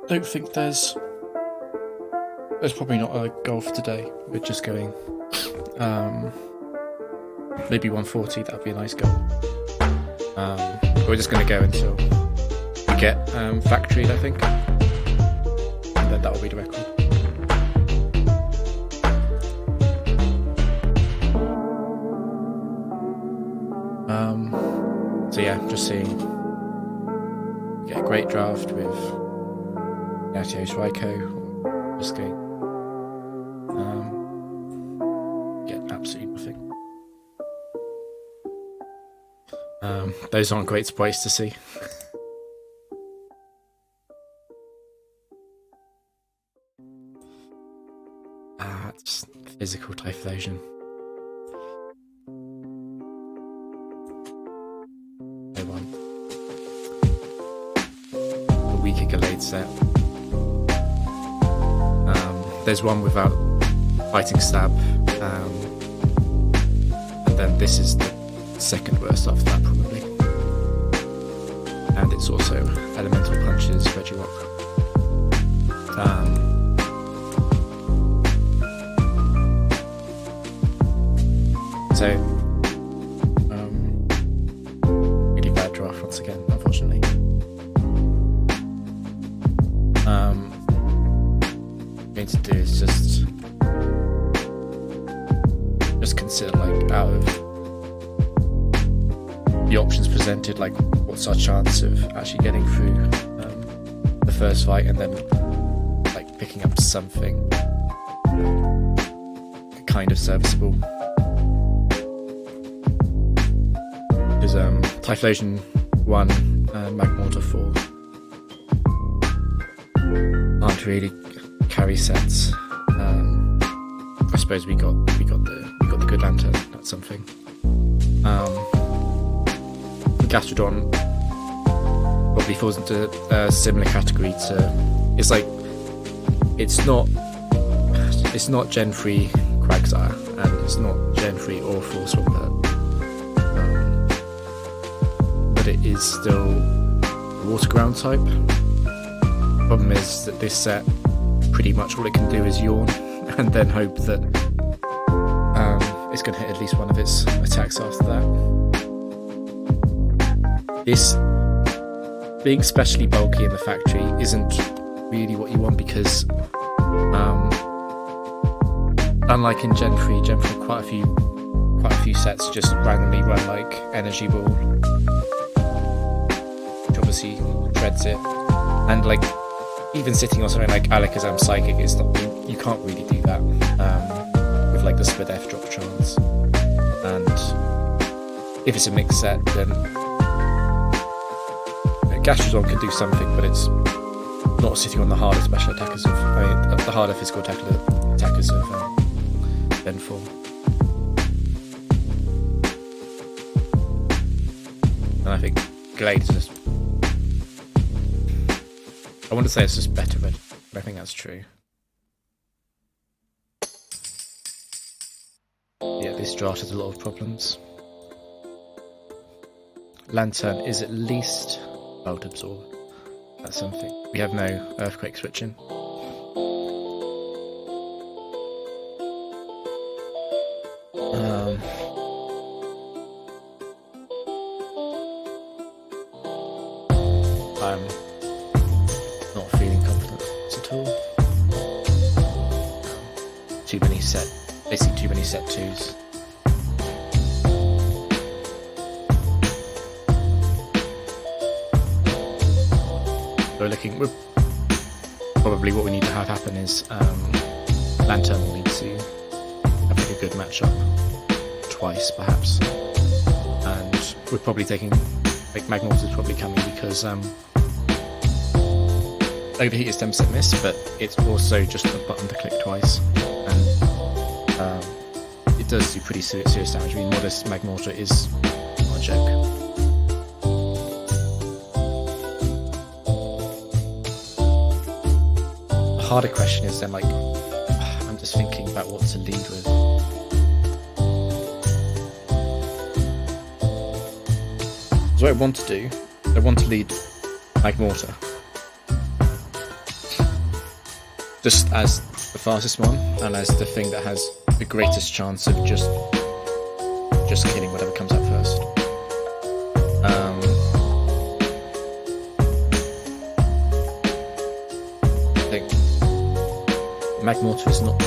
Don't think there's probably not a goal for today. We're just going maybe 140. That would be a nice goal. We're just going to go until we get factory, I think, and then that will be the record. So yeah, just seeing, get a great draft with Natio Swaiko, just going, get absolutely nothing. Those aren't great sprites to see. It's physical typhlosion. Weaker Gallade set. There's one without fighting stab, and then this is the second worst after that probably. And it's also elemental punches, Regirock. So really bad draft once again, unfortunately. Going to do is just consider, like, out of the options presented, like, what's our chance of actually getting through the first fight, and then like picking up something kind of serviceable, because Typhlosion 1 and Magmortar 4 aren't really carry sets. I suppose we got the good lantern. That's something. Gastrodon probably falls into a similar category to. It's like it's not Gen 3 Quagsire, and it's not Gen 3 Awful Swampert, but it is still a water ground type. Problem is that this set, pretty much all it can do is yawn and then hope that it's going to hit at least one of its attacks after that. This being especially bulky in the factory isn't really what you want, because unlike in Gen 3, quite a few sets just randomly run like Energy Ball, which obviously treads it, and like even sitting on something like Alakazam Psychic is not, you can't really do that with like the Split F drop chance. And if it's a mixed set, then Gastrodon can do something, but it's not sitting on the harder special attackers of the harder physical attackers of Gen 4. And I think Glade is just, I want to say it's just better, but I think that's true. Yeah, this draft has a lot of problems. Lantern is at least Bolt Absorb. That's something. We have no Earthquake switching. I'm not feeling confident at all. Basically too many set 2s. We're probably what we need to have happen is Lantern will need to have like a good matchup twice perhaps, and we're probably taking, like, Magmortar is probably coming because Overheat is 10% miss, but it's also just a button to click twice, and it does do pretty serious damage. I mean, Modest Magmortar is not a joke. The harder question is then, like, I'm just thinking about what to lead with. So what I want to do, I want to lead Mag Mortar. Just as the fastest one, and as the thing that has the greatest chance of just killing whatever comes up first. I think Mag Mortar is not.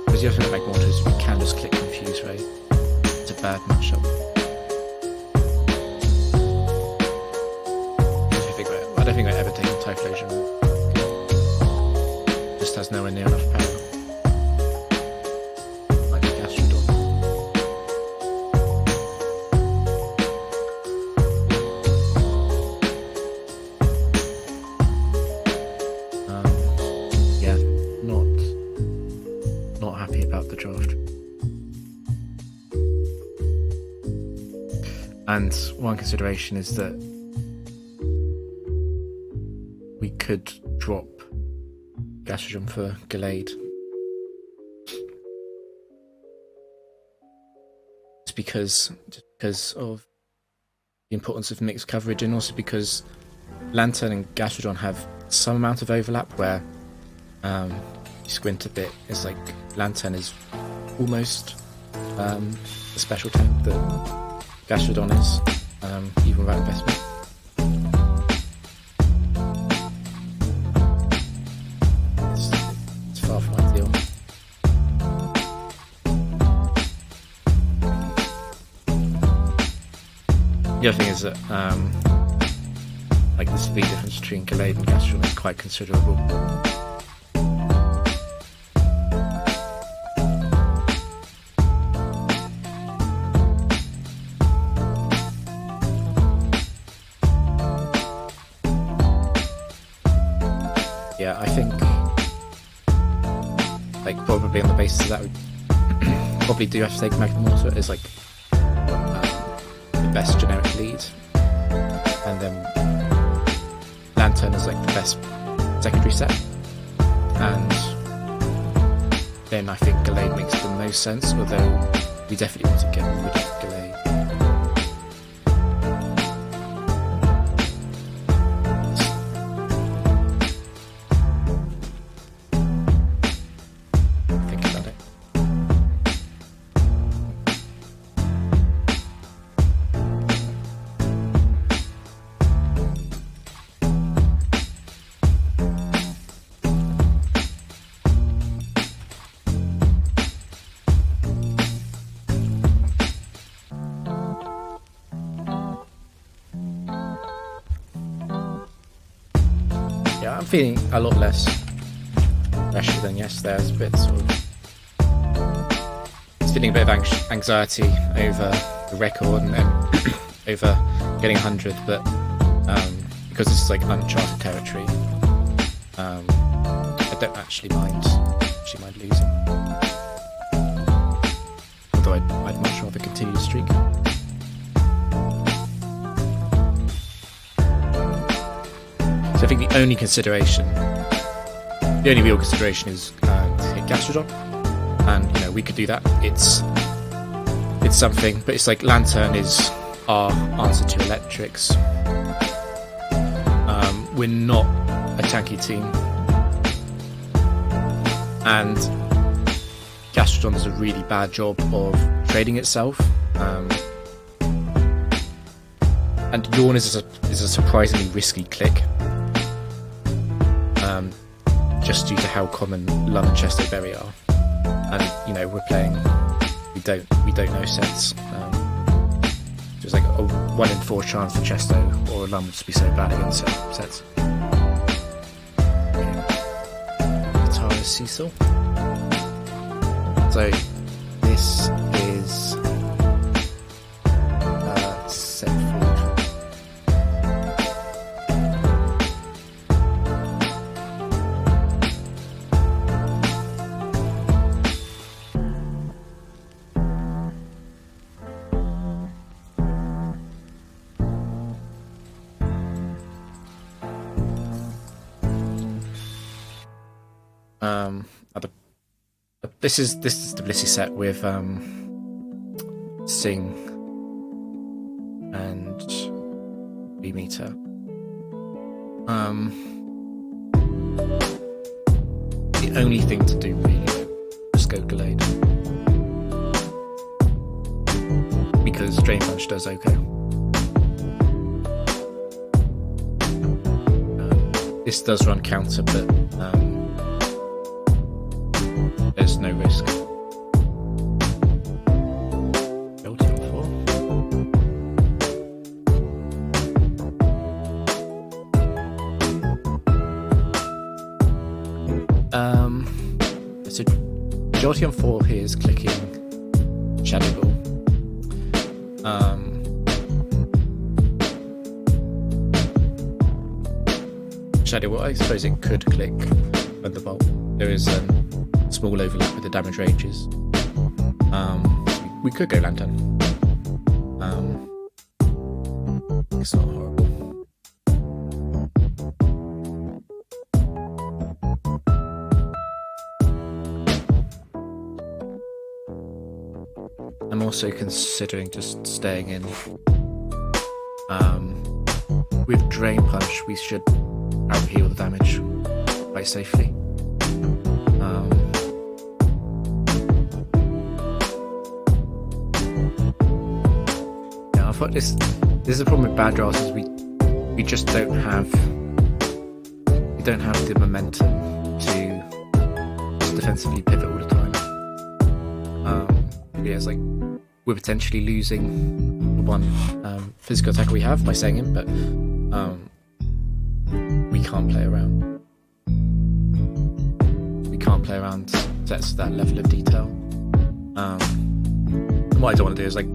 Because the other thing about Mag Mortar is you can just click Confuse Ray. It's a bad matchup. I don't think I ever taken Typhlosion. Just has nowhere near enough power. Like a Gastrodon. Yeah, not happy about the draft. And one consideration is that we could drop Gastrodon for Gallade. Just because of the importance of mixed coverage, and also because Lantern and Gastrodon have some amount of overlap where you squint a bit, it's like Lantern is almost a special tank that Gastrodon is, even without investment. It's far from ideal. The other thing is that like the speed difference between Gallade and Gastrodon is quite considerable. Yeah, I think, like, probably on the basis of that, we probably do have to take Mag Mortar as, like, the best generic lead, and then Lantern is, like, the best secondary set, and then I think Gallade makes the most sense, although we definitely want to get rid of Gallade. Yeah, I'm feeling a lot less pressure than yesterday. I was a bit feeling a bit of anxiety over the record and then over getting 100, but because this is like uncharted territory, I don't actually mind losing. Although I'd much rather continue the streak. So I think the only real consideration is to hit Gastrodon, and you know we could do that. It's something, but it's like Lantern is our answer to Electrics. We're not a tanky team, and Gastrodon does a really bad job of trading itself. And Yawn is a surprisingly risky click. Just due to how common Lum and Chesto Berry are, and you know we're playing. We don't know sets. There's like a 1 in 4 chance for Chesto or Lum would just be so bad against sets. Guitar is Cecil. So this is set forward. This is the Blissey set with Sing and meter. The only thing to do really is just go Gallade, because Drain Punch does okay. This does run counter, but there's no risk. So Jolteon 4 here is clicking Shadow Ball. Shadow Ball, I suppose it could click Thunderbolt. There is a small overlap with the damage ranges. We could go Lantern. It's not horrible. I'm also considering just staying in. With Drain Punch, we should out-heal the damage quite safely. Yeah, I thought this is the problem with bad drafts, is we just don't have the momentum to defensively pivot all the time. Yeah, it's like we're potentially losing the one physical attacker we have by saying him, but we can't play around. We can't play around sets to that level of detail. And what I don't want to do is like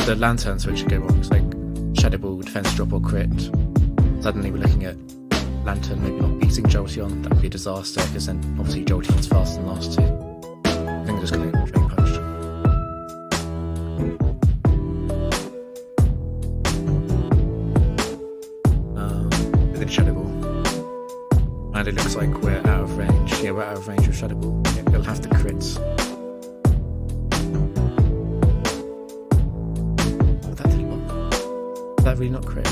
the Lantern switch should go wrong. It's like Shadow Ball, defense drop or crit. Suddenly we're looking at Lantern maybe not beating Jolteon. That would be a disaster, because then obviously Jolteon's faster than the last two. I think just going to Drain Punch. Shadow Ball, and it looks like we're out of range. Yeah, we're out of range with Shadow Ball. Yeah, we'll have to crits. But that did what? Did that really not crit?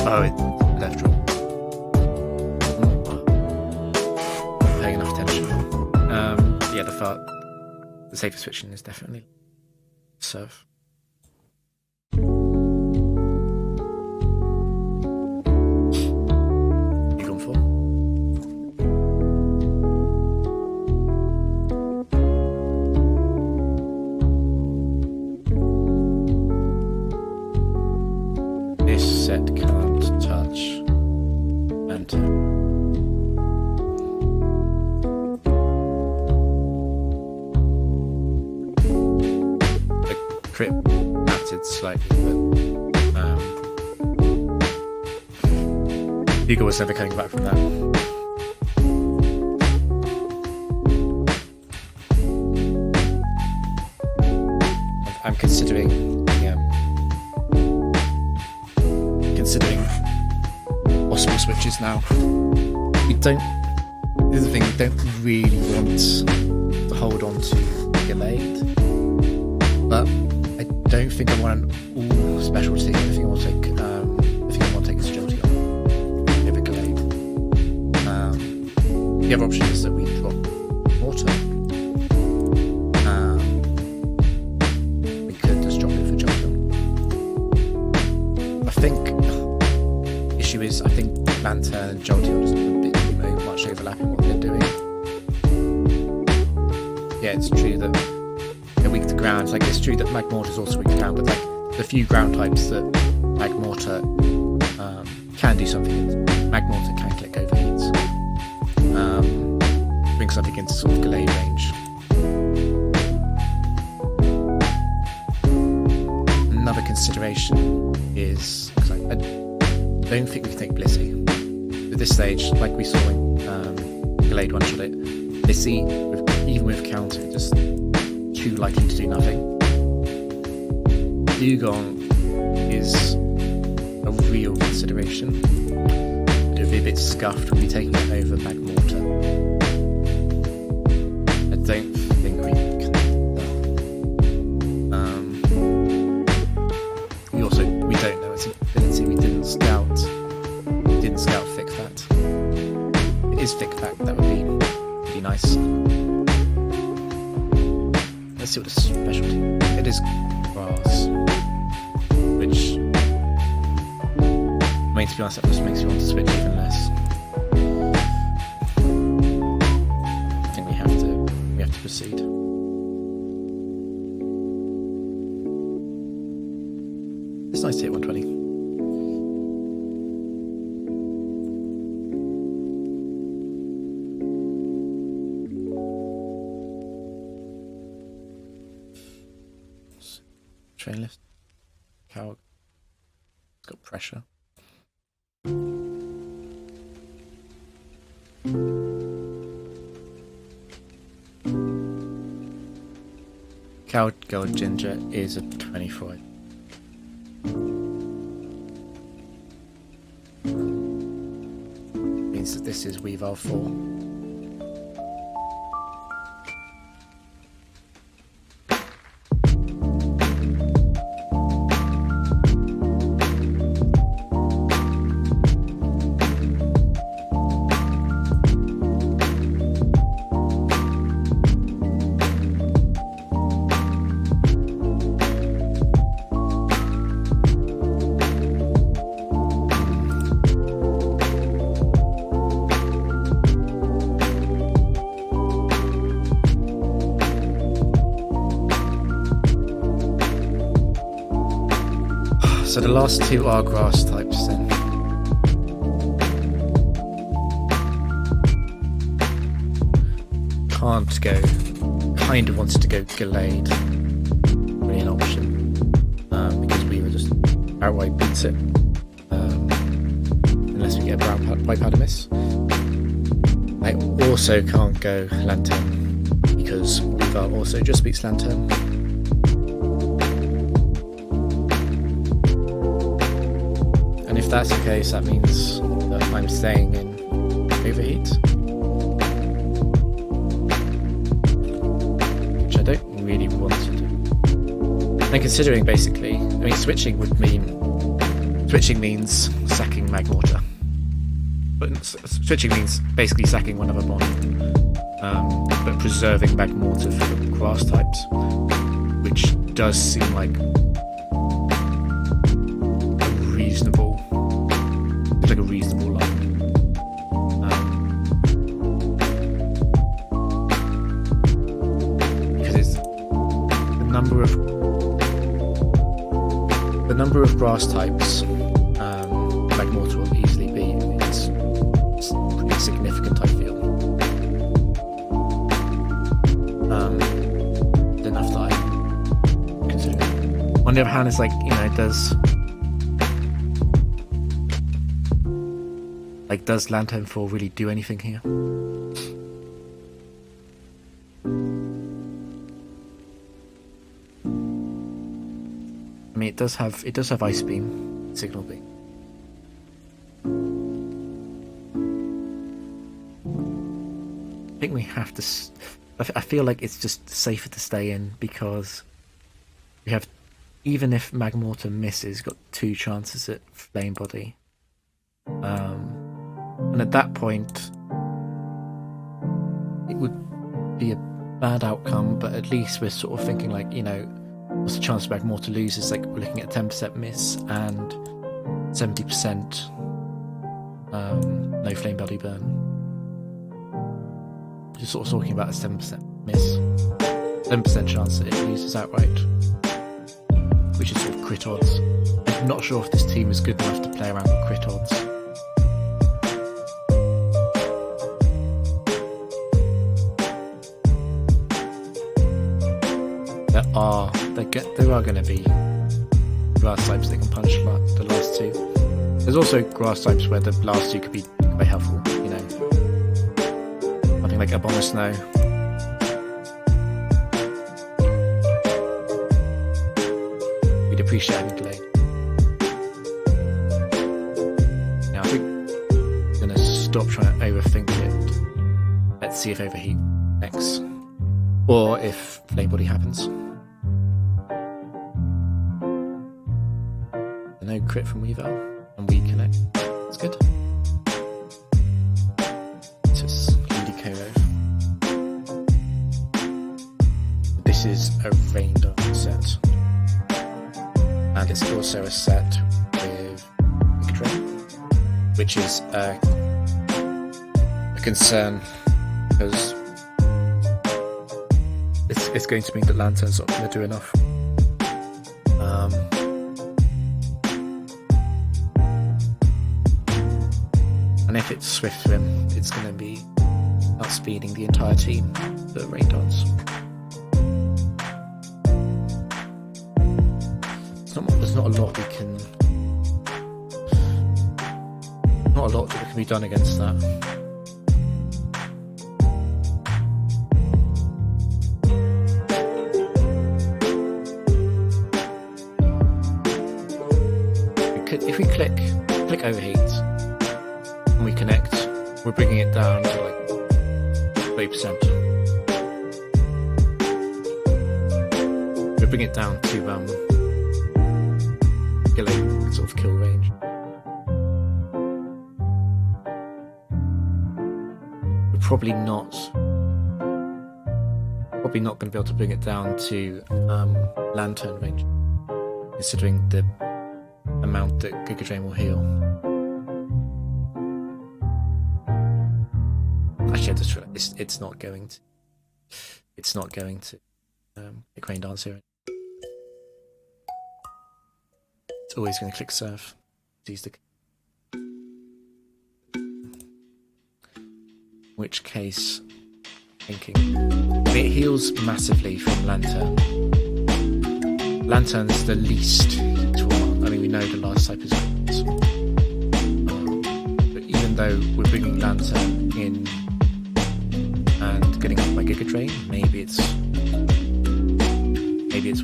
Oh, it left drop. Not paying enough attention. Yeah, the safer switching is definitely Surf. Set can't touch Lantern. The crit mattered slightly, but Hugo was never coming back from that. I'm considering possible switches now. This is the thing, we don't really want to hold on to Gallade, but I don't think I want an all specialty. I think I want to take this Jolteon over Gallade. The other option is that we drop Water. We could just drop it for Jolteon. I think Lantern and Jolteon is a bit too much overlapping what they're doing. Yeah, it's true that they're weak to ground. Like, it's true that Magmortar is also weak to ground, but like the few ground types that Magmortar can do something. Magmortar can click overheats. Bring something into sort of Gallade range. Another consideration is, because I don't think we can take Blissey. At this stage, like we saw when Gallade one-shot it, Blissey, even with counter, just too likely to do nothing. Dugong is a real consideration. It would be a bit scuffed when we taking it over Magmortar. I don't think we can do that. nice. Let's see what the specialty. It is grass, which, I mean, to be honest, that just makes you want to switch even less. I think we have to proceed. It's nice to hit 120. Train lift. Cow. It's got pressure. Cow Gold Ginger is a 24. Means that this is Weavile 4. So the last two are grass types then. Can't go, kind of wanted to go Gallade, really an option, because we were just outright beats it, unless we get a brown white powder miss. I also can't go Lantern, because Weavile also just beats Lantern. If that's the case, that means that I'm staying in Overheat, which I don't really want to do. And considering basically, I mean, switching means sacking Magmortar, but switching means basically sacking one other bond, but preserving Magmortar for grass types, which does seem like a reasonable line. Because it's the number of grass types Magmortar will easily be. It's pretty significant, I feel. Enough that I consider. On the other hand, it's like, you know, does Lantern 4 really do anything here? I mean, it does have Ice Beam, Signal Beam. I think we have to. I feel like it's just safer to stay in because we have, even if Magmortar misses, got 2 chances at Flame Body. And at that point, it would be a bad outcome, but at least we're sort of thinking like, you know, what's the chance Magmortar loses? Like, we're looking at 10% miss and 70% no Flame Body burn. You're sort of talking about a 7% miss, 7% chance that it loses outright, which is sort of crit odds. I'm not sure if this team is good enough to play around with crit odds. There are going to be grass types that can punish the last 2. There's also grass types where the last 2 could be very helpful, you know. Something like a Bomber Snow. We'd appreciate having delayed. Now I think I'm going to stop trying to overthink it. Let's see if Overheat next. Or if Flame Body happens. No crit from Weavile, and we connect. It's good. It's just Lady KO. this is a rain dance set, and it's also a set with Drain, which is a concern because it's going to mean that Lantern's not going to do enough. And if it's Swift Swim, it's going to be outspeeding the entire team for rain dance. There's not a lot that can be done against that. If we click overheat and we connect, we're bringing it down to like 30%. We bring it down to sort of kill range. We're probably not going to be able to bring it down to Lantern range, considering the amount that Giga Drain will heal. Actually, I just realized it's not going to click rain dance here. It's always going to click surf. In which case, thinking it heals massively from Lantern. Lantern's the least trauma. I mean, we know the last type is but even though we're bringing Lantern in and getting hit by Giga Drain, maybe it's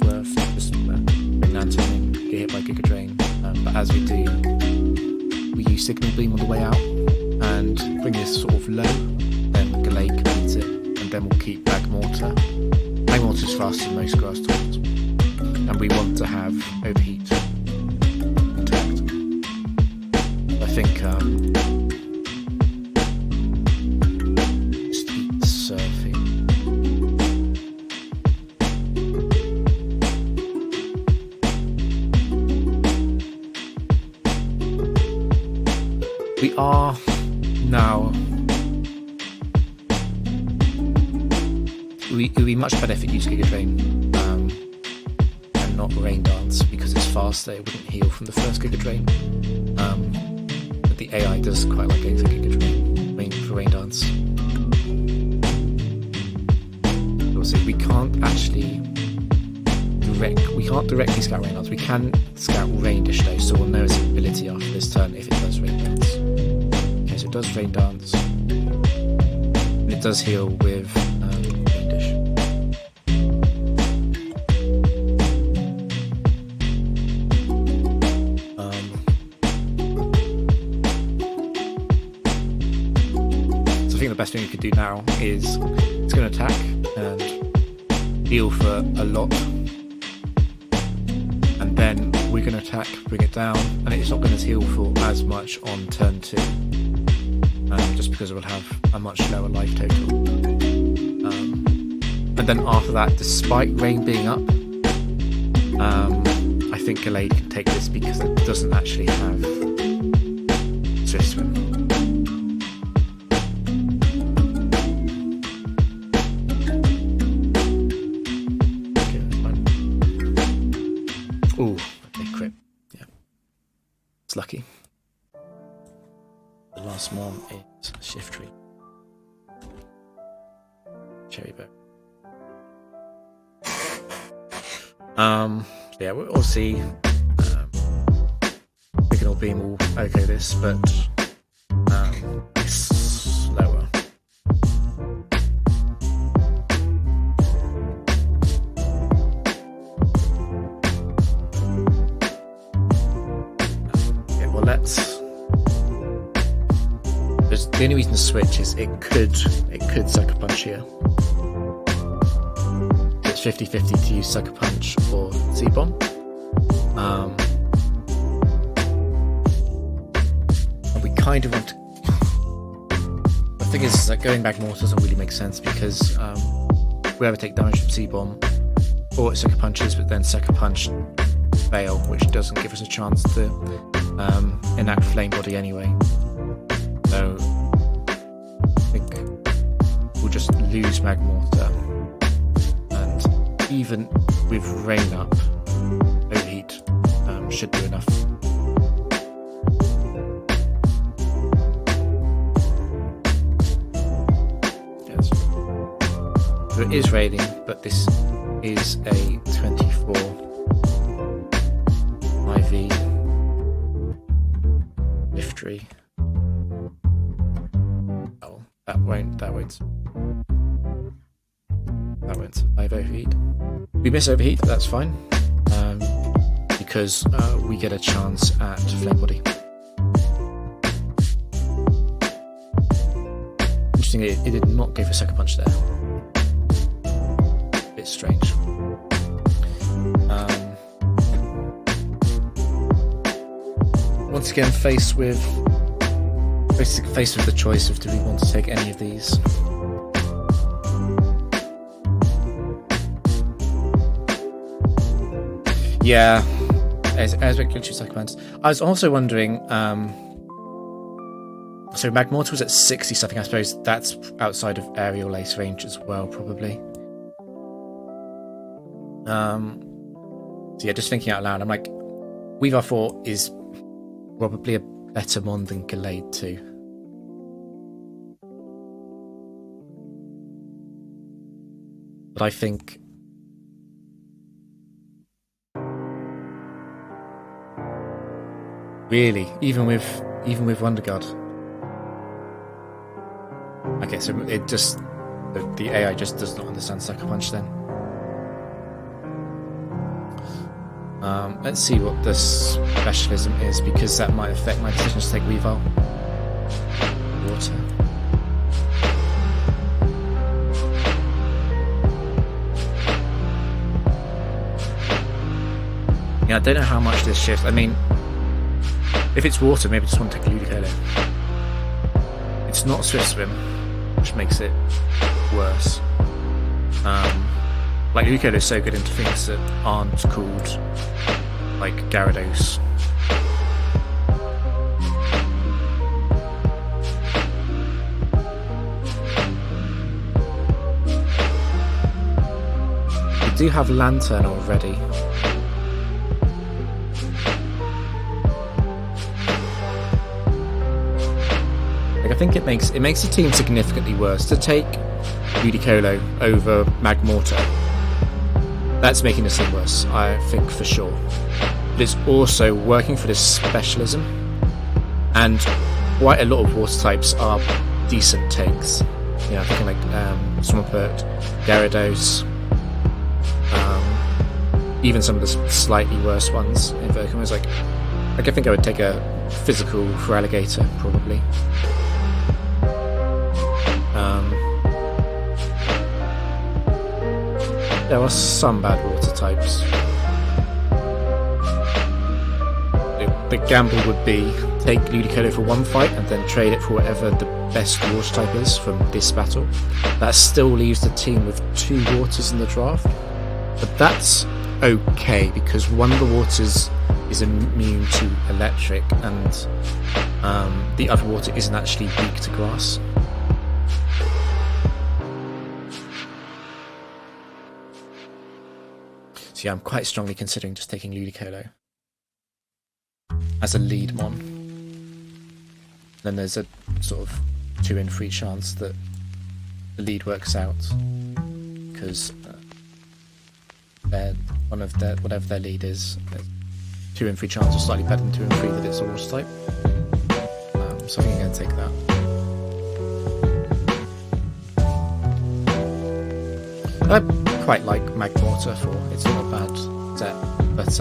worth just bring Lantern in, get hit by Giga Drain. But as we do, we use Signal Beam on the way out and bring this sort of low, then Gallade completes it, and then we'll keep Magmortar. Magmortar's faster than most grass types, and we want to have overheat intact. I think just keep surfing. We are now. It would be much better if it used Giga Drain and not Rain Dance, because it's faster. It wouldn't heal from the first Giga Drain. But the AI does quite like going for Giga Drain for Rain Dance. Also, we can't actually directly scout Rain Dance. We can scout Rain Dish though, so we'll know its ability after this turn if it does Rain Dance. Okay, so it does Rain Dance. And it does heal with Rain Dish. So I think the best thing you could do now is it's going to attack and heal for a lot. And then we're going to attack, bring it down, and it's not going to heal for as much on turn 2, just because it will have a much lower life total. And then after that, despite Rain being up, I think Gallade can take this because it doesn't actually have Swift Swim. Ooh, okay, crit. Yeah. It's lucky. The last one is Shift Tree. Cherry Bow. Yeah, we'll see. Signal Beam will okay this, but it's slower. The only reason to switch is it could Sucker Punch here. It's 50-50 to use Sucker Punch or Z-Bomb. And we kind of want to... The thing is that going back more doesn't really make sense because we ever take damage from Z-Bomb, or sucker punches, but then sucker punch fail, which doesn't give us a chance to enact flame body anyway. So I think we'll just lose Magmortar, and even with rain up, overheat should do enough. Yes. So it is raining, but this is a 24 IV Liftry. Oh, that won't survive overheat. We miss overheat, but that's fine, because we get a chance at flame body. Interestingly, it did not go for sucker punch there. A bit strange. Once again, faced with the choice of do we want to take any of these. Yeah, as literally sucker punch. I was also wondering. So Magmortar was at 60 something. I suppose that's outside of aerial ace range as well, probably. So yeah, just thinking out loud, I'm like, Weaver 4 is probably a better mon than Gallade 2. But I think really, even with Wonder God. Okay, so it just the AI just does not understand sucker punch then. Let's see what the specialism is, because that might affect my decision to take Weavile. Water. Yeah, I don't know how much this shifts. I mean, if it's water, maybe I just want to take a Ludicolo. It's not Swift Swim, which makes it worse. Like, Ludicolo is so good into things that aren't called, like, Gyarados. We do have Lantern already. Like, I think it makes the team significantly worse to take Ludicolo over Magmortar. That's making the team worse, I think, for sure. But it's also working for this specialism, and quite a lot of water types are decent takes. You know, I'm thinking like Swampert, Gyarados, even some of the slightly worse ones in Pokemon. Like I think I would take a physical for Alligator, probably. There are some bad water types. The gamble would be take Ludicolo for one fight and then trade it for whatever the best water type is from this battle. That still leaves the team with 2 waters in the draft, but that's okay because one of the waters is immune to electric and the other water isn't actually weak to grass. Yeah, I'm quite strongly considering just taking Ludicolo as a lead mon. Then there's a sort of 2 in 3 chance that the lead works out because one of their whatever their lead is, 2 in 3 chance, or slightly better than 2 in 3 that it's a water type. So I think I'm going to take that. I quite like Magmortar for it's not a bad set, but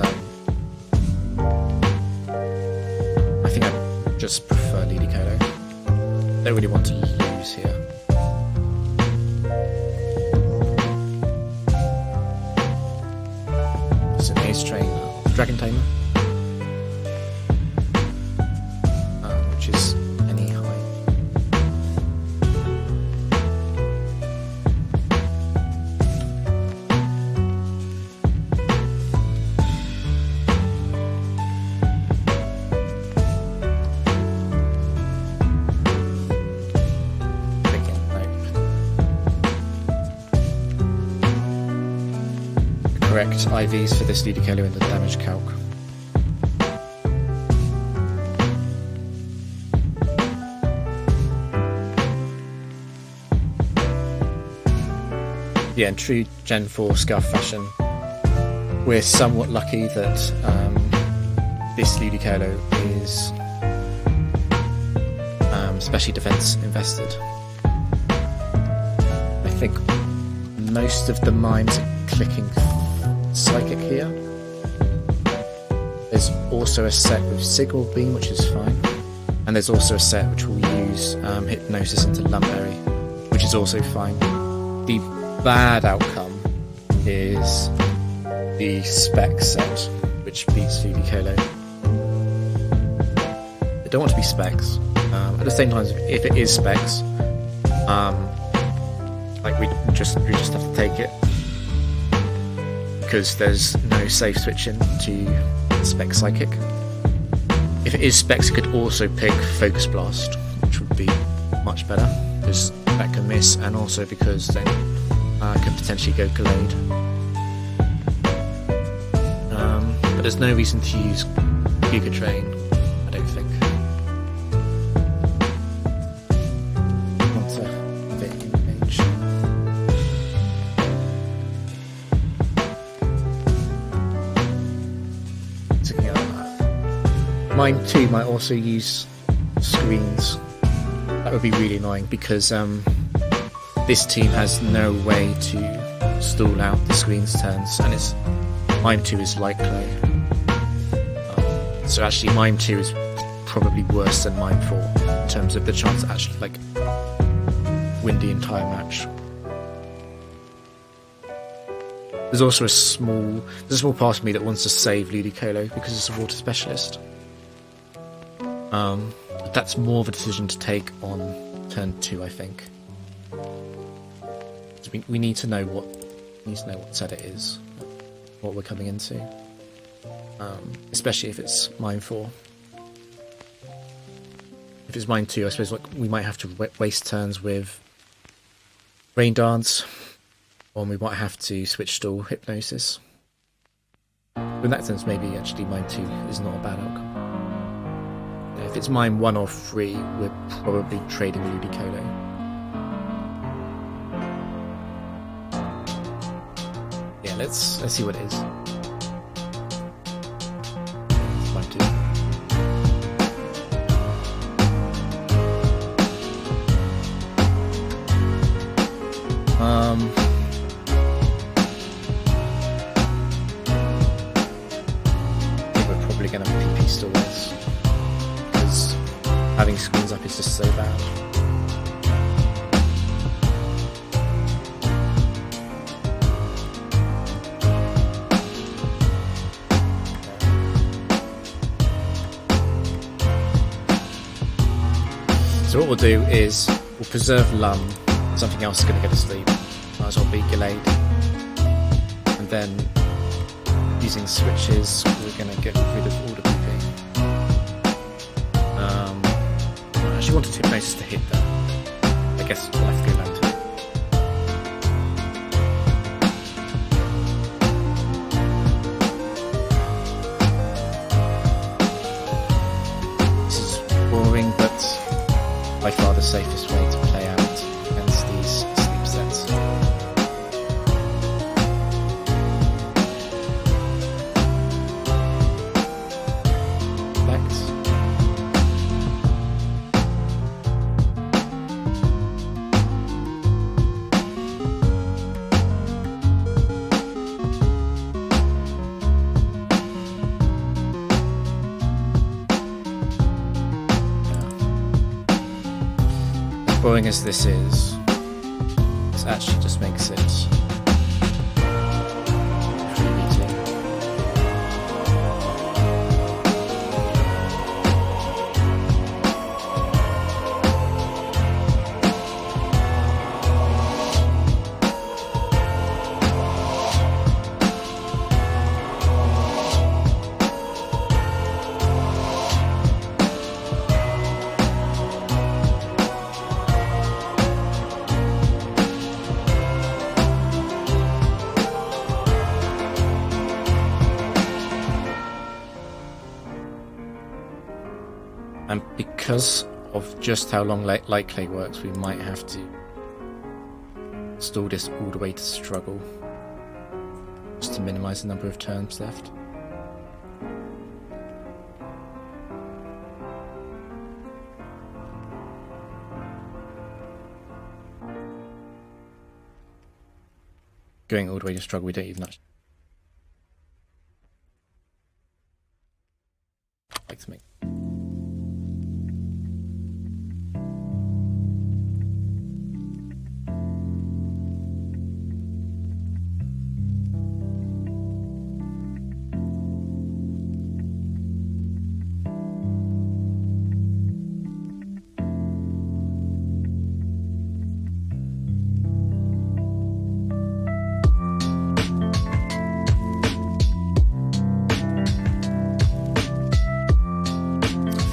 I think I just prefer Ludicolo. Don't really want to lose here. It's an Ace Trainer, Dragon Tamer, which is any high. correct IVs for this Ludicolo in the damage calc. Yeah, in true Gen 4 Scuff fashion, we're somewhat lucky that this Ludicolo is specially defense invested. I think most of the mimes are clicking Psychic here. There's also a set with Signal Beam, which is fine, and there's also a set which will use Hypnosis into Lumberry, which is also fine. The bad outcome is the Spec set, which beats Ludicolo. They don't want to be Specs. At the same time, if it is Specs, like we just have to take it, because there's no safe switching to Spec Psychic. If it is Specs, it could also pick Focus Blast, which would be much better, because that can miss, and also because then can potentially go Glade. But there's no reason to use Giga Train, I don't think. Mime 2 might also use screens. That would be really annoying, because this team has no way to stall out the screens turns, and it's Mime 2 is like Clay. So actually Mime 2 is probably worse than Mime 4 in terms of the chance to actually like win the entire match. There's also a small part of me that wants to save Ludicolo because it's a water specialist. But that's more of a decision to take on turn 2, I think. So we need to know what set it is, what we're coming into, especially if it's Mime 4. If it's Mime 2, I suppose like we might have to waste turns with Rain Dance, or we might have to switch stall Hypnosis. In that sense, maybe actually Mime 2 is not a bad outcome. If it's Mime 1 or 3, we're probably trading Ludicolo. Yeah, let's see what it is. It's Mime 2. I think we're probably going to PP stalls. Having screens up is just so bad. So what we'll do is we'll preserve Lum. Something else is going to get us sleep. Might as well be Gallade. And then using switches, we're going to get rid of all the PP. I actually wanted Hypnosis to hit that. I guess we'll have to go back to it. This is boring, but by far the safest way to play out against these sleep sets. Flex. Boring as this is, this actually just makes it really easy. And because of just how long light clay works, we might have to install this all the way to struggle, just to minimise the number of turns left. Going all the way to struggle, we don't even actually like to make.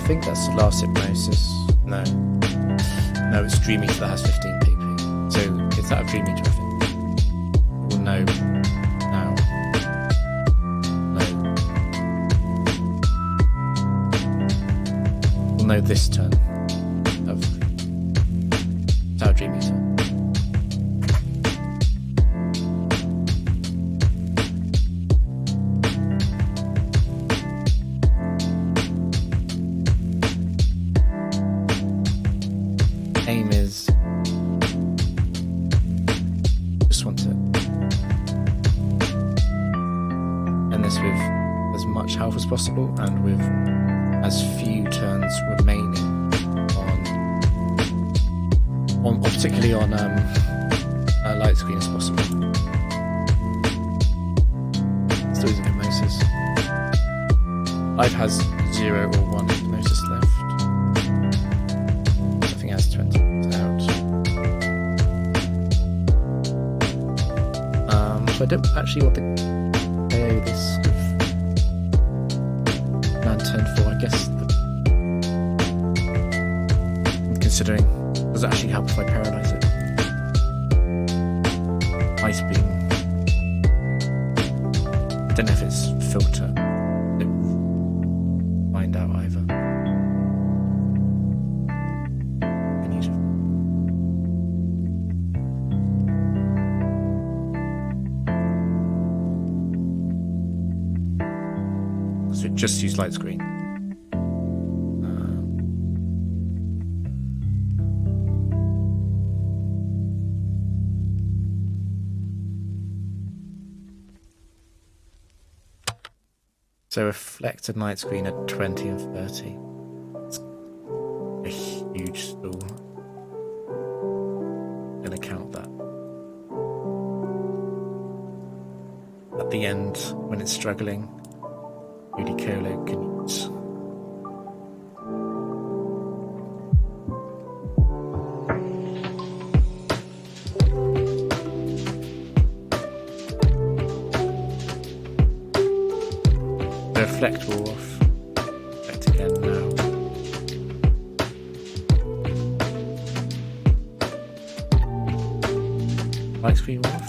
I think that's the last hypnosis. No, it's Dream Eater that has 15 PP. So is that a Dream Eater? I think. Well, no. Now. No. We'll know this turn of our Dream Eater. Aim is just want to end this with as much health as possible and with as few turns remaining on particularly on a light screen as possible. Still using hypnosis. Life has 0 or 1 hypnosis left. Nothing has 20 out. So I don't actually want to KO this with man turn 4, I guess. Considering, does it actually help if I paralyze it? Ice beam. I don't know if it's filter. Find out either. So just use light screen. So reflected light screen at 20 and 30. It's a huge stall. I'm gonna count that. At the end, when it's struggling, Ludicolo can use. The reflect wore off. Reflect again now. Light screen off.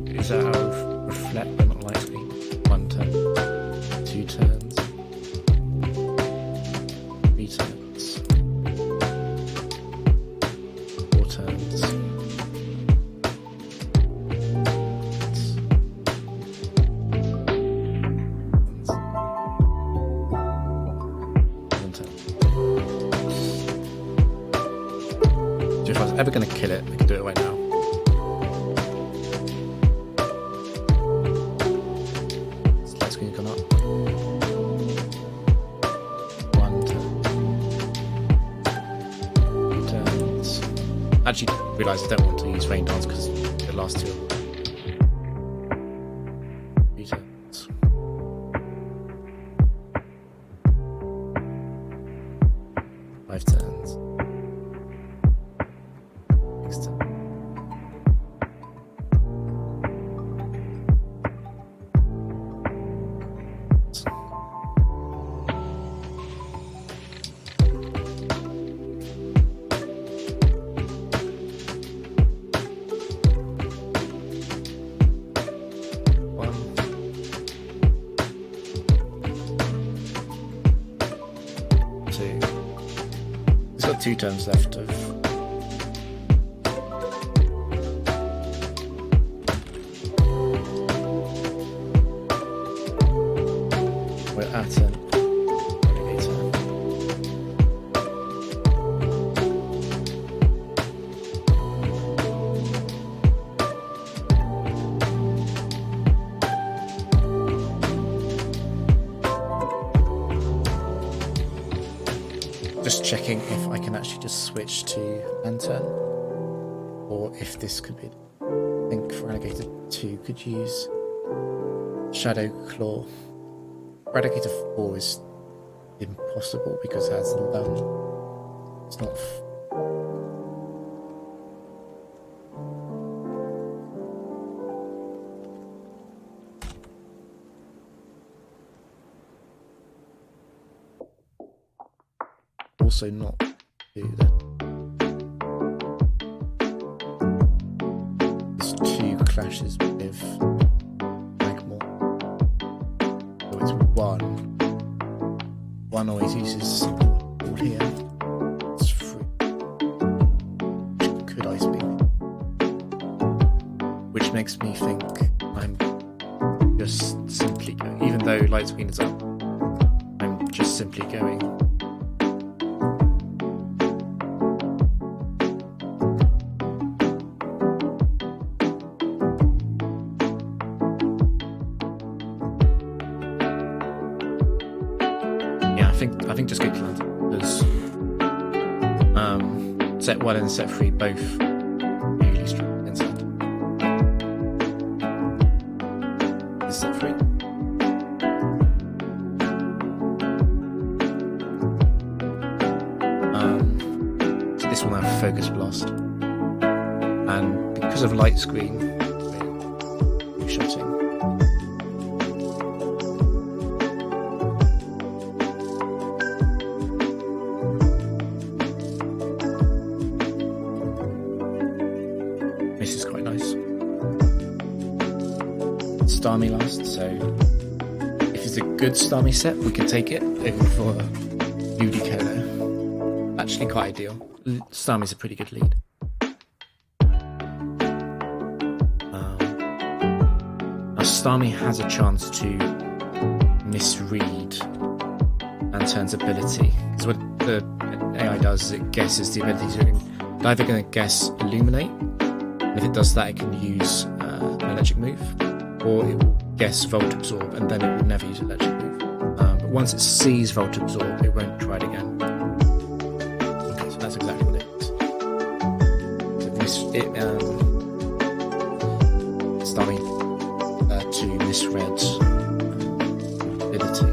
Is that how reflect but not light screen? 1 turn, 2 turns, 3 turns, 4 turns. So if I was ever going to kill it, I could do it right now. Light screen's gone up. 1 turn. 2 turns. Actually, realise I don't want to use Rain Dance because the last 2. 3 turns. 5 turns. 6 turns. got 2 turns left of. We're at an alligator. Just checking if I can actually just switch to lantern, or if this could be. I think for alligator 2 could use shadow claw. For alligator 4 is impossible because it has a lung. It's not. Also not do that. There's 2 clashes with Magmore. So it's 1. 1 always uses all here. It's free. Could ice beam. Which makes me think I'm just simply going, even though light screen is up, I'm just simply going. I think just go to lantern because set 1 and set 3 both really strong inside. This is set 3. So this will have focus blast, and because of light screen, we're shotting. This is quite nice. Starmie last, so if it's a good Starmie set, we can take it over for Ludicolo. Actually quite ideal. Starmie's a pretty good lead. Now Starmie has a chance to misread Lantern's ability, because what the AI does is it guesses the ability to either going to guess Illuminate. And if it does that, it can use an electric move, or it will guess Volt Absorb, and then it will never use electric move. But once it sees Volt Absorb, it won't try it again. Okay, so that's exactly what it is. So Starmie to misread ability.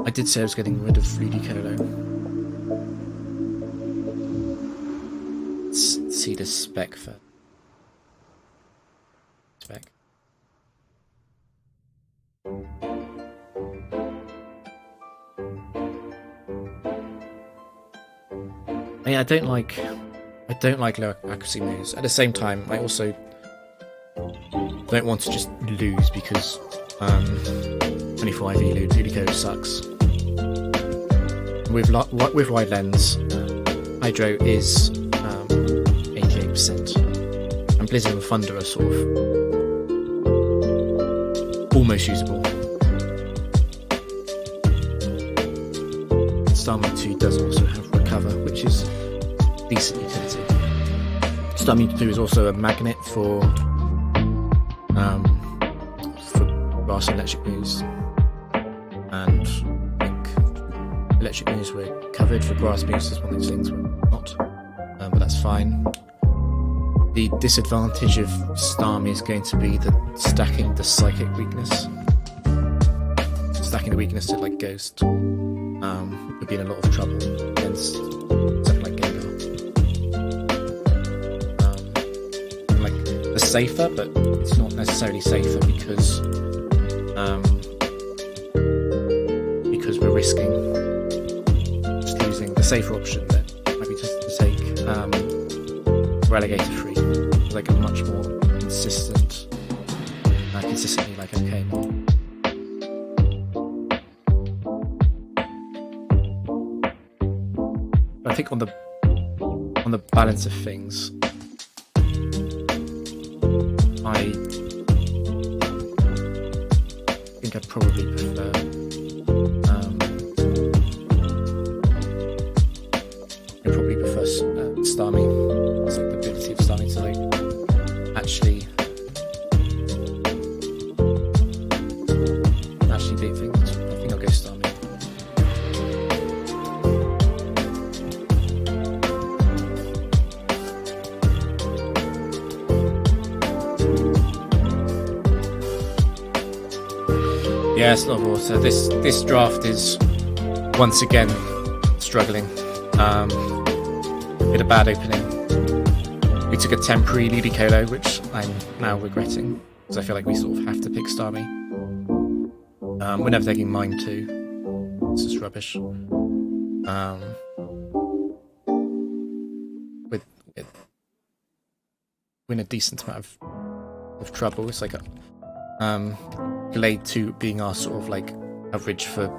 I did say I was getting rid of Ludicolo. Let's see the spec first. Spec. I don't like low accuracy moves. At the same time, I also don't want to just lose because 24 IV Ludicolo sucks. With wide lens, Hydro is 88%, and Blizzard and Thunder are sort of almost usable. Starmie 2 does also have Recover, which is decent utility. Starmie 2 is also a magnet for grass and electric moves, and I think electric moves were covered. For grass moves, as one of those things were not, but that's fine. The disadvantage of Starmie is going to be the stacking the psychic weakness. Stacking the weakness to like Ghost would be in a lot of trouble against something like Gengar. Like safer, but it's not necessarily safer because we're risking just losing the safer option. Then might be just to take relegator free, like a much more consistently like okay more. But I think on the balance of things, I think I'd probably prefer Starmie. It's like the ability of Starmie to like actually beat things. I think I'll go Starmie. Yeah, it's a lot of water. This draft is once again struggling. A bad opening. We took a temporary Ludicolo, which I'm now regretting because I feel like we sort of have to pick Starmie. We're never taking mine too. This is rubbish. With in a decent amount of trouble. It's like a Glade 2 being our sort of like average for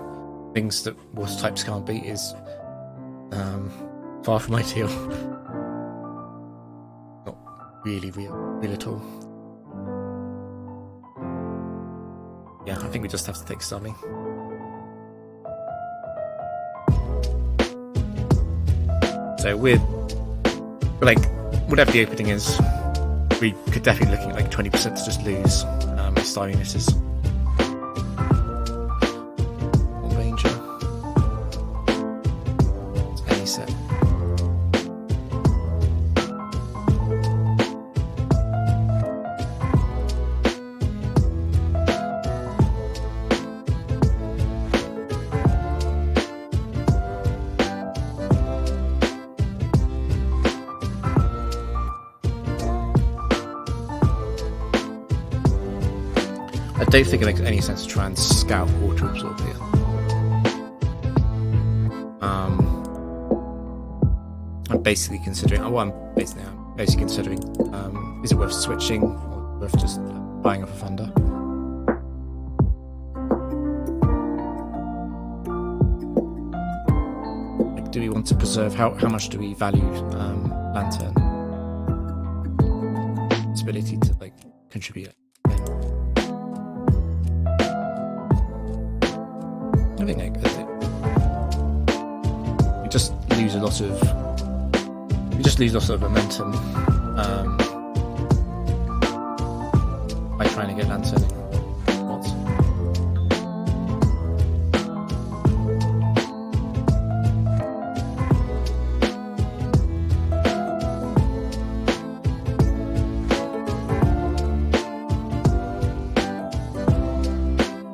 things that water types can't beat is far from ideal. Not really real at all. Yeah, I think we just have to take Starmie. So we're like, whatever the opening is, we could definitely looking at like 20% to just lose Starmie misses. Or Ranger. It's any set. I don't think it makes any sense to try and scout Water Absorb here. I'm basically considering, I'm basically considering, is it worth switching or worth just buying up a Thunder? Like, do we want to preserve, how much do we value Lantern? Its ability to like contribute. I think we just lose a lot of momentum by trying to get Lantern.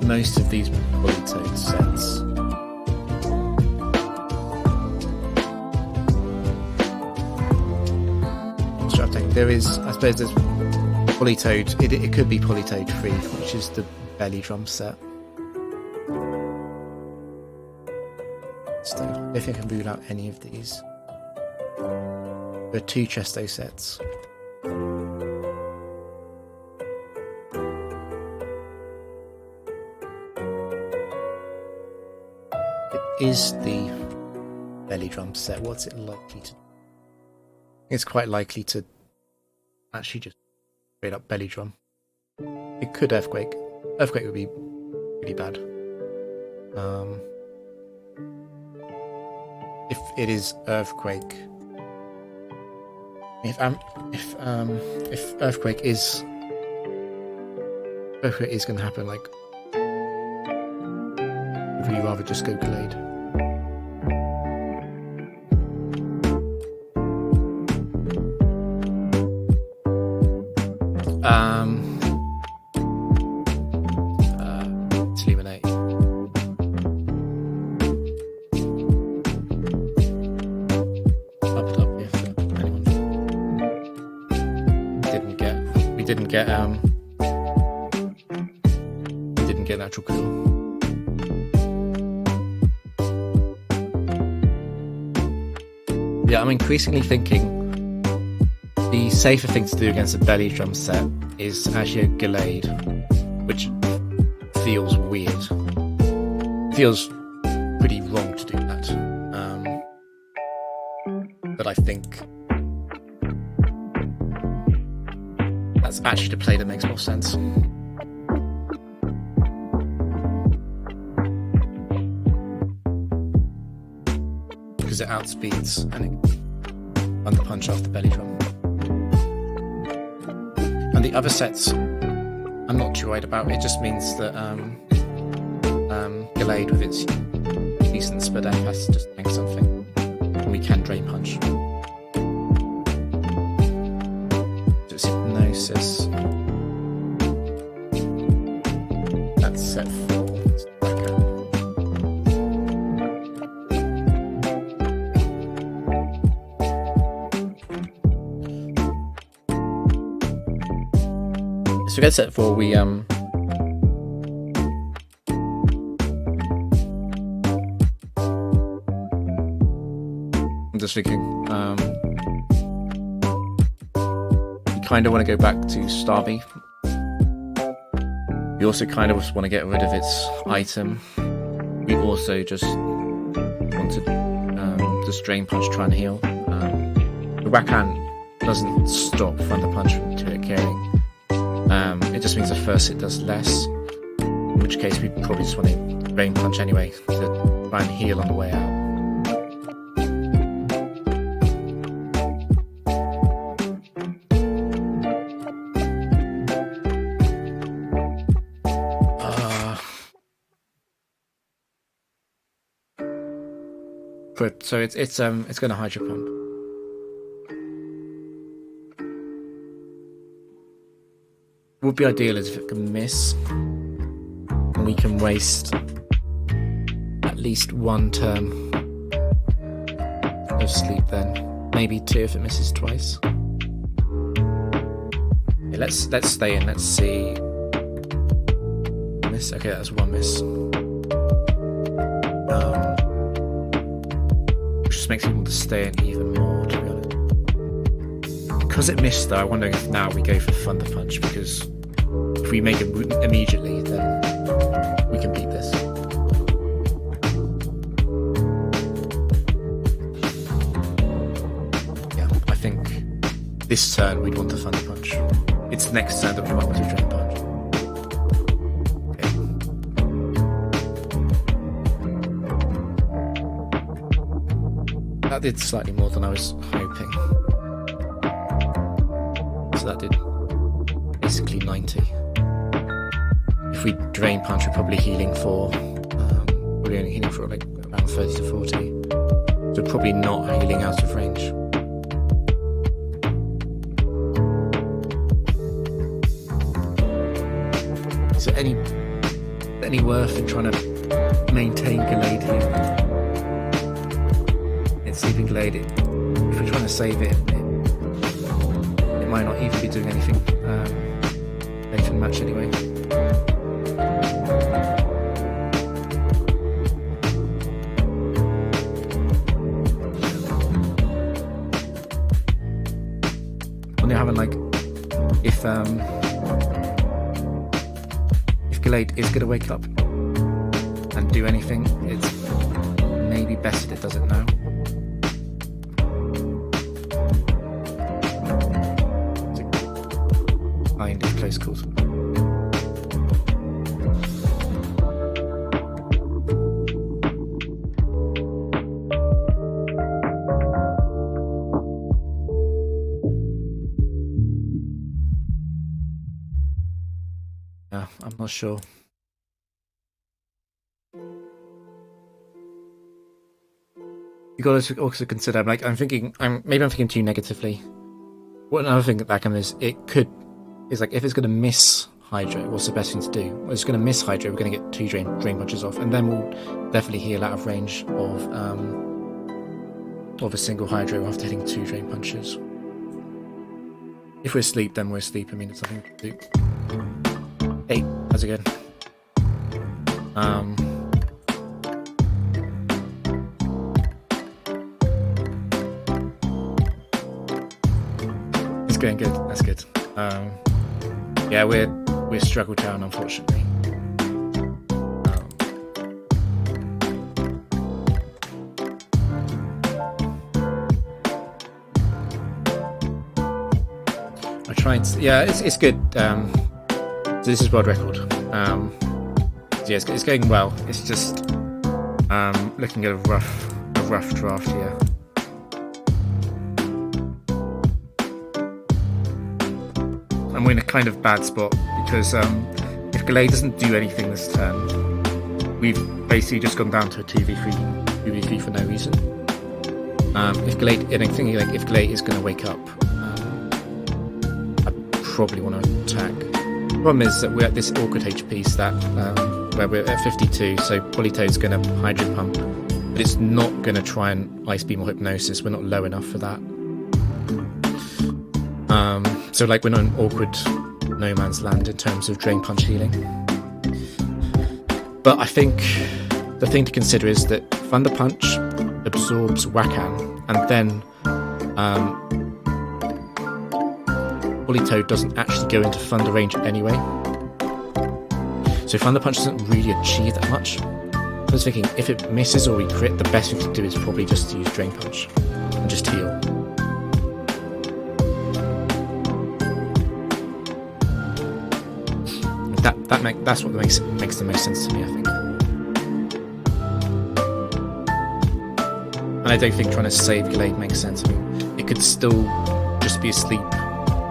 Most of these polytoad sets there is, I suppose there's Polytoad, it could be Polytoad 3, which is the belly drum set. So I don't think I can rule out any of these. There are 2 Chesto sets. Is the belly drum set, what's it likely to do? It's quite likely to actually just straight up belly drum. It could Earthquake. Earthquake would be really bad. If it is Earthquake, if Earthquake is going to happen, like, would you rather just go Glade? Let's eliminate. Up it up if anyone didn't get. We get didn't get natural cool. Yeah, I'm increasingly thinking the safer thing to do against a belly drum set is actually a Gallade, which feels weird. Feels pretty wrong to do that. But I think that's actually the play that makes more sense. Because it outspeeds and it underpunch off the belly drum. And the other sets, I'm not too worried about. It just means that Gallade with its decent split F has to just make something. And we can drain punch. So it's Hypnosis. That's set 4. So we get set 4, we I'm just thinking, we kind of want to go back to Starby. We also kind of just want to get rid of its item. We also just want to just Drain Punch, try and heal. The Whackhand doesn't stop Thunder Punch from it caring. It just means the first hit does less, in which case we probably just want to Drain Punch anyway to try and heal on the way out. Good, so it's going to Hydro Pump. What would be ideal is if it can miss, and we can waste at least 1 turn of sleep then. Maybe 2 if it misses twice. Yeah, let's stay in, let's see. Miss, okay, that's 1 miss. Which just makes me want to stay in even more, to be honest. Because it missed though, I wonder if now we go for Thunder Punch, because if we make it immediately, then we can beat this. Yeah, I think this turn we'd want to Thunder Punch. It's the next turn that we might want to Drain Punch. Okay. That did slightly more than I was hoping. So that did basically 90. If we Drain Punch, we're probably healing for we're only healing for like around 30 to 40. So probably not healing out of range. Is there any worth in trying to maintain Gallade here? It's Sleeping Gallade. If we're trying to save it, it might not even be doing anything later in the match anyway. When you're having like, if Gallade is going to wake up and do anything, it's maybe best that it does it now. Kind of close calls. Yeah, I'm not sure. You got to also consider, like, I'm thinking too negatively. What another thing that can is like if it's going to miss Hydro, what's the best thing to do? Well, it's going to miss Hydro, we're going to get 2 drain punches off, and then we'll definitely heal out of range of a single Hydro after hitting 2 drain punches. If we're asleep, then we're asleep. I mean, it's nothing to do. Hey, how's it going? It's going good. That's good. Yeah, we're struggle town, unfortunately. I tried. Yeah, it's good. So this is world record. So yeah, it's going well. It's just looking at a rough draft here. And we're in a kind of bad spot because if Galay doesn't do anything this turn, we've basically just gone down to a 2v3 for no reason. If Galay, and I'm thinking like if Galay is going to wake up, I probably want to attack. The problem is that we're at this awkward HP stat where we're at 52, so Politoad's going to Hydro Pump, but it's not going to try and Ice Beam or Hypnosis. We're not low enough for that. So like we're not in awkward no man's land in terms of Drain Punch healing. But I think the thing to consider is that Thunder Punch absorbs Whack-A, and then Politoad doesn't actually go into Thunder range anyway. So Thunder Punch doesn't really achieve that much. So I was thinking, if it misses or we crit, the best thing to do is probably just to use Drain Punch and just heal. That's what makes the most sense to me, I think. And I don't think trying to save Gallade makes sense. I mean, it could still just be asleep,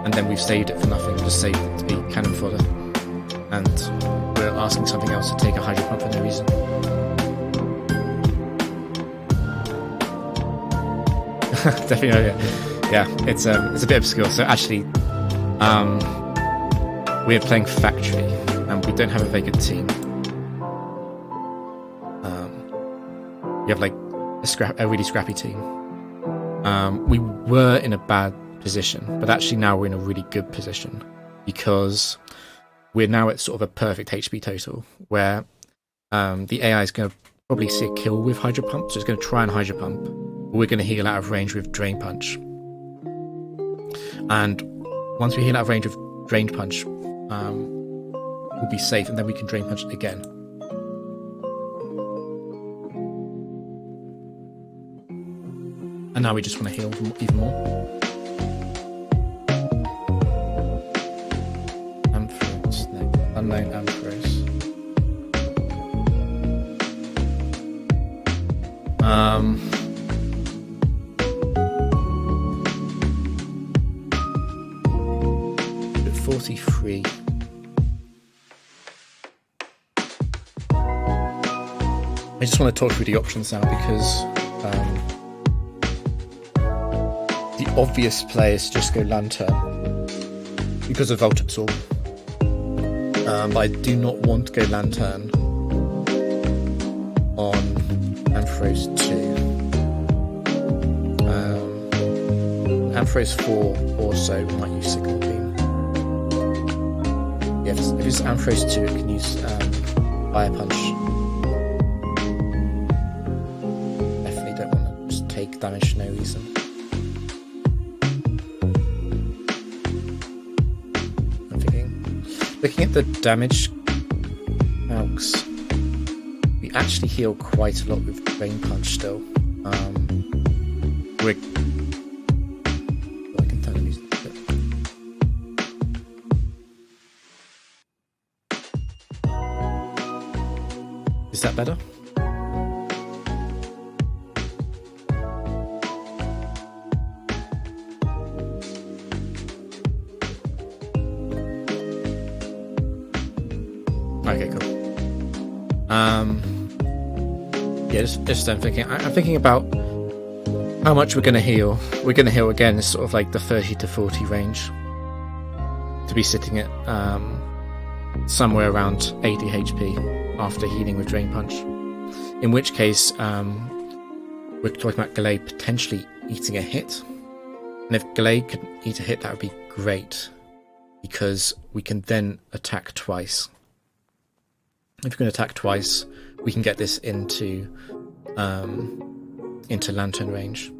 and then we've saved it for nothing, just saved it to be cannon fodder. And we're asking something else to take a Hydro Pump for no reason. Definitely, yeah. It's a bit obscure. So actually, we're playing Factory, and we don't have a very good team. We have like a really scrappy team. We were in a bad position, but actually now we're in a really good position because we're now at sort of a perfect HP total where the AI is going to probably see a kill with Hydro Pump, so it's going to try and Hydro Pump. We're going to heal out of range with Drain Punch, and once we heal out of range with Drain Punch, we'll be safe, and then we can Drain Punch again. And now we just want to heal even more. Ampharos, no, unknown Ampharos. 43. I just want to talk through the options now because the obvious play is to just go Lantern because of Volt Absorb. But I do not want to go Lantern on Ampharos 2. Ampharos 4 also might use Signal Beam. Yeah, if it's Ampharos 2, it can use Fire Punch. Definitely don't want to just take damage for no reason. I'm thinking, looking at the damage calcs, we actually heal quite a lot with Drain Punch still. We're Is that better? Okay, cool. Yeah, just I'm thinking about how much we're going to heal. We're going to heal again, it's sort of like the 30 to 40 range, to be sitting at somewhere around 80 HP after healing with Drain Punch. In which case, we're talking about Gallade potentially eating a hit. And if Gallade could eat a hit, that would be great, because we can then attack twice. If we can attack twice, we can get this into lantern range.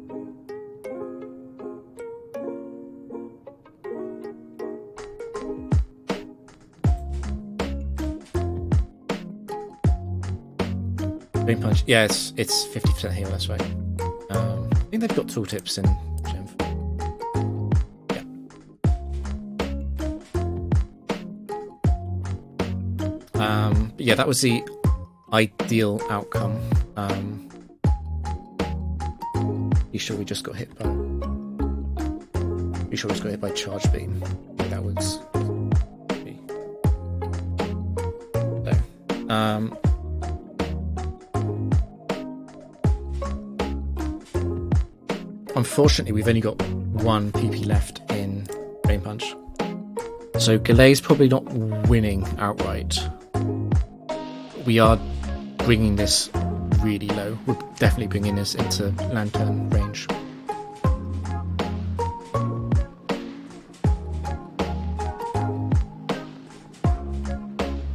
Green punch, yeah, it's 50% heal. That's right. I think they've got tooltips in Gen 4. Yeah. But yeah, that was the ideal outcome. You sure we just got hit by? You sure we just got hit by charge beam? That was. No. Unfortunately, we've only got one PP left in Rain Punch, so Galet's probably not winning outright. We are bringing this really low. We're definitely bringing this into lantern range.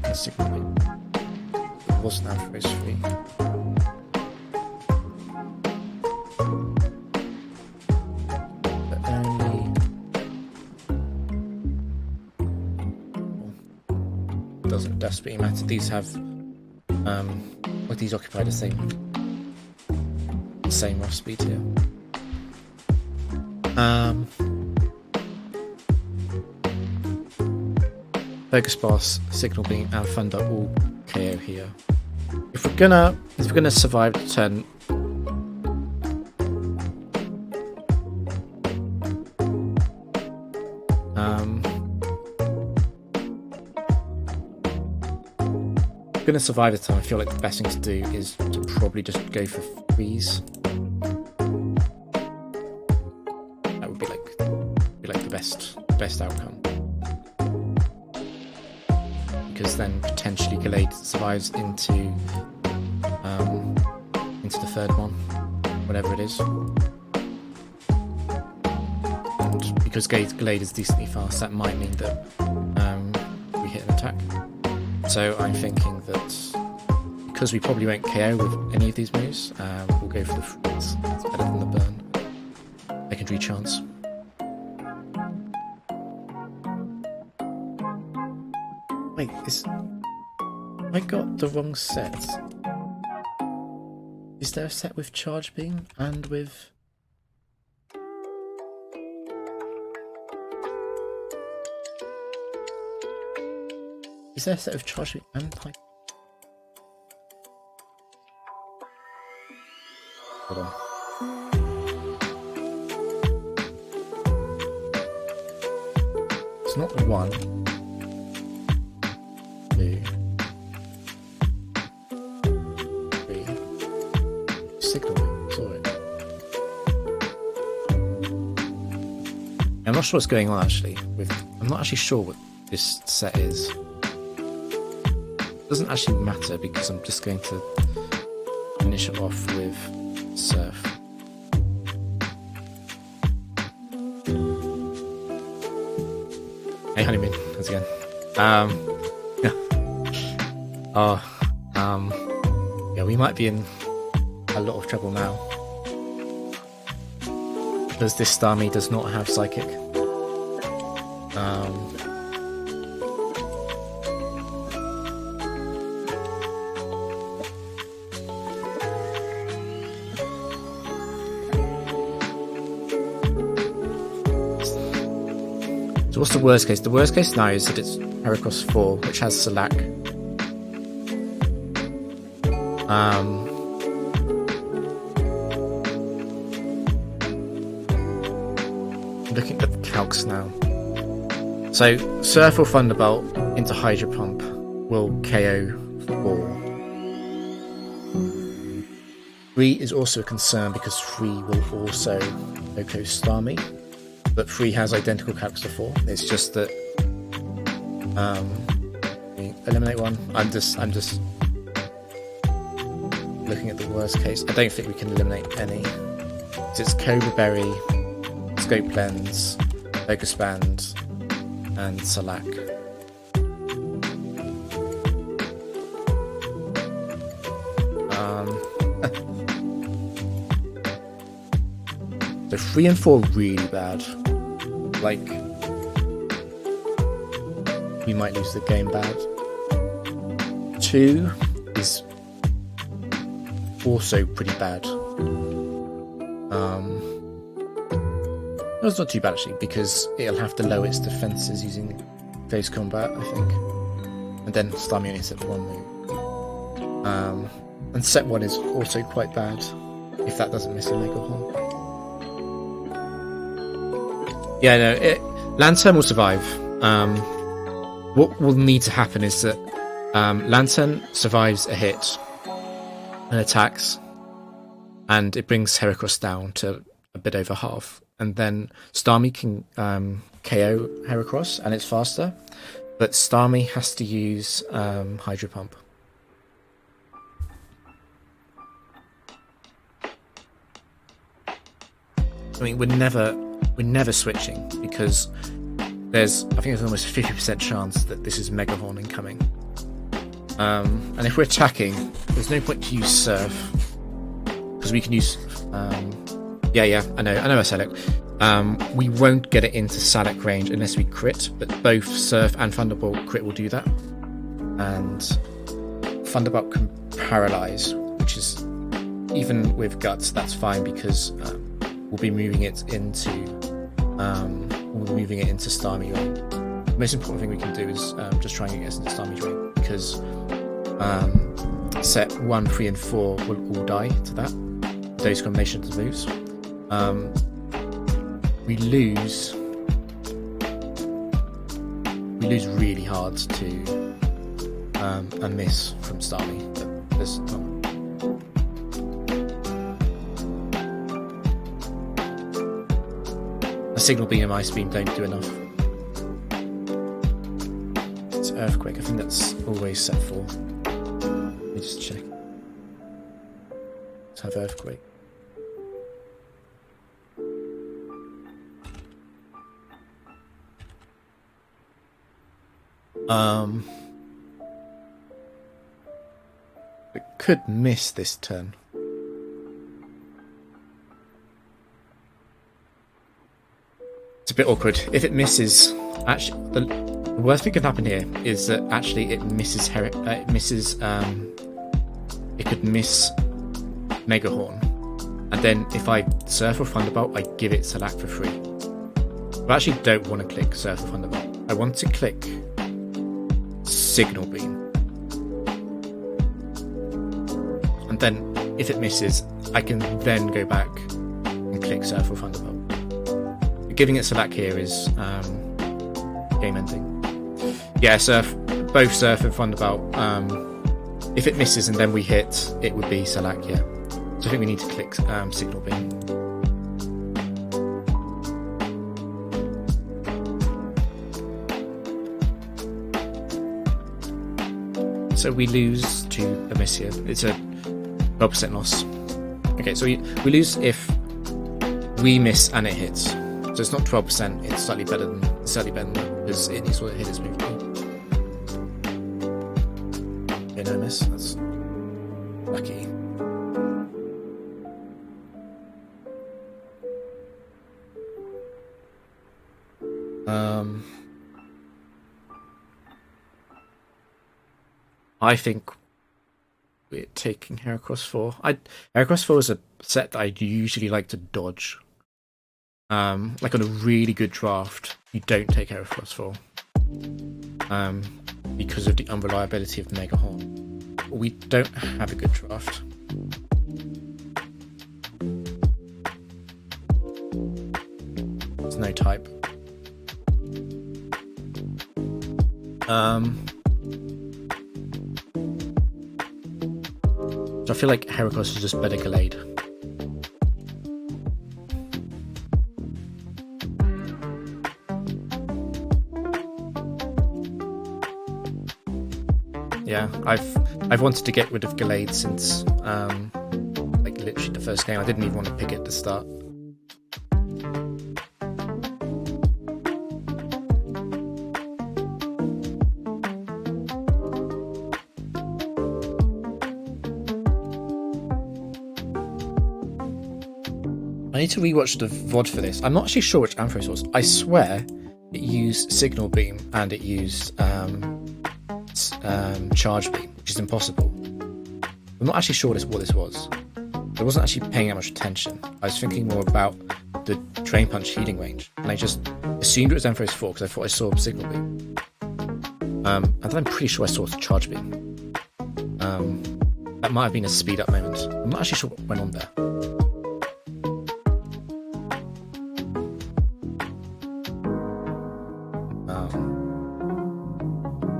It was now for his free. But only doesn't desperately matter. These have well, these occupy the same rough speed here. Focus Blast, Signal Beam, and Thunder all KO here. If we're gonna survive the turn, gonna survive the time, I feel like the best thing to do is to probably just go for freeze. That would be like the best outcome, because then potentially Galade survives into the third one, whatever it is. And because Galade is decently fast, that might mean that we hit an attack. So I'm thinking that because we probably won't KO with any of these moves, we'll go for the freeze. It's better than the burn. Secondary chance. Wait, I got the wrong set. Is there a set with Charge Beam and with... Is there a set of Charge Beam and like... Hold on. It's not 1, 2, 3. Signal Beam, sorry. I'm not sure what's going on actually. I'm not actually sure what this set is. It doesn't actually matter because I'm just going to finish it off with Surf. Hey Honeymoon, once again. Yeah, we might be in a lot of trouble now, because this Starmie does not have Psychic. So what's the worst case? The worst case scenario is that it's Heracross 4, which has Selak. Looking at the calcs now. So Surf or Thunderbolt into Hydro Pump will KO 4. 3 is also a concern because 3 will also OHKO Starmie. But 3 has identical calcs to 4. It's just that eliminate one. I'm just looking at the worst case. I don't think we can eliminate any. So it's Cobra Berry, Scope Lens, Focus Band, and Salak. So 3 and 4 really bad. Like, we might lose the game bad. 2 is also pretty bad. It's not too bad actually, because it'll have to lower its defenses using close combat, I think. And then Starmie only set 1 move. And set 1 is also quite bad, if that doesn't miss a Mega Horn. Yeah, no, Lantern will survive. What will need to happen is that Lantern survives a hit and attacks, and it brings Heracross down to a bit over half. And then Starmie can KO Heracross, and it's faster. But Starmie has to use Hydro Pump. I mean, we're never switching, because I think there's almost a 50% chance that this is Mega Horn incoming. And if we're attacking, there's no point to use Surf, because we can use yeah, I know I said it. We won't get it into Salak range unless we crit, but both Surf and Thunderbolt crit will do that. And Thunderbolt can paralyze, which is, even with Guts, that's fine, because we'll be moving it into Starmie range. The most important thing we can do is just try and get us into Starmie's range, because set 1, 3, and 4 will all die to that. Those combinations of moves. We lose really hard to a miss from Starmie. But there's a Signal Beam and Ice Beam don't do enough. It's Earthquake. I think that's always set for. Let me just check. Let's have Earthquake. It could miss this turn. It's a bit awkward. If it misses, actually, the worst thing could happen here is that actually it misses. It could miss Mega Horn, and then if I Surf or Thunderbolt, I give it Salak for free. I actually don't want to click Surf or Thunderbolt. I want to click Signal Beam, and then if it misses, I can then go back and click Surf or Thunderbolt. Giving it Salak here is game ending. Yeah, Surf, both Surf and Thunderbolt. If it misses and then we hit, it would be Salak, yeah. So I think we need to click Signal Beam. So we lose to Amicia. It's a 12% loss. Okay, so we lose if we miss and it hits. So it's not 12%, it's slightly better than that, because it needs to hit its move. Okay, no miss. That's lucky. I think we're taking Heracross 4. Heracross 4 is a set that I usually like to dodge. Like on a really good draft, you don't take Heracross 4. Because of the unreliability of the Mega Horn. We don't have a good draft. There's no type. So I feel like Heracross is just better Gallade. Yeah, I've wanted to get rid of Gallade since like literally the first game. I didn't even want to pick it to start. I need to rewatch the VOD for this. I'm not actually sure which Ampharos was. I swear it used Signal Beam and it used Charge Beam, which is impossible. I'm not actually sure what this was. I wasn't actually paying that much attention. I was thinking more about the Drain Punch healing range, and I just assumed it was Ampharos 4 because I thought I saw Signal Beam. And then I'm pretty sure I saw Charge Beam. That might have been a speed up moment. I'm not actually sure what went on there.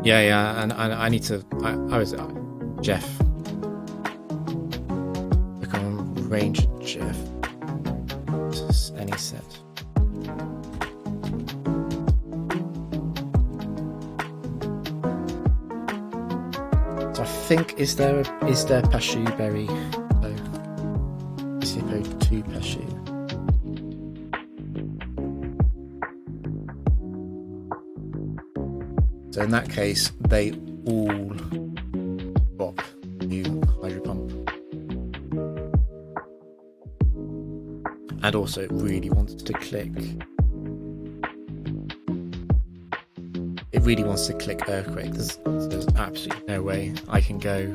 Yeah, and I need to. I was Jeff. Look on range, Jeff. Any set. So I think is there Pashu Berry? Hippo 2 Pashu. So in that case, they all drop new Hydro Pump. And also it really wants to click. It really wants to click Earthquake. There's absolutely no way I can go.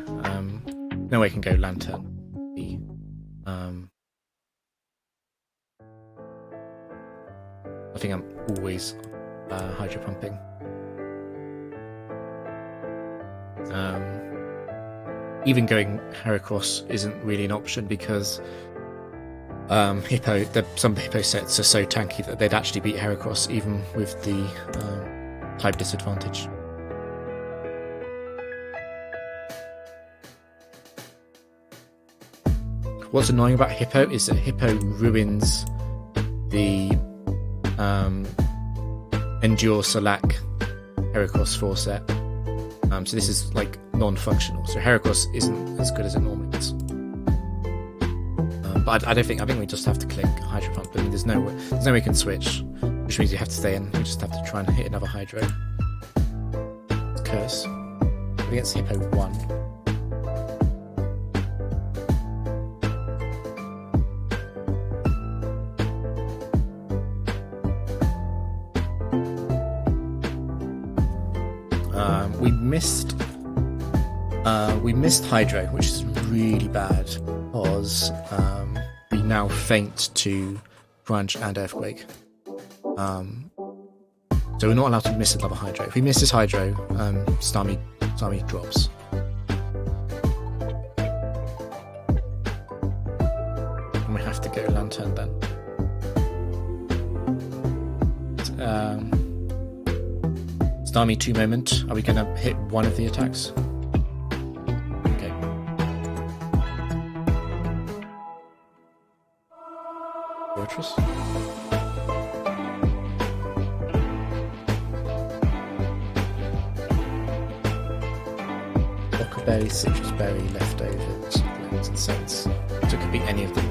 No way I can go Lantern. I think I'm always Hydro Pumping. Even going Heracross isn't really an option because some Hippo sets are so tanky that they'd actually beat Heracross even with the type disadvantage. What's annoying about Hippo is that Hippo ruins the Endure Solak Heracross 4 set. So this is like non-functional. So Heracross isn't as good as it normally is. But I think we just have to click Hydro Pump. I mean, there's no way we can switch, which means you have to stay in. We just have to try and hit another Hydro. It's Curse against Hippo 1. We missed Hydro, which is really bad because we now faint to Crunch and Earthquake. So we're not allowed to miss another Hydro. If we miss this Hydro, Starmie drops. And we have to go Lantern then. Starmie 2 moment. Are we going to hit one of the attacks? Okay. Fortress. Berry, Citrus Berry, Leftovers, Blends and Scents. So it could be any of them.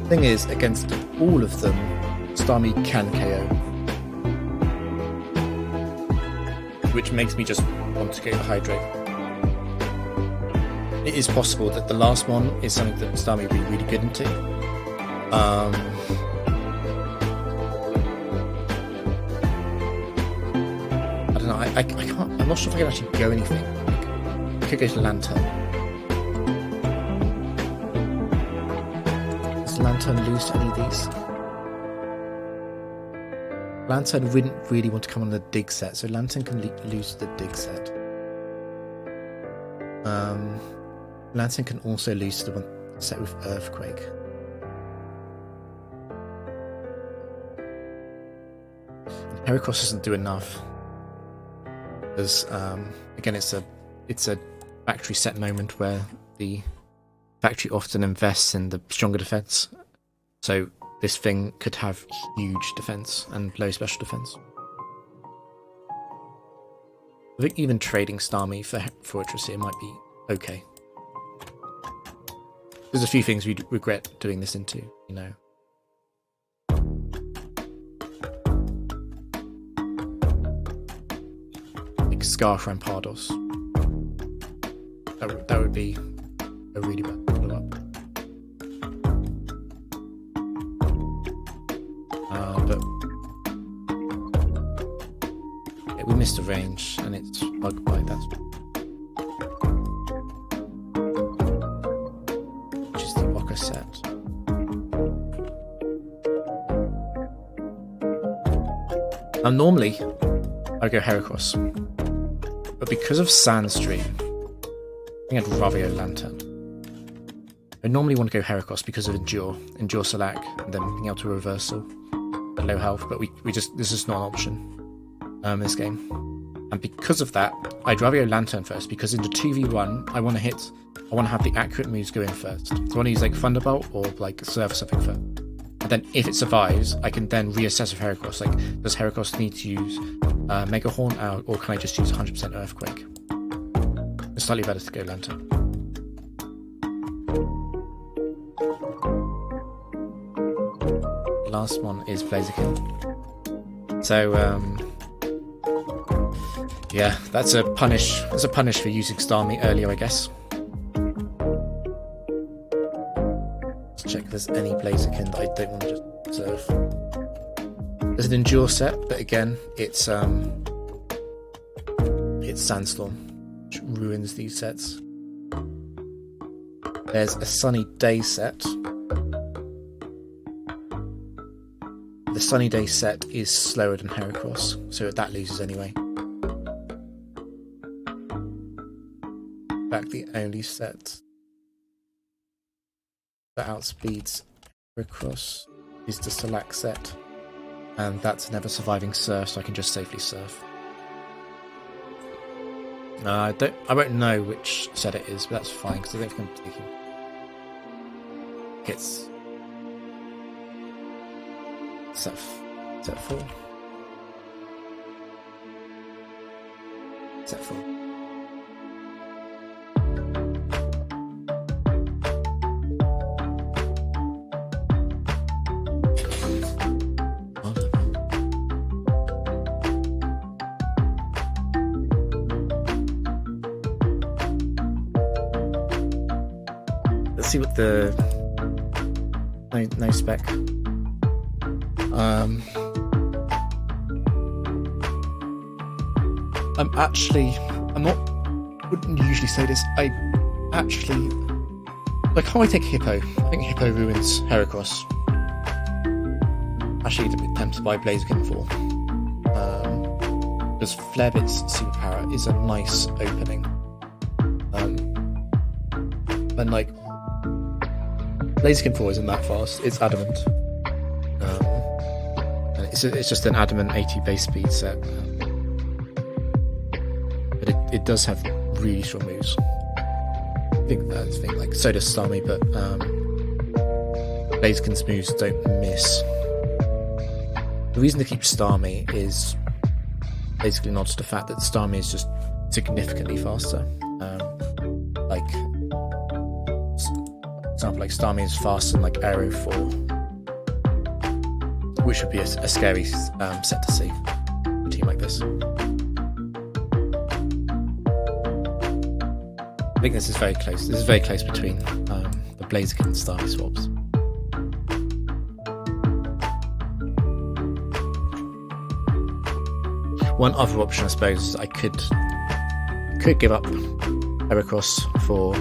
Thing is, against all of them, Starmie can KO. Which makes me just want to go for Hydro. It is possible that the last one is something that Starmie will be really good into. I don't know, I can't, I'm not sure if I can actually go anything. I could go to Lantern. Does Lantern lose to any of these? Lantern wouldn't really want to come on the dig set, so Lantern can lose the dig set. Lantern can also lose the one set with Earthquake. Heracross doesn't do enough. Because again, it's a factory set moment where the factory often invests in the stronger defense. So this thing could have huge defense and low special defense. I think even trading Starmie for Fortress here might be okay. There's a few things we'd regret doing this into, you know. Like Scarf Rampardos. That would be a really bad follow-up. we missed a range, and it's bug bite. That's which is the Ocker set. Now normally I go Heracross, but because of Sandstream, I think I'd rather go Lantern. I normally want to go Heracross because of Endure Select, and then being able to reversal at low health, but this is not an option in this game. And because of that, I'd rather go Lantern first, because in the 2v1, I want to have the accurate moves go in first. So I want to use like Thunderbolt or like Surf something first. And then if it survives, I can then reassess with Heracross. Like, does Heracross need to use Mega Horn out, or can I just use 100% Earthquake? It's slightly better to go Lantern. Last one is Blaziken. So, yeah, that's a punish. That's a punish for using Starmie earlier, I guess. Let's check if there's any Blaziken that I don't want to just observe. There's an Endure set, but again, it's Sandstorm, which ruins these sets. There's a Sunny Day set. The Sunny Day set is slower than Heracross, so that loses anyway. In fact, the only set that outspeeds Heracross is the Select set, and that's never surviving Surf, so I can just safely Surf. I won't know which set it is, but that's fine because I don't think I'm taking hits. Set 4. Set 4. Let's see what the no spec. Wouldn't usually say this. I can't take Hippo. I think Hippo ruins Heracross. Actually, a bit tempted by Blaziken 4. Because Flarebit's superpower is a nice opening. And like, Blaziken 4 isn't that fast, it's adamant. And it's just an adamant 80 base speed set. But it does have really strong moves. I think that's the thing, like, so does Starmie, but Blaziken's moves don't miss. The reason to keep Starmie is basically not just the fact that Starmie is just significantly faster. Like, for example, like Starmie is faster than like Aero 4, which would be a scary set to see a team like this. I think this is very close. This is very close between the Blaziken and Starmie swaps. One other option, I suppose, is I could give up Heracross for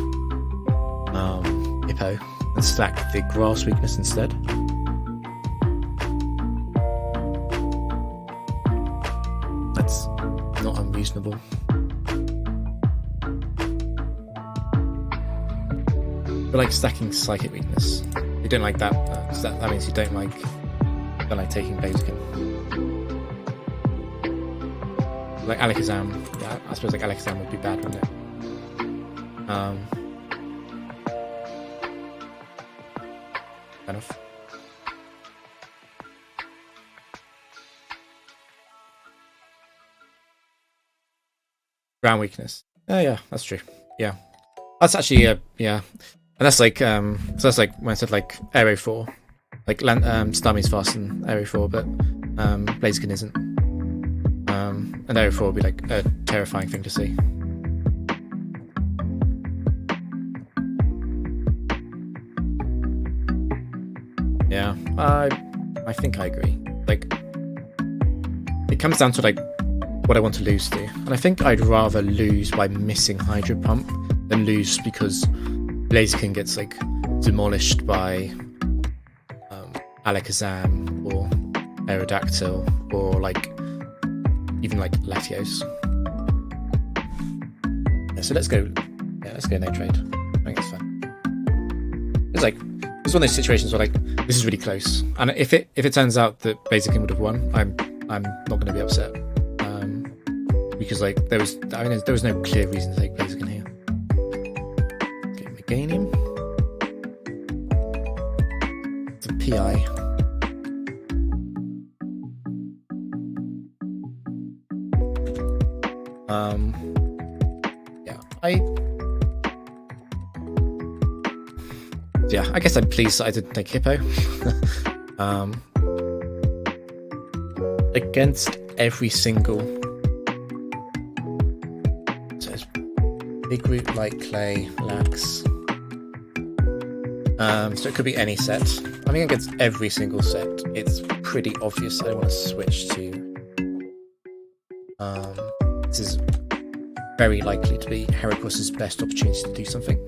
Hippo and stack the Grass weakness instead. That's not unreasonable. But like stacking Psychic weakness, you don't like that. That means you don't like taking Blaziken. Like Alakazam, yeah, I suppose like Alakazam would be bad, wouldn't it? Fair enough. Ground weakness. Oh yeah, that's true. Yeah, that's actually yeah, and that's like so that's like when I said like Aero 4, like Starmie's faster than Aero 4, but Blaziken isn't. And Aero 4 would be like a terrifying thing to see. Yeah, I think I agree. Like, it comes down to like what I want to lose to. And I think I'd rather lose by missing Hydro Pump than lose because Blaziken gets like demolished by Alakazam or Aerodactyl or like even like Latios. Yeah, so let's go no trade. I think it's fine. It's like it's one of those situations where like this is really close, and if it turns out that Blaziken would have won, I'm not going to be upset. Because like there was no clear reason to take Blaziken here. Okay, Meganium. The PI. I guess I'm pleased that I didn't take Hippo. Against every single. So it's Big Root, Light Clay, Lax. So it could be any set. I think against every single set, it's pretty obvious I want to switch to. This is very likely to be Heracross's best opportunity to do something.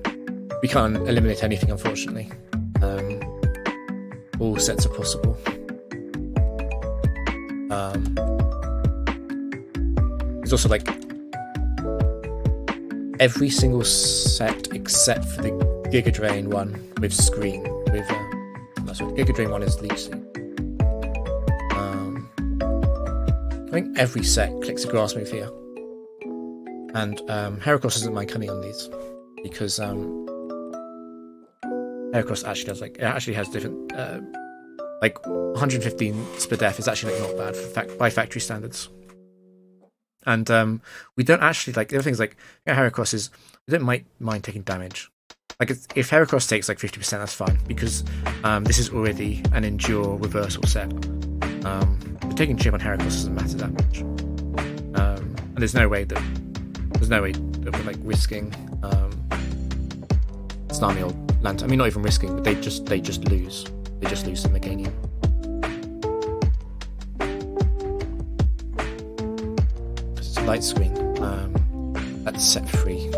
We can't eliminate anything, unfortunately. All sets are possible. There's also like every single set except for the Giga Drain one with Screen. With Giga Drain one is Leech Seed. I think every set clicks a Grass move here, and Heracross doesn't mind coming on these because Heracross actually has different like 115 Spadef is actually like not bad by factory standards. And we don't actually like the other things like Heracross is we don't mind taking damage. Like if Heracross takes like 50%, that's fine because this is already an Endure reversal set. But taking chip on Heracross doesn't matter that much. And there's no way that we're like risking Starmie or Lantern. I mean, not even risking, but they just lose. They just lose to Meganium. It's a light screen. That's set free.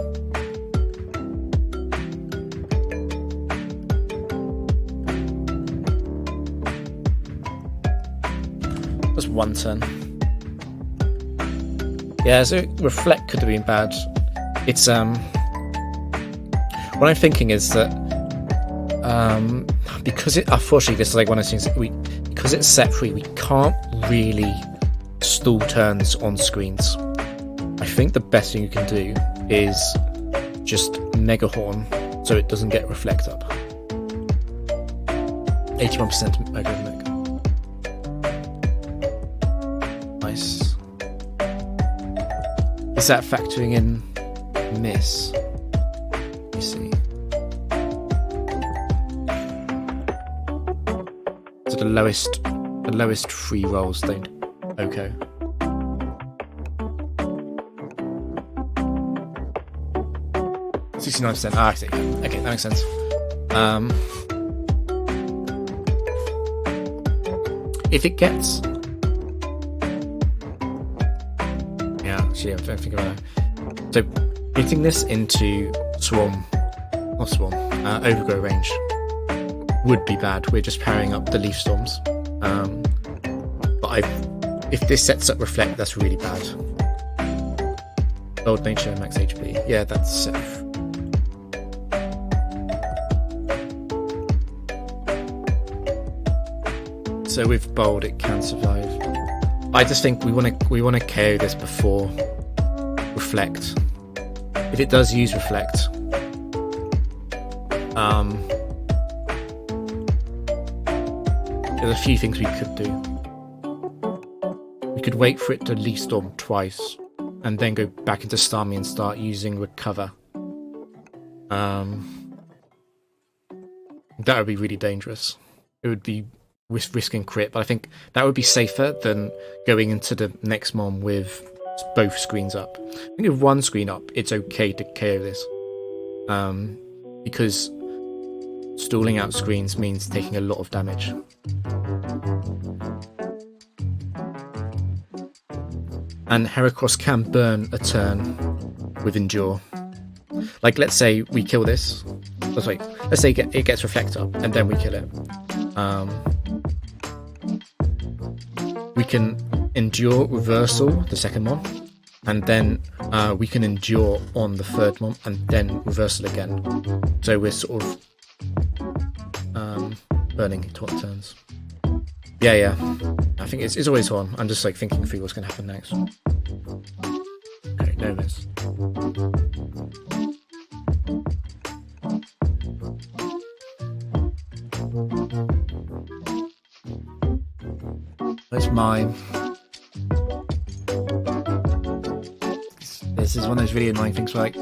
Just one turn. Yeah, so Reflect could have been bad. It's what I'm thinking is that because it unfortunately this is like one of the things that because it's set free, we can't really stall turns on screens. I think the best thing you can do is just Mega Horn so it doesn't get Reflect up. 81% Mega Mech. Nice. Is that factoring in miss? Let me see. So the lowest free rolls don't. Okay. %. Ah, I see. Okay, that makes sense. If it gets. Yeah, actually, I'm thinking about that. So, hitting this into Overgrow range would be bad. We're just powering up the Leaf Storms. But if this sets up Reflect, that's really bad. Old Nature, max HP. Yeah, that's safe. So with Bold, it can survive. I just think we want to KO this before Reflect. If it does use Reflect, there's a few things we could do. We could wait for it to Leaf Storm twice, and then go back into Starmie and start using Recover. That would be really dangerous. It would be risking crit, but I think that would be safer than going into the next mon with both screens up. I think with one screen up, it's okay to KO this, because stalling out screens means taking a lot of damage. and Heracross can burn a turn with Endure. Like, let's say we kill this. Oh, sorry, let's say it gets Reflector, and then we kill it. We can Endure Reversal the second one, and then we can Endure on the third one, and then Reversal again. So we're sort of burning 12 turns. Yeah. I think it's always on. I'm just like thinking through what's going to happen next. Okay, no miss. Where's mine? This is one of those really annoying things where, like,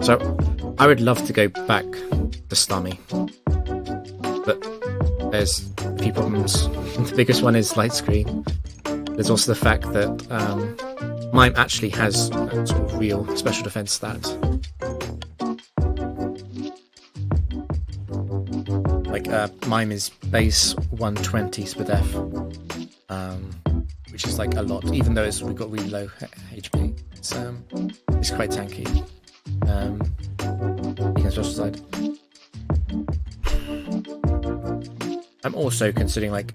so I would love to go back to Stummy, but there's a few problems. The biggest one is light screen. There's also the fact that Mime actually has a sort of real special defense stat. Like, Mime is base 120 Spadef, which is like a lot, even though we've got really low HP. It's quite tanky. Against special side. I'm also considering, like,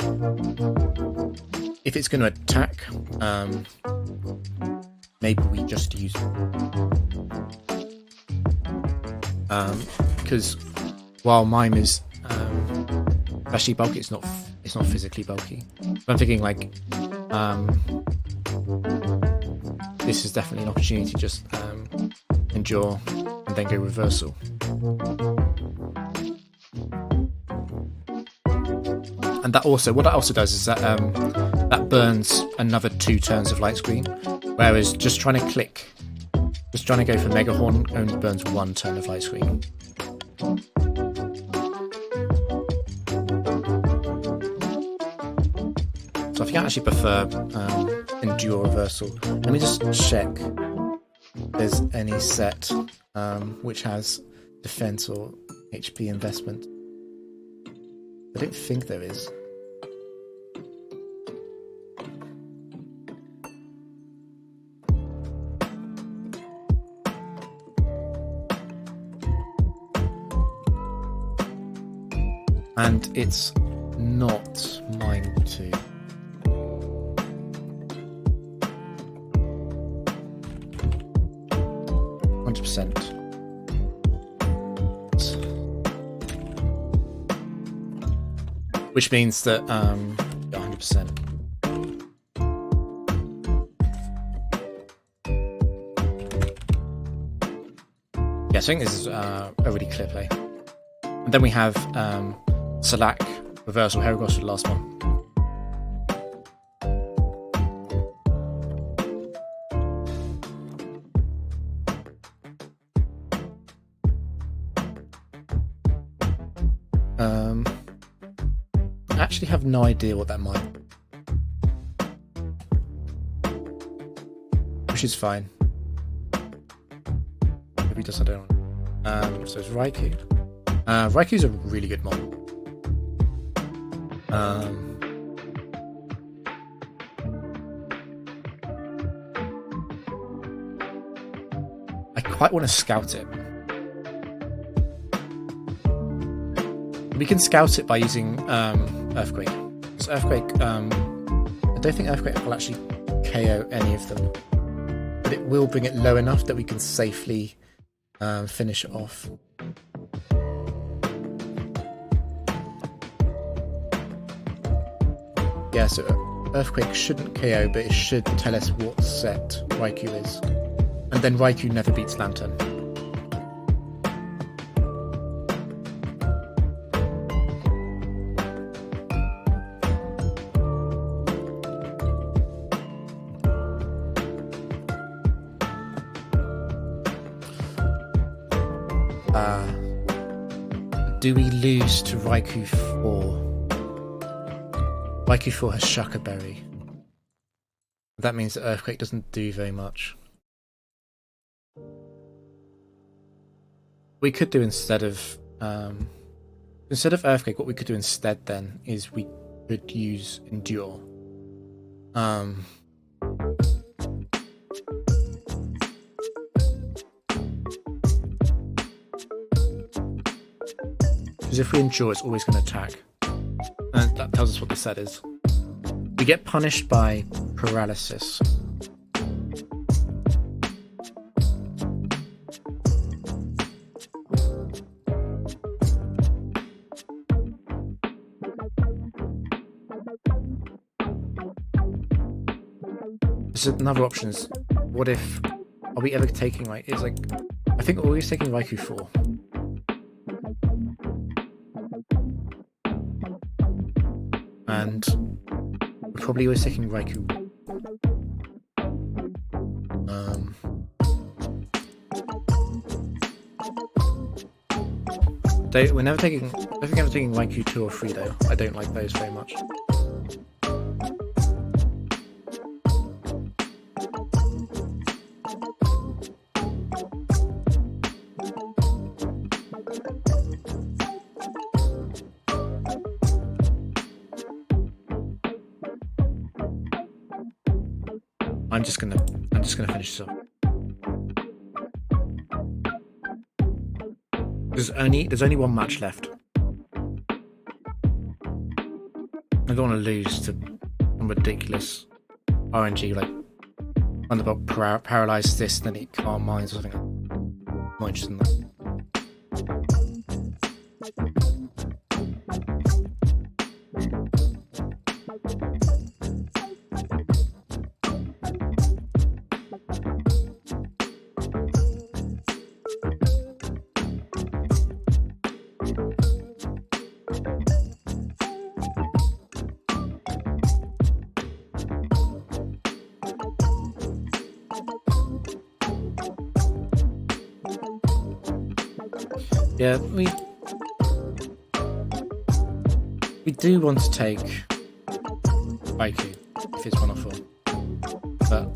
if it's going to attack, maybe we just use because while Mime is especially bulky, it's not physically bulky. But I'm thinking, like, this is definitely an opportunity to just Endure and then go Reversal. And that also, what that also does is that that burns another 2 turns of light screen, whereas just trying to go for Mega Horn only burns 1 turn of light screen. So I think I actually prefer Endure Reversal. Let me just check if there's any set which has defense or HP investment. I don't think there is. And it's not mine too. %. Which means that 100%. Yeah, so I think this is a really clear play. And then we have Salak, Reversal, Heracross for the last one. I actually have no idea what that might be. Which is fine. If he does, I don't know. So it's Raikou. Raikou's a really good mod. I quite want to scout it. We can scout it by using Earthquake. So Earthquake, I don't think Earthquake will actually KO any of them, but it will bring it low enough that we can safely finish it off. Yeah, so Earthquake shouldn't KO, but it should tell us what set Raikou is. And then Raikou never beats Lantern. Do we lose to Raikou 4? Raikou 4 has Shucker Berry. That means that Earthquake doesn't do very much. We could do instead of Earthquake, what we could do instead then is we could use Endure. Because if we endure, it's always going to attack. And that tells us what the set is. We get punished by paralysis. So another option is, what if, are we ever taking, like, it's like, I think we're always taking Raikou 4. And we're probably always taking Raikou. We're never taking, I don't think I'm taking Raikou 2 or 3 though. I don't like those very much. I'm just gonna finish this off. There's only one match left. I don't want to lose to some ridiculous RNG like Thunderbolt paralyzed this, then it can't mine or something. I'm not interested in that. Yeah, we do want to take Raikou if it's 1 or 4, but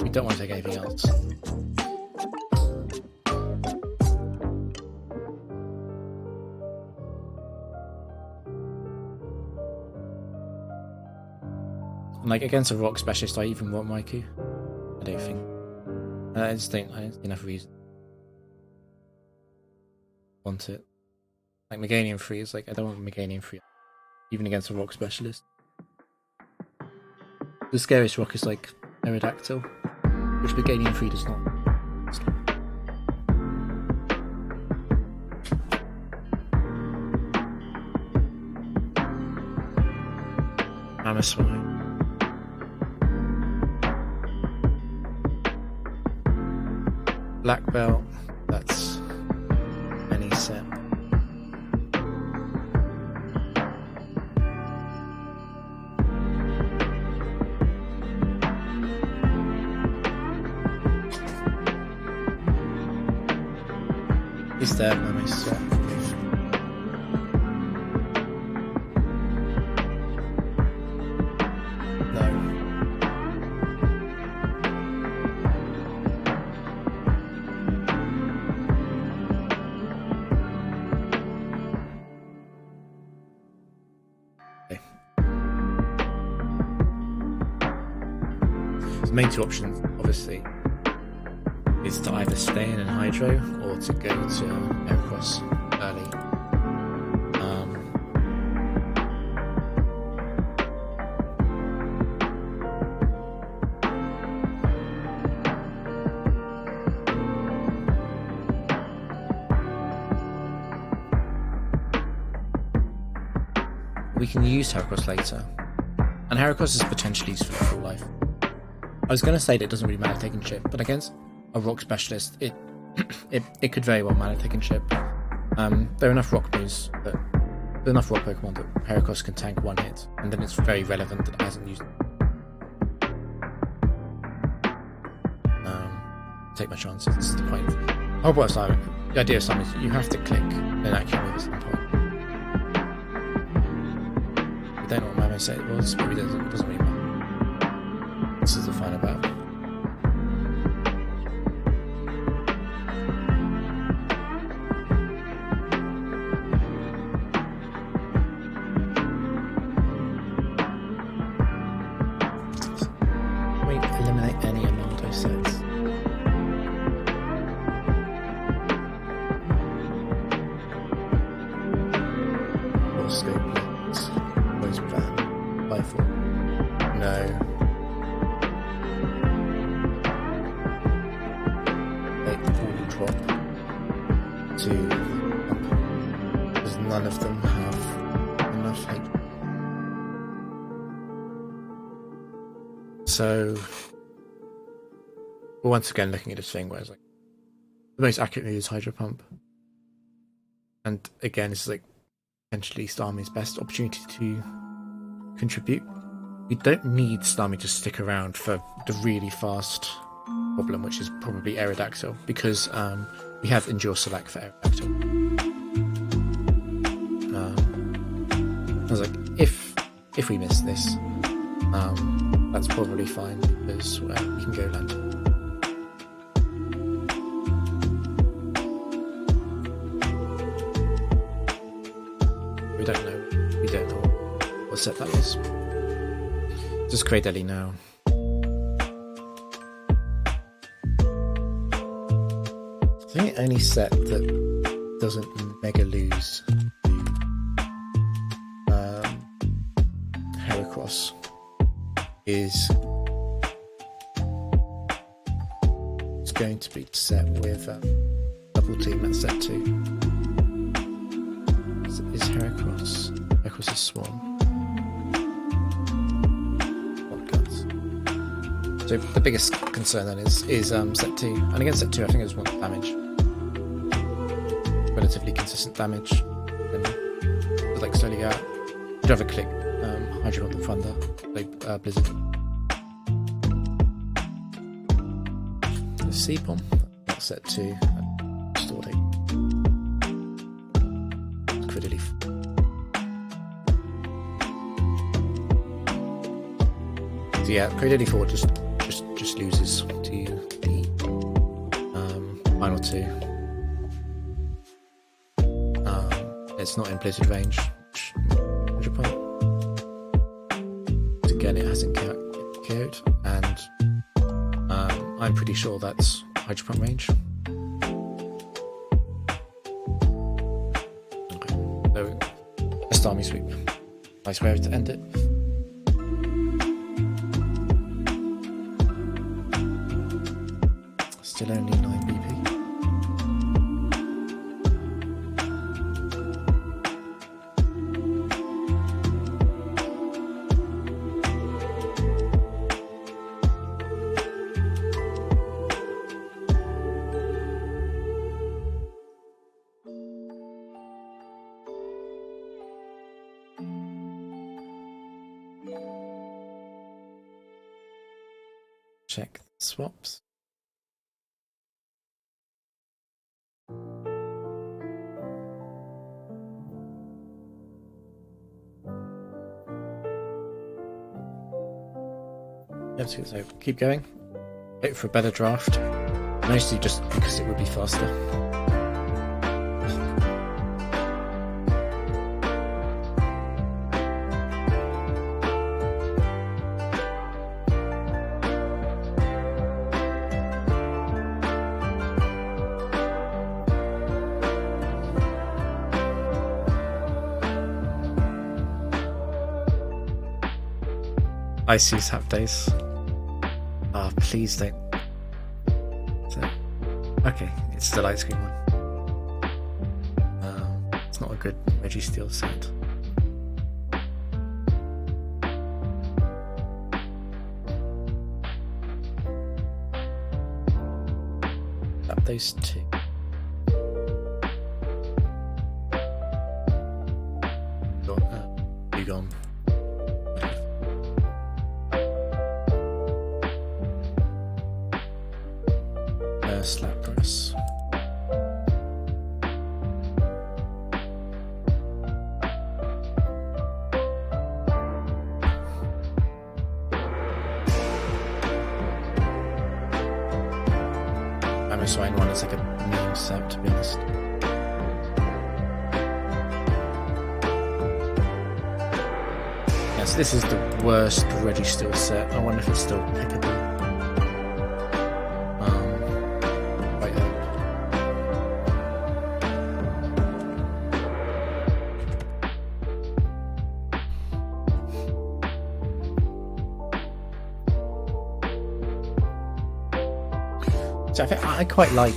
we don't want to take anything else. And like against a rock specialist, I even want Raikou. I don't think. I don't see enough reason. Want it. Like Meganium 3 is like, I don't want Meganium 3 even against a rock specialist. The scariest rock is like Aerodactyl, which Meganium 3 does not. Mamoswine. Black Belt, that's any set. Is there any set? The main two options, obviously, is to either stay in Hydro or to go to Heracross early. We can use Heracross later, and Heracross is potentially useful for full life. I was going to say that it doesn't really matter taking chip, but against a rock specialist, it could very well matter taking chip. There are enough rock moves, but there are enough rock Pokemon that Heracross can tank one hit, and then it's very relevant that it hasn't used it. Take my chances, this is the point. Oh, what assignment? The idea of assignment is you have to click an accurate move at some point. I don't know what Mamo said it was, maybe it doesn't really matter. This is the final battle. those sets. Or scope lens, close plan, rifle. No. Like all drop to because none of them have enough height. So we're once again looking at this thing where it's like the most accurately is hydro pump, and again it's like potentially Starmie's best opportunity to contribute. We don't need Starmie to stick around for the really fast problem, which is probably Aerodactyl, because we have Endure Select for Aerodactyl. I was like, if we miss this, that's probably fine because we can go land. We don't know what set that was. Just create Ellie now. I think the only set that doesn't mega lose Heracross is it's going to be set with double team at set 2. Is Heracross? Heracross is Swarm. So the biggest concern then is set 2, and against set 2 I think there's 1 damage, relatively consistent damage, and like slowly go out. You'd rather click Hydro than Thunder, like Blizzard. The Sea Bomb, that's set 2, stored 8. Credit So yeah, Cradily 4 just loses to the final 2. It's not in Blizzard range, which 100 point. Again, it hasn't KO'd, and I'm pretty sure that's Hydro Pump range. Okay, so a Starmie sweep. Nice way to end it. Still only 9 BP. Check the swaps. So keep going. Wait for a better draft. Mostly just because it would be faster. Icy's Hap Days. Oh, please don't. So, okay, it's the light screen one. It's not a good Registeel set. Hap Days 2. Got Dugong. Slap press. I'm assigning one as like a meme set, to be honest. Yes, this is the worst Registeel set. I wonder if it's still pickable. So I think I quite like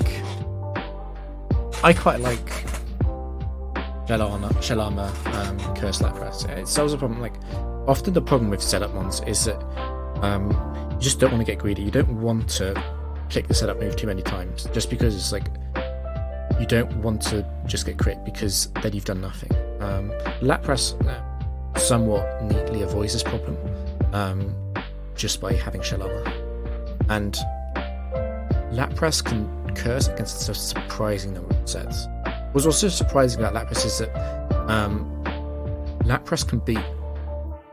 shell armor curse Lapras. It solves a problem. Like often the problem with setup mons is that you just don't want to get greedy. You don't want to click the setup move too many times, just because it's like you don't want to just get crit, because then you've done nothing. Lapras somewhat neatly avoids this problem just by having shell armor, and Lapras can curse against a surprising number of sets. What's also surprising about Lapras is that Lapras can beat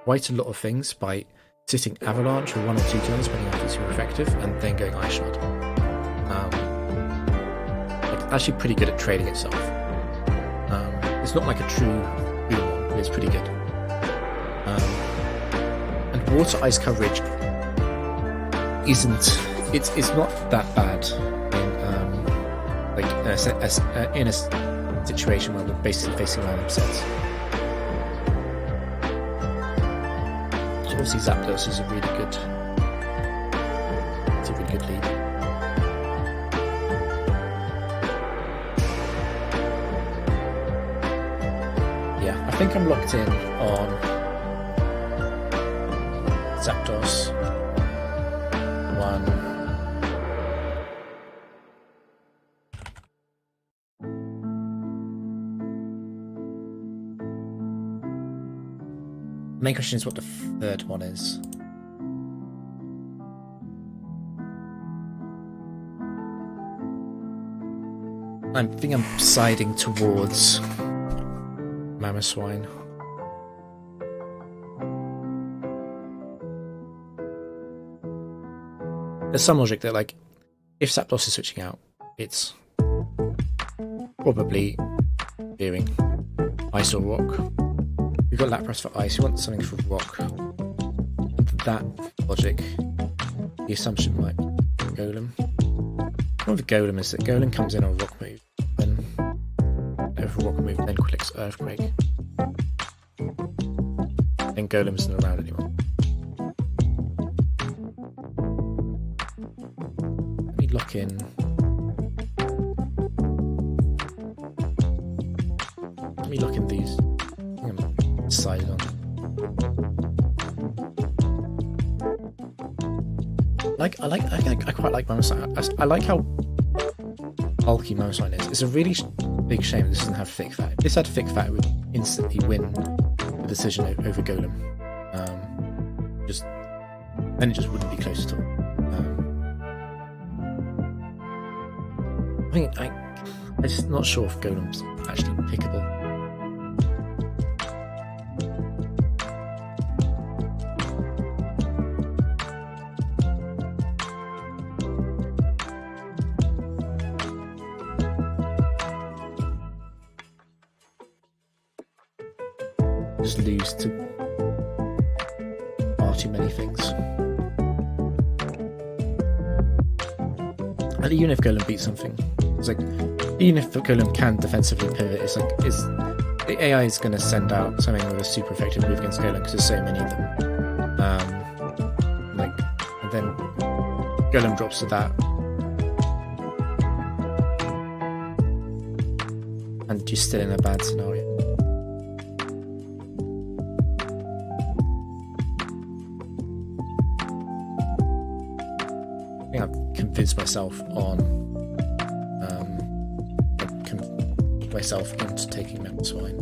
quite a lot of things by sitting Avalanche for 1 or 2 turns, depending on if it's super effective, and then going Ice Shard. It's actually pretty good at trading itself. It's not like a true one, but it's pretty good. And Water Ice coverage isn't. It's not that bad in a situation where we're basically facing random sets. So obviously Zapdos is a really good. It's a really good lead. Yeah, I think I'm locked in on Zapdos 1. The main question is what the third one is. I think I'm siding towards Mamoswine. There's some logic that, like, if Zapdos is switching out, it's probably fearing Ice or Rock. We've got Lapras for Ice, we want something for Rock. And that logic, the assumption might be Golem. The problem with Golem is that Golem comes in on Rock move, then over Rock move, then clicks Earthquake. Then Golem isn't around anymore. Let me lock in. Let me lock in these. Decided on. I quite like Mamoswine. I like how bulky Mamoswine is. It's a really big shame this doesn't have thick fat. If this had thick fat, it would instantly win the decision over Golem. Then it just wouldn't be close at all. I'm just not sure if Golem's actually pickable. Just lose to far too many things. And even if Golem beats something, it's like, even if Golem can defensively pivot, it's like, the AI is going to send out something with a super effective move against Golem because there's so many of them. And then Golem drops to that, and you're still in a bad scenario. I think I've convinced myself into taking Mamoswine.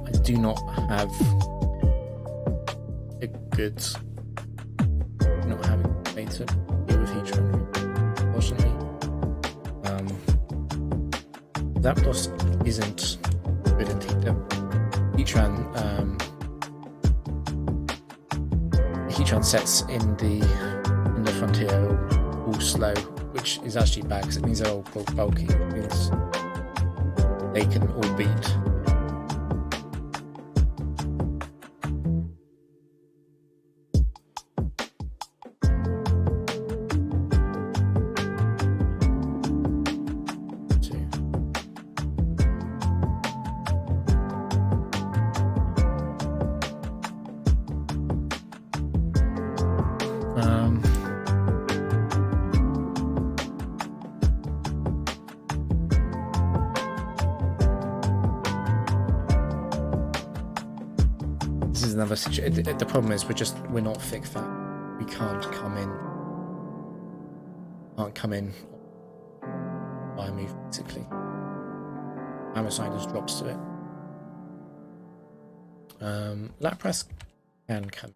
I do not have a good, not having way to deal with Heatran, unfortunately. Zapdos isn't good in Heatran sets in the frontier are all slow, which is actually bad because it means they're all bulky. It means they can all beat. This is another situation. The problem is we're not thick fat. We can't come in by a move basically. Amosine just drops to it. Lapras can come.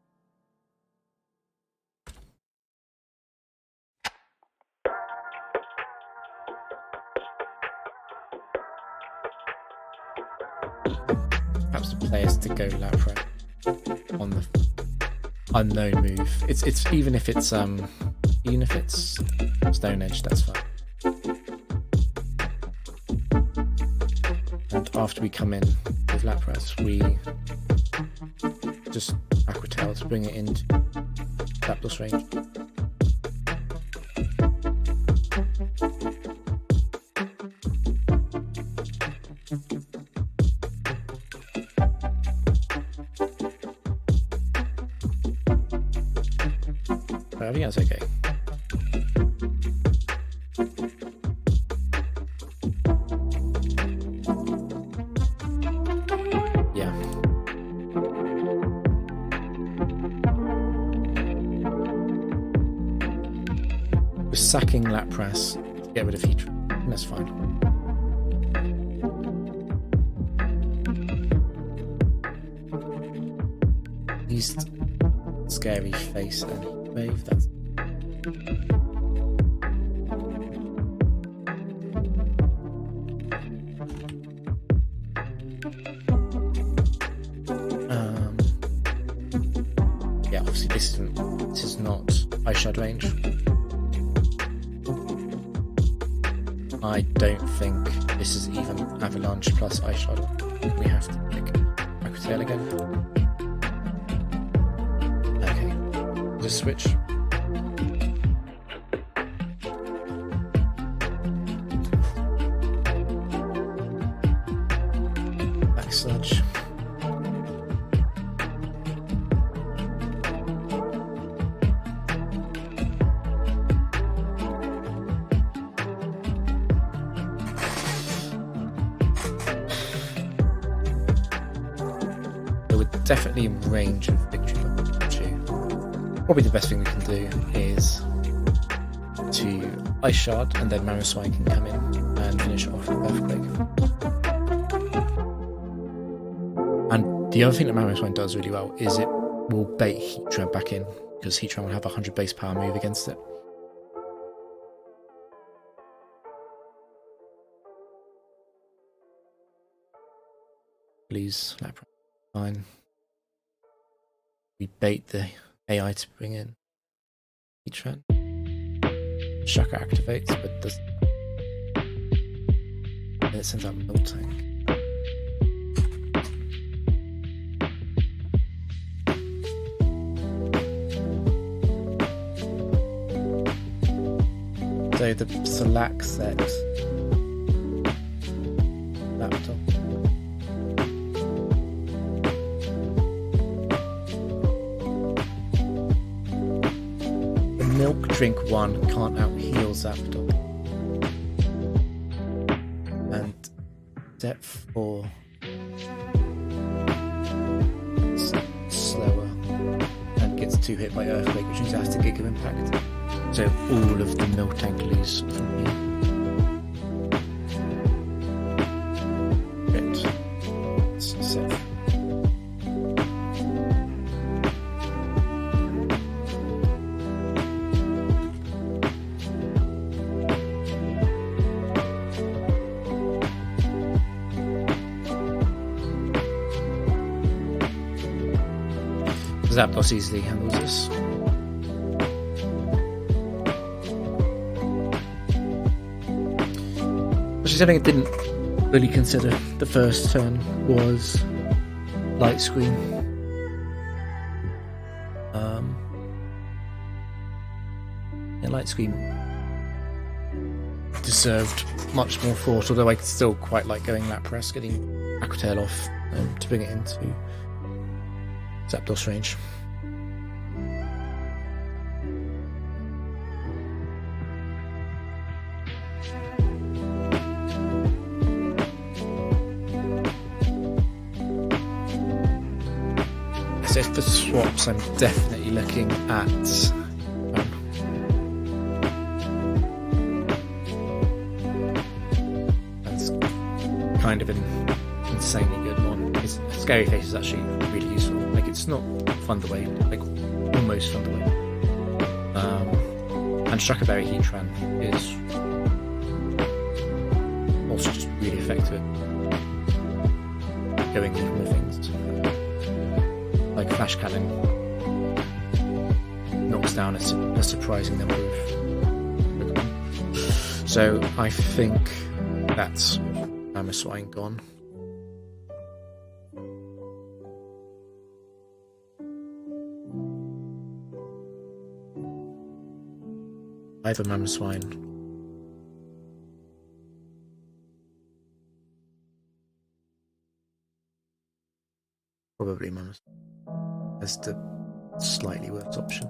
Perhaps the players to go Lapras on the unknown move. It's even if it's Stone Edge, that's fine. And after we come in with Lapras, we just Aqua Tail to bring it into Zapdos range. I think that's okay. Yeah. We're sacking Lapras to get rid of Heatran. That's fine. He's scary face and wave. That's yeah. Obviously, this is not Ice Shard range. I don't think this is even Avalanche plus Ice Shard. We have to pick Aqua Tail again. Just switch. Back sludge. So we're definitely in range of victory. Probably the best thing we can do is to Ice Shard and then Mamoswine can come in and finish it off with Earthquake. And the other thing that Mamoswine does really well is it will bait Heatran back in because Heatran will have a 100 base power move against it. Please, Lapras. Fine. We bait the AI to bring in Heatran. Shaka activates, but doesn't. And it sends out Miltank. So the Slack set laptop. Milk Drink 1 can't out-heal Zapdos. And Step 4 is slower and gets 2 hit by Earthquake, which means it has to Giga Impact. So all of the Miltank lose from here. Zapdos easily handles this. Which is something I didn't really consider the first turn was Light Screen. Light Screen deserved much more thought, although I still quite like going Lapras, getting Aqua Tail off to bring it into Zapdos range. So for swaps, I'm definitely looking at kind of an insanely good one. Scary Face is actually really useful. Like, it's not fun to way, like almost fun to way. And Shuckerberry Heatran is also just really effective at going into more things. Like Flash Cannon knocks down a surprising number of Pokemon. So I think that's Mamoswine gone. Either Mamoswine probably Mamoswine as the slightly worse option.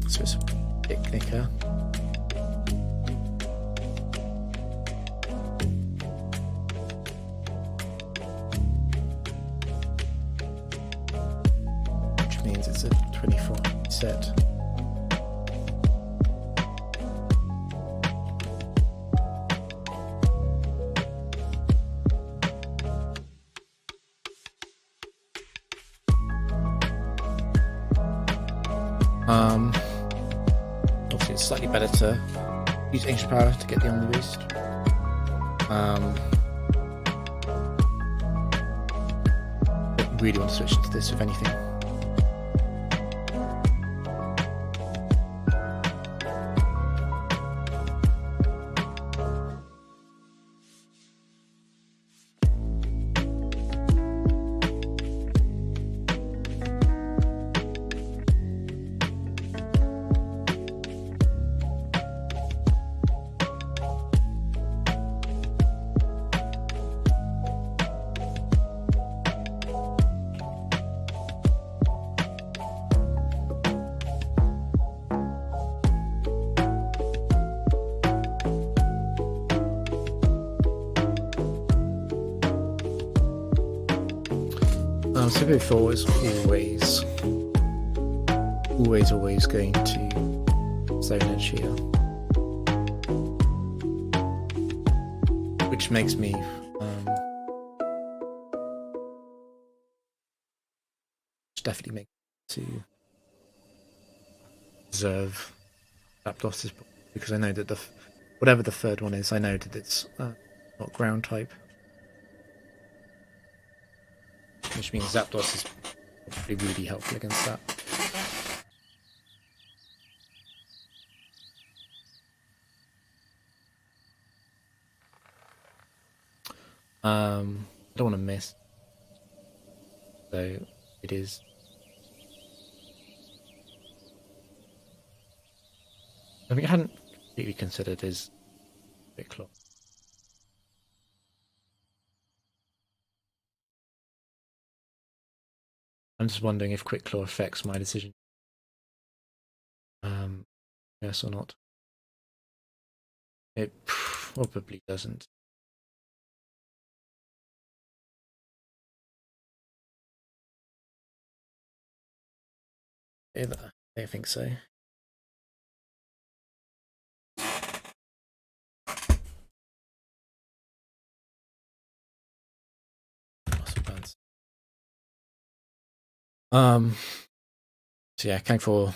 So it's a picnicker. Which means it's a 24 set. Obviously it's slightly better to use Ancient Power to get the Omni Boost. I really want to switch to this, if anything. Super 4 is always going to Zone Edge here, which makes me definitely make to reserve Zapdos, because I know that whatever the third one is, I know that it's not ground type. Which means Zapdos is probably really helpful against that. I don't want to miss. So it is. I mean, I hadn't completely considered is Quick Claw. I'm just wondering if Quick Claw affects my decision. Yes or not. It probably doesn't. I don't think so. So yeah, Kang4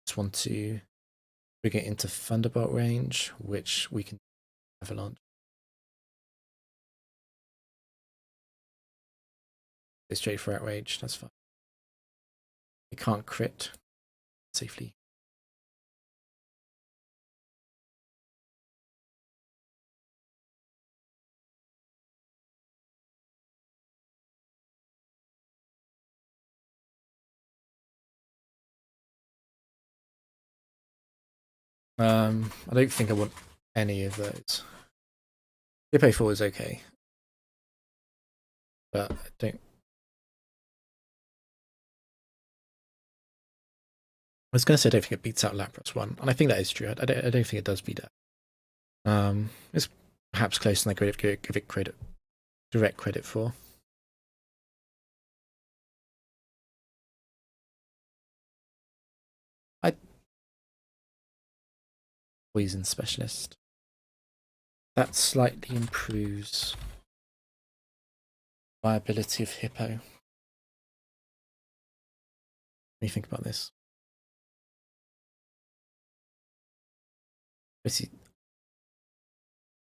just want to bring it into Thunderbolt range, which we can Avalanche. Go straight for Outrage, that's fine. It can't crit safely. I don't think I want any of those. Hippo 4 is okay, but I don't. I was going to say I don't think it beats out Lapras 1, and I think that is true. I don't think it does beat that. It's perhaps closer than I could give it credit, direct credit for. Poison Specialist. That slightly improves viability of Hippo. What do you think about this?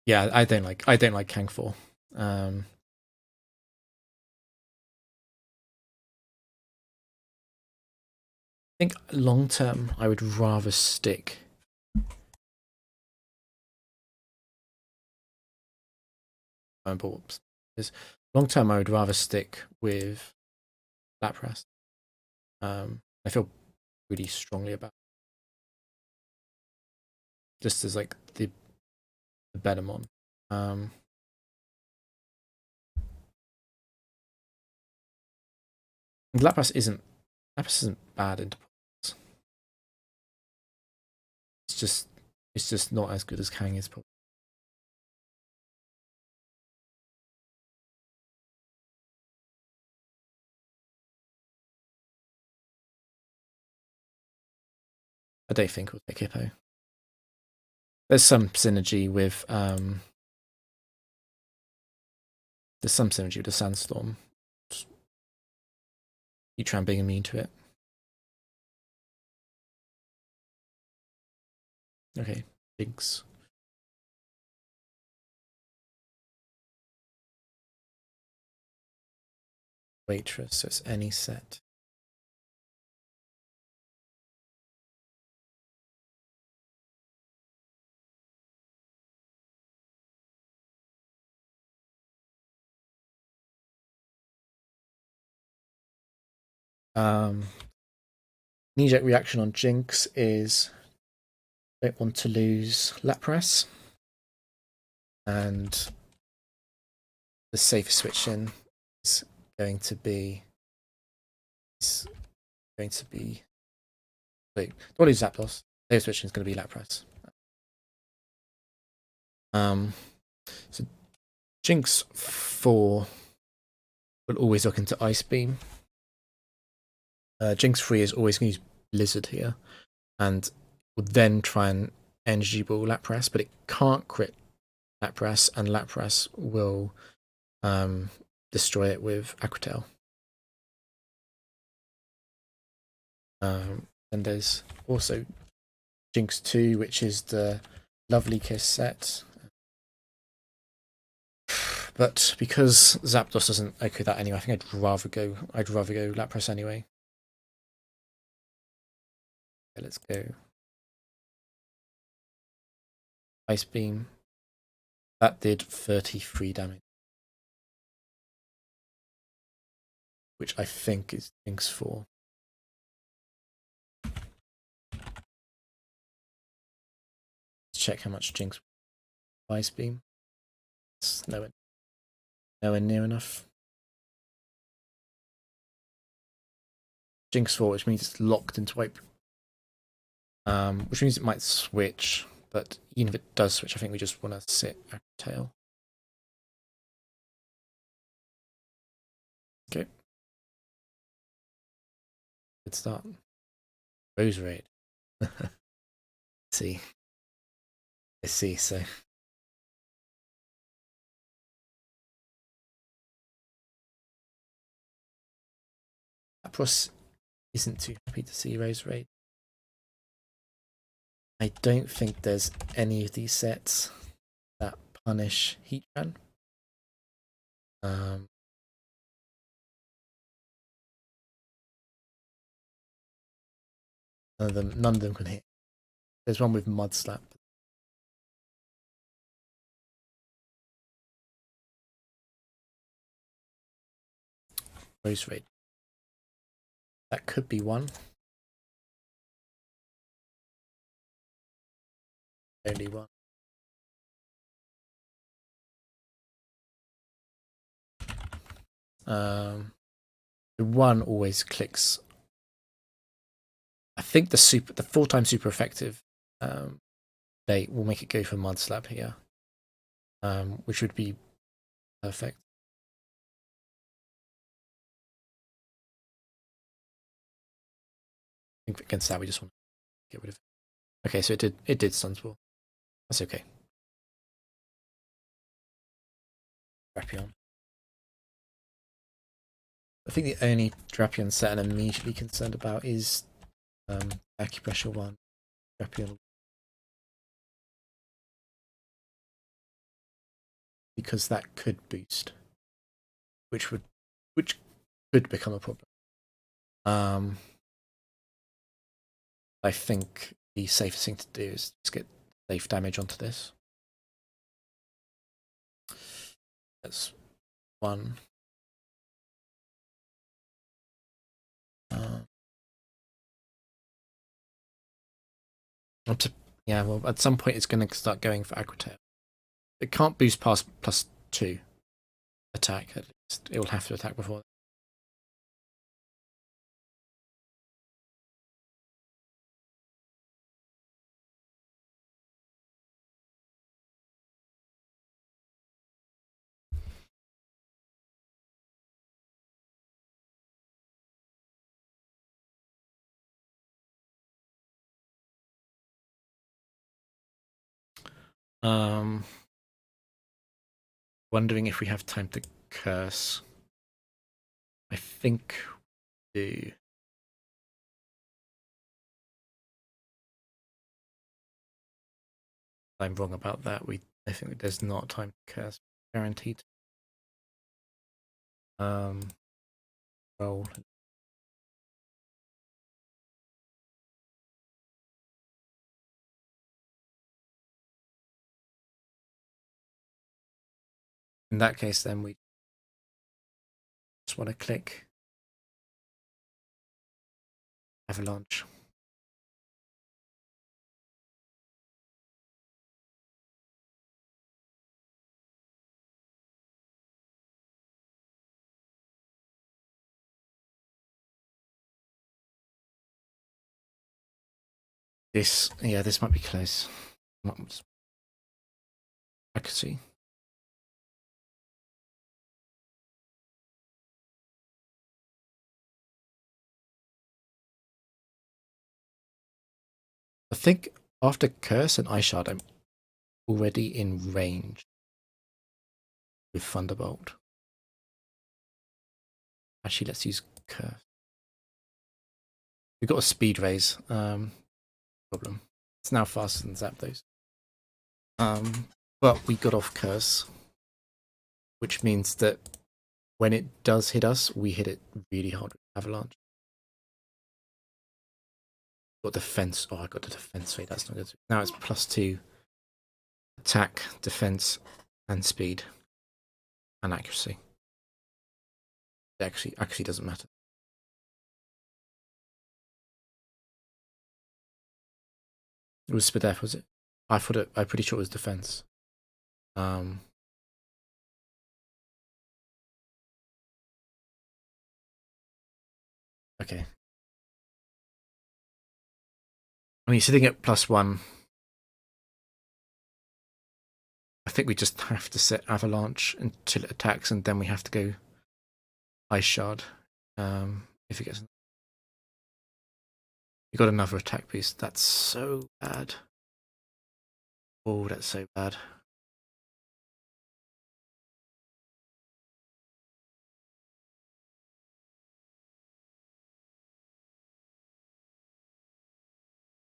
Yeah, I don't like Kang4. I think long term I would rather stick long term I would rather stick with Lapras. I feel really strongly about it. Just as like the better mon. And Lapras isn't bad into points. It's just not as good as Kang is. Probably. I don't think we'll take Hippo. There's some synergy with the Sandstorm. Heatran being immune to it. Okay, Jinx. Waitress, so it's any set. Knee-jerk reaction on Jinx is don't want to lose Lapras, and the safe switch in is going to be wait, don't lose Zapdos. Safe switch in is going to be Lapras. So Jinx 4 will always look into Ice Beam. Jinx 3 is always going to use Blizzard here, and will then try and Energy Ball Lapras, but it can't crit Lapras, and Lapras will destroy it with Aqua Tail. And there's also Jinx 2, which is the Lovely Kiss set. But because Zapdos doesn't echo that anyway, I think I'd rather go Lapras anyway. Okay, let's go. Ice Beam. That did 33 damage. Which I think is Jinx 4. check how much Jinx Ice Beam. It's nowhere near enough. Jinx 4, which means it's locked into wipe. Which means it might switch, but even if it does switch, I think we just want to sit a tail. Okay. Good start. Rose Raid. See. Let's see, so. Apros isn't too happy to see Rose Raid. I don't think there's any of these sets that punish Heatran. None of them can hit. There's one with Mud Slap. Rose Raid. That could be one. Only one. The one always clicks. I think the 4-time super effective date will make it go for Mud Slap here, which would be perfect. I think against that we just want to get rid of it. Okay, so it did Sunspore. That's okay. Drapion. I think the only Drapion set I'm immediately concerned about is Acupressure 1. Drapion. Because that could boost. Which could become a problem. I think the safest thing to do is just get safe damage onto this. That's one. Yeah, well, at some point it's going to start going for Aqua Tail. It can't boost past +2 attack, at least. It will have to attack before. Wondering if we have time to curse. I think we do. I'm wrong about that. I think there's not time to curse, guaranteed. Roll. In that case, then we just want to click Avalanche. This might be close. I could see. I think after Curse and Ice Shard, I'm already in range with Thunderbolt. Actually, let's use Curse. We've got a speed raise problem. It's now faster than Zapdos. But we got off Curse, which means that when it does hit us, we hit it really hard with Avalanche. Got defense. Oh, I got the defense rate. That's not good. Now it's +2 attack, defense, and speed, and accuracy. It actually doesn't matter. It was Spadef, was it? I thought it. I'm pretty sure it was defense. Okay. I mean, sitting at +1, I think we just have to set Avalanche until it attacks, and then we have to go Ice Shard. If it gets, we got another attack boost. That's so bad. Oh, that's so bad.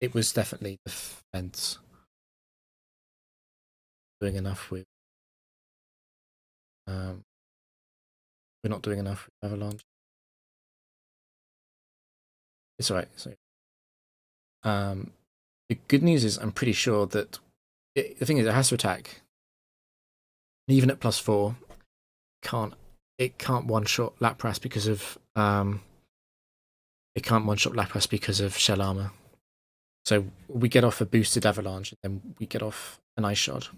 It was definitely defense. Doing enough with. We're not doing enough with Avalanche. It's alright. So, the good news is I'm pretty sure that the thing is it has to attack. Even at +4, it can't one shot Lapras because of shell armor. So we get off a boosted Avalanche, and then we get off an Ice Shard.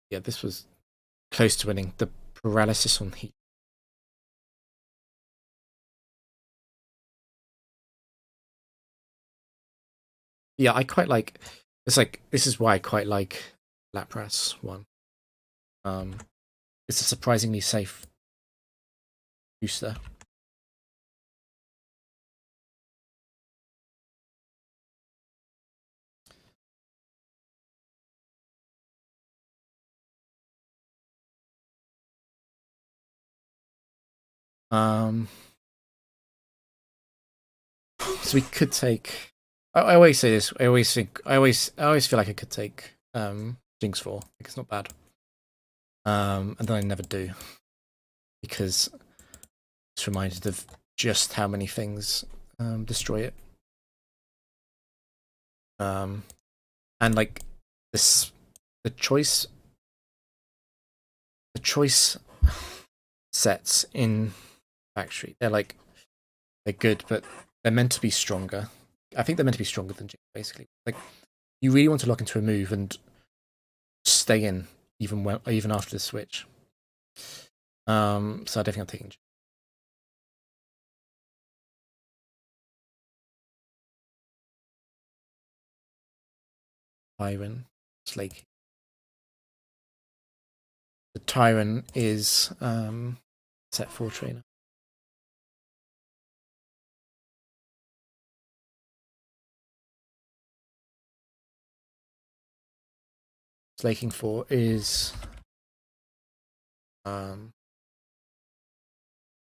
Yeah, this was close to winning. The paralysis on heat. Yeah, I quite like. This is why I quite like Lapras one. It's a surprisingly safe booster. So we could take. I always say this. I always feel like I could take Jinx 4. Like it's not bad. And then I never do because it's reminded of just how many things destroy it. And like this, the choice sets in Factory, they're good, but they're meant to be stronger. I think they're meant to be stronger than Jinx, basically. Like you really want to lock into a move and stay in even after the switch. So I definitely am taking Jinx. Tyrant, Slake. The Tyrant is set 4 trainer. Slaking 4 is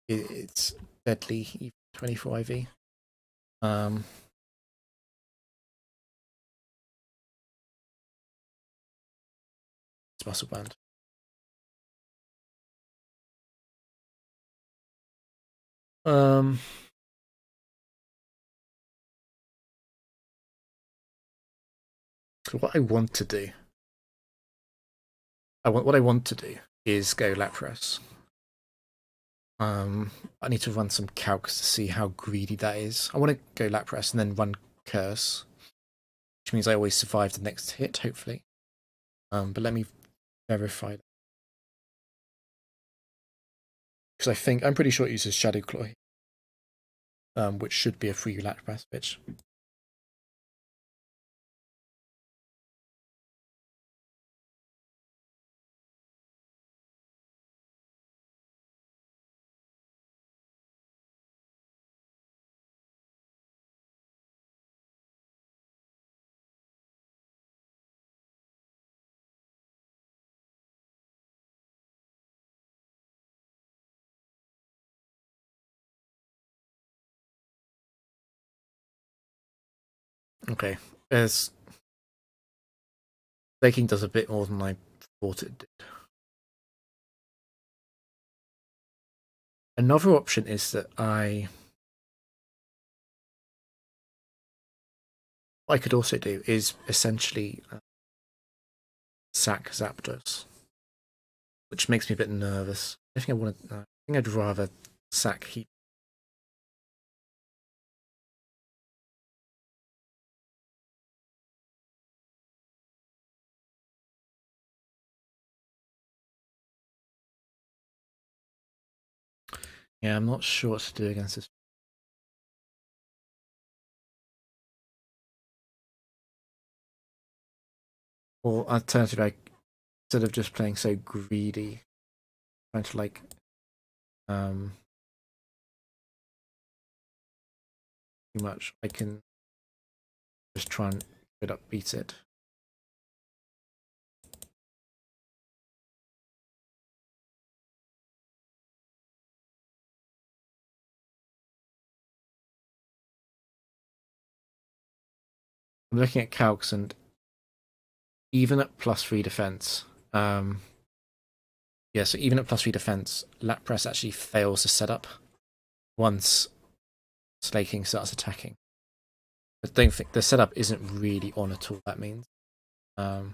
it's deadly 24 IV. It's muscle band. So what I want to do is go Lapras. I need to run some calcs to see how greedy that is. I want to go Lapras and then run Curse, which means I always survive the next hit, hopefully. But let me verify that. Because I'm pretty sure it uses Shadow Claw, which should be a free Lapras pitch. Okay, Staking does a bit more than I thought it did. Another option is that what I could also do is essentially sack Zapdos, which makes me a bit nervous. I think I'd rather sack Heat. Yeah, I'm not sure what to do against this. Or alternatively, instead of just playing so greedy, trying to like too much, I can just try and straight up beat it. I'm looking at calcs, and even at +3 defense, yeah, so even at +3 defense, lat press actually fails to set up once Slay King starts attacking. I don't think the setup isn't really on at all. That means, and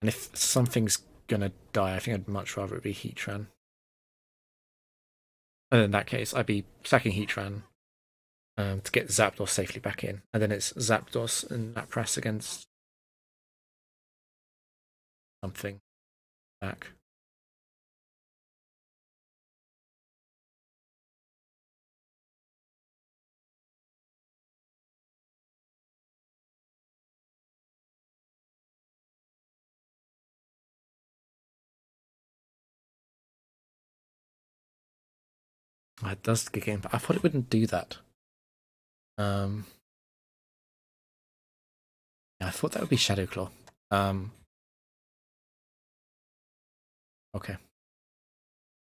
if something's gonna die, I think I'd much rather it be Heatran. And in that case, I'd be sacking Heatran to get Zapdos safely back in, and then it's Zapdos and that press against something back. It does kick in, but I thought it wouldn't do that. Yeah, I thought that would be Shadow Claw. Okay.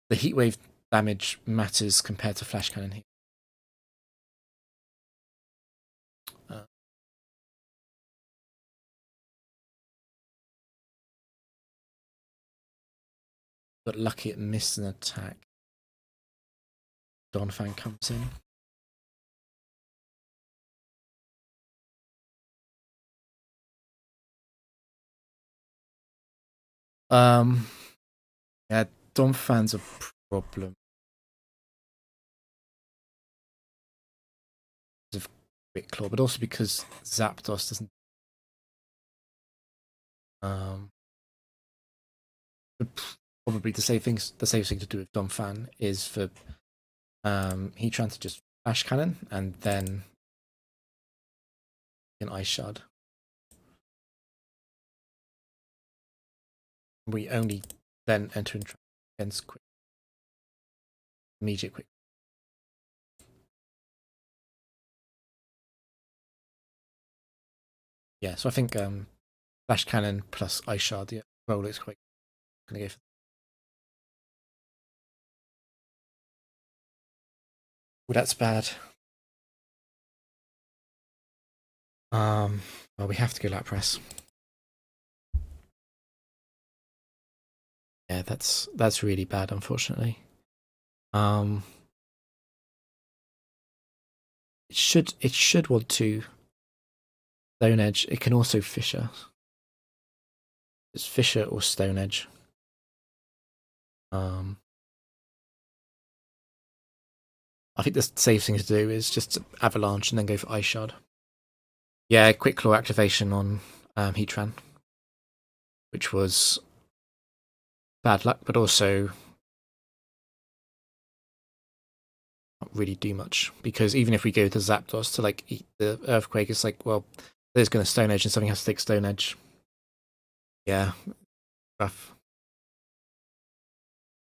The Heat Wave damage matters compared to Flash Cannon Heat. But lucky it missed an attack. Donphan comes in. Yeah, Donphan's a problem. Of Quick Claw, but also because Zapdos doesn't. Probably the safest thing to do with Donphan is for Heatran to just Flash Cannon and then an Ice Shard. We only then enter in against immediate quick. Yeah, so I think Flash Cannon plus Ice Shard, yeah, roll is quite gonna go for. Well, that's bad. Well, we have to go Lat Press. Yeah, that's really bad, unfortunately. It should want to Stone Edge. It can also Fissure. It's Fissure or Stone Edge. I think the safe thing to do is just Avalanche and then go for Ice Shard. Yeah, Quick Claw activation on Heatran, which was bad luck, but also not really do much, because even if we go to Zapdos to like eat the Earthquake, it's like, well, there's going to Stone Edge and something has to take Stone Edge. Yeah, rough.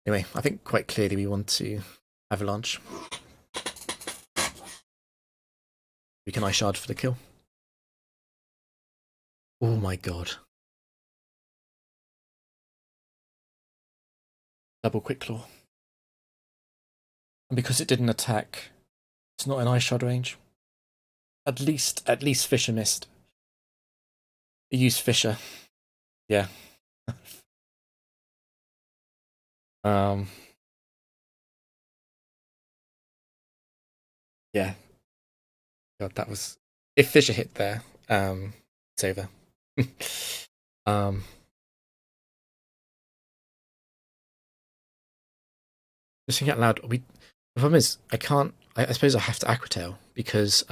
Anyway, I think quite clearly we want to Avalanche. We can Ice Shard for the kill. Oh my god. Double Quick Claw. And because it didn't attack, it's not an Ice Shard range. At least Fissure missed. Use Fissure. Yeah. Yeah. God, that was, if Fissure hit there, it's over. Just thinking out loud, the problem is I can't. I suppose I have to Aqua Tail because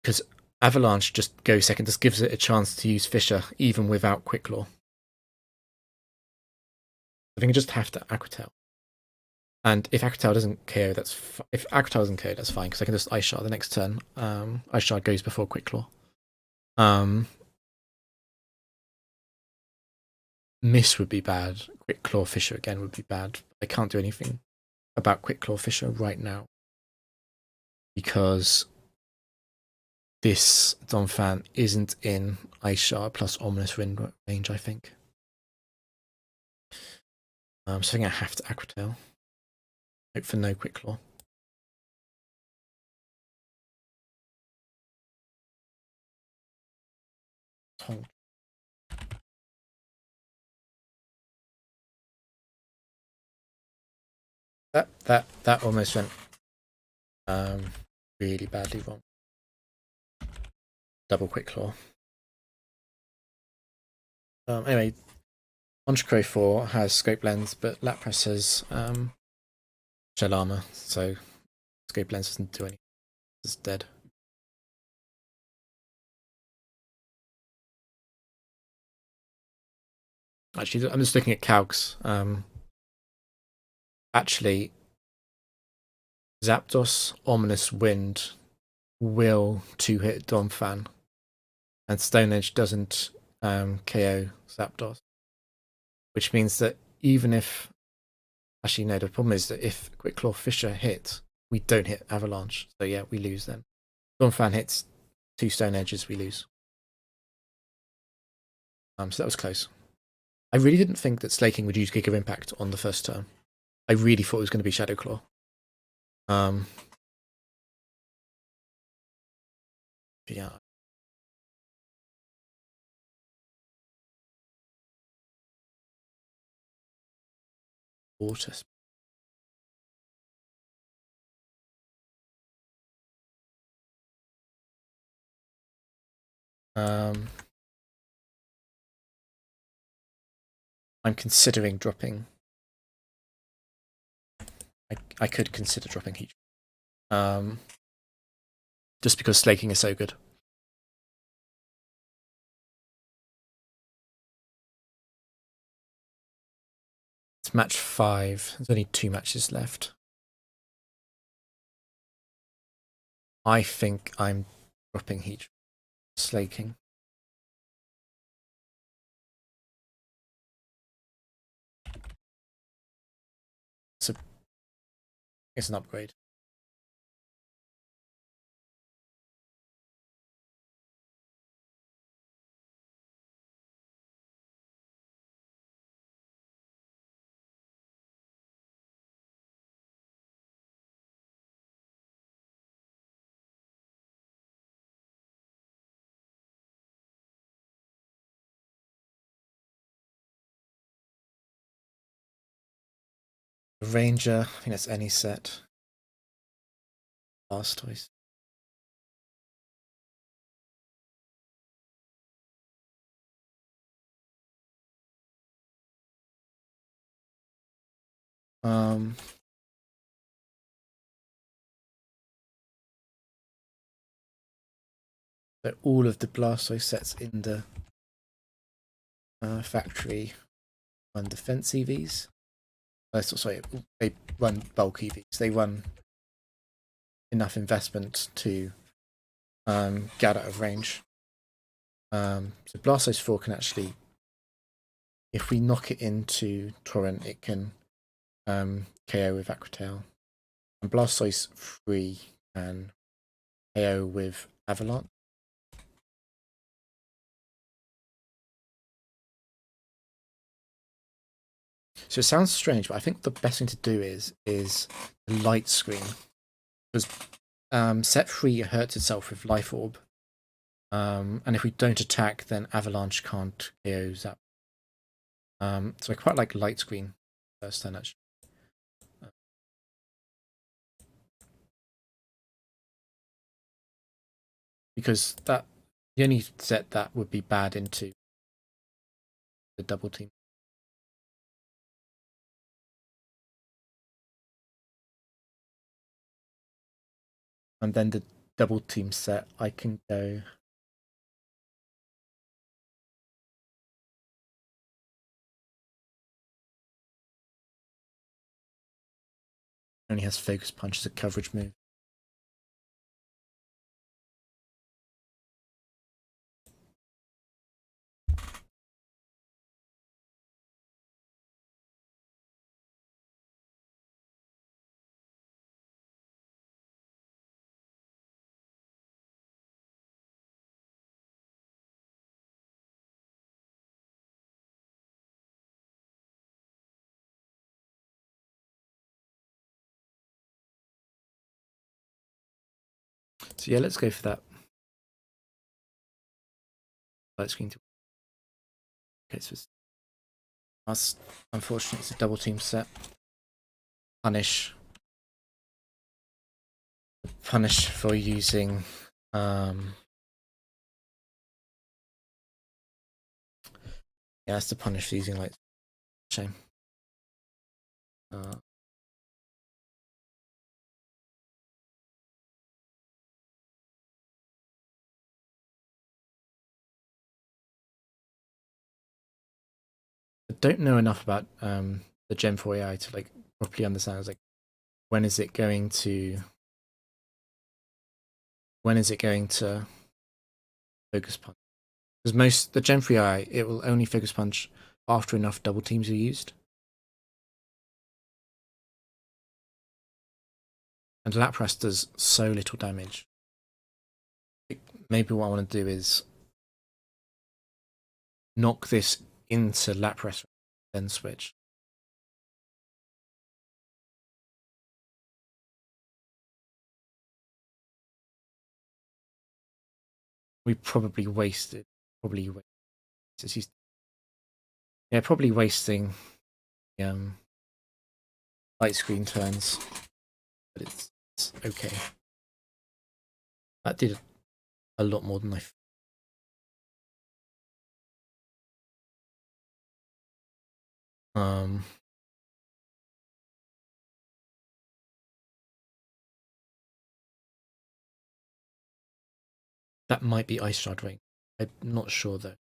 because Avalanche just goes second, just gives it a chance to use Fissure even without Quick Claw. I think I just have to Aquatail. And if Aquatail doesn't KO, if Aquatail doesn't KO, that's fine because I can just Ice Shard the next turn. Ice Shard goes before Quick Claw. Miss would be bad. Quick Claw Fissure again would be bad. I can't do anything about Quick Claw Fissure right now because this Donphan isn't in Ice Shard plus Ominous Wind range, I think. So I think I have to Aquatail. Hope for no Quick Claw. Hold. That almost went really badly wrong. Double Quick Claw. Anyway, Onchakro 4 has Scope Lens, but Lapras has Shell Armor, so Scope Lens doesn't do anything. It's dead. Actually, I'm just looking at calcs. Actually, Zapdos, Ominous Wind will 2-hit Donphan, and Stone Edge doesn't KO Zapdos, which means that even if... Actually, no, the problem is that if Quick Claw Fissure hit, we don't hit Avalanche, so yeah, we lose then. Donphan hits 2 Stone Edges, we lose. So that was close. I really didn't think that Slaking would use Giga Impact on the first turn. I really thought it was going to be Shadow Claw. Yeah. Water. I'm considering dropping. I could consider dropping Heat. Just because Slaking is so good. It's match 5. There's only 2 matches left. I think I'm dropping Heat. Slaking. It's an upgrade. Ranger, I think that's any set. Blastoise. So all of the Blastoise sets in the factory run defense EVs. Sorry, they run bulk EVs. They run enough investment to get out of range. So Blastoise 4 can actually, if we knock it into Torrent, it can KO with Aquatail. And Blastoise 3 can KO with Avalanche. So it sounds strange, but I think the best thing to do is the light screen. Because set 3 hurts itself with Life Orb. And if we don't attack, then Avalanche can't KO Zap. So I quite like light screen first turn actually. Because that the only set that would be bad into the double team. And then double team set, I can go. Only has focus punch as a coverage move. So yeah, let's go for that. Light screen to. Okay, so that's unfortunate. It's a double team set. Punish for using yeah, that's the punish for using light. Shame. I don't know enough about the Gen 4 AI to like properly understand. It's like when is it going to focus punch? Because the Gen 3 AI, it will only focus punch after enough double teams are used. And Lapras does so little damage. Maybe what I want to do is knock this into Lapras, then switch. We probably wasted. Yeah, probably wasting light screen turns, but it's okay. That did a lot more than I. That might be Ice Shard Ring. I'm not sure though.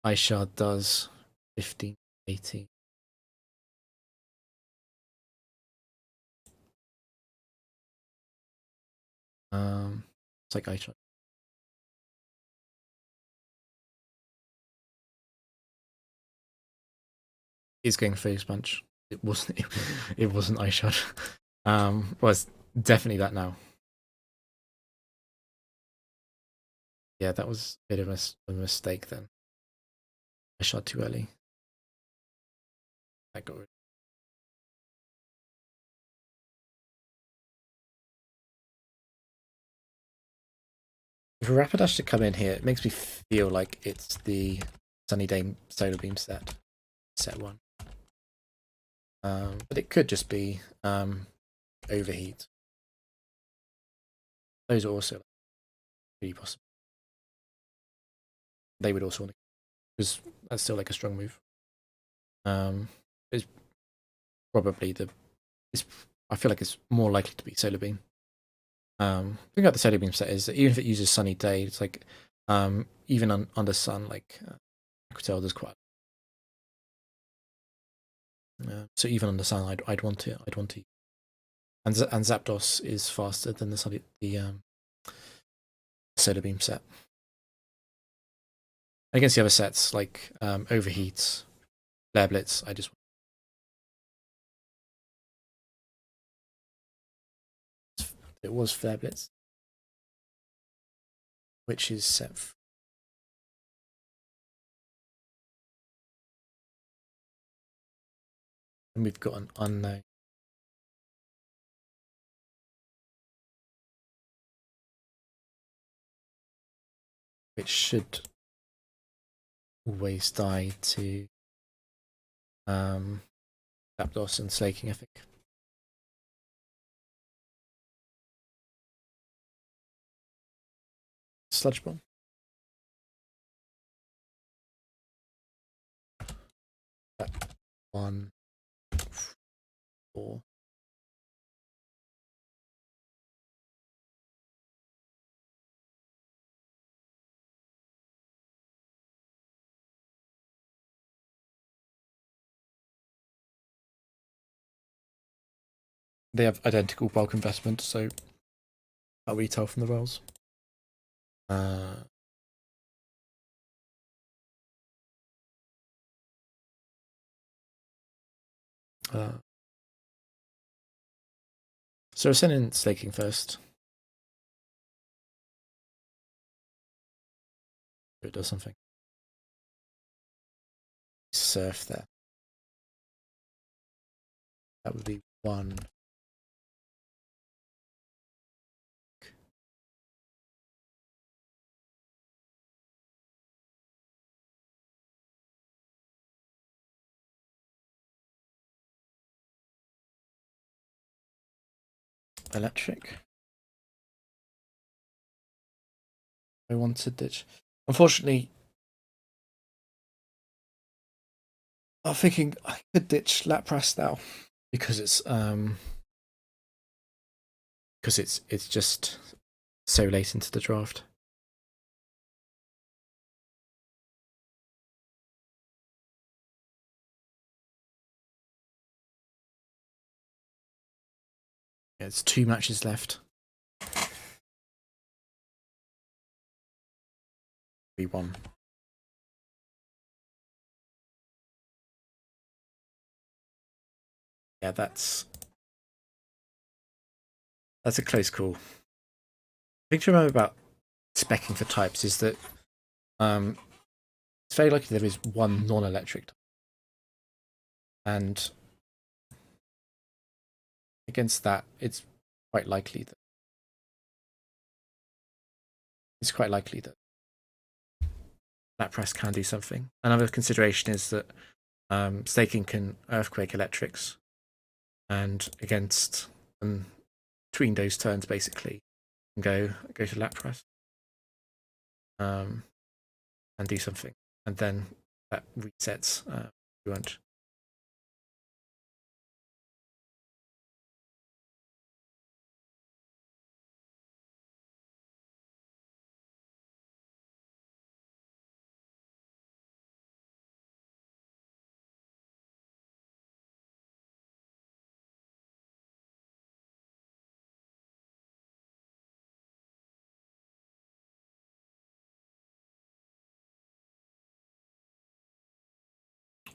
Ice Shard does 15, 18. It's like Ice Shard. It's going Phase Punch. It wasn't. It wasn't Ice Shard. Well, it's definitely that now. Yeah, that was a bit of a mistake then. I shot too early. That got rid. For Rapidash to come in here, it makes me feel like it's the Sunny Day Solar Beam set 1. But it could just be Overheat. Those are also really possible. They would also want to, because that's still like a strong move. It's probably I feel like it's more likely to be Solar Beam. The thing about the Solar Beam set is that even if it uses Sunny Day, it's like even under Sun, like Aquatel does quite. So even under Sun, I'd want to. And Zapdos is faster than the Solar Beam set. Against the other sets like Overheat, Flare Blitz, it was Flare Blitz, which is set. And we've got an unknown. Which should always die to Zapdos and Slaking, I think. Sludge Bomb. 1, 4. They have identical bulk investment, so I'll retell from the rolls. So we're sending staking first. It does something. Surf there. That would be 1. Electric. I want to ditch. Unfortunately, I'm thinking I could ditch Lapras now because it's just so late into the draft. Yeah, it's 2 matches left. We won. Yeah, that's a close call. The thing to remember about speccing for types is that it's very likely there is one non-electric type. And against that, it's quite likely that Lapras can do something. Another consideration is that staking can earthquake electrics, and against between those turns, basically, go to Lapras and do something, and then that resets. You won't.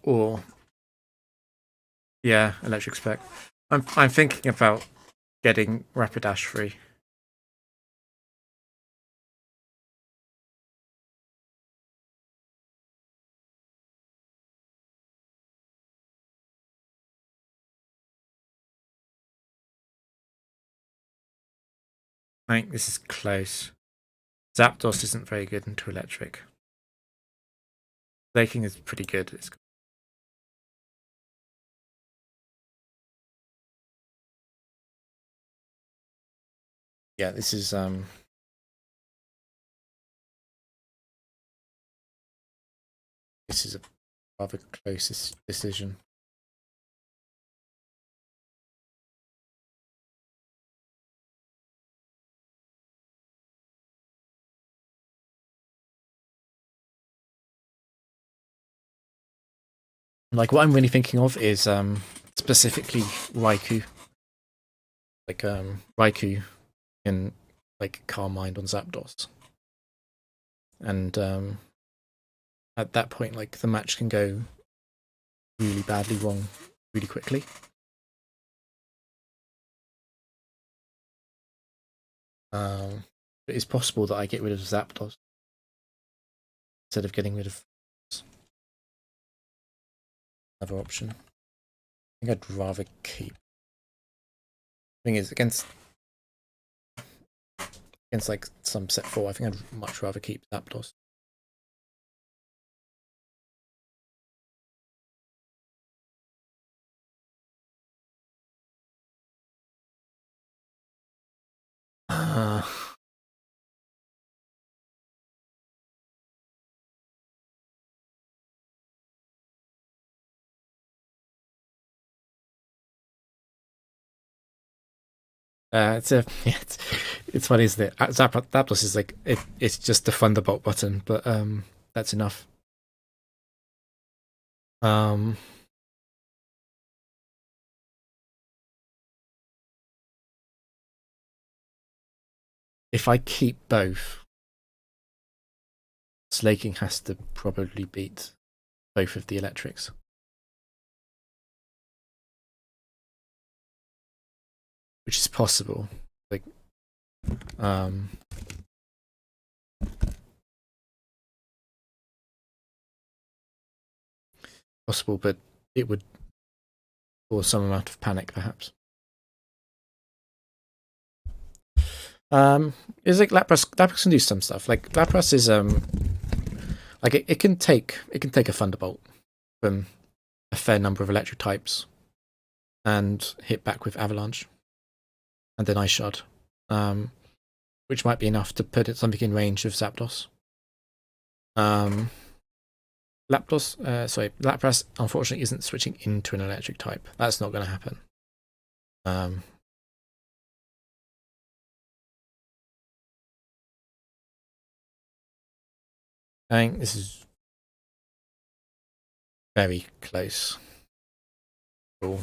Or yeah, electric spec. I'm thinking about getting Rapidash free. I think this is close. Zapdos isn't very good into electric. Staking is pretty good. Yeah, this is a rather close decision. Like, what I'm really thinking of is specifically Raikou. Like Raikou can like Calm Mind on Zapdos, and at that point, like the match can go really badly wrong really quickly. It's possible that I get rid of Zapdos instead of getting rid of another option. I think I'd rather keep. Thing is, against like some set 4, I think I'd much rather keep Zapdos. Yeah, it's funny, isn't it? Zapdos is like it's just the Thunderbolt button, but that's enough. Um, if I keep both, Slaking has to probably beat both of the electrics. Which is possible. Like, um, possible, but it would cause some amount of panic, perhaps. Is like Lapras can do some stuff. Like Lapras is like it can take a Thunderbolt from a fair number of electric types and hit back with Avalanche and then Ice Shard, which might be enough to put it something in range of Zapdos. Lapras unfortunately isn't switching into an electric type. That's not going to happen. I think this is very close. Cool.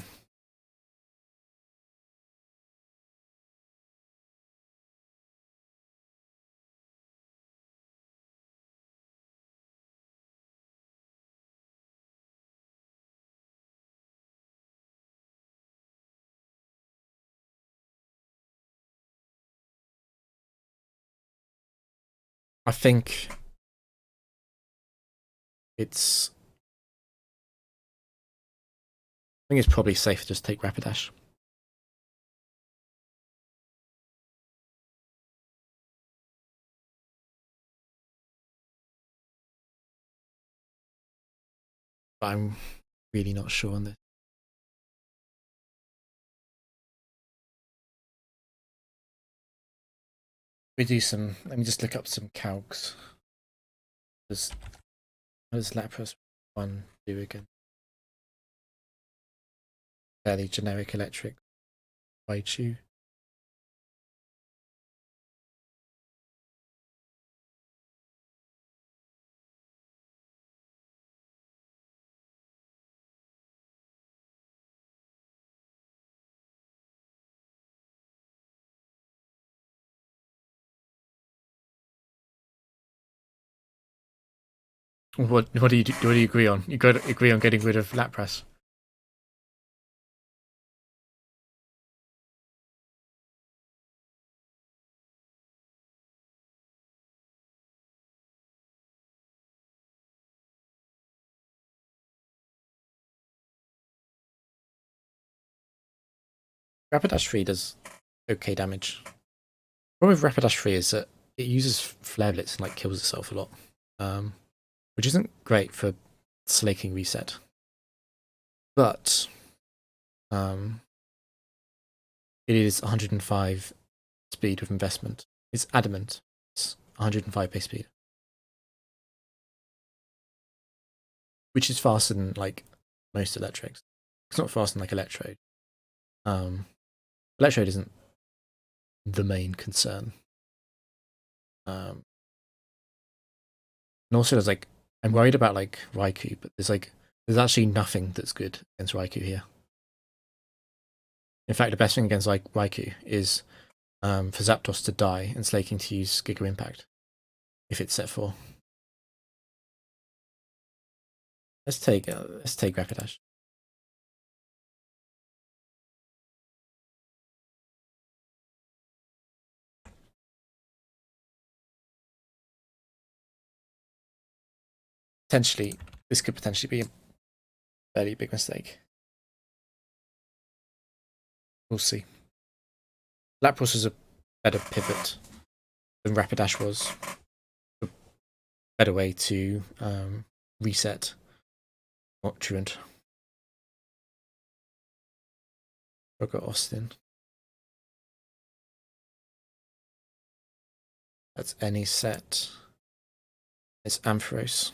I think it's probably safe to just take Rapidash. But I'm really not sure on this. Let me just look up some calcs. How does Lapras 1 do again? Fairly generic electric. Raichu. What do you agree on? You got to agree on getting rid of Lapras. Rapidash 3 does okay damage. The problem with Rapidash 3 is that it uses Flare Blitz and like kills itself a lot. Which isn't great for Slaking reset. But it is 105 speed with investment. It's adamant. It's 105 base speed. Which is faster than like most electrics. It's not faster than like Electrode. Electrode isn't the main concern. And also there's like I'm worried about like Raikou, but there's actually nothing that's good against Raikou here. In fact, the best thing against like Raikou is for Zapdos to die and Slaking to use Giga Impact if it's set 4. Let's take Rapidash. This could potentially be a fairly big mistake. We'll see. Lapras was a better pivot than Rapidash was. A better way to reset Truant. I've got Austin. That's any set. It's Ampharos.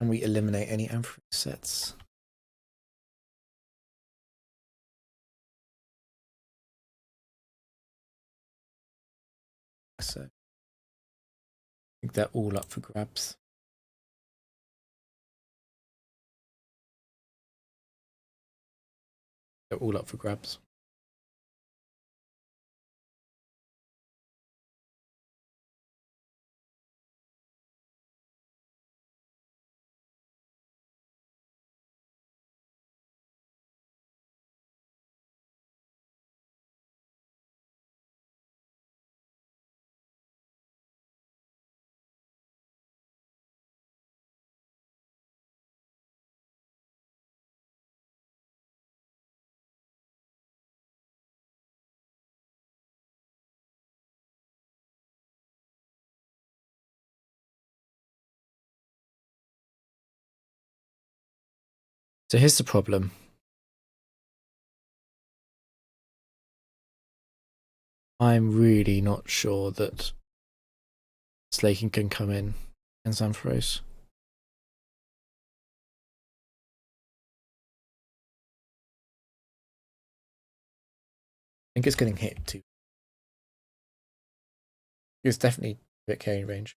And we eliminate any amphorace sets. So I think they're all up for grabs. They're all up for grabs. So here's the problem. I'm really not sure that slaking can come in against amphorace. I think it's getting hit too. It's definitely a bit carrying range.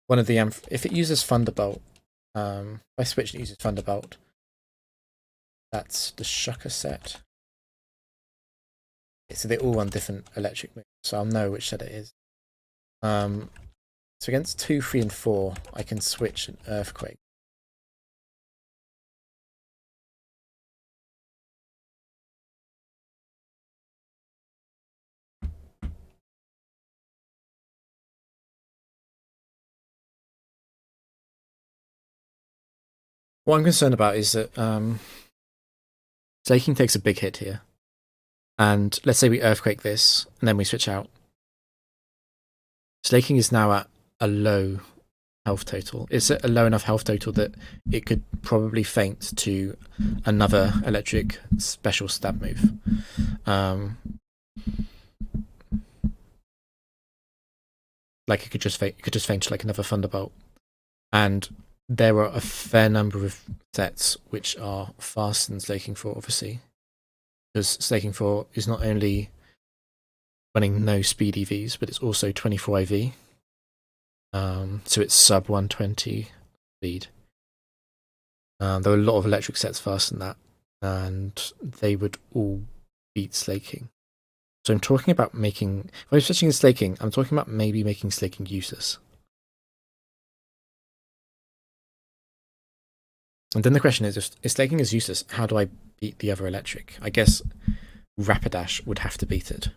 One of the if it uses Thunderbolt, if I switch and it uses Thunderbolt, that's the Shucker set. So they all run different electric moves, so I'll know which set it is. So against 2, 3, and 4, I can switch an Earthquake. What I'm concerned about is that Slaking takes a big hit here. And let's say we Earthquake this, and then we switch out. Slaking is now at a low health total. It's at a low enough health total that it could probably feint to another electric special stab move. Like it could just feint to like another Thunderbolt. And there are a fair number of sets which are faster than Slaking 4, obviously. Because Slaking 4 is not only running no speed EVs, but it's also 24 IV. So it's sub 120 speed. There are a lot of electric sets faster than that, and they would all beat Slaking. So I'm talking about making, if I'm switching to Slaking, I'm talking about maybe making Slaking useless. And then the question is, if Slaking is useless, how do I beat the other electric? I guess Rapidash would have to beat it.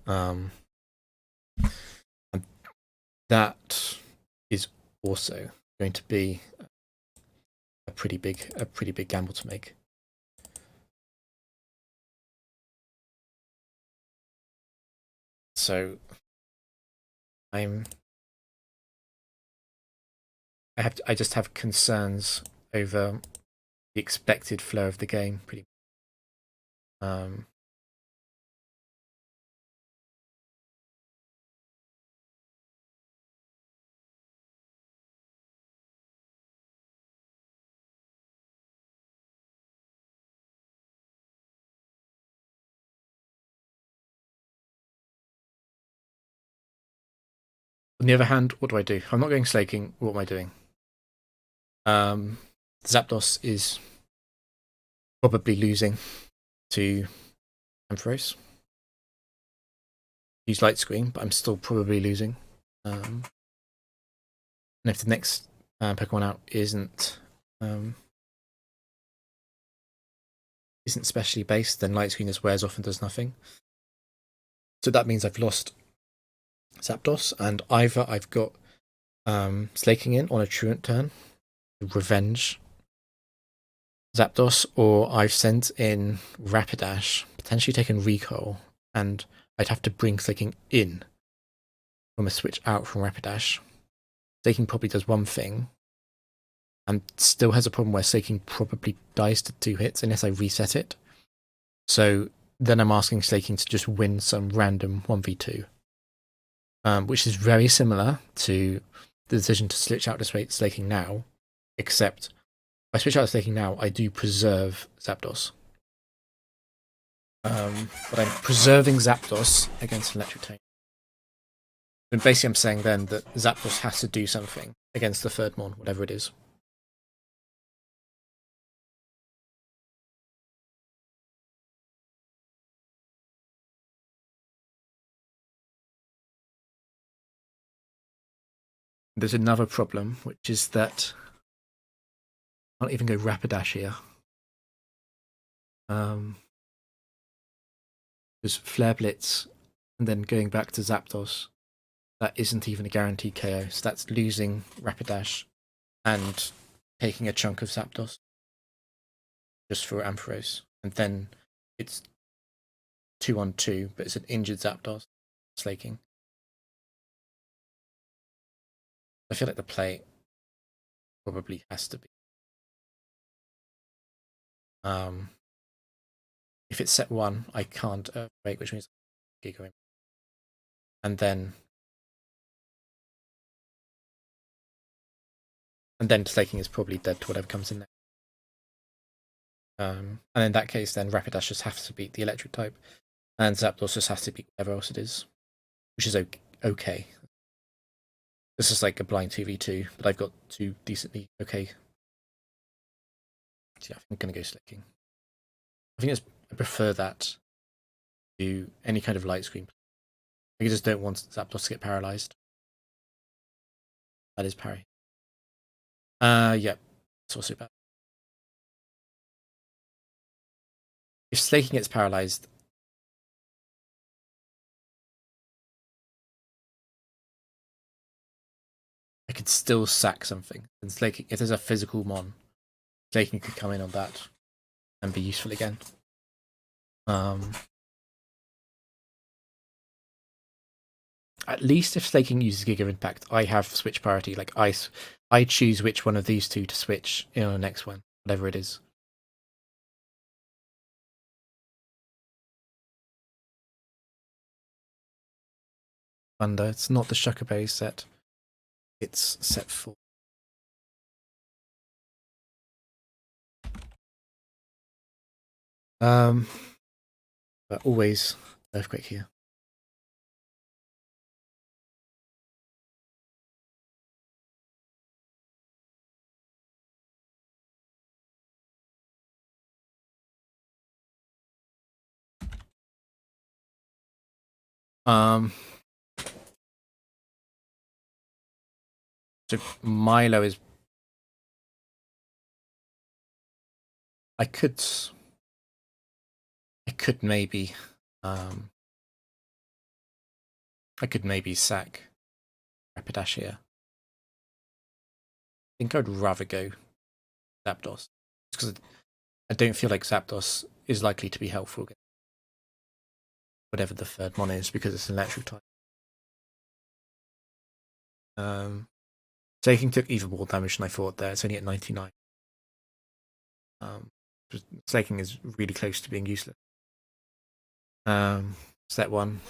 And that is also going to be a pretty big gamble to make. So I just have concerns over the expected flow of the game. Pretty. On the other hand, what do I do? I'm not going Slaking. What am I doing? Zapdos is probably losing to Ampharos. Use Light Screen, but I'm still probably losing. And if the next Pokemon out isn't specially based, then Light Screen just wears off and does nothing. So that means I've lost Zapdos, and either I've got Slaking in on a Truant turn, revenge Zapdos, or I've sent in Rapidash, potentially taken Recoil, and I'd have to bring Slaking in from a switch out from Rapidash. Slaking probably does one thing, and still has a problem where Slaking probably dies to 2 hits unless I reset it. So then I'm asking Slaking to just win some random 1v2. Which is very similar to the decision to switch out to Slaking now, except if I switch out to staking now, I do preserve Zapdos. But I'm preserving Zapdos against an electric tank. And basically I'm saying then that Zapdos has to do something against the third mon, whatever it is. There's another problem, which is that I can't even go Rapidash here. There's Flare Blitz, and then going back to Zapdos. That isn't even a guaranteed KO, so that's losing Rapidash and taking a chunk of Zapdos just for Ampharos. And then it's 2-on-2, but it's an injured Zapdos slaking. I feel like the play probably has to be. If it's set 1, I can't break, which means Giga. And then slaking is probably dead to whatever comes in next. And in that case, then Rapidash just has to beat the electric type, and Zapdos just has to beat whatever else it is, which is okay. This is like a blind 2v2, but I've got 2 decently okay. So yeah, I think I'm going to go slaking. I prefer that to any kind of light screen. I just don't want Zapdos to get paralyzed. That is parry. Yeah, it's also bad. If slaking gets paralyzed, I could still sack something. And slaking, if there's a physical mon, slaking could come in on that and be useful again. At least if slaking uses Giga Impact, I have switch priority. Like I choose which one of these 2 to switch in on the next one, whatever it is. Thunder. It's not the Shuckabay set. It's set 4. But always Earthquake here. So Milo is. I could maybe. I could maybe sack Rapidash here. I think I'd rather go Zapdos, because I don't feel like Zapdos is likely to be helpful against whatever the third mon is, because it's an electric type. Taking took even more damage than I thought there. It's only at 99. Slaking is really close to being useless. Set 1.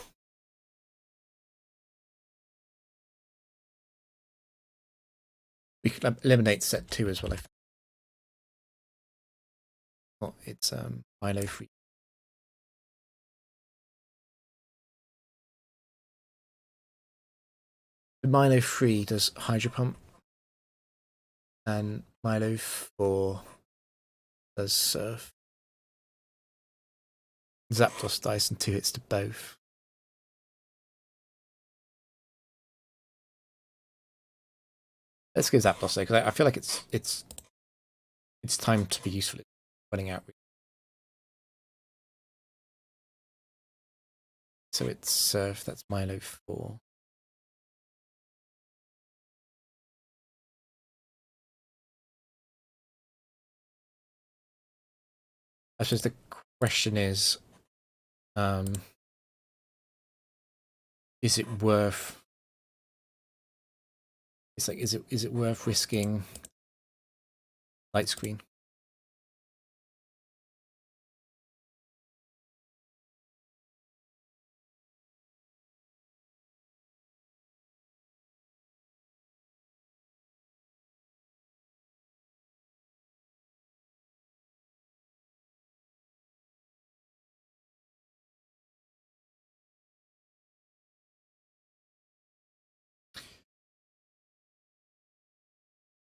We could eliminate set 2 as well. Well, it's Milo free. The Milo 3 does Hydro Pump, and Milo 4 does Surf. Zapdos dies in 2 hits to both. Let's go Zapdos though, because I feel like it's time to be useful at running out. So it's Surf, that's Milo 4. I suppose the question is it worth? It's like, is it worth risking light screen?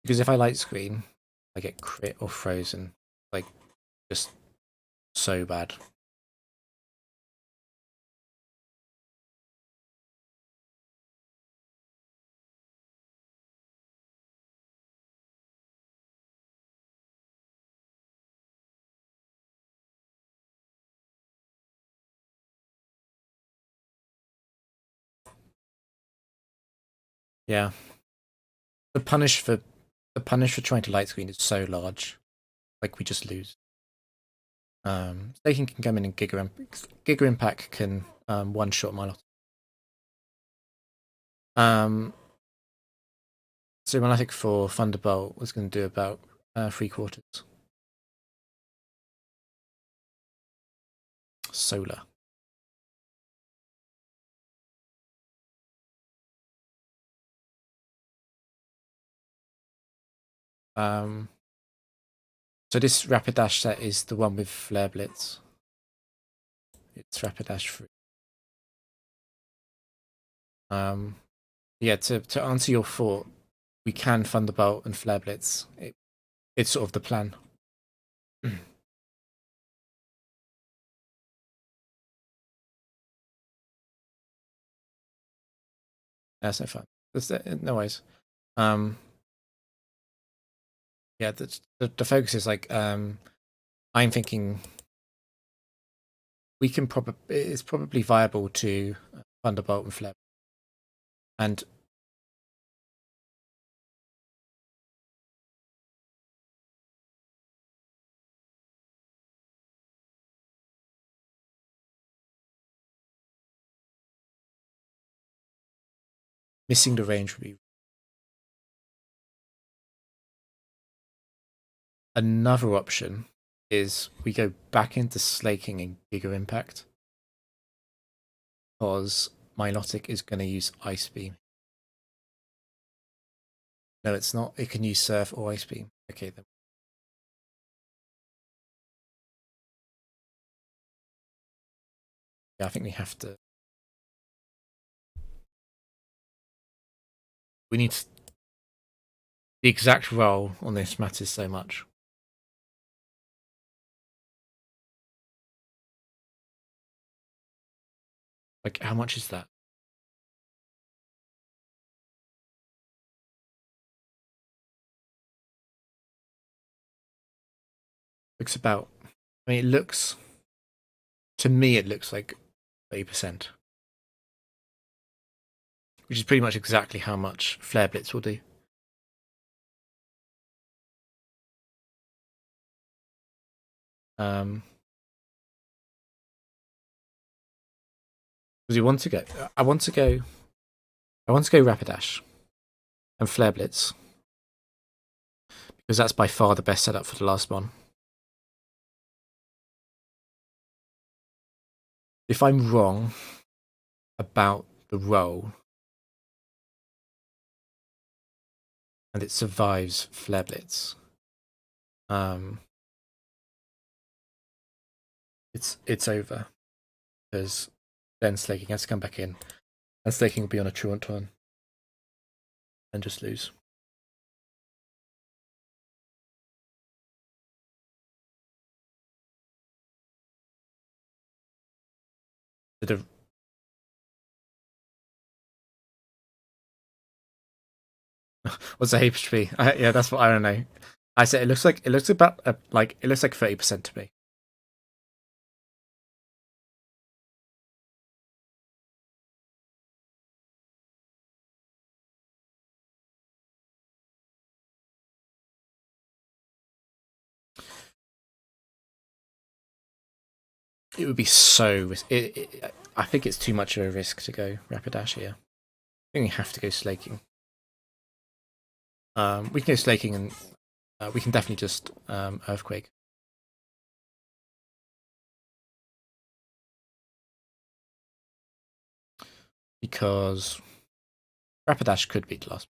Because if I light screen, I get crit or frozen. Like, just so bad. Yeah. The punish for trying to light screen is so large. Like, we just lose. Staking can come in and Giga Impact can one shot my lot. So when I think for Thunderbolt was going to do about 3/4. Solar. So this Rapid Dash set is the one with Flare Blitz. It's Rapid Dash 3. Yeah, to answer your thought, we can Thunderbolt and Flare Blitz. It's sort of the plan. That's no fun. No worries. Yeah, the focus is like I'm thinking we can probably it's probably viable to Thunderbolt and Flare, and missing the range would be another option. Is we go back into slaking and Giga Impact because Milotic is going to use Ice Beam. No, it's not. It can use Surf or Ice Beam. Okay, then. Yeah, I think we have to. We need to, the exact role on this matters so much. Like, how much is that? Looks about. I mean, it looks. To me, it looks like 30%, which is pretty much exactly how much Flare Blitz will do. Because you want to go. I want to go Rapidash and Flare Blitz because that's by far the best setup for the last one. If I'm wrong about the roll and it survives Flare Blitz, it's over because then Slaking has to come back in, and Slaking will be on a truant turn and just lose. What's the HP? Yeah, that's what I don't know. I said it looks like 30% to me. It would be so. I think it's too much of a risk to go Rapidash here. I think we have to go Slaking. We can go Slaking and we can definitely just Earthquake. Because Rapidash could beat the last.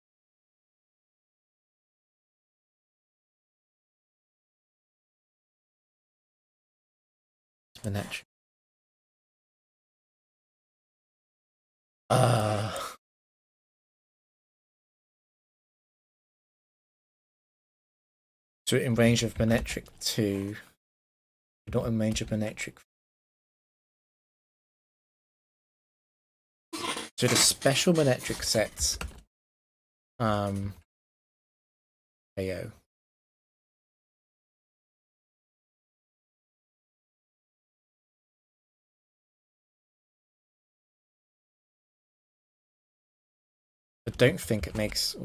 Manetch. So in range of Manetric 2, not in range of Manetric. So the special Manetric sets AO. I don't think it makes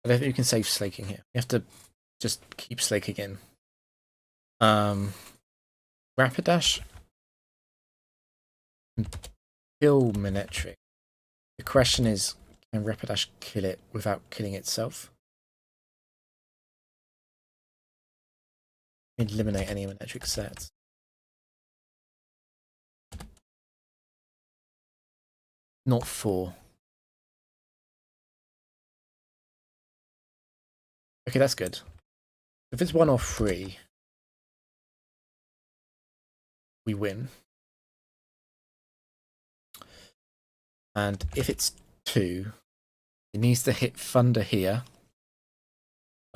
I don't think we can save slaking here. We have to just keep slaking in. Rapidash can kill Manetric. The question is, can Rapidash kill it without killing itself? Eliminate any Manetric sets. Not 4. Okay, that's good. If it's 1 or 3, we win. And if it's 2, it needs to hit Thunder here.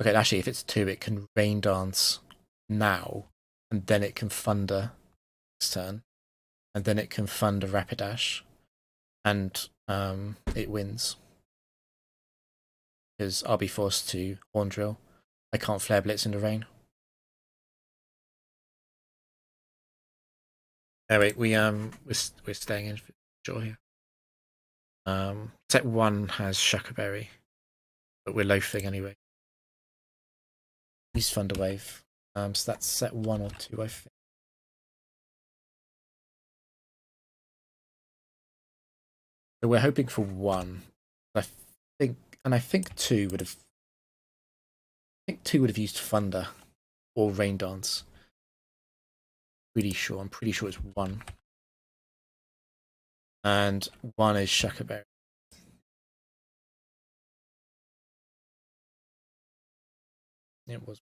Okay, actually, if it's 2, it can Rain Dance now, and then it can Thunder next turn, and then it can Thunder Rapidash, and it wins. Because I'll be forced to Horn Drill. I can't Flare Blitz in the rain. Oh wait, we're staying in for sure here. Set 1 has Shuckerberry, but we're loafing anyway. Use Thunder Wave. So that's set 1 or 2, I think. So we're hoping for 1. I think 2 would have. I think 2 would have used Thunder or Rain Dance. Pretty sure. I'm pretty sure it's 1. And 1 is Shuckerberry. It was.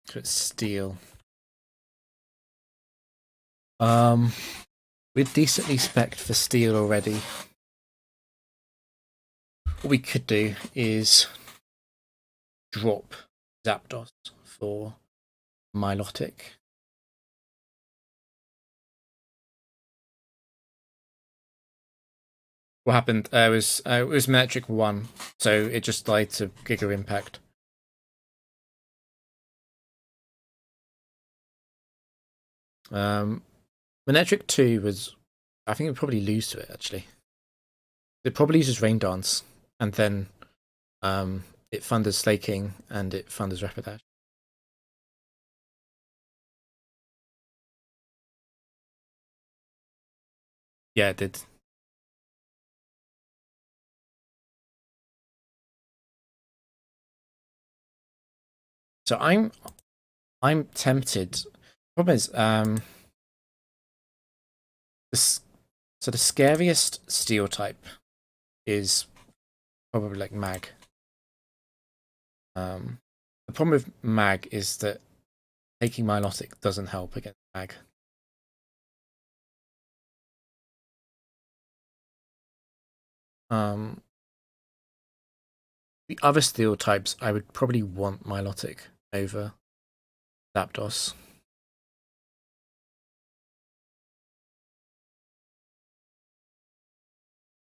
So it's Steel. We're decently spec'd for Steel already. What we could do is drop Zapdos for Milotic. What happened? It was Metric 1, so it just died to Giga Impact. Manetric 2 was, I think it would probably lose to it actually. It probably uses Rain Dance, and then it thunders Slaking and it thunders Rapidash. Yeah, it did. So I'm tempted. Problem is, so the scariest Steel type is probably like Mag. The problem with Mag is that taking Milotic doesn't help against Mag. The other Steel types, I would probably want Milotic over Zapdos.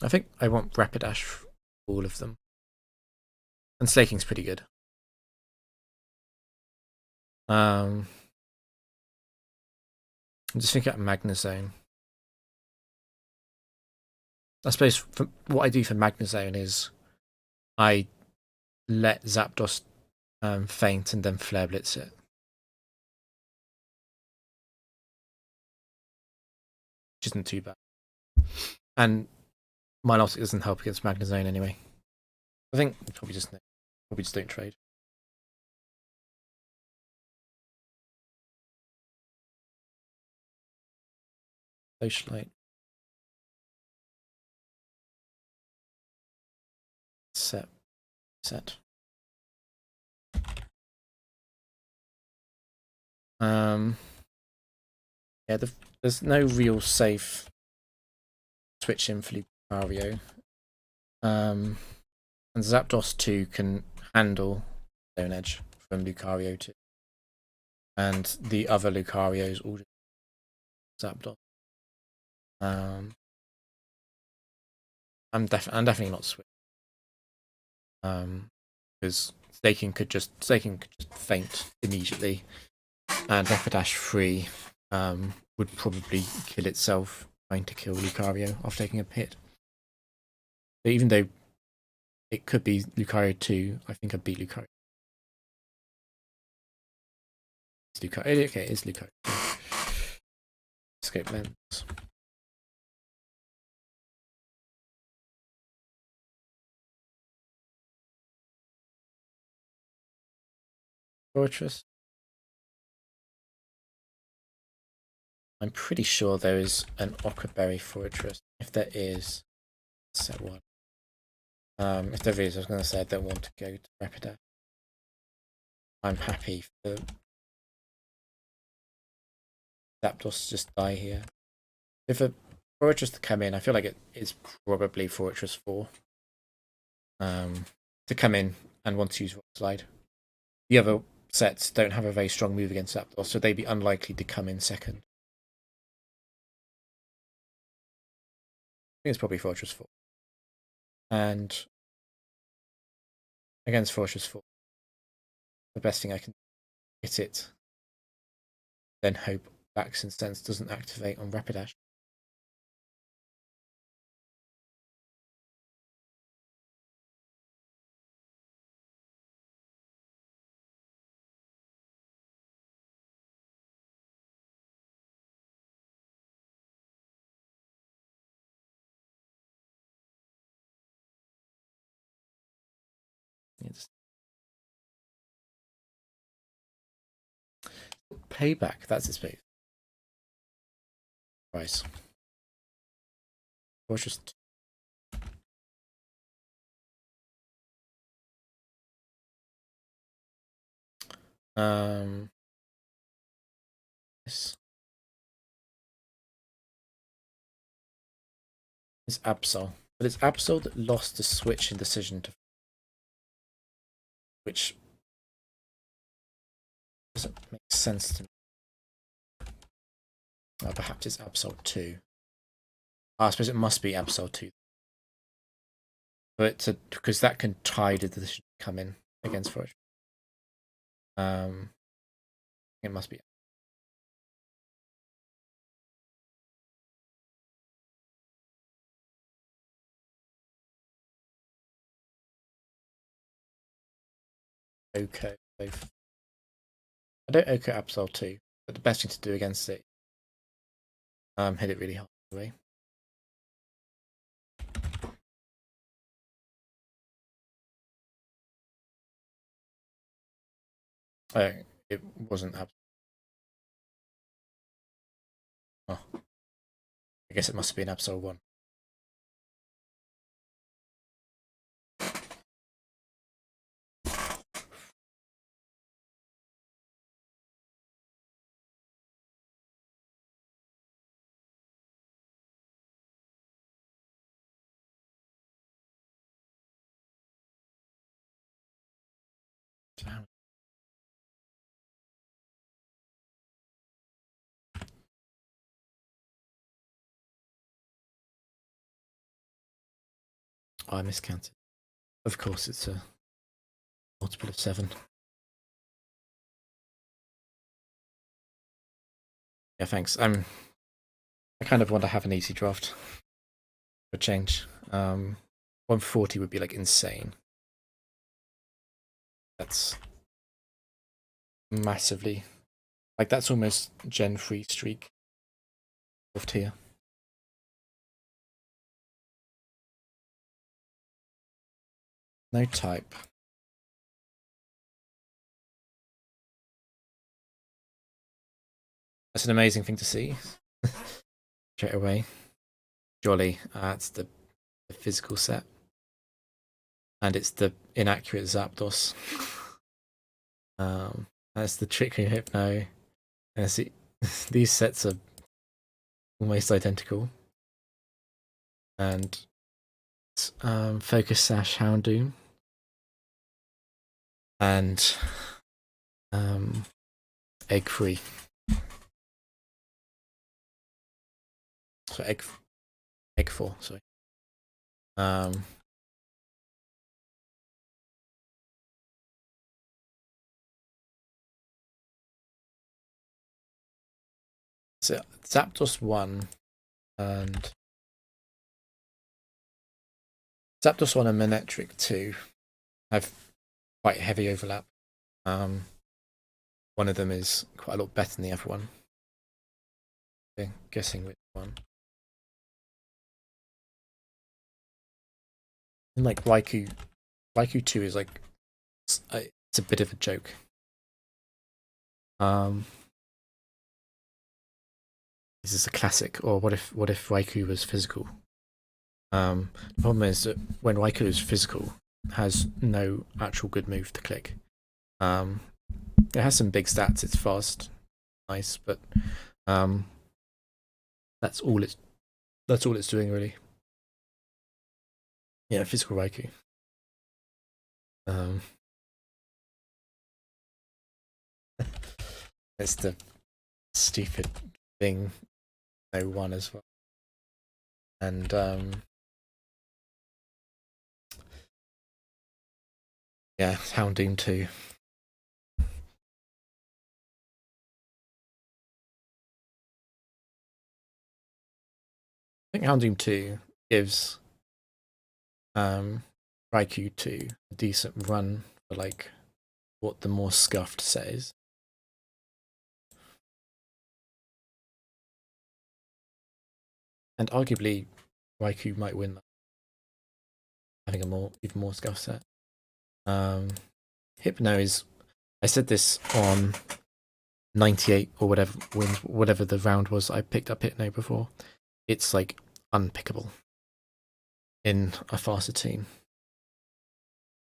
I think I want Rapidash for all of them. And Slaking's pretty good. I'm just thinking about Magnezone. I suppose what I do for Magnezone is I let Zapdos faint and then Flare Blitz it. Which isn't too bad. And Milotic doesn't help against Magnezone anyway. I think probably just don't trade. Socialite. set. Yeah, there's no real safe switch in for Lucario. And Zapdos 2 can handle Stone Edge from Lucario 2. And the other Lucarios all just Zapdos. I'm definitely not switching. Because Staking could just faint immediately, and Rapidash 3 would probably kill itself trying to kill Lucario after taking a hit. But even though it could be Lucario 2, I think I'd beat Lucario. It's Lucario. Okay, it's Lucario. Escape lens. Fortress. I'm pretty sure there is an Ockerberry Fortress. If there is, set one. If there is, I was going to say I don't want to go to Rapidash. I'm happy for Zapdos to just die here. If a Fortress to come in, I feel like it is probably Fortress 4. To come in and want to use Rock Slide. The other sets don't have a very strong move against Zapdos, so they'd be unlikely to come in second. I think it's probably Fortress 4. And against Fortress 4, the best thing I can hit it, then hope Vaccine Sense doesn't activate on Rapidash. It's Payback, that's its base. Price. Fortress 2. This is Absol, but it's Absol that lost the switch in decision to, which doesn't make sense to me. Perhaps it's Absol 2. I suppose it must be Absol 2, but because that can tie the decision to come in against Fortress. It must be. Oko. I don't Oko Absol 2, but the best thing to do against it, hit it really hard away. Oh, it wasn't Absol. Oh, I guess it must have been Absol 1. Oh, I miscounted. Of course, it's a multiple of 7. Yeah, thanks. I kind of want to have an easy draft for change. 140 would be like insane. That's massively, like that's almost Gen 3 streak of tier. No type. That's an amazing thing to see. Straight away. Jolly. That's the physical set. and it's the inaccurate Zapdos. That's the Tricky Hypno. And see, these sets are almost identical. And Focus Sash Houndoom. And Egg Free. So egg 4, sorry. So Zapdos 1 and Zapdos 1 and Manectric 2 have quite heavy overlap. One of them is quite a lot better than the other one. Okay, guessing which one. And like Raikou 2 is like it's a bit of a joke. This is a classic. Or what if Raikou was physical? The problem is that when Raikou is physical, it has no actual good move to click. It has some big stats. It's fast, nice, but that's all it's doing really. Yeah, physical Raikou. It's the stupid thing. No one as well, and yeah, Houndoom 2. I think Houndoom 2 gives Raikou 2 a decent run for like what the more scuffed says. And arguably Raikou might win that, having a even more scuffed set. Hypno is, I said this on 98 or whatever the round was. I picked up Hypno before. It's like unpickable in a faster team.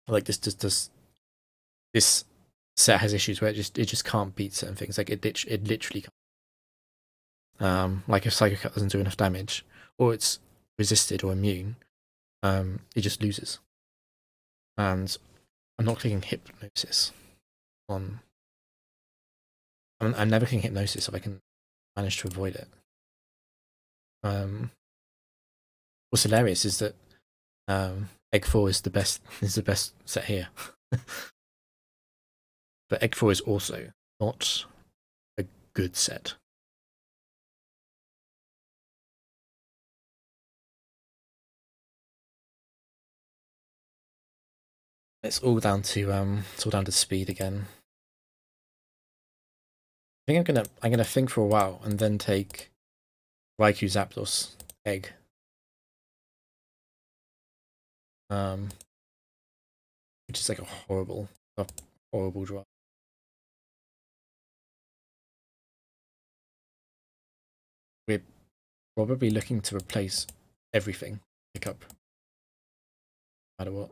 Like this set has issues where it just can't beat certain things. Like it literally can't. Like if Psycho Cut doesn't do enough damage, or it's resisted or immune, it just loses. And I'm not clicking Hypnosis on. I'm never clicking Hypnosis if I can manage to avoid it. What's hilarious is that Egg 4 is the best set here. But Egg 4 is also not a good set. It's all down to speed again. I think I'm gonna think for a while and then take Raikou Zapdos Egg. Which is like a horrible draw. We're probably looking to replace everything, pick up, no matter what.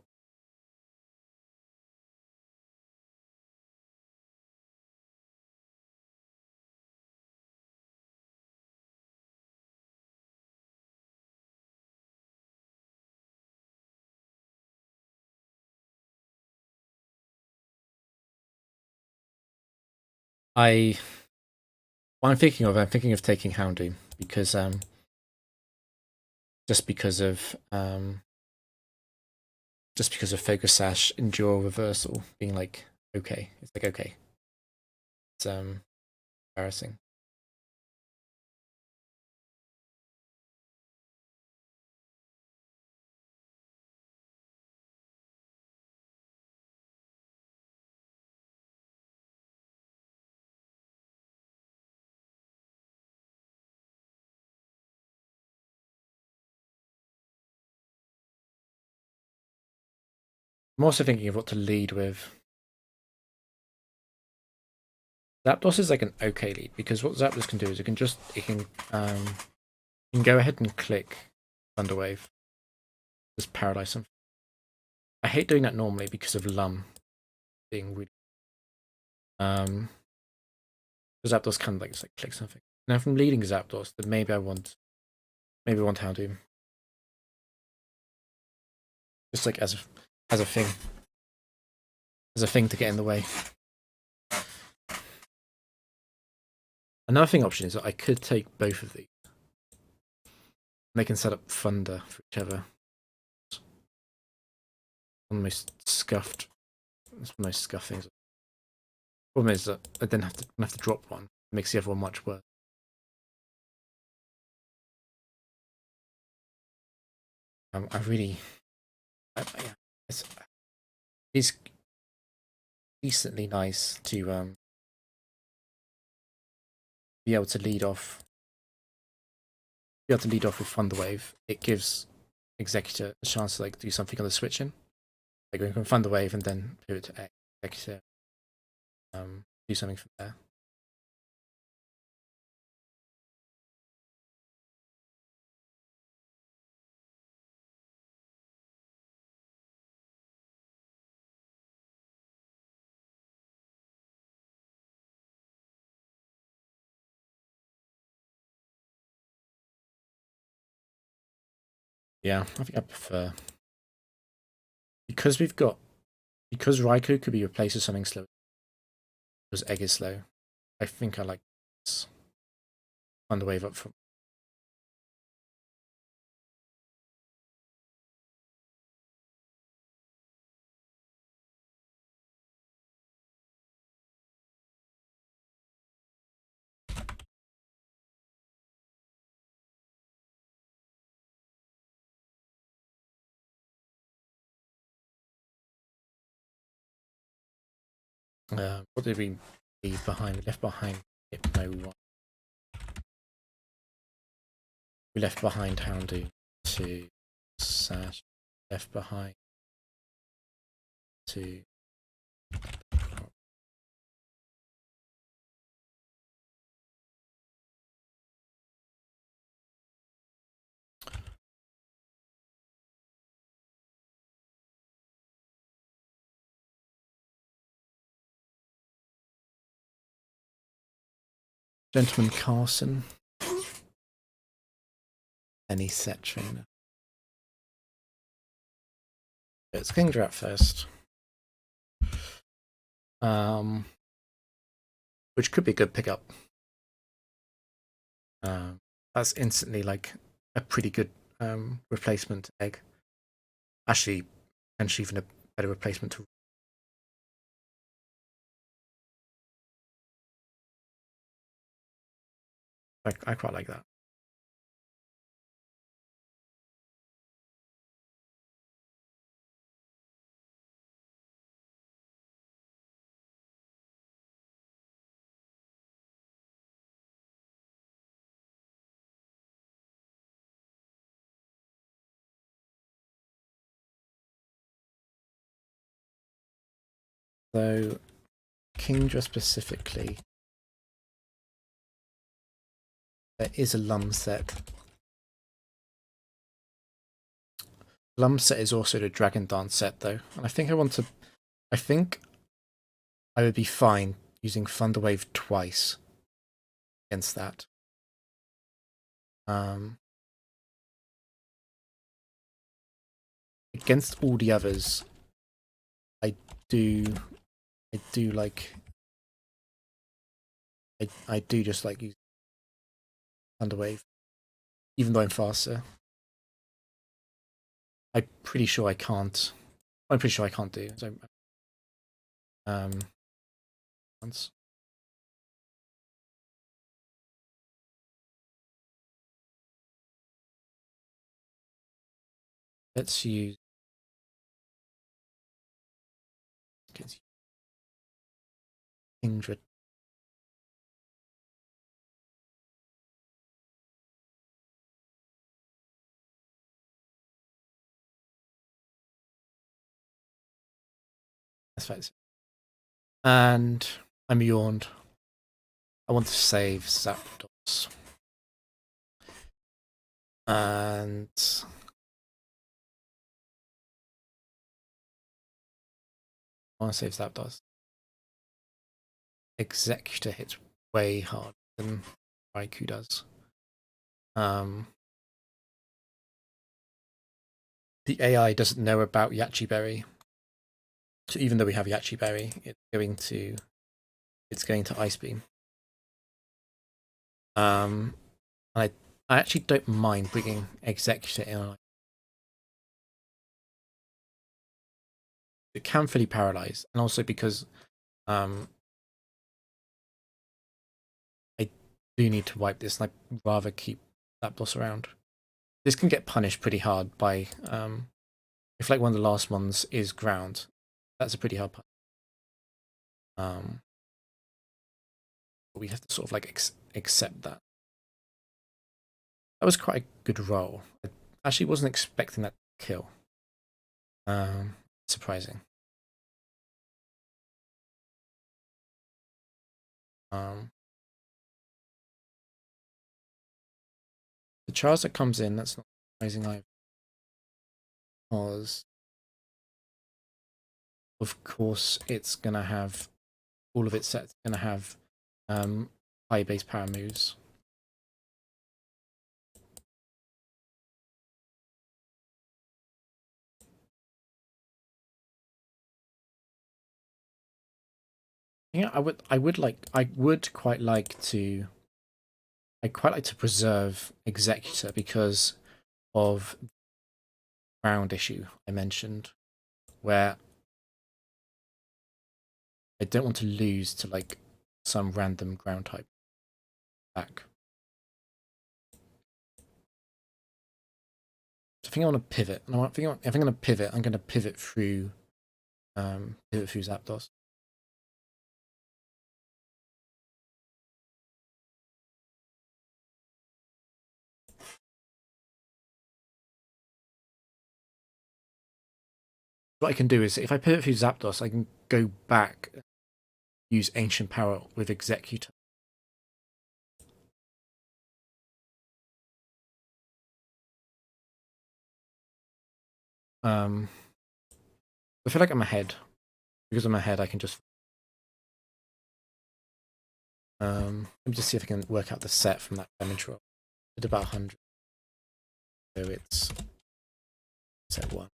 I'm thinking of taking Houndoom because just because of Focus Sash Endure Reversal being like okay. It's like okay. It's embarrassing. I'm also thinking of what to lead with. Zapdos is like an okay lead because what Zapdos can do is it can go ahead and click Thunderwave, just paralyze them. I hate doing that normally because of lum being really because Zapdos kind of like just like click something. Now if I'm leading Zapdos, then maybe I want Houndoom. Just like as a thing. As a thing to get in the way. Another thing option is that I could take both of these. And they can set up Thunder for whichever. One of the most scuffed. It's the most scuffed things. Problem is that I then have to drop one. It makes the other one much worse. I really, yeah, it's decently nice to be able to lead off. Be able to lead off with Thunder Wave. It gives Executor a chance to like do something on the switching, like going from Thunder Wave and then pivot to Executor. Do something from there. Yeah, I think I prefer because Raikou could be replaced with something slow. Because Egg is slow. I think I like this. Thunder Wave up from. What did we leave behind? We left behind Hypno 1. We left behind Houndoom 2. Sash. Left behind 2. Gentleman Carson. Any set trainer. It's Kingdra at first. Which could be a good pickup. That's instantly like a pretty good replacement to Egg. Actually, potentially even a better replacement to. I quite like that. So, Kingdra specifically, there is a Lum set. Lum set is also the Dragon Dance set though, and I think I would be fine using Thunder Wave twice against that. Against all the others, I do like. I do just like use Thunder Wave, even though I'm faster. I'm pretty sure I can't. I'm pretty sure I can't do. So, once. Let's use. Kingdra. That's right. And I'm yawned. I want to save Zapdos. And want to say if Zapdos. Executor hits way harder than Raikou does. The AI doesn't know about Yachi Berry. So even though we have Yachi Berry, it's going to Ice Beam. I actually don't mind bringing Executor in. It can fully paralyze, and also because I do need to wipe this, and I'd rather keep Zapdos around. This can get punished pretty hard by if like one of the last ones is ground. That's a pretty hard punish. But we have to sort of like accept that. That was quite a good roll. I actually wasn't expecting that kill. Surprising. The Charles that comes in, that's not surprising either. Because of course it's gonna have all of its sets gonna have high base power moves. Yeah, I would quite like to preserve Executor because of the ground issue I mentioned, where I don't want to lose to like some random ground type back. So I think I want to pivot, and if I'm going to pivot, I'm going to pivot through Zapdos. What I can do is, if I pivot through Zapdos, I can go back, use Ancient Power with Executor. I feel like I'm ahead. Because I'm ahead, I can just... let me just see if I can work out the set from that damage roll. It's about 100. So it's set 1.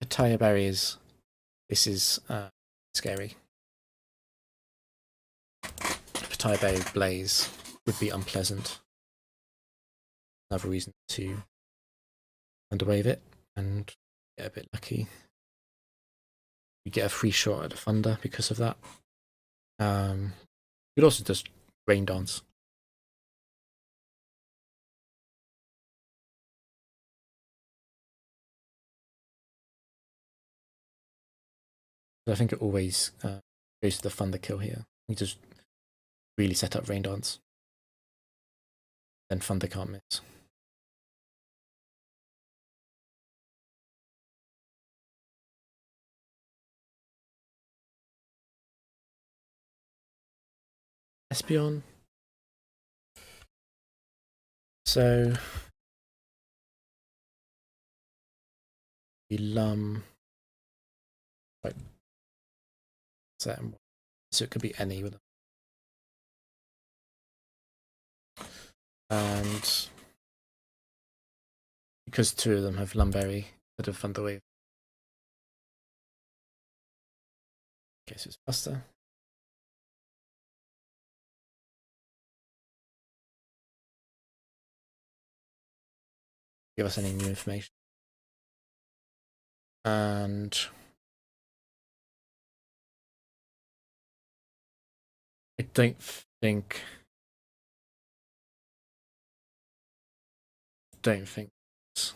Tire barriers. This is scary. Tire barrier blaze would be unpleasant. Another reason to underwave it and get a bit lucky. We get a free shot at the Thunder because of that. We'd also just Rain Dance. I think it always goes to the Thunder kill here. We just really set up Rain Dance. Then Thunder can't miss. Espeon. So the right, set, so it could be any with them. And because two of them have Lumberry instead of Thunderwave, okay, so it's faster. Give us any new information. And I don't think it's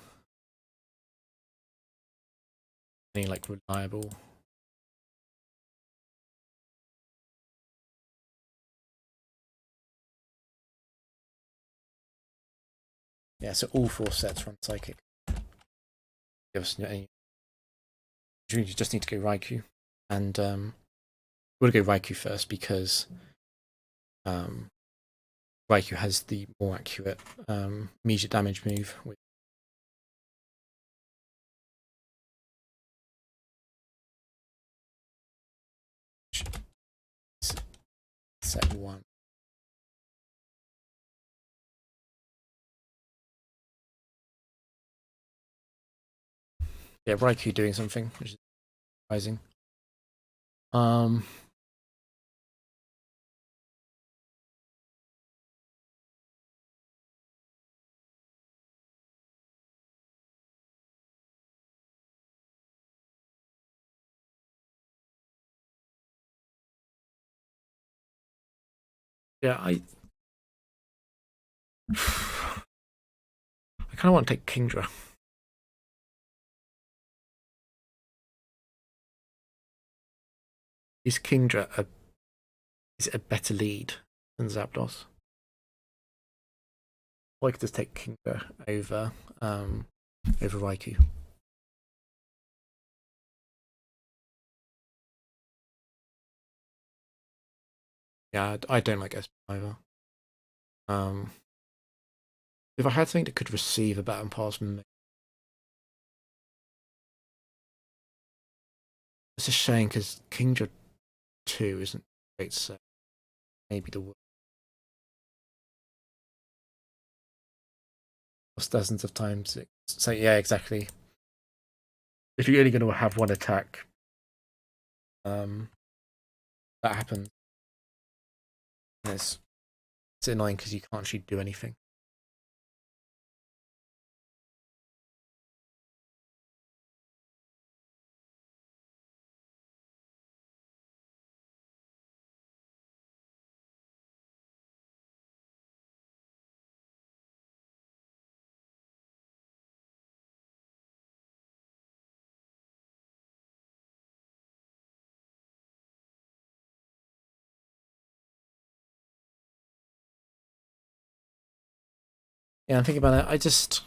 any like reliable. Yeah, so all 4 sets run Psychic. Give us any. You just need to go Raikou, and we'll go Raikou first because Raikou has the more accurate immediate damage move with set 1. Yeah, Raikou doing something, which is surprising. Yeah, I kind of want to take Kingdra. Is Kingdra is it a better lead than Zapdos? Or I could just take Kingdra over over Raikou. Yeah, I don't like SP either. If I had something that could receive a baton pass, it's a shame because Kingdra 2 isn't great, so maybe the worst. Dozens of times. So yeah, exactly. If you're only going to have one attack, that happens. And it's annoying because you can't actually do anything. Yeah, I'm thinking about it. I just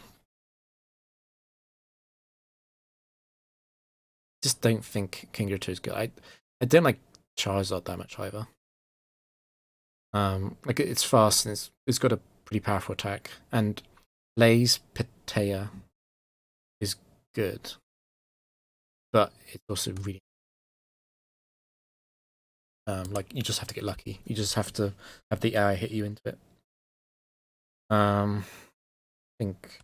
don't think Kingdra 2 is good. I don't like Charizard that much either. Like it's fast and it's got a pretty powerful attack, and Lay's Patea is good, but it's also really like you just have to get lucky. You just have to have the AI hit you into it. I think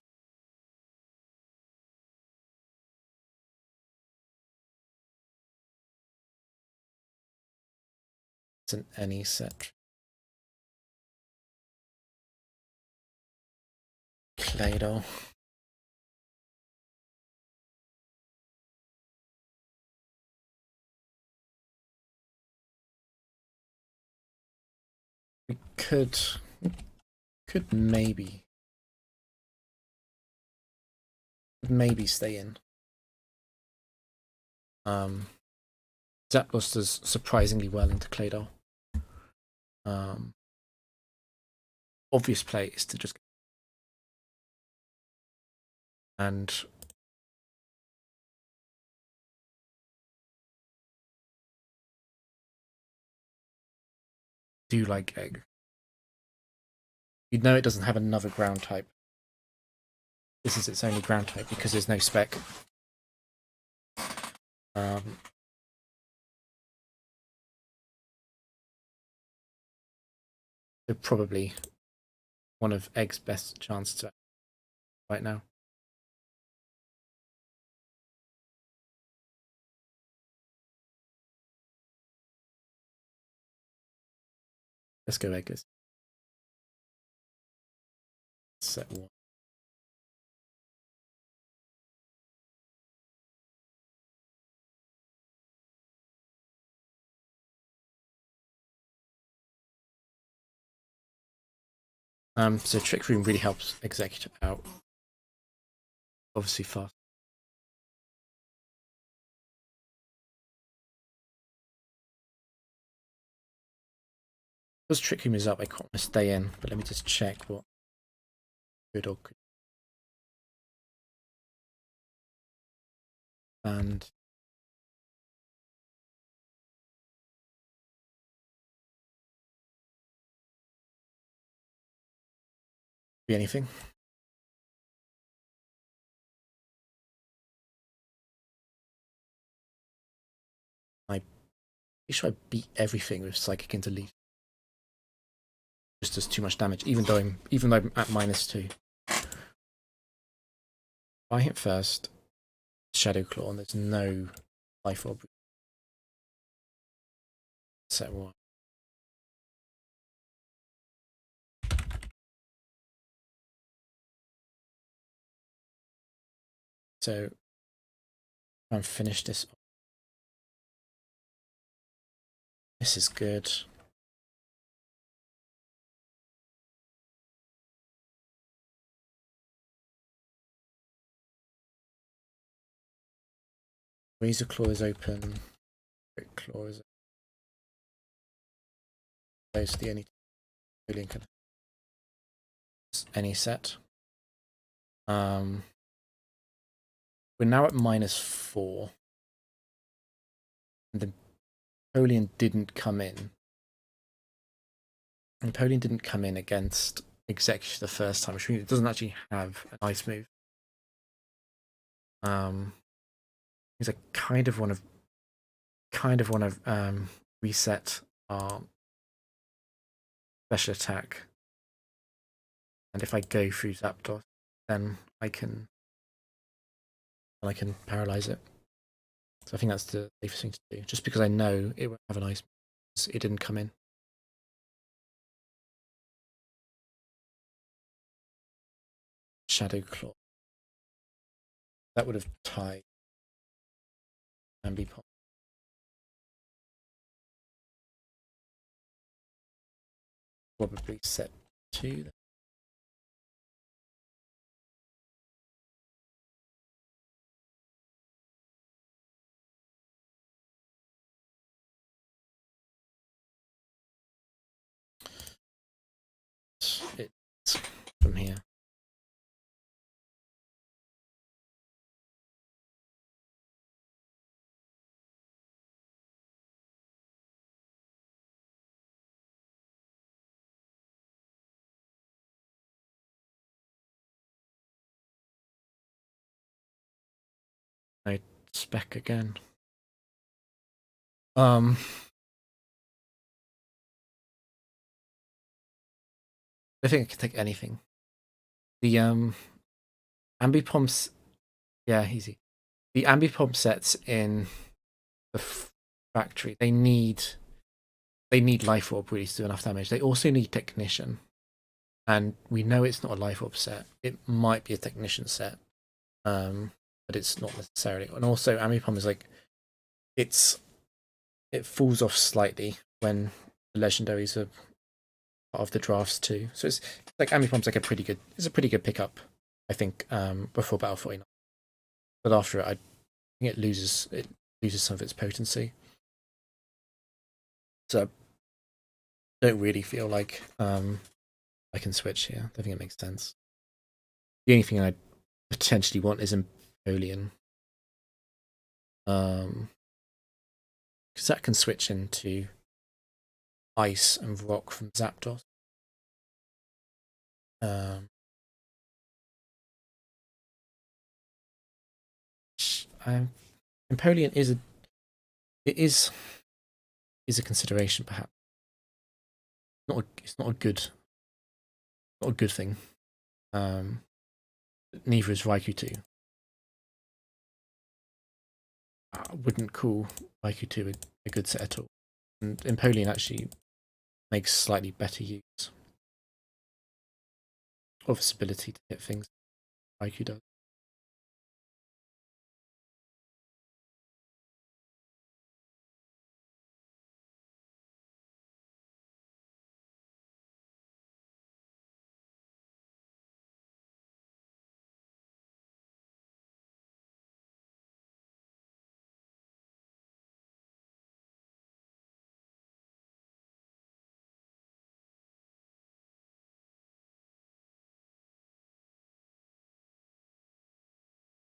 it's an any set. Claydol. We could maybe stay in. Zapdos does surprisingly well into Claydol. Obvious play is to just and do like Egg. You know it doesn't have another ground type. This is its only ground type because there's no spec. So probably one of Egg's best chances right now. Let's go Egg. Set 1. So Trick Room really helps Execute out. Obviously fast. Because Trick Room is up, I can't want to stay in, but let me just check what good or could. And be anything. I'm pretty sure I beat everything with Psychic into Leaf. just does too much damage, even though I'm at -2. If I hit first, Shadow Claw, and there's no life orb. Set 1. So try and finish this. This is good. Razor Claw is open. Great Claw is open. Those are the only two can any set. We're now at -4. And the Napoleon didn't come in. Napoleon didn't come in against Execution the first time, which means it doesn't actually have an ice move. Because I kind of want to reset our special attack, and if I go through Zapdos, then I can paralyze it. So I think that's the safest thing to do, just because I know it won't have an ice move. It didn't come in. Shadow Claw. That would have tied Ambipom. Probably set 2. It's from here. I spec again. I think I can take anything. The Ambipom's, yeah, easy. The Ambipom sets in the factory, they need Life Orb really to do enough damage. They also need Technician, and we know it's not a Life Orb set. It might be a Technician set, but it's not necessarily. And also, Ambipom is like, it falls off slightly when the legendaries are part of the drafts too. So it's like Ambipom's like a pretty good pickup, I think, before Battle 49. But after it, I think it loses some of its potency. So I don't really feel like I can switch here. I don't think it makes sense. The only thing I potentially want is Napoleon. Because that can switch into Ice and Rock from Zapdos. Napoleon is a consideration, perhaps. It's not a good thing. Neither is Raikou 2. I wouldn't call Raikou 2 a good set at all. And Napoleon actually makes slightly better use of its ability to hit things Raikou does.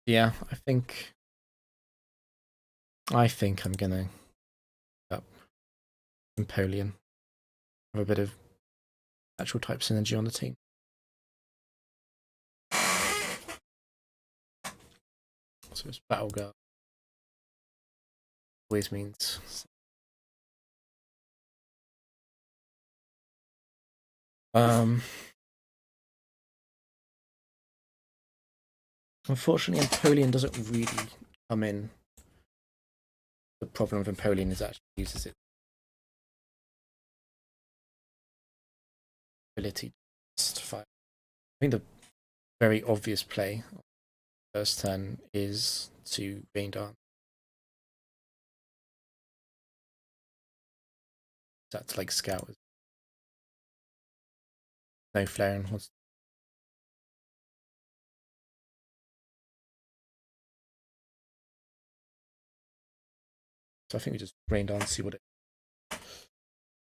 Yeah, I think I'm gonna up Napoleon. Have a bit of natural type synergy on the team. So it's Battle Guard. Always means Unfortunately, Empoleon doesn't really come in. The problem with Empoleon is actually uses its ability to fire. I think the very obvious play on the first turn is to Rain Dance. That's like Scout. No Flareon wants. So I think we just Rain Dance, see what it.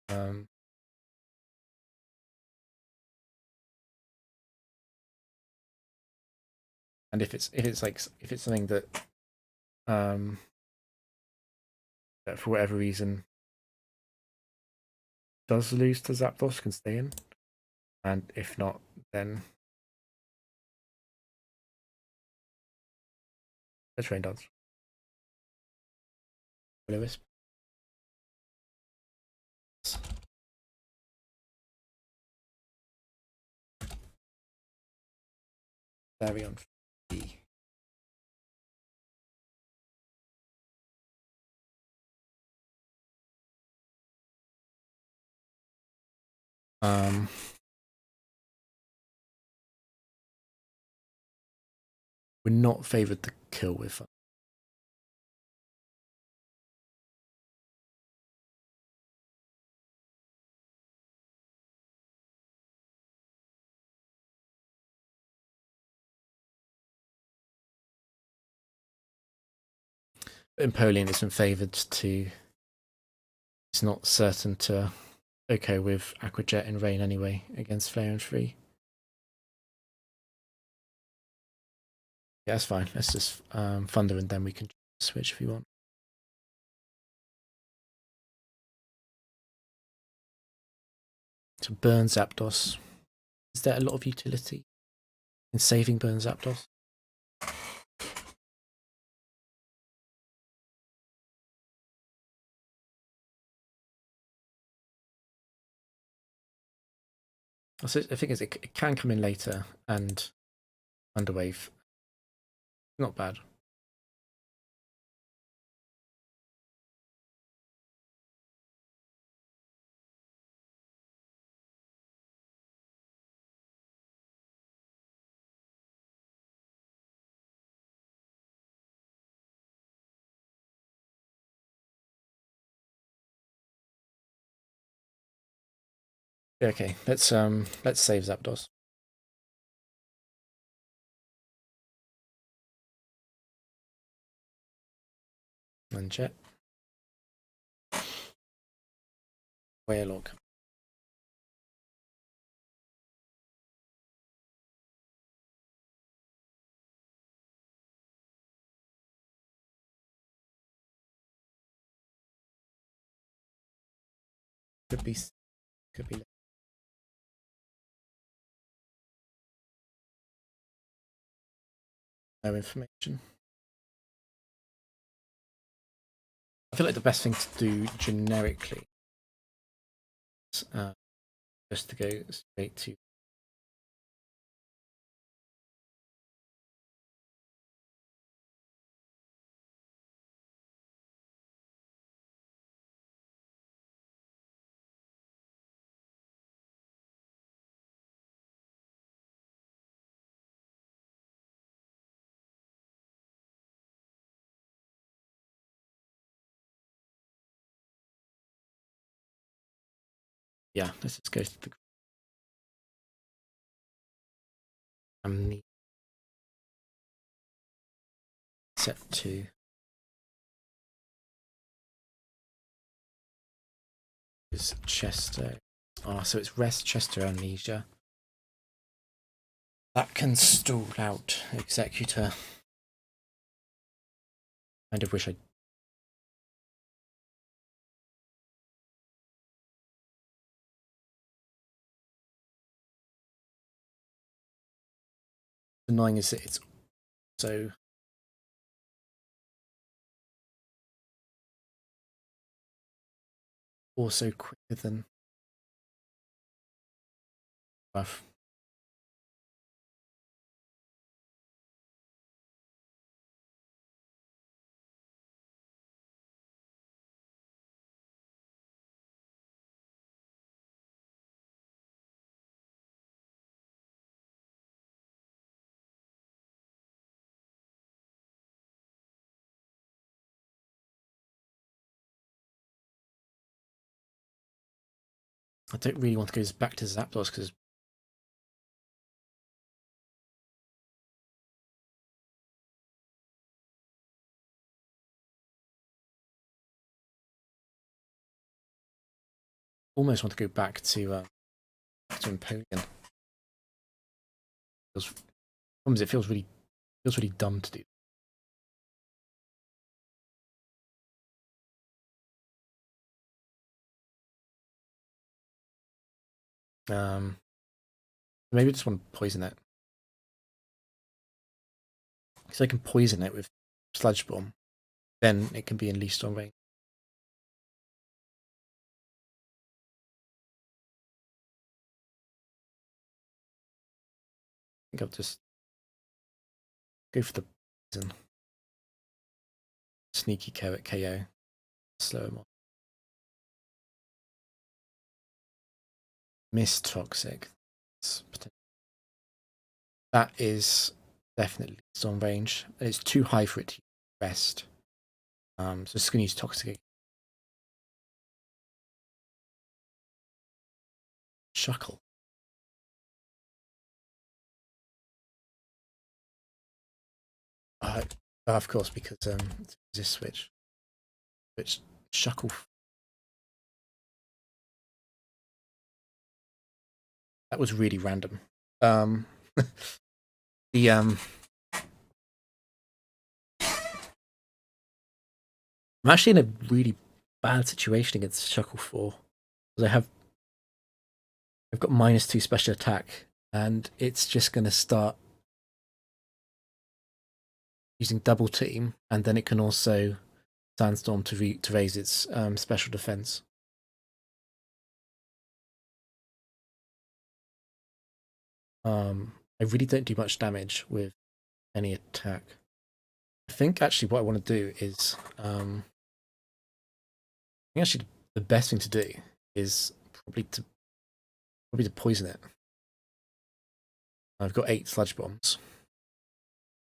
And if it's something that that for whatever reason does lose to Zapdos, can stay in, and if not, then let's Rain Dance. Wisp. Flareon. We're not favoured to kill with. Empoleon isn't favoured to. It's not certain to okay with Aqua Jet and Rain anyway against Flareon 3. Yeah, that's fine. Let's just Thunder and then we can switch if you want. So burn Zapdos. Is there a lot of utility in saving burn Zapdos? I think it can come in later and Underwave. Not bad. Okay, let's save Zapdos. And Jet. Wailog. Could be no information. I feel like the best thing to do generically is just to go straight to yeah, let's just go to the set to is Chester. Oh, so it's Rest, Chester, Amnesia. That can stall out Executor. Kind of wish I. Annoying is that it's so also quicker than buff. I don't really want to go back to Zapdos because almost want to go back to Empoleon. It feels really dumb to do. Maybe I just want to poison it. Because I can poison it with Sludge Bomb, then it can be unleashed on range. I think I'll just go for the poison. Sneaky KO. Slow him off. Miss Toxic. That is definitely on range. It's too high for it to rest. So it's going to use Toxic. Shuckle. Of course, because it's this switch. Which Shuckle. That was really random. I'm actually in a really bad situation against Shuckle 4. Because I've got -2 special attack, and it's just going to start using double team, and then it can also Sandstorm to raise its special defense. I really don't do much damage with any attack. I think actually what I want to do is I think actually the best thing to do is probably to poison it. I've got 8 Sludge Bombs.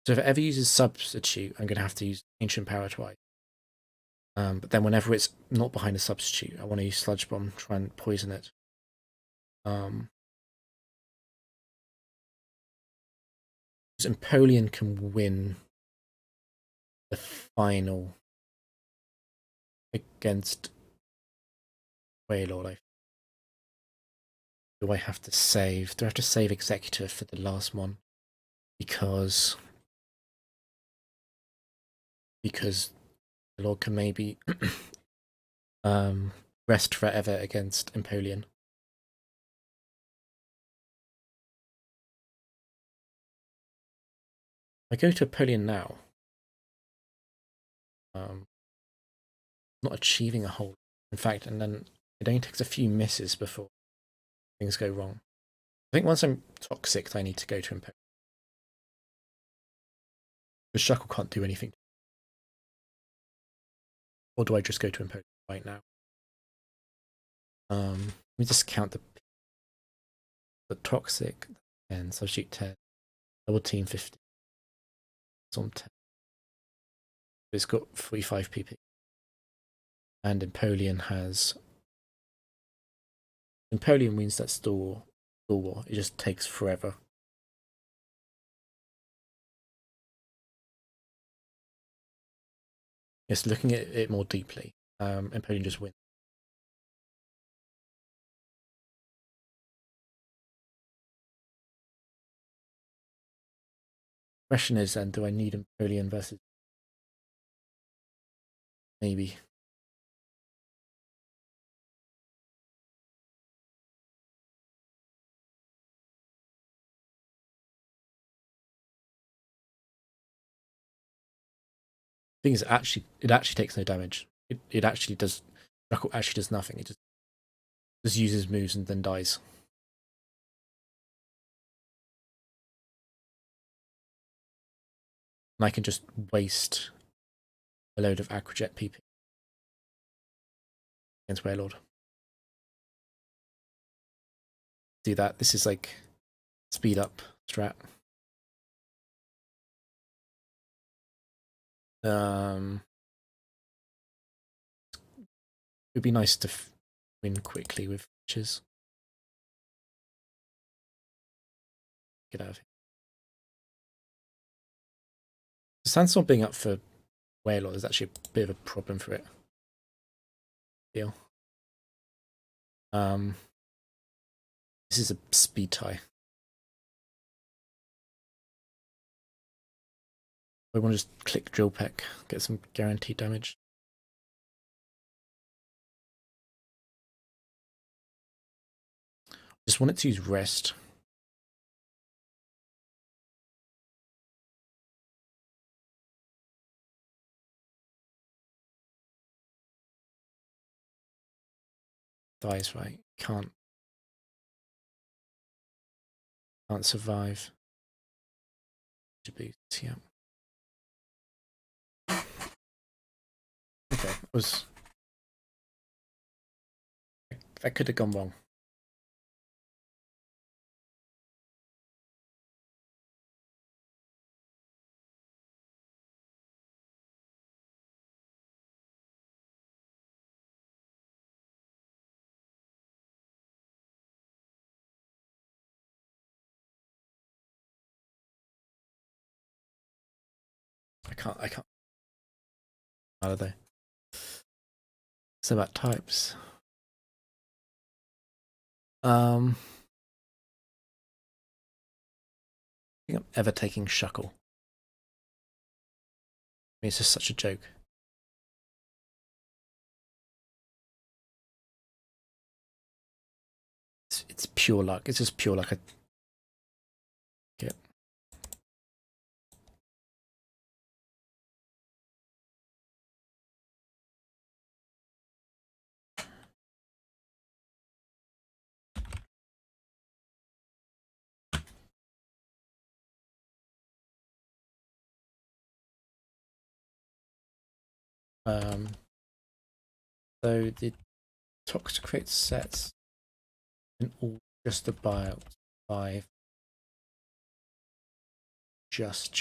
So if it ever uses Substitute, I'm going to have to use Ancient Power twice. But then whenever it's not behind a Substitute, I want to use Sludge Bomb, try and poison it. Empoleon can win the final against Wailord. Do I have to save? Do I have to save Executor for the last one? Because the Lord can maybe rest forever against Empoleon. I go to Empoleon now. Not achieving a hold. In fact, and then it only takes a few misses before things go wrong. I think once I'm toxic, I need to go to Empoleon. The Shuckle can't do anything. Or do I just go to Empoleon right now? Let me just count the toxic and substitute 10. Double team 50. Storm 10. It's got 45 PP. And Empoleon wins that store war. It just takes forever. Yes, looking at it more deeply, Empoleon just wins. Question is then, do I need Empoleon versus maybe? The thing is, it actually takes no damage. It actually does. Shuckle actually does nothing. It just uses moves and then dies. And I can just waste a load of Acrojet PP against Warlord. Do that. This is like speed up strat. It'd be nice to win quickly with features. Get out of here. The Sandstorm being up for Warlord is actually a bit of a problem for it. Deal. This is a speed tie. I want to just click Drill Peck, get some guaranteed damage. Just want it to use Rest. Dies, right? Can't survive. To boost, yeah. Okay, that could have gone wrong. I can't. How are they? So about types. I think I'm ever taking Shuckle. I mean, it's just such a joke. It's pure luck. It's just pure luck. Get. So the Toxicrate sets in all just about 5. Just.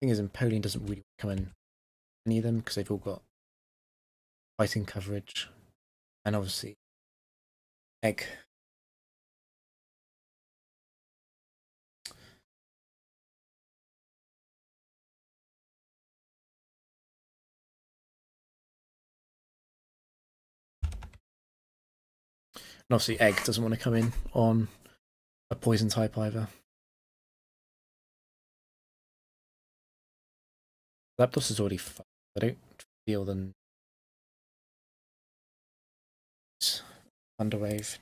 Thing is, Empoleon doesn't really come in any of them because they've all got fighting coverage, and obviously Egg. And obviously Egg doesn't want to come in on a poison type either. Lapdos is already fun. I don't feel them. Thunderwave.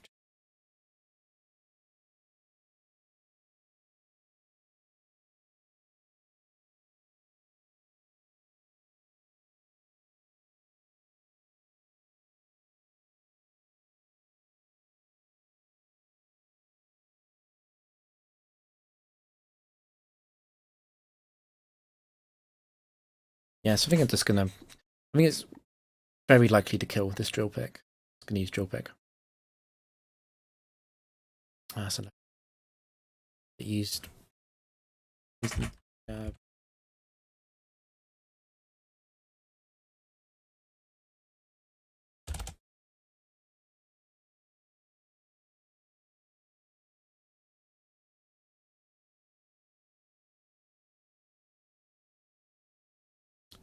Yeah, so I think I'm just gonna. I think it's very likely to kill this Drill Pick. It's gonna use Drill Pick. So it used.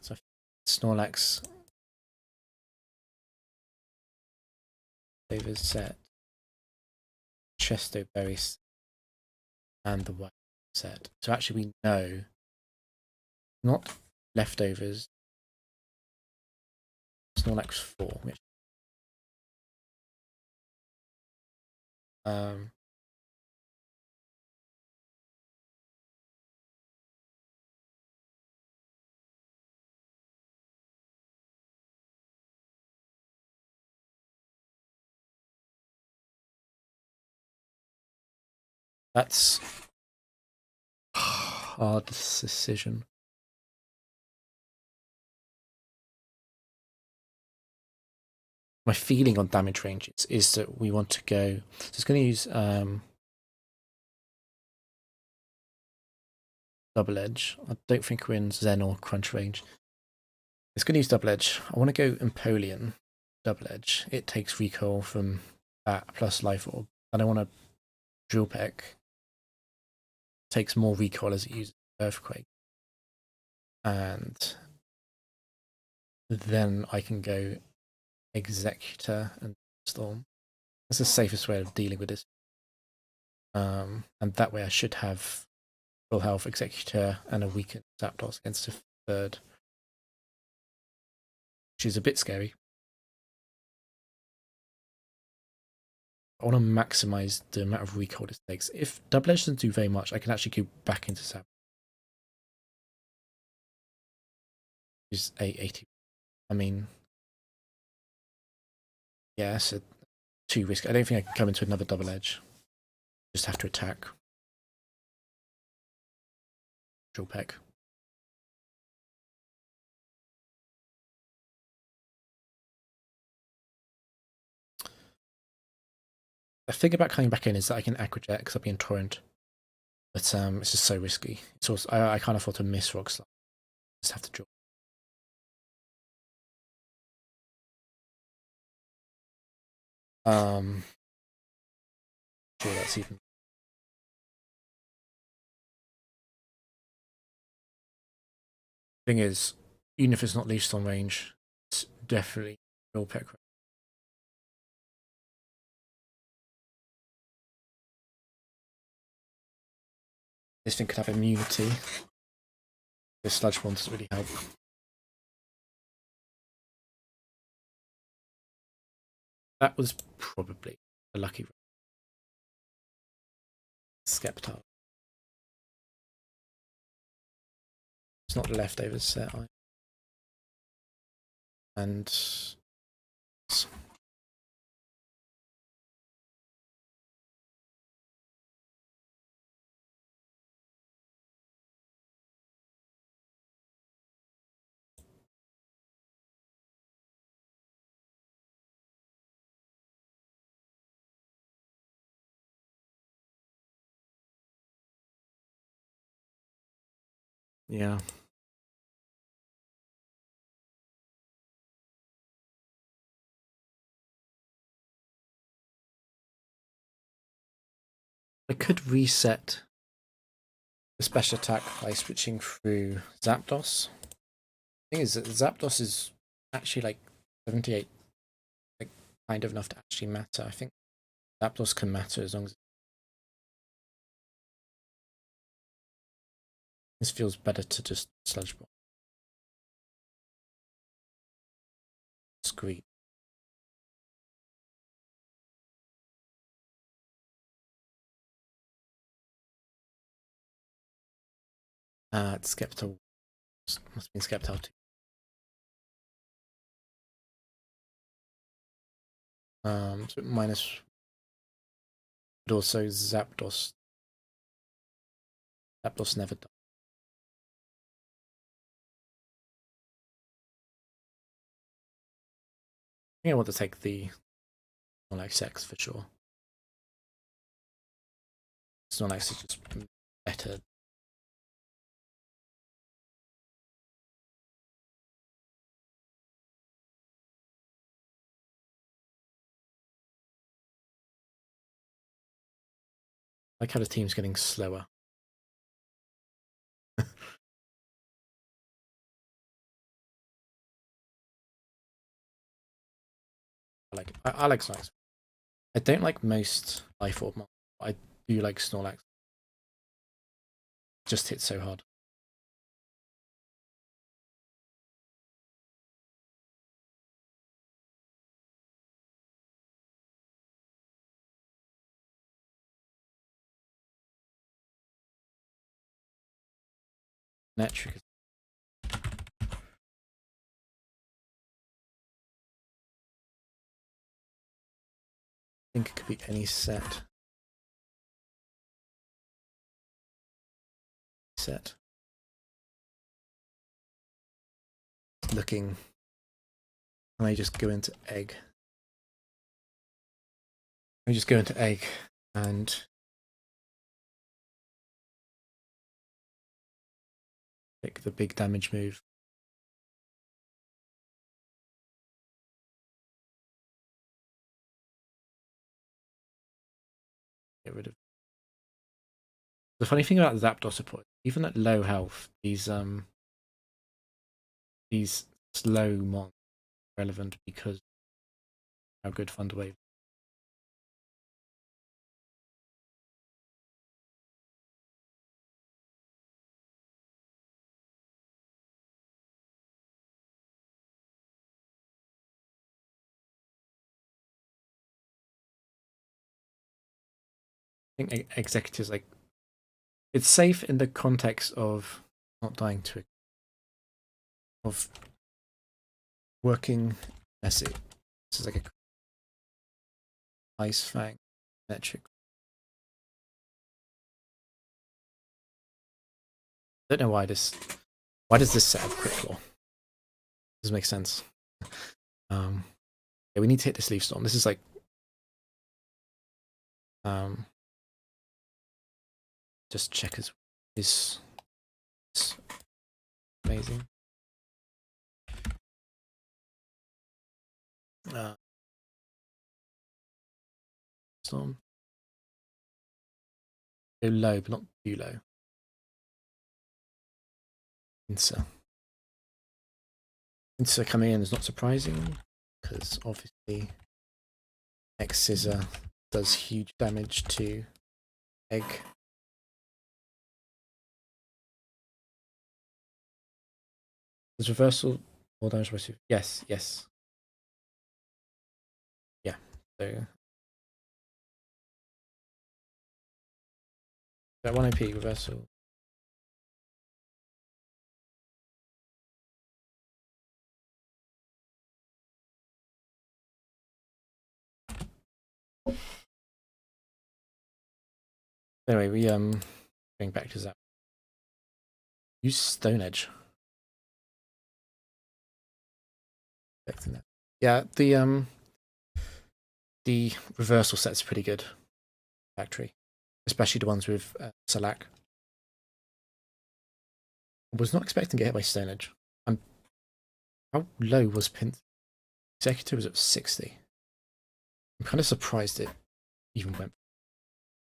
So Snorlax favors set, Chesto Berries, and the white set. So actually, we know not leftovers. Snorlax 4, which That's a hard decision. My feeling on damage ranges is that we want to go. So it's going to use double edge. I don't think we're in Zen or crunch range. It's going to use double edge. I want to go Empoleon double edge. It takes recoil from that plus life orb. And I want to drill peck. Takes more recoil as it uses earthquake. And then I can go Executor and Storm. That's the safest way of dealing with this. And that way I should have full health Executor and a weakened Zapdos against a third, which is a bit scary. I want to maximize the amount of recoil this takes. If double edge doesn't do very much, I can actually go back into Zapdos. Is 880. I mean, yeah, so too risky. I don't think I can come into another double edge. Just have to attack. Drill peck. The thing about coming back in is that I can Aqua Jet because I'll be in Torrent. But it's just so risky. It's also I can't afford to miss Rock Slide. Just have to draw. Sure, that's even. Thing is, even if it's not least on range, it's definitely real peck. This thing could have immunity. This sludge bomb doesn't really help. That was probably a lucky Skeptile. It's not the leftovers set. And yeah. I could reset the special attack by switching through Zapdos. The thing is that Zapdos is actually like 78, like kind of enough to actually matter. I think Zapdos can matter as long as this feels better to just Sludge Bomb. Scream. It's Skeptile. Must be Skeptile 2. So minus, but also Zapdos. Zapdos never died. I think I want to take the Snorlax X for sure. Snorlax is just better. I like how the team's getting slower. I like Snorlax. I don't like most Life Orb monsters. I do like Snorlax. Just hits so hard. Metric. I think it could be any set. set. Looking, and I just go into egg. I just go into egg and pick the big damage move. Get rid of. The funny thing about Zapdos points, even at low health, these slow mon are relevant because of how good Thunderwave. I think Executive's like, it's safe in the context of not dying to it, of working. This is like a Ice Fang metric. I don't know why does this set up Quick Claw? Doesn't make sense. Yeah, we need to hit this Leaf Storm. This is like just checkers is amazing. Storm. Go low, but not too low. Insa coming in is not surprising because obviously X Scissor does huge damage to egg. Does reversal more damage by 2? Yes, yes. Yeah, so that 1 AP reversal. Anyway, we going back to that. Use Stone Edge. Yeah, the reversal set's pretty good. Factory, especially the ones with Salak. I was not expecting to get hit by Stone Edge. How low was Pin? Executor was at 60. I'm kind of surprised it even went.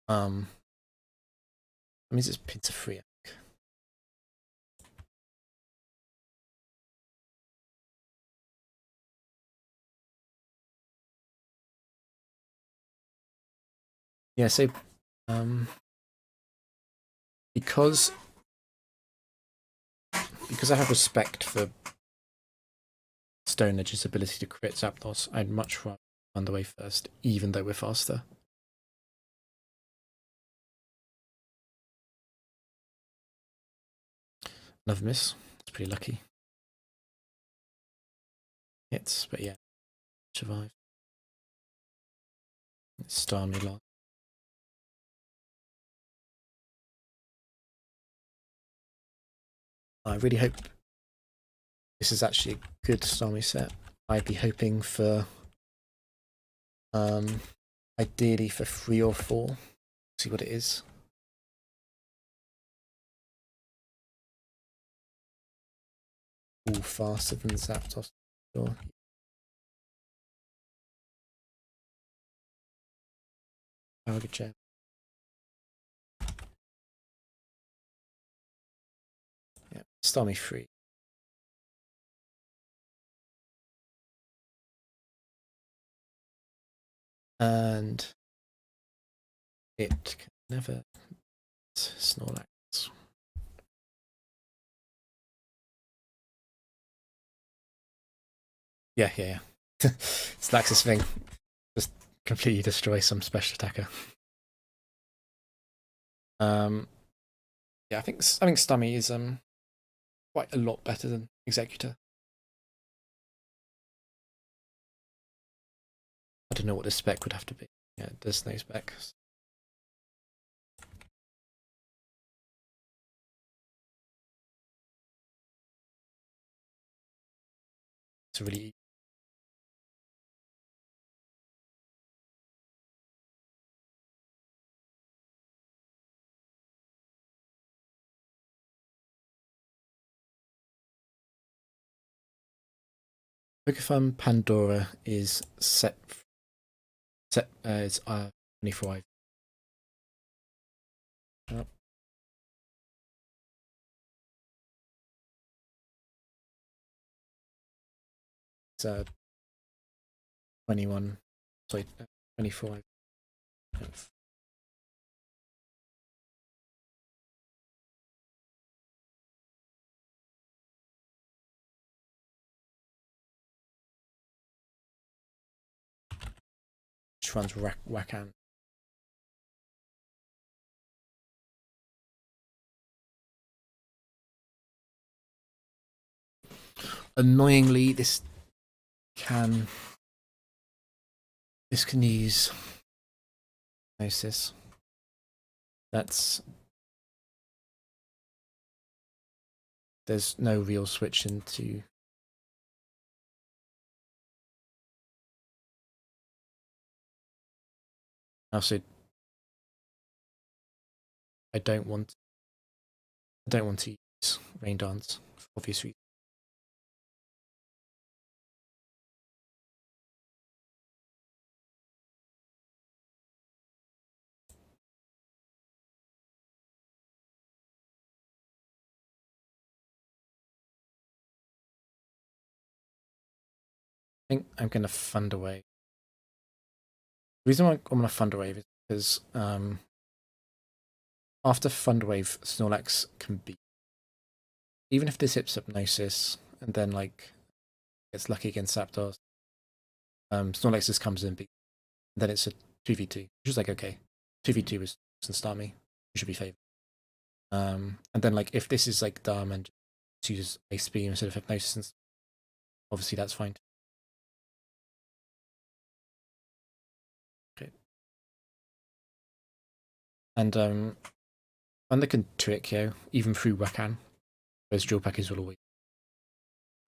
That means it's Pincer free. Yeah, so because I have respect for Stone Edge's ability to crit Zapdos, I'd much rather Underway first, even though we're faster. Another miss. It's pretty lucky. Hits, but yeah, survive. It's Starmie lot. I really hope this is actually a good Starmie set. I'd be hoping for ideally for 3 or 4. See what it is. All faster than Zapdos. Sure. Target gem. Yeah, Starmie 3. And it can never Snorlax. Yeah. It's Lax's thing. Just completely destroy some special attacker. Yeah, I think Stummy is quite a lot better than Executor. I don't know what the spec would have to be. Yeah, there's no specs. to really eat. Pokefun Pandora is set it's 24 IV. It's 21, sorry, 24. Which runs Wakan. Annoyingly, this can use Gnosis. There's no real switch into also I don't want to use Rain Dance for obvious reasons. I think I'm gonna Thunder Wave. The reason why I'm gonna Thunder Wave is because after Thunder Wave, Snorlax can beat. Even if this hits Hypnosis and then like gets lucky against Zapdos, Snorlax just comes in and beats. And then it's a 2v2, which is like okay. 2v2 doesn't start me. You should be favored. And then like if this is like dumb and uses Ice Beam instead of Hypnosis, and obviously that's fine. Okay. And Thunder can trick you even through Rakan. Those drill packers will always.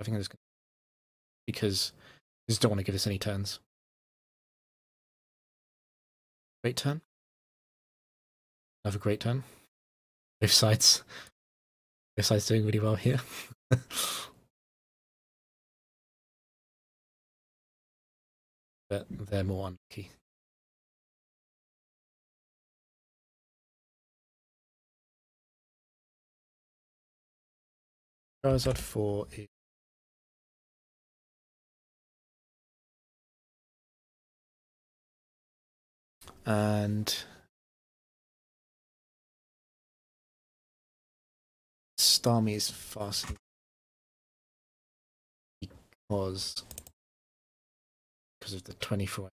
I think that's good because I just don't want to give us any turns. Great turn. Another great turn. Both sides doing really well here. But they're more unlucky. Charizard 4 is and Starmie is fast because of the 24.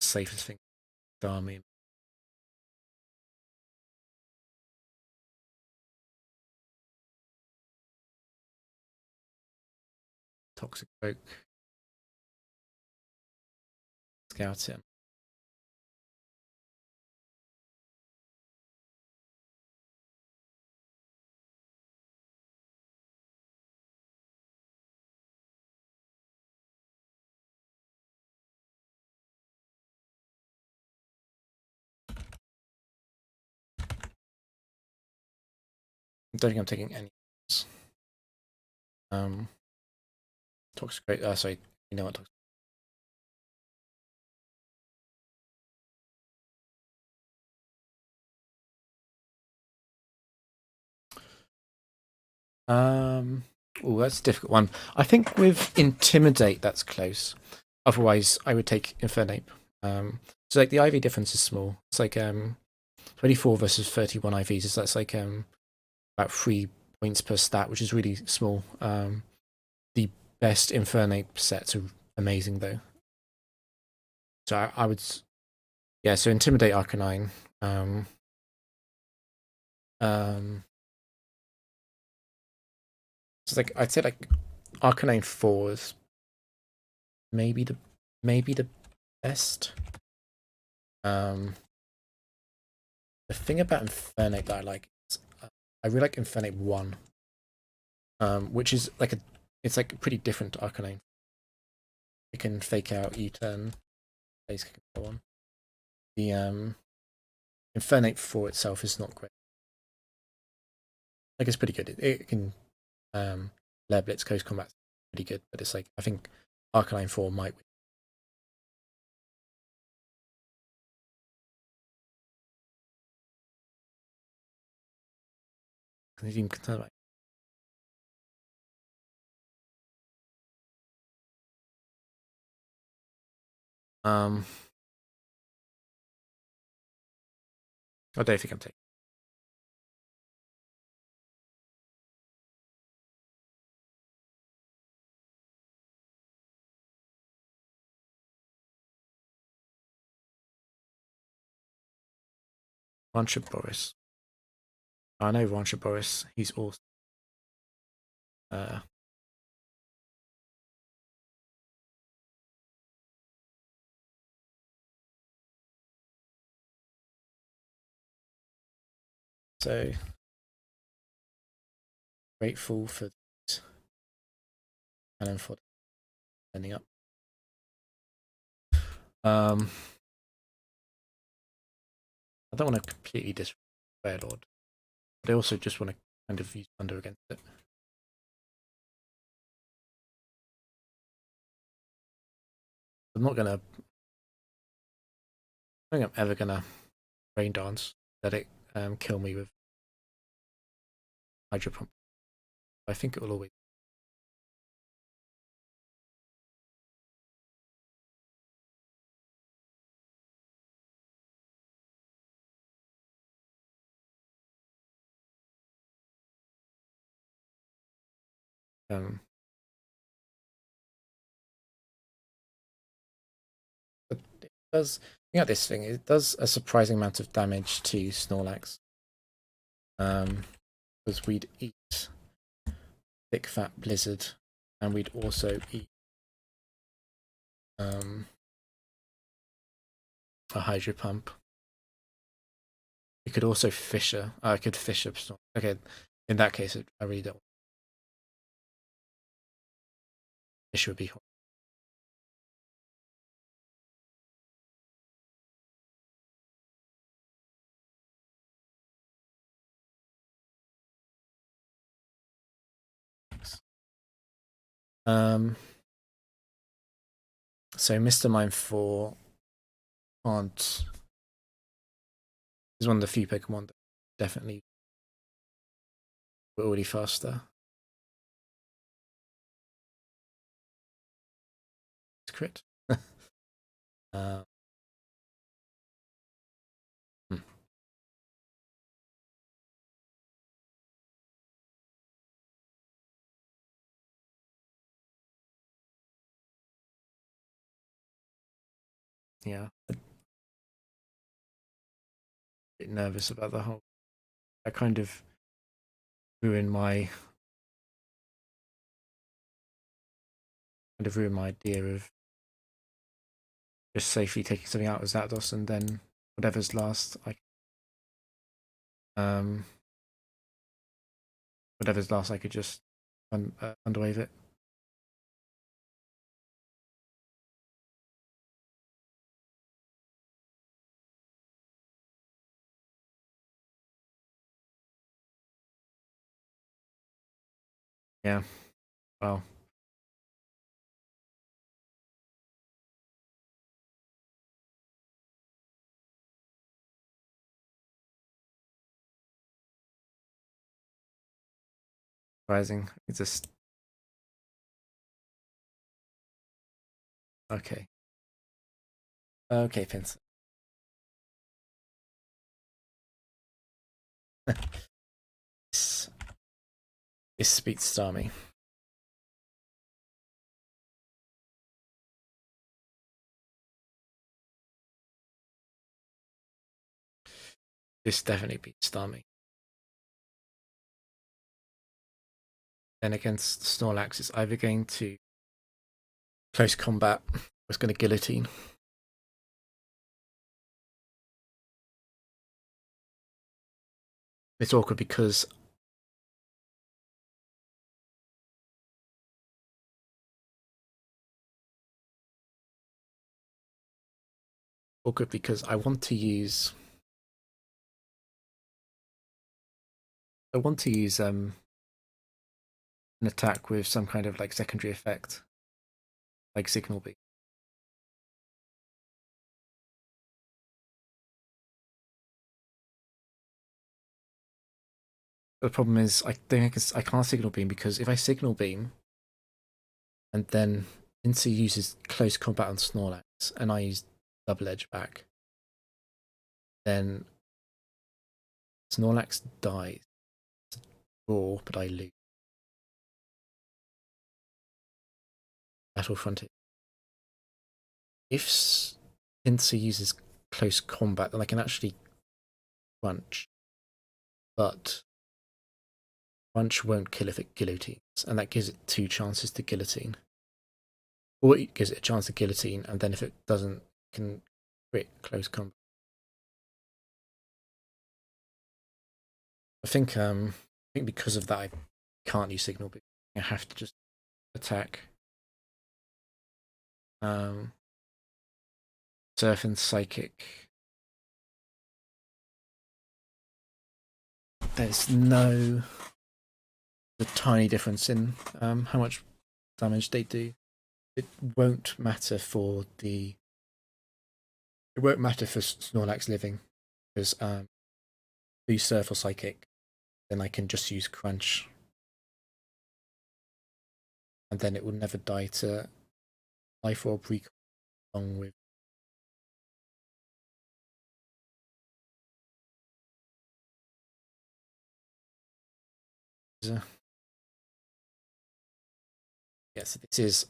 Safest thing, Starmie. Toxic Poke. Scout him. I don't think I'm taking any. Toxic. Sorry, you know what? Toxic. Oh, that's a difficult one. I think with Intimidate, that's close. Otherwise, I would take Infernape. So like the IV difference is small. It's like 24 versus 31 IVs. So that's like about 3 points per stat, which is really small. The best Infernape sets are amazing though. So I would, yeah. So Intimidate Arcanine. So like I'd say like Arcanine 4 is maybe the best. The thing about Infernate that I like is I really like Infernate 1, which is like it's like pretty different to Arcanine. It can fake out, U-turn, phase kick, and so on. The Infernate 4 itself is not great. Like it's pretty good. It can Lair Blitz, Coast Combat, pretty good, but it's like I think Arcanine 4 might win. Even concerned about I don't think I'm taking Rancher Boris. I know Rancher Boris. He's awesome. So grateful for this cannon for ending up. I don't want to completely disrespect Fairlord, but I also just want to kind of use Thunder against it. I'm not gonna. I don't think I'm ever gonna Rain Dance. Let it kill me with Hydro Pump. I think it will always. But it does. You got this thing. It does a surprising amount of damage to Snorlax. Because we'd eat Thick Fat Blizzard, and we'd also eat a Hydro Pump. You could also Fisher. I could Fisher. Okay, in that case, I really don't. Fisher would be hot. So Mr. Mime 4 can't. Is one of the few Pokemon that definitely were already faster. It's crit. Hmm. Yeah. A bit nervous about the whole. I kind of ruined my idea of just safely taking something out of Zapdos, and then whatever's last, I could just underwave it. Yeah. Well. Surprising. It's just okay. Okay, Pinsir. This beats Starmie. This definitely beats Starmie. Then against Snorlax, it's either going to close combat or it's going to guillotine. It's awkward because I want to use an attack with some kind of like secondary effect, like signal beam. The problem is I think I can't signal beam because if I signal beam and then Incy uses close combat on Snorlax and I use double edge back, then Snorlax dies. Draw, but I lose. Battle fronted. If Incy uses close combat, then I can actually crunch, but crunch won't kill if it guillotines, and that gives it 2 chances to guillotine. Or it gives it a chance to guillotine, and then if it doesn't, it can crit close combat. I think because of that, I can't use signal, but I have to just attack. Surf and Psychic. There's no tiny difference in how much damage they do. It won't matter for Snorlax living because do Surf or Psychic, then I can just use Crunch, and then it will never die to Life Orb Recall along with. Yeah, so this is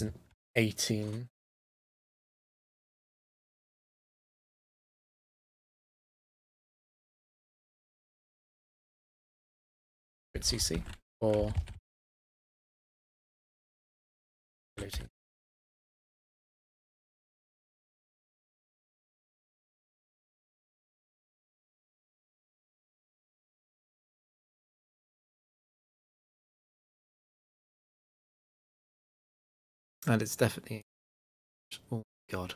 an 18. CC or 18. And it's definitely, oh god.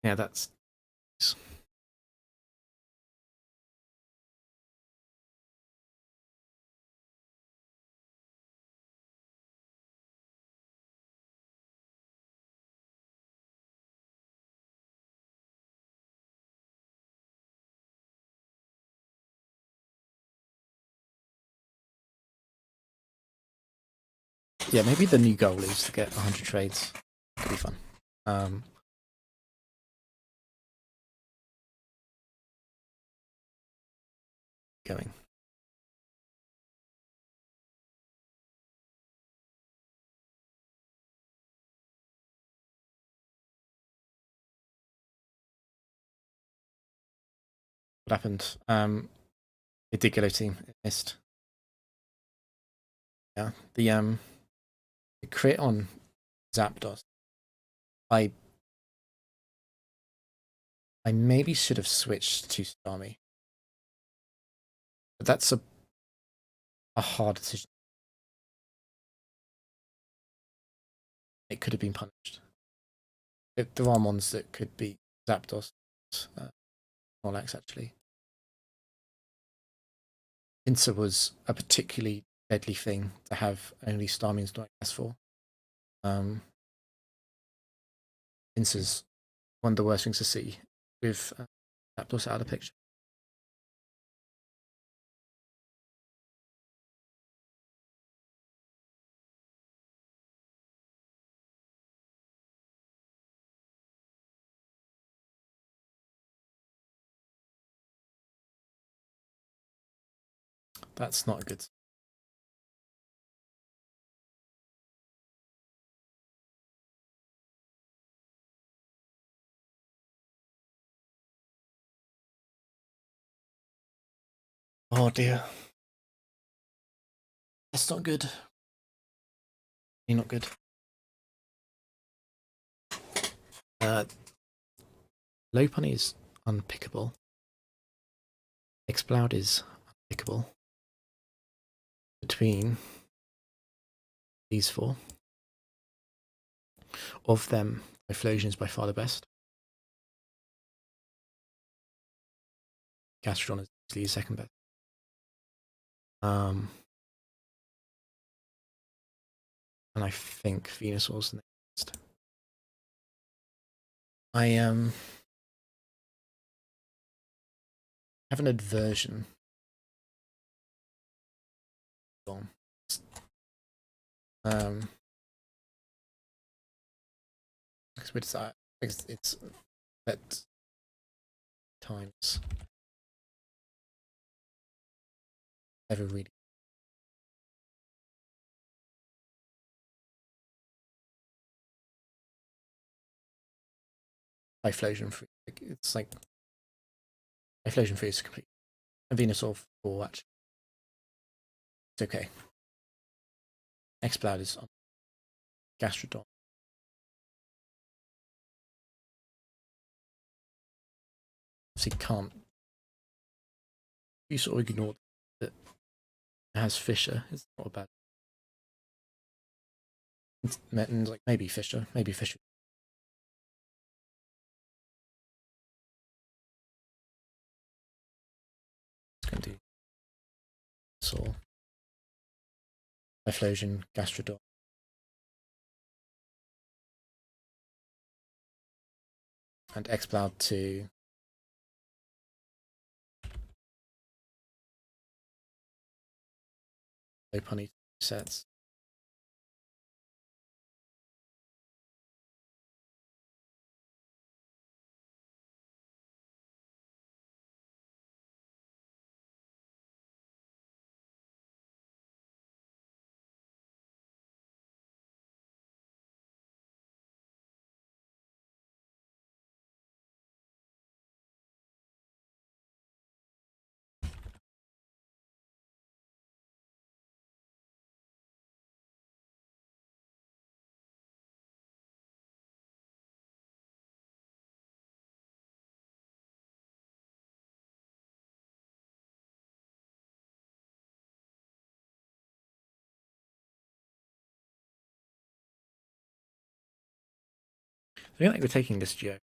Yeah, that's yeah, maybe the new goal is to get 100 trades. Could be fun. Going. What happened? It did guillotine. It missed. Yeah, the crit on Zapdos. I maybe should have switched to Starmie, but that's a hard decision. It could have been punished. There are mons that could be Zapdos, Snorlax actually. Pinsir was a particularly deadly thing to have only Starmie and Snorlax for. Pinsir's one of the worst things to see with Zapdos out of the picture. That's not a good. Oh dear. That's not good. You're not good. Low punny is unpickable. Exploud is unpickable. Between these four, of them, Typhlosion is by far the best. Gastrodon is easily second best. And I think Venusaur's next. I have an aversion. It's at times never really. Typhlosion free. It's like Typhlosion free is complete. And Venusaur 4 actually. It's okay. Exploud is on. Gastrodon. Obviously can't. You sort of ignore that it has Fisher. It's not a bad. It's like maybe Fisher. Maybe Fisher. It's going to do Saw. Typhlosion, Gastrodon. And Exploud to Low punny sets. I feel like we're taking this geo.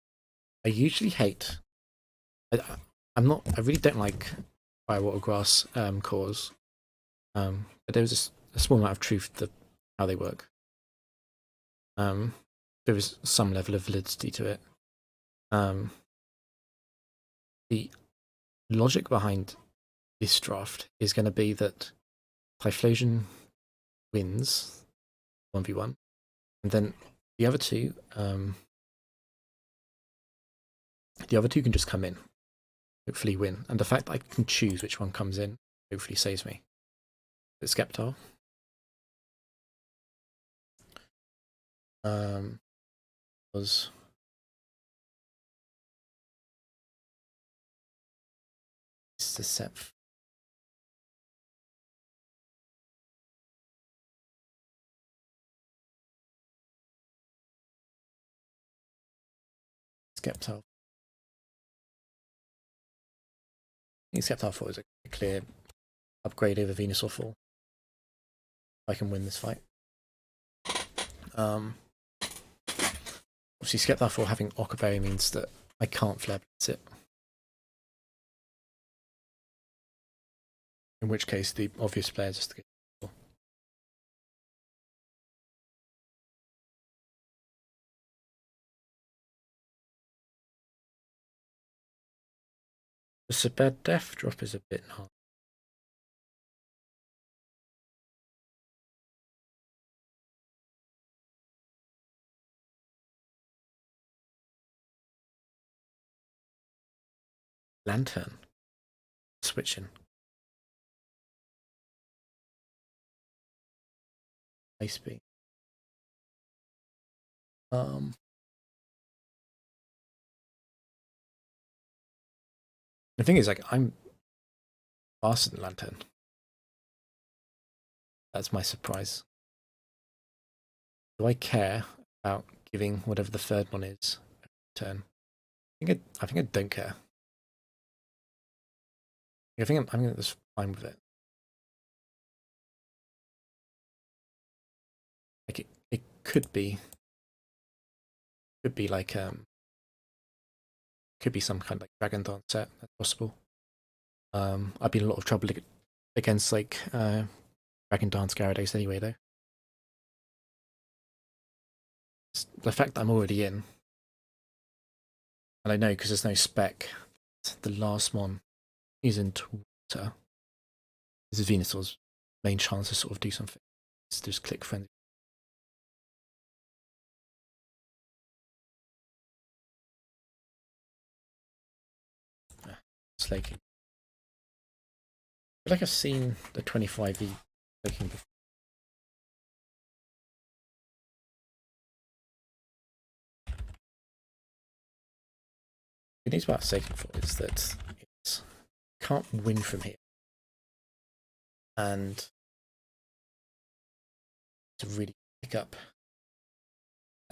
I usually hate. I really don't like firewater grass cores. But there was a small amount of truth to how they work. There is some level of validity to it. The logic behind this draft is going to be that Typhlosion wins 1v1, and then the other two can just come in, hopefully win. And the fact that I can choose which one comes in hopefully saves me. It's Skeptar. Was this is a set. Skeptar. I think Skeptar 4 is a clear upgrade over Venusaur 4. I can win this fight. Obviously, Skeptar 4 having Ockerberry means that I can't Flare Blitz it. In which case, the obvious player is just to get. The Sabed Death drop is a bit hard. Lantern. Switching. Ice Beam. The thing is, like, I'm faster than Lantern. That's my surprise. Do I care about giving whatever the third one is a turn? I think I don't care. I think I'm just fine with it. Like it could be like could be some kind of like Dragon Dance set. That's possible. I'd be in a lot of trouble against like Dragon Dance Gyarados anyway, though. It's the fact that I'm already in, and I know because there's no spec, the last one is into water. This is Venusaur's main chance to sort of do something. It's just click frenzy. Slaking. I feel like I've seen the 25E slaking before. The thing about slaking for is that it can't win from here. And to really pick up.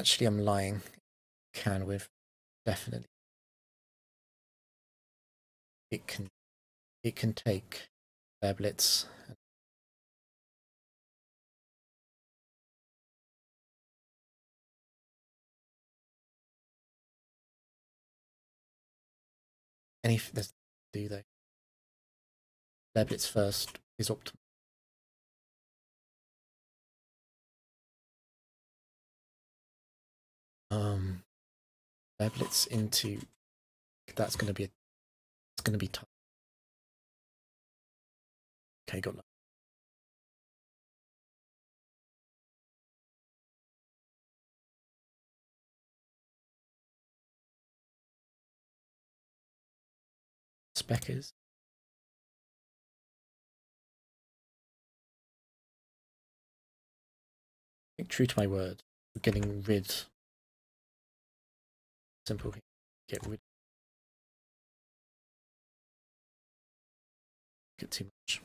Actually, I'm lying. Can with definitely. It can take their blitz. Any there's do though. Their blitz first is optimal. Their blitz into that's gonna be it's gonna be tough. Okay, got luck. Spec is. I think true to my word, we're getting rid. Simple. Get rid. Get too much.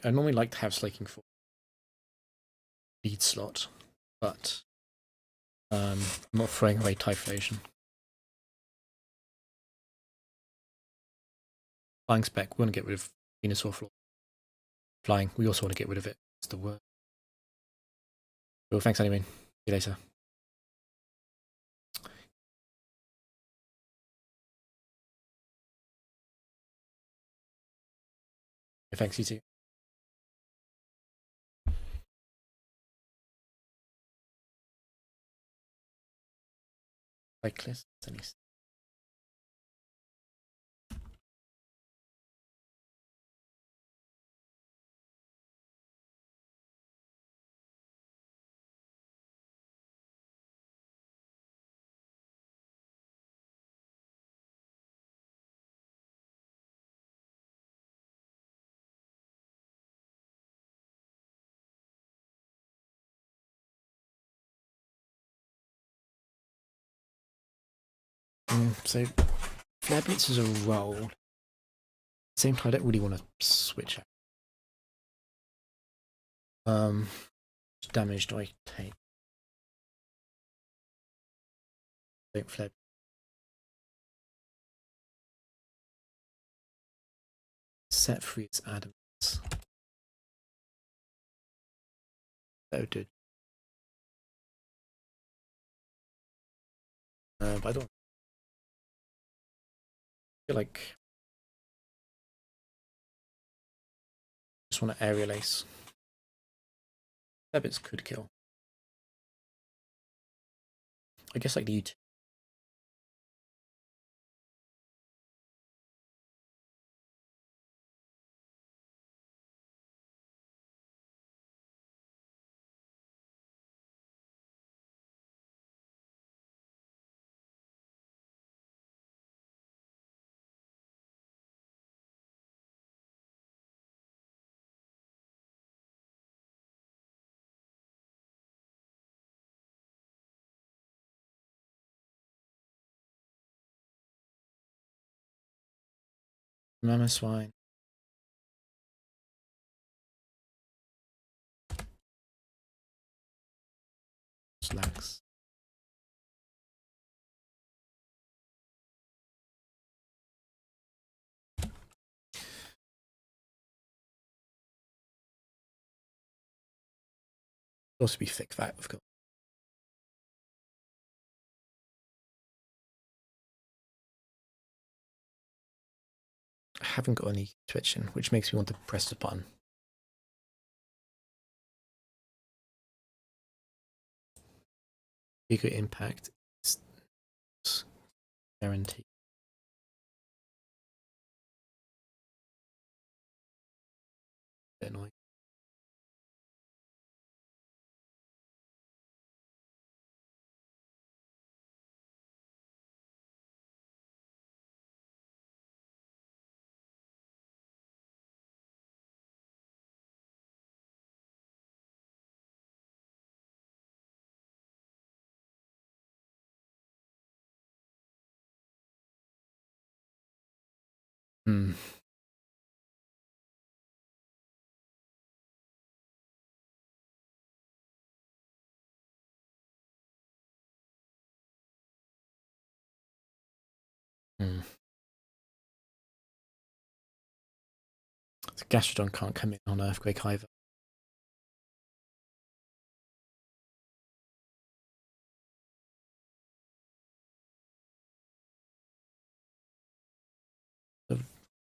I normally like to have slaking for lead slot, but I'm not throwing away Typhlosion. Flying spec, we want to get rid of Venusaur Floor. Flying, we also want to get rid of it. It's the word. Well, thanks anyway. See you later. Thanks, you too. Cyclist, so Flare Blitz is a roll. At the same time, I don't really want to switch out. How much damage do I take? Don't flare. Set free its adamants. Oh, dude. But I don't feel like I just want to aerial ace. Flare could kill. I guess like the U2. Mammoth swine. Slacks. Also be thick fat, of course. I haven't got any twitching, which makes me want to press the button. Bigger impact is guaranteed. Bit annoying. Hmm. Hmm. The Gastrodon can't come in on Earthquake either.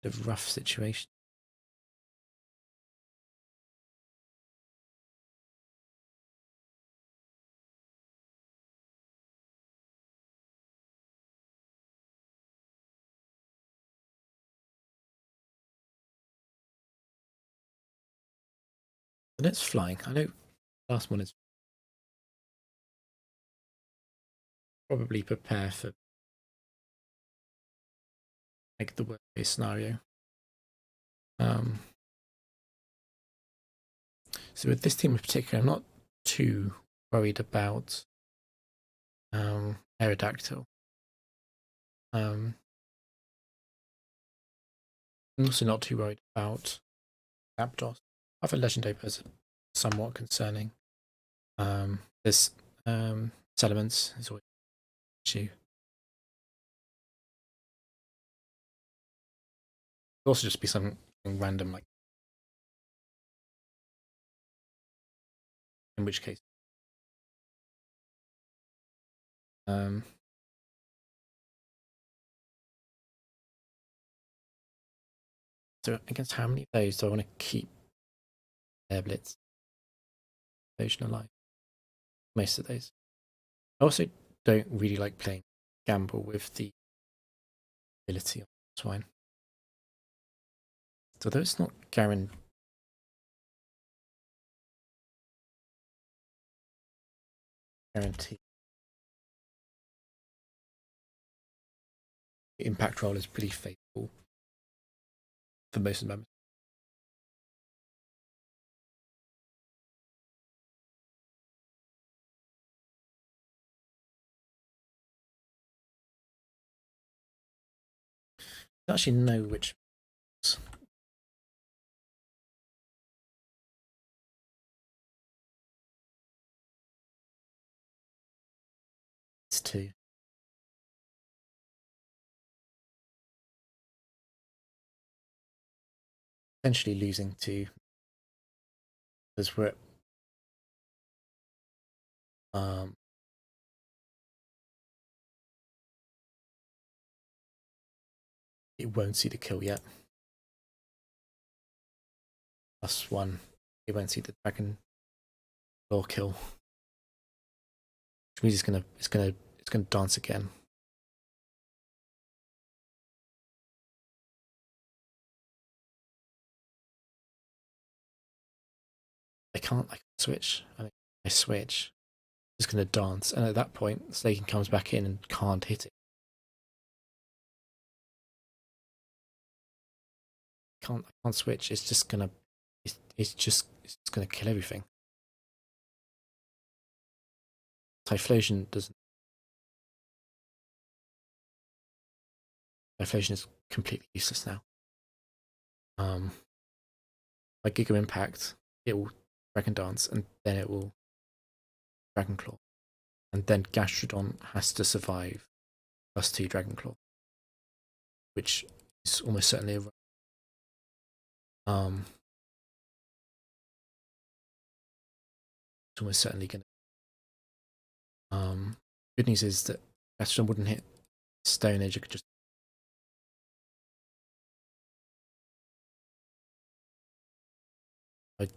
The rough situation. And it's flying. I know last one is probably prepare for like the worst case scenario. So with this team in particular, I'm not too worried about Aerodactyl. I'm also not too worried about Zapdos. Other legendary pairs are somewhat concerning. This Salamence is always an issue. It'll also just be something random, like in which case. So against how many of those do I want to keep Air Blitz? Ocean alive. Most of those. I also don't really like playing gamble with the ability on Swine. So although it's not guaranteed, the impact roll is pretty faithful for most of the members. I actually know which. It's two. Potentially losing to because we're it won't see the kill yet. +1. It won't see the dragon or kill. Which means it's gonna dance again. I can't switch. I switch. It's gonna dance, and at that point, Slaking comes back in and can't hit it. I can't switch. It's just gonna kill everything. Typhlosion doesn't. Typhlosion is completely useless now. Like Giga Impact, it will Dragon Dance, and then it will Dragon Claw. And then Gastrodon has to survive +2 Dragon Claw, which is almost certainly a it's almost certainly gonna good news is that Gastrodon wouldn't hit Stone Edge, it could just I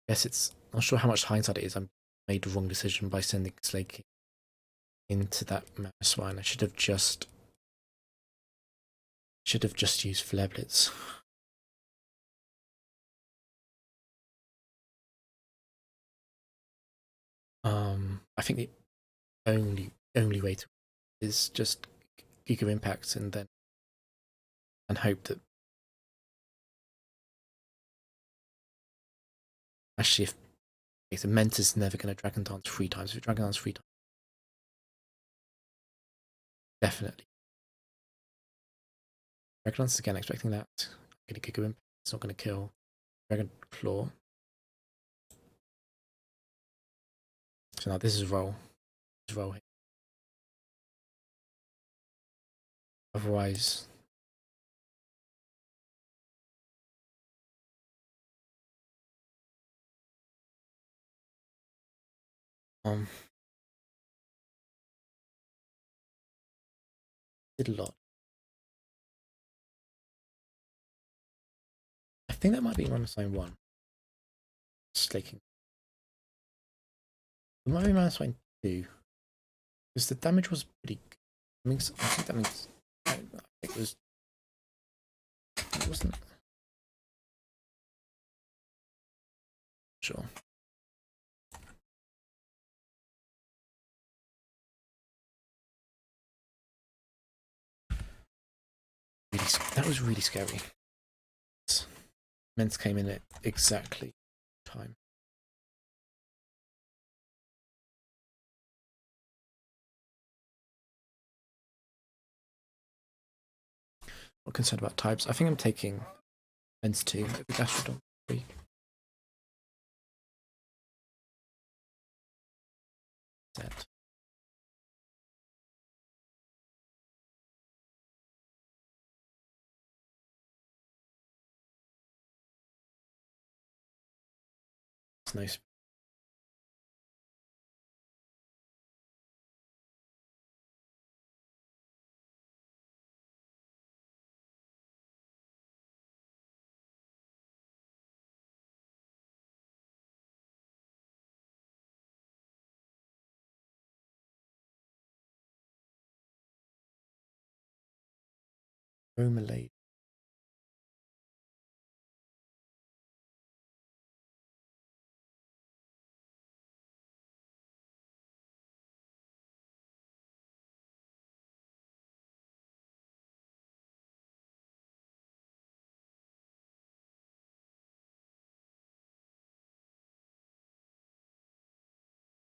guess it's not sure how much hindsight it is. I made the wrong decision by sending Slakey into that Mamoswine. I should have just used Flare Blitz. I think the only way to is just Giga Impact and hope that actually if the Mentor's never going to Dragon Dance 3 times. If it Dragon Dance 3 times, definitely. Dragon Dance again, expecting that. I'm going to Giga Impact. It's not going to kill. Dragon Claw. So now this is roll. This is roll here. Otherwise, did a lot. I think that might be Mamoswine 1. Slaking. It might be Mamoswine 2. Because the damage was pretty good. I think that means it was. It wasn't. Sure. That was really scary. Ments came in at exactly time. Not concerned about types. I think I'm taking Ments 2 over Gastrodon 3. Set. It's nice. Romalade.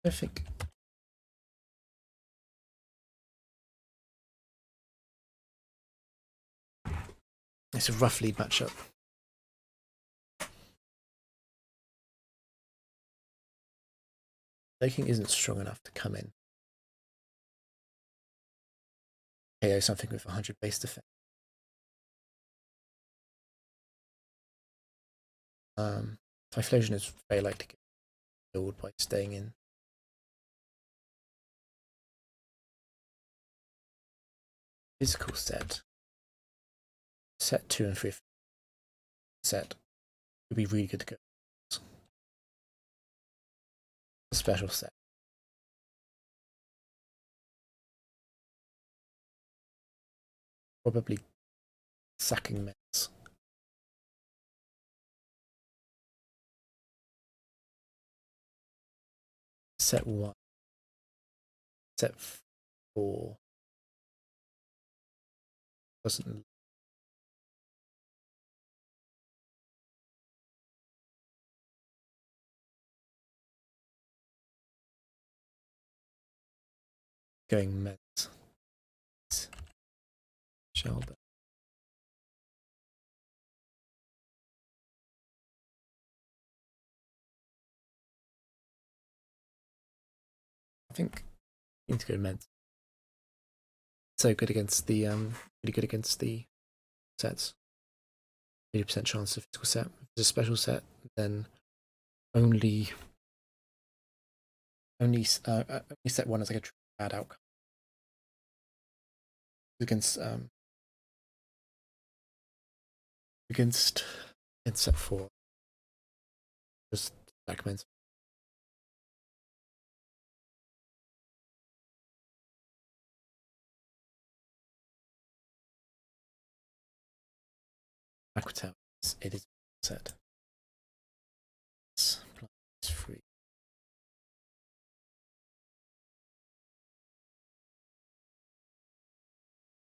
I think it's a roughly matchup. Slaking isn't strong enough to come in. KO something with 100 base defense. Typhlosion is very likely to get killed by staying in. Physical set 2 and 3 set would be really good to go. A special set. Probably sacking Mets. Set 1. Set 4. Doesn't. Going Mets. Shelter. I think I need to go immense. So good against the pretty good against the sets. 80% chance of physical set. If it's a special set, then only set one as like a bad outcome. Against in set 4. Just recommend. Aquatel, it is set. It's free.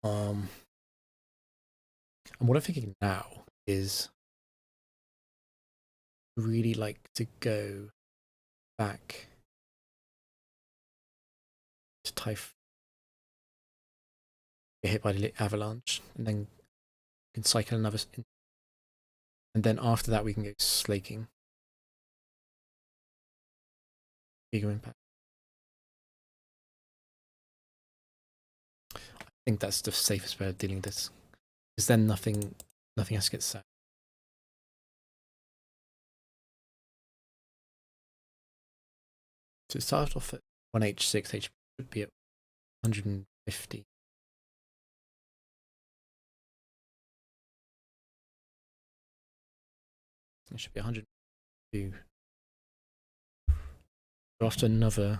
And what I'm thinking now is really like to go back to Typh, get hit by the avalanche, and then can cycle another, and then after that we can go slaking. Bigger impact. I think that's the safest way of dealing with this, because then nothing has to get set. So it started off at 1h6, HP should be at 150. It should be 102. So after another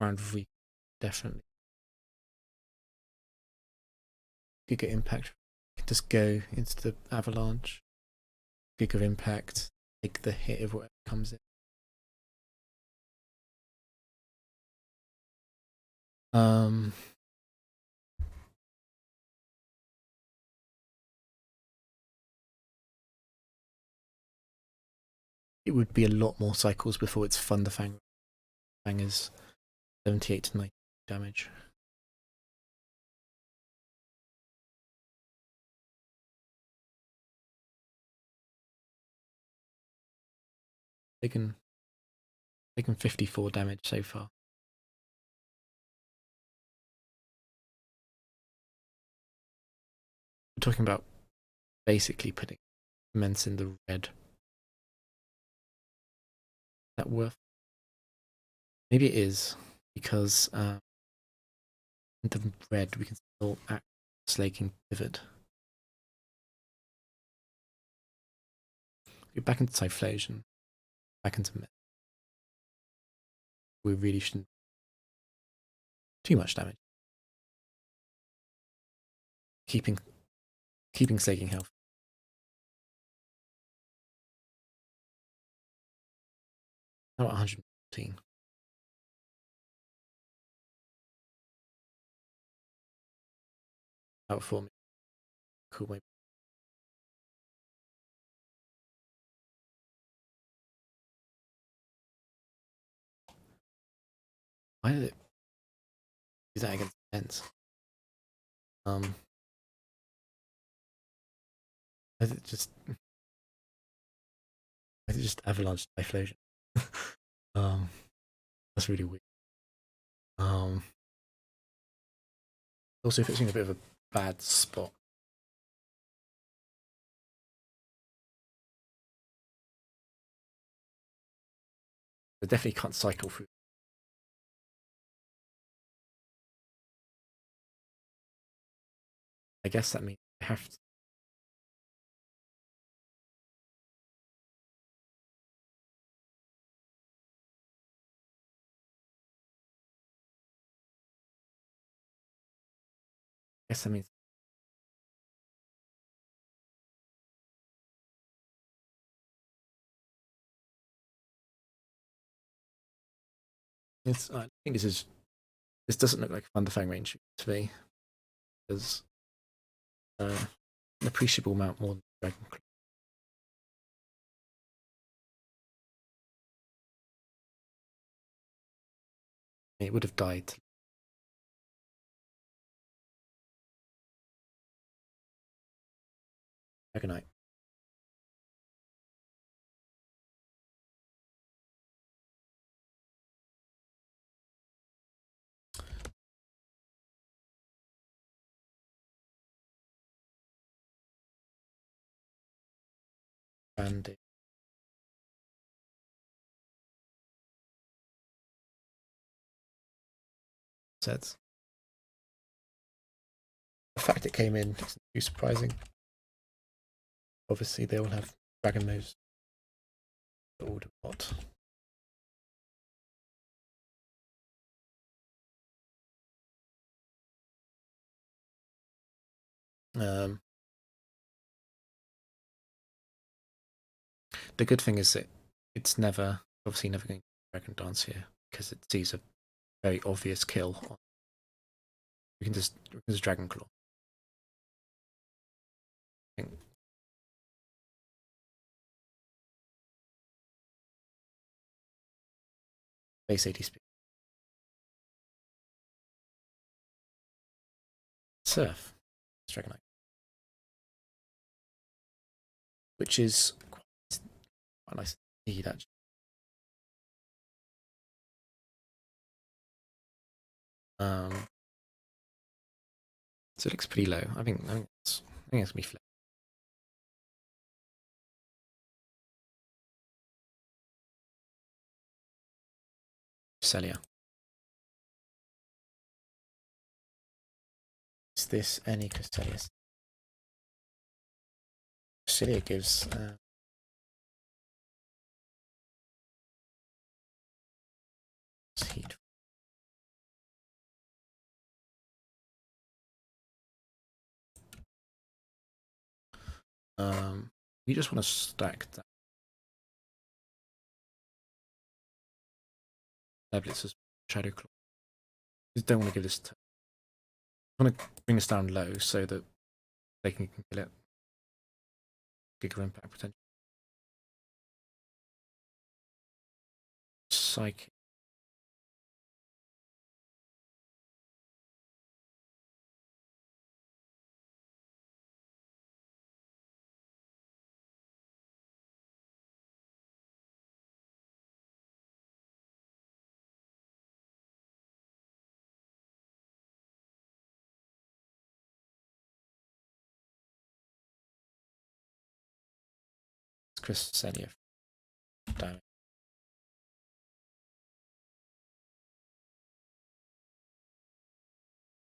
round of week, definitely. Could get impact. Just go into the avalanche. Gig of impact. Take the hit of whatever comes in. It would be a lot more cycles before it's Thunderfang. Fang is 78 to 90 damage. Taken 54 damage so far. We're talking about basically putting immense in the red. Is that worth? Maybe it is, because in the red we can still act slaking pivot. Go back into Typhlosion. Back into Met. We really shouldn't. Too much damage. Keeping slaking health. How about 114? Out for me. Cool, maybe. Why did it do that against Ents? Is it just avalanche Typhlosion? That's really weird. Also, if it's in a bit of a bad spot. I definitely can't cycle through. I guess that means I have to. I guess that means it's. I think this doesn't look like a Thunderfang range to me. There's an appreciable amount more than Dragon Claw. It would have died. Dragonite. banded. Sets. The fact it came in isn't too surprising. Obviously, they all have dragon moves. Order bot. The good thing is that it's obviously never going to dragon dance here because it sees a very obvious kill. We can just dragon claw. Base 80 speed. Surf. Dragonite. Which is quite nice indeed, actually. So it looks pretty low. I think it's gonna be flat. Celia. Is this any Cresselia? Cresselia gives heat. We just want to stack that. Blitz's Shadow Claw. Just don't want to give this. I want to bring this down low so that they can kill it. Giga impact potential. Psychic. Cresselia. Damage.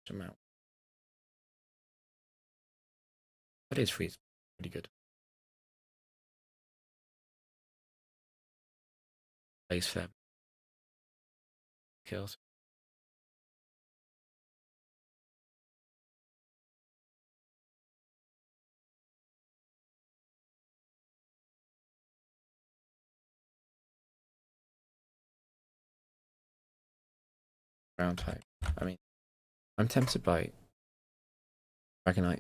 Amount. That is freeze. Pretty good. Base fab. Kills. Ground type. I mean, I'm tempted by Dragonite.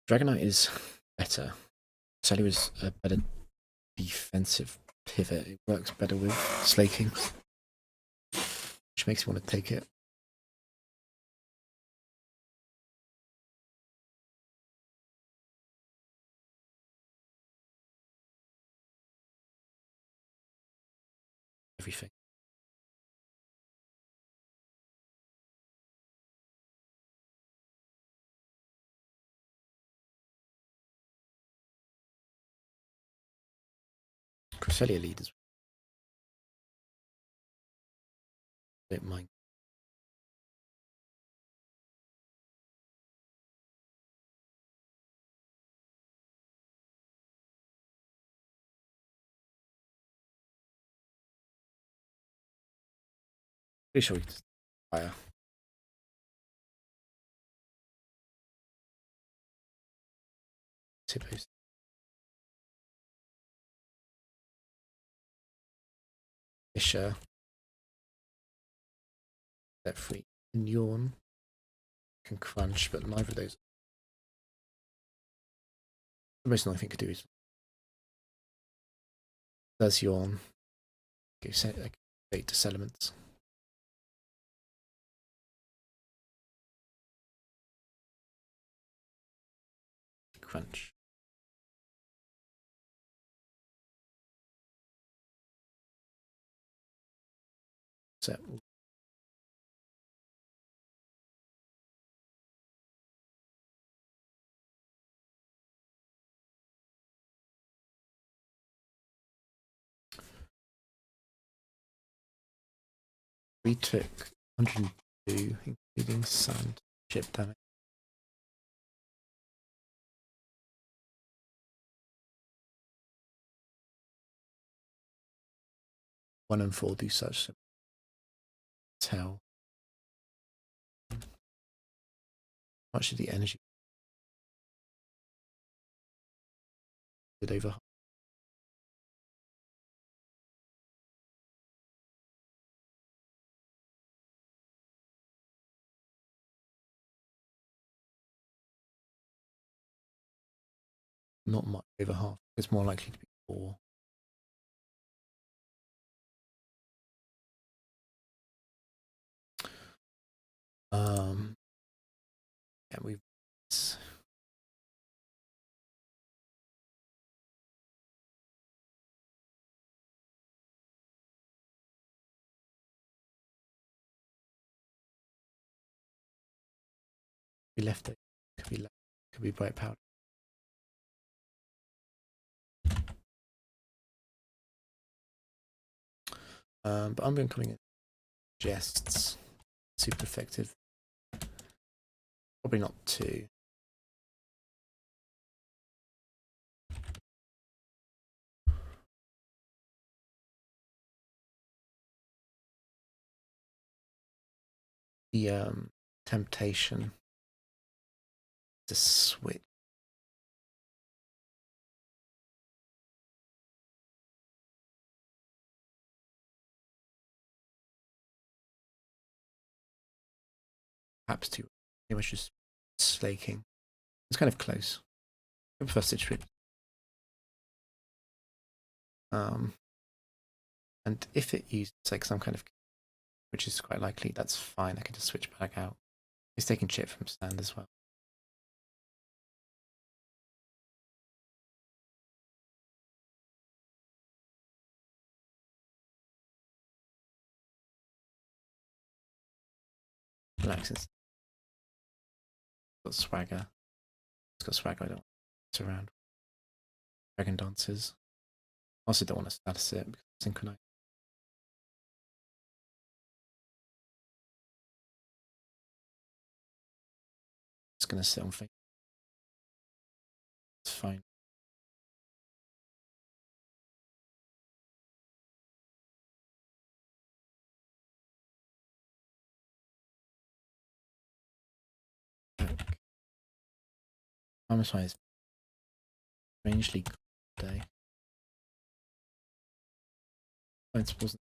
Dragonite is better. Sally was a better defensive pivot. It works better with slaking, which makes me want to take it. Everything. Cresselia leaders. Don't mind. Pretty sure we can fire. Suppose. Fisher. Let free. And yawn. Can crunch, but neither of those. The most annoying thing to do is does yawn. Go set like, to settlements. Crunch. Set. We took 102, including sand, chip damage. 1 and 4 do such. Tell. Much of the energy did over. Not much over half. It's more likely to be 4. Yeah, we left it. Could be bright powder. But I'm coming in jests. Super effective. Probably not 2. The temptation to switch. Perhaps 2. It was just slaking. It's kind of close. I prefer stitch fit. And if it uses like some kind of, which is quite likely, that's fine. I can just switch back out. It's taking chip from stand as well. Relaxes. Got swagger. It's got swagger. I don't want to around. Dragon dances. Also don't want to status it because it's synchronized. It's gonna sit on thing. It's fine. Promise is strangely cold today. I suppose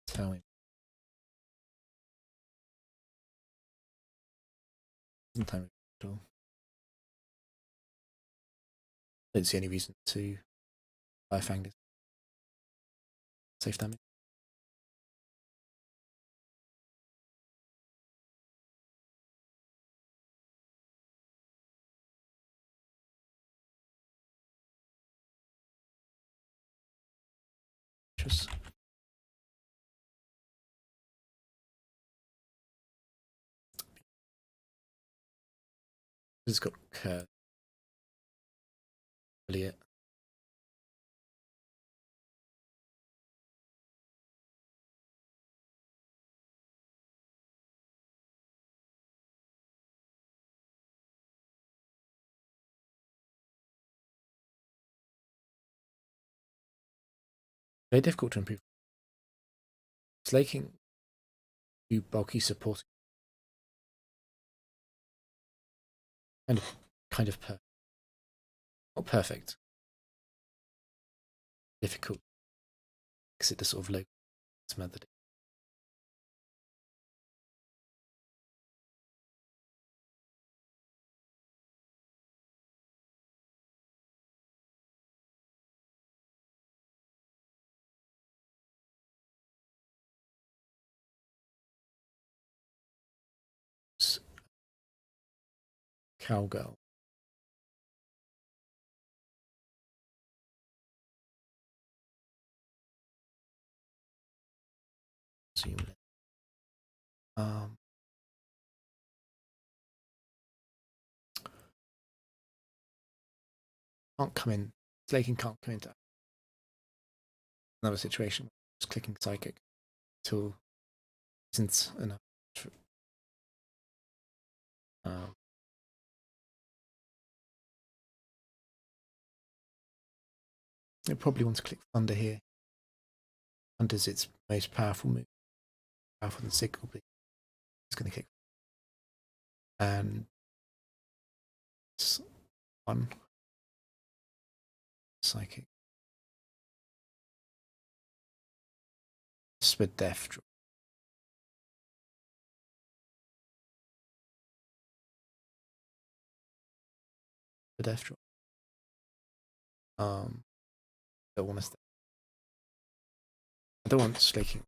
tell him. Isn't time at all. Don't see any reason to buy a fang this. Safe damage. Just it's got curve. Really it. Very difficult to improve. Slaking too bulky supporting. Kind of perfect. Not perfect. Difficult. Exit the sort of local method. Cowgirl. Zoom in. Can't come in. Slaking can't come into another situation. Just clicking psychic. till isn't enough. It probably wants to click Thunder here. Thunder's its most powerful move, powerful than Signal, but it's going to kick. And it's 1 Psychic. Sped Death draw. The Death draw. Don't want to stay. I don't want slaking.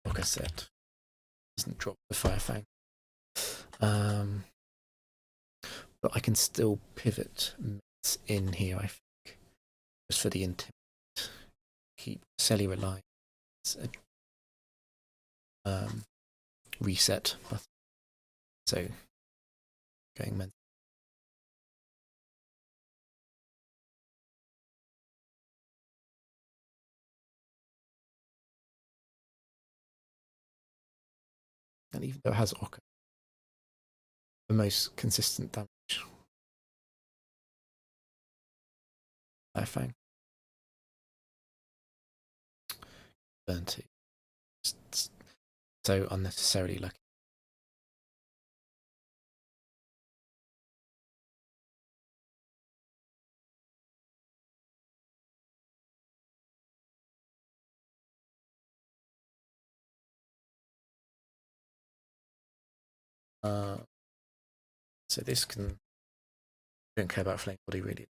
Like I said, doesn't drop the Fire Fang. But I can still pivot in here, I think, just for the intimate. Keep Cellular Line. Reset button. So going mental. And even though it has Ocker, the most consistent damage. Fang. Burn 2. So unnecessarily lucky. So this can. Don't care about Flame Body really.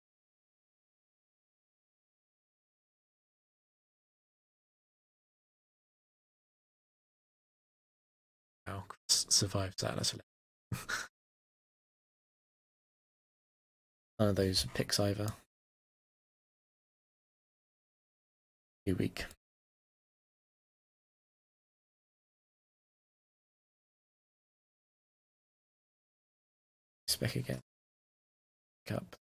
How survives that? That's none of those picks either. Too weak. Spec again. Pick up.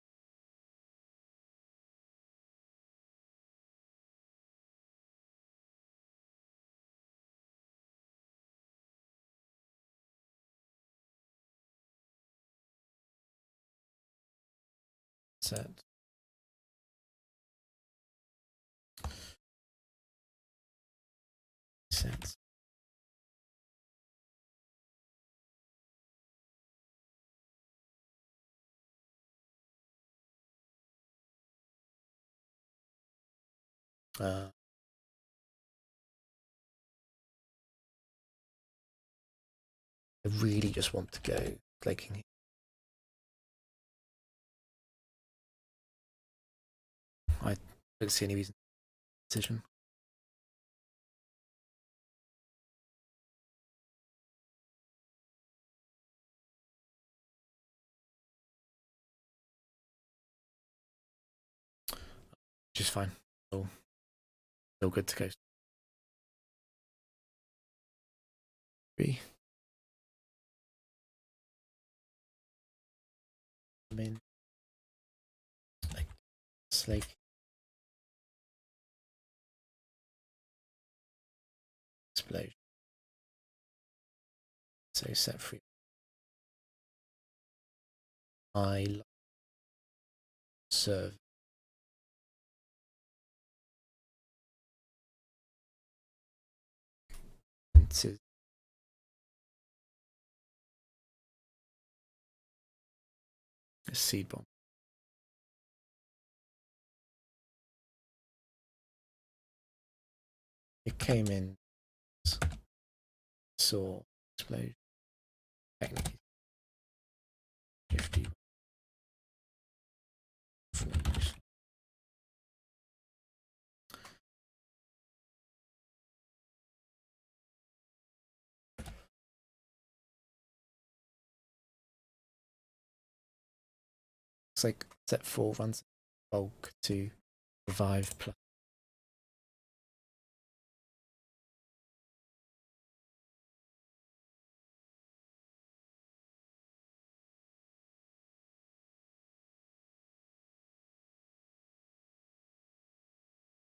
Set. Set. I really just want to go flaking here. I don't see any reason for decision. Which is fine. Still good to go. 3. Min. Slake. Explosion. So set free. I serve. Into a seed bomb. It came in. Saw explosion. Technically 50. Looks like set 4 runs bulk to revive plus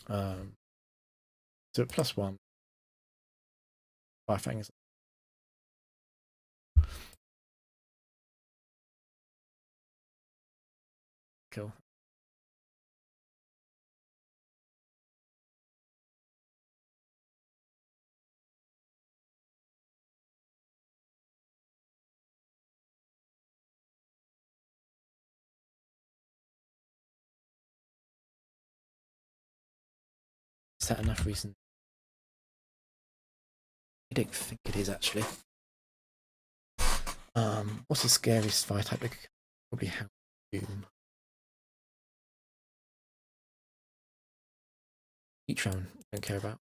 So at +1, Firefang is cool. Is that enough reason? I don't think it is actually. What's the scariest fire type? Probably Hound Doom. Each round, don't care about.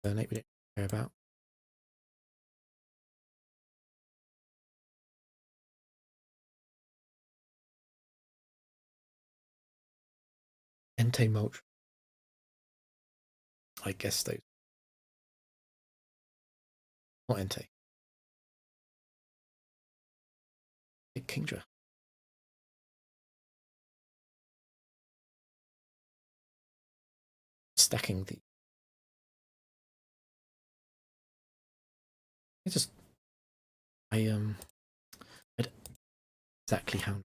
Burnate, we don't care about. Entei Mulch. I guess those. Not Entei. Big Kingdra. Stacking the. I don't exactly how.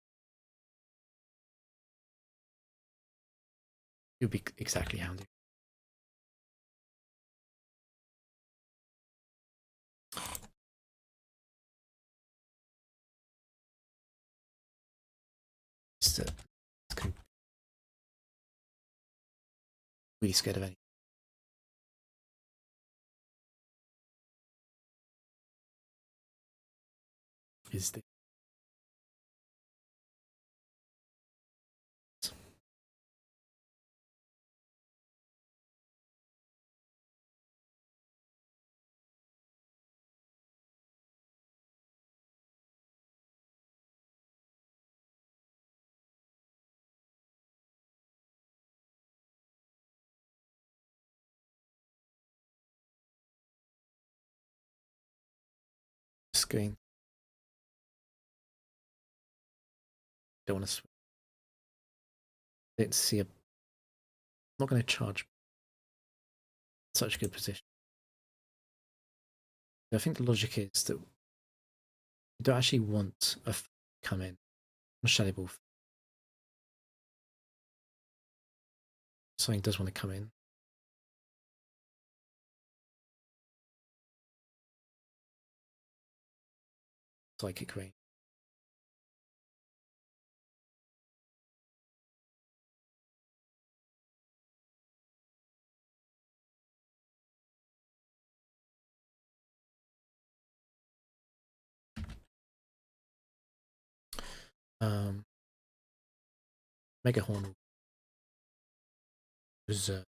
It would be exactly how. It's really scared of any. Is the screen? Don't want to switch. Don't see a. I'm not going to charge. Such a good position. I think the logic is that you don't actually want a come in. A Shadow Ball. Something does want to come in. Psychic Rain. Mega Horn. Reserve.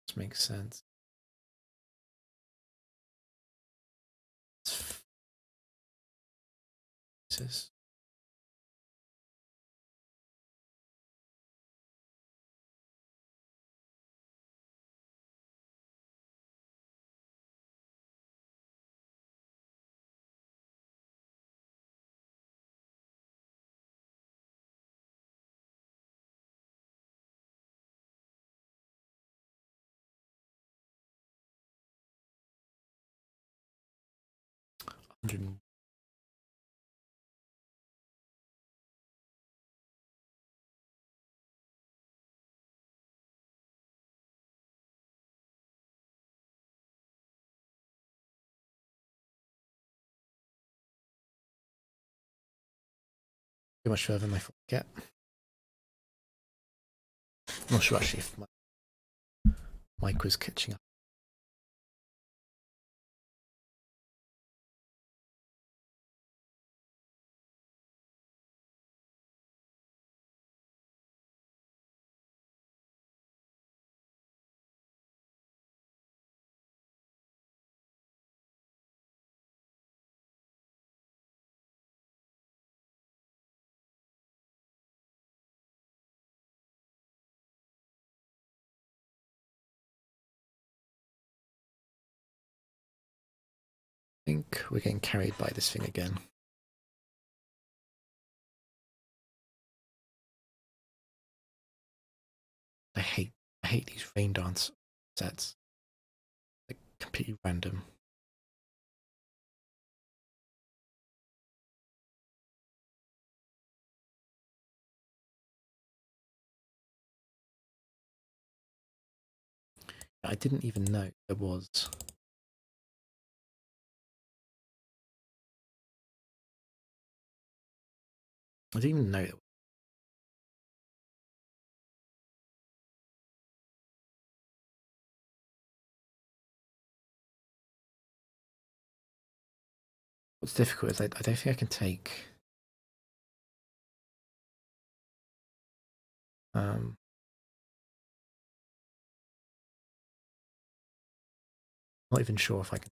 This makes sense. This. Too much further than I thought I'd get. I'm not sure actually if my mic was catching up. I think we're getting carried by this thing again. I hate these rain dance sets. Like completely random. I didn't even know there was. I didn't even know there was. What's difficult is I don't think I can take not even sure if I can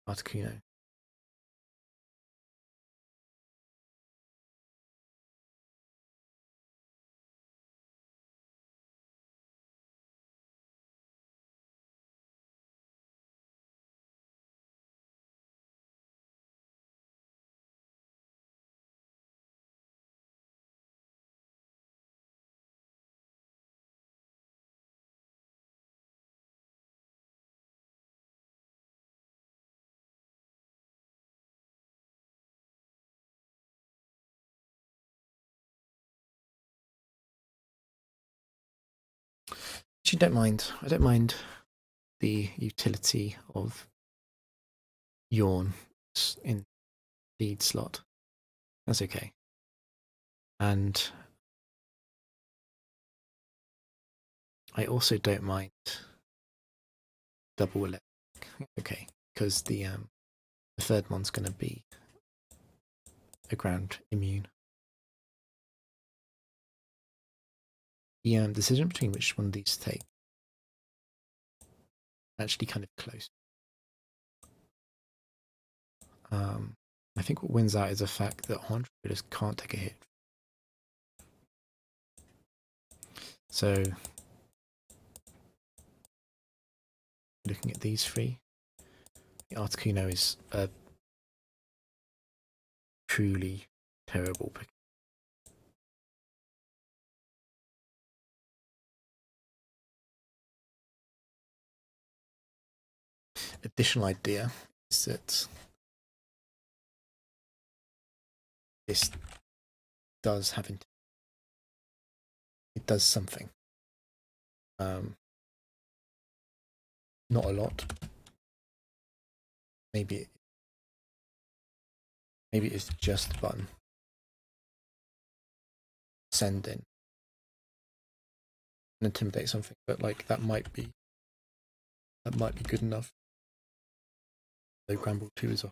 Articuno. Actually, don't mind. I don't mind the utility of yawn in lead slot. That's okay. And I also don't mind double electric. Okay, because the third one's going to be a ground immune. The decision between which one of these to take actually kind of close. I think what wins out is the fact that Honda just can't take a hit. So, looking at these three, the Articuno is a truly terrible pick. Additional idea is that this does have it does something. Not a lot. Maybe it's just a button. Send in and intimidate something, but like that might be good enough. So Gramble 2 is off.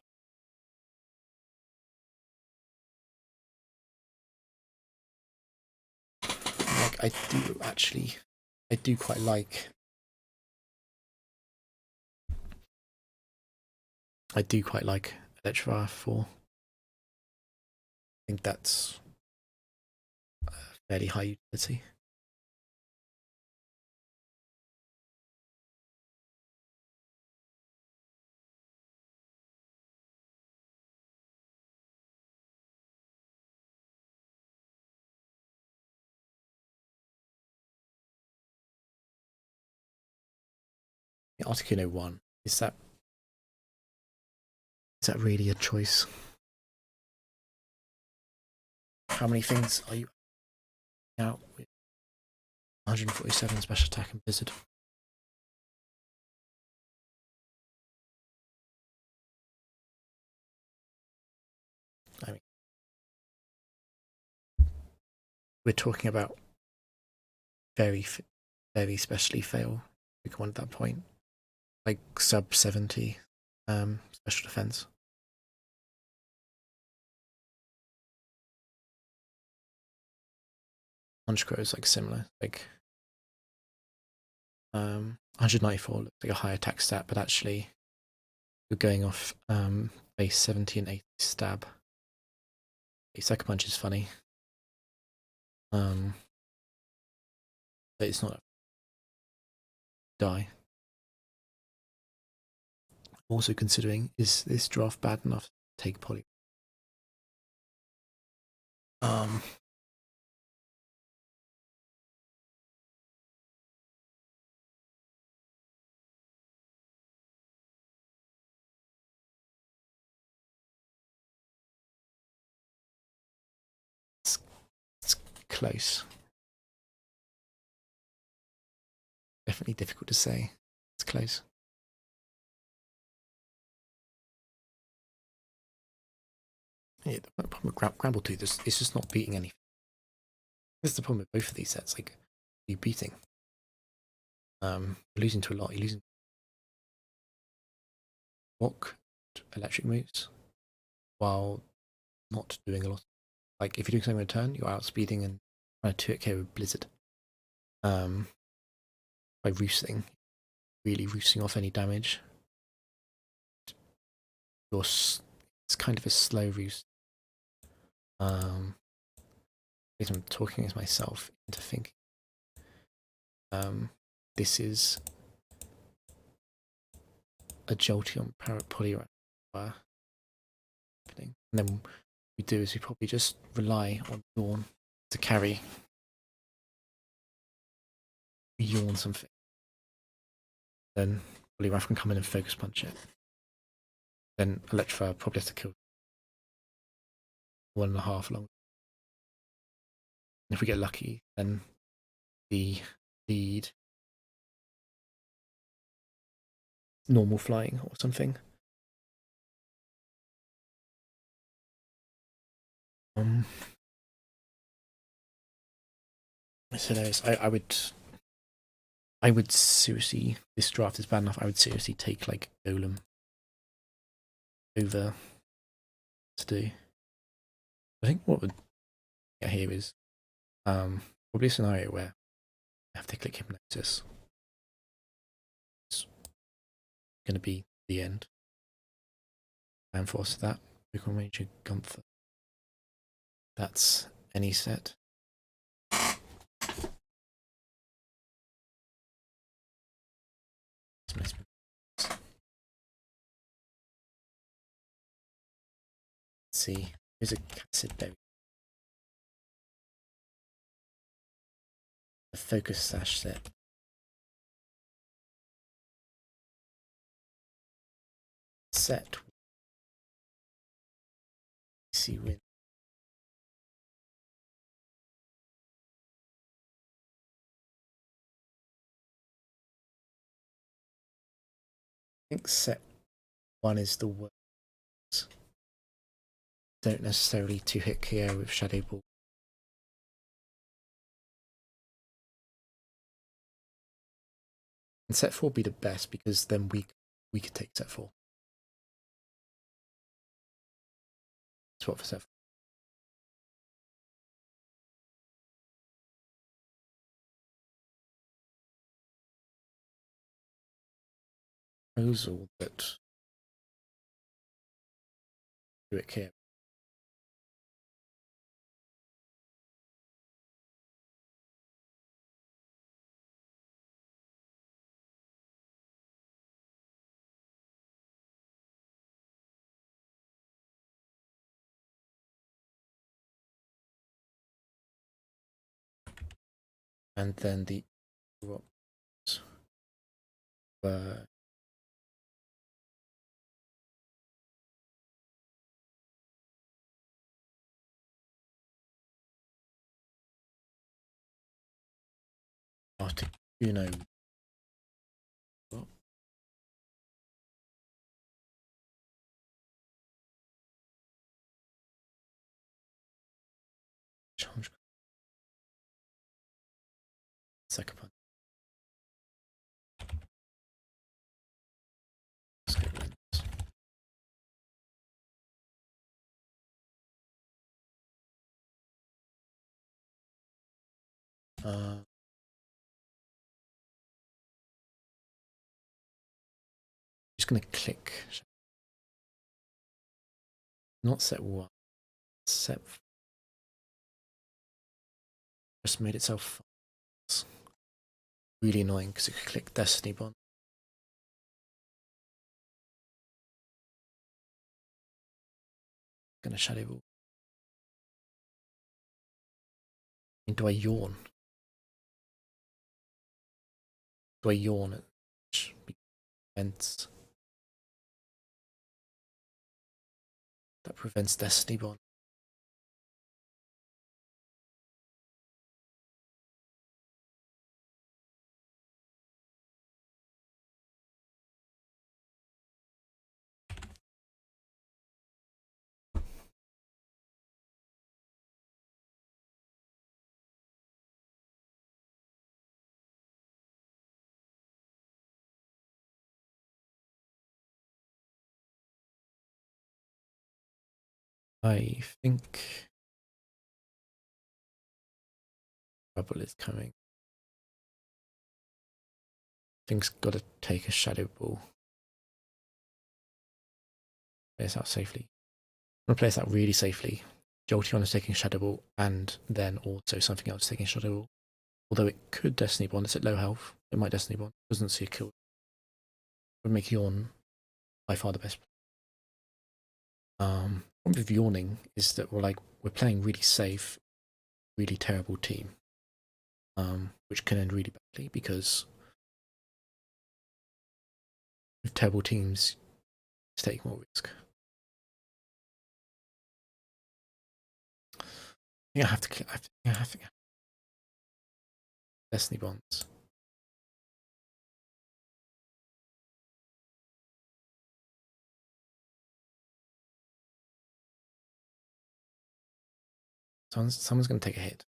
Like I do quite like Electro 4. I think that's a fairly high utility. The Articuno 1, is that really a choice? How many things are you out with? 147 special attack and blizzard. I mean, we're talking about very specially fail Pokemon at that point, like sub 70 special defense. Honchkrow is like similar, like 194 looks like a high attack stat, but actually you're going off base 70 and 80 stab. The second punch is funny. But it's not a die. Also considering, is this draft bad enough to take poly? close. Definitely difficult to say. It's close. Yeah, the problem with Grambletooth is it's just not beating anything. This is the problem with both of these sets. Like, you're beating. You're losing to a lot. You're losing rock, electric moves, while not doing a lot. Like, if you're doing something in return, you're outspeeding and trying to 2-hit KO with Blizzard. By roosting, really roosting off any damage. It's kind of a slow roost. I'm talking as myself into thinking. This is a Jolteon Parrot Poliwrath happening. And then what we do is we probably just rely on Yawn to carry. We Yawn something. Then Poliwrath can come in and focus punch it. Then Electrify probably has to kill 1.5 long. And if we get lucky, then the lead normal flying or something. So there's, I would seriously, this draft is bad enough, I would seriously take like Golem over to do. I think what would get here is probably a scenario where I have to click Hypnosis. It's going to be the end. And force that, Pokemon Ranger Gunther. That's any set. Let's see, here's a Cassid Berry. A Focus Sash set. Set. See win. I think set 1 is the worst. Don't necessarily 2-hit KO with Shadow Ball. And set 4 would be the best because then we could take set 4. Swap for set 4. Proposal that do it KO. And then the rocks were Articuno. What? Challenge. Second punch. Just gonna click. Not set 1. Set. Just made itself false. Really annoying because it could click Destiny Bond. Gonna Shadow Ball. And do I yawn? Do I yawn at events? That prevents Destiny Bond. I think trouble is coming. Thing's got to take a shadow ball. Play this out safely. I'm going to play this out really safely. Jolteon is taking shadow ball, and then also something else taking shadow ball. Although it could Destiny Bond. It's at low health. It might Destiny Bond. Doesn't see a kill. Would make Yawn by far the best. Problem with yawning is that we're playing really safe, really terrible team, which can end really badly because with terrible teams, you take more risk. I have to Destiny Bonds. Someone's going to take a hit.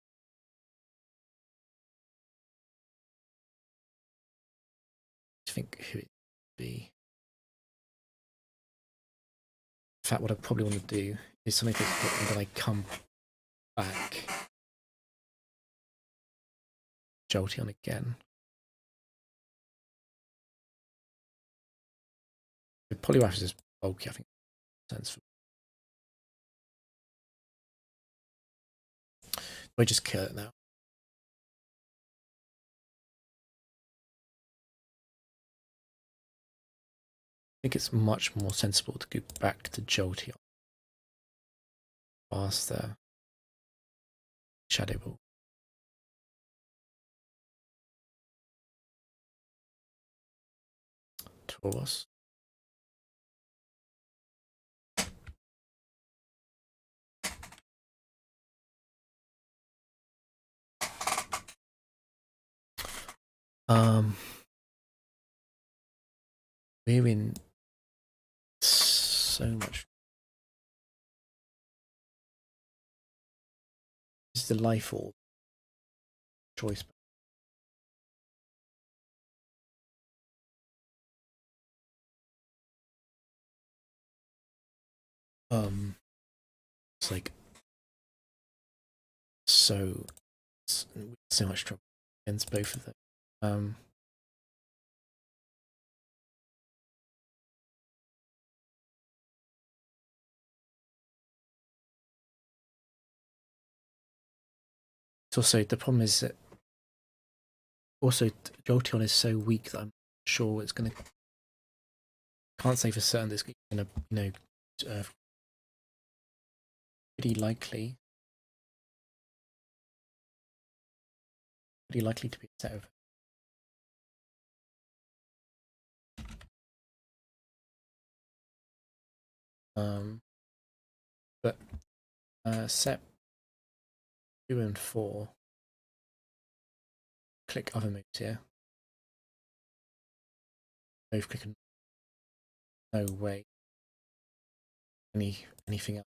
I think who it would be. In fact, what I probably want to do is something takes a hit and then I come back. Jolteon again. The Poliwrath is bulky, I think. Sense for I just kill it now. I think it's much more sensible to go back to Jolteon. Faster. Shadow Ball. Tauros. We're in so much. This is the life orb choice. It's like so much trouble against both of them. It's also the problem is that also Jolteon is so weak that I'm sure it's gonna. Can't say for certain that it's gonna pretty likely to be a set of. But set 2 and 4. Click other moves here. Both click and no way. Anything else.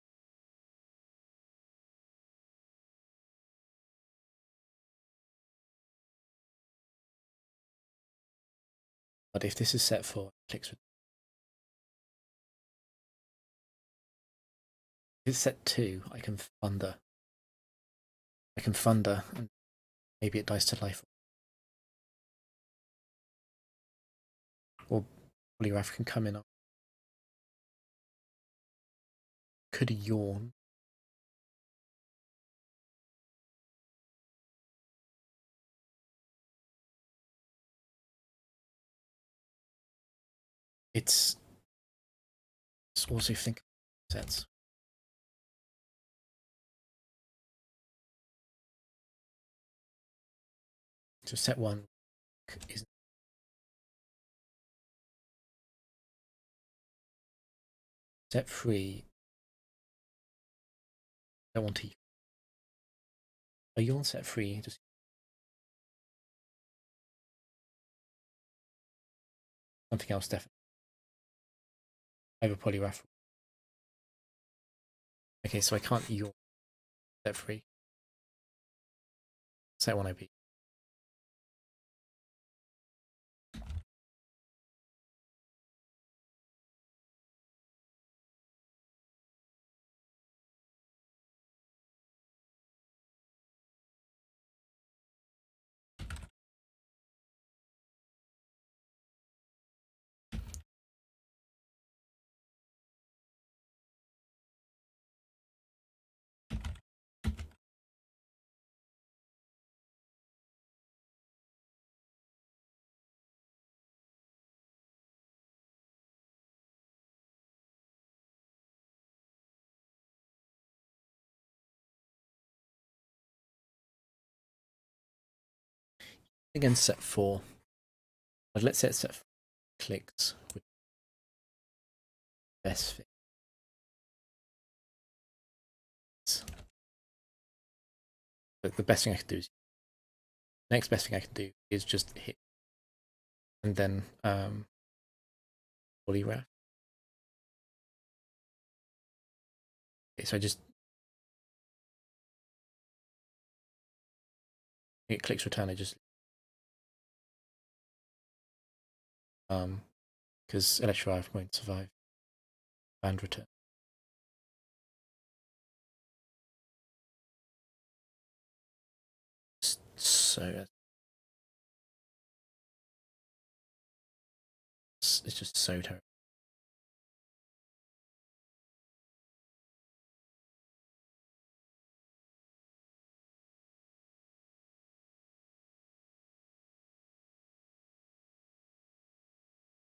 But if this is set 4, it clicks with. If it's set 2, I can thunder. And maybe it dies to life. Or Poliwrath can come in. Could yawn. It's also think sets. So set 1 is set 3. I don't want to. Are you on set 3? Just something else definitely. I have a Poliwrath. Okay, so I can't yawn set 3. Set 1 OP. again set 4. Let's say it's set 4 clicks with best fit. But the best thing I can do is next best thing I can do is just hit and then polyref. Okay, so I just it clicks return. I just because electro won't survive and return. So it's just so terrible.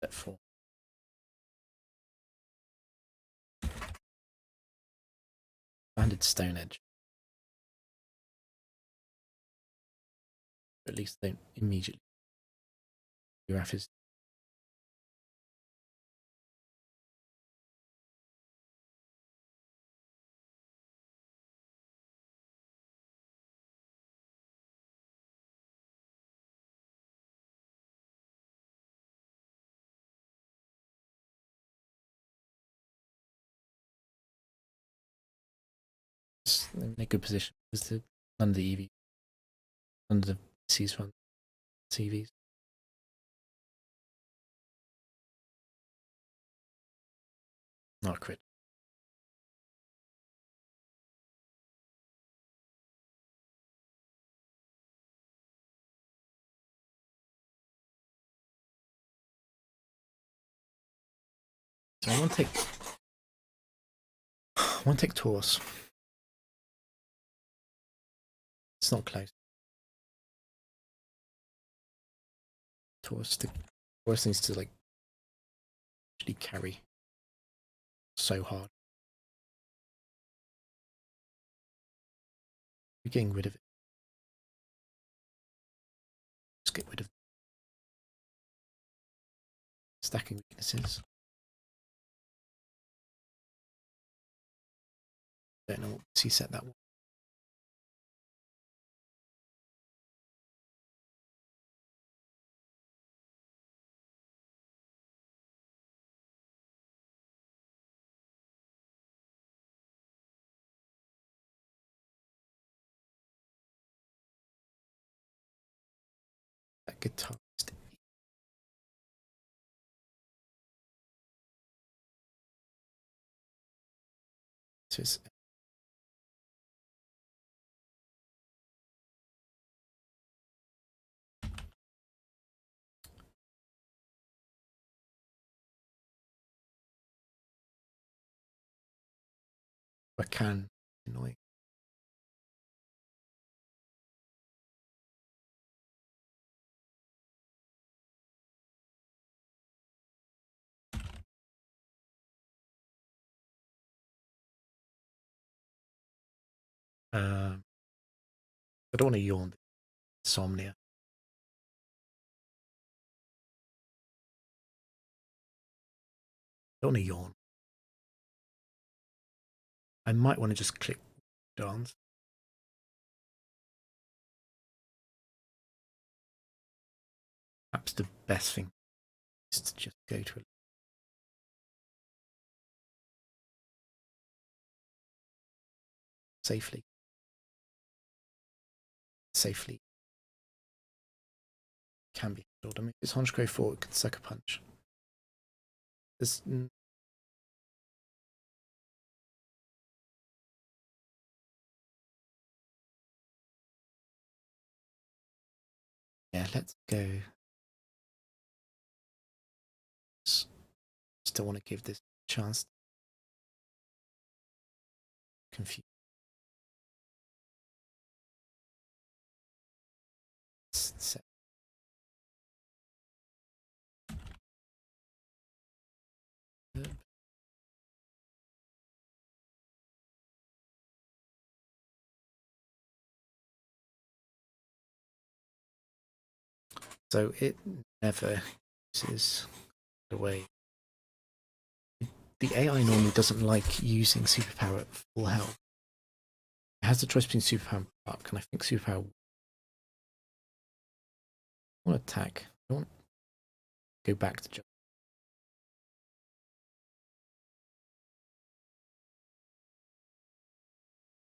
Step 4. Banded stone edge. At least they don't immediately. Graph is in a good position because none of the EV, none of the C's run CVs. Not crit. So I want to take Taurus. It's not close. Taurus needs to like actually carry so hard. We're getting rid of it. Just get rid of stacking weaknesses. Don't know what he set that one. That guitar. So it's I can annoying. I don't want to yawn. Insomnia. I don't want to yawn. I might want to just click dance. Perhaps the best thing is to just go to it safely. Safely can be handled. I mean, if it's Honchkrow 4, it can suck a punch. There's yeah, let's go. Still want to give this a chance. Confused. Set. So it never uses the way. The AI normally doesn't like using superpower at full health. It has the choice between superpower and buck, and I think superpower. I want to attack. I want to go back to jump.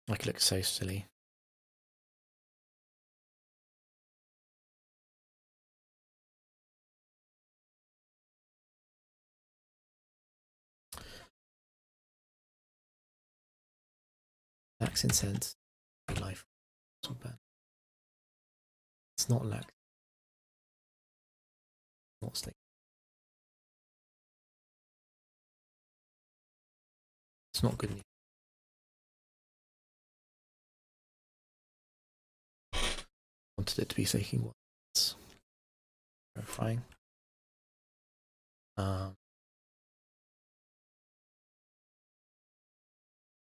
I could look so silly. Lax incense. Life. It's not bad. It's not lax. Not sleep. It's not good news. Wanted it to be taking once. Terrifying. Don't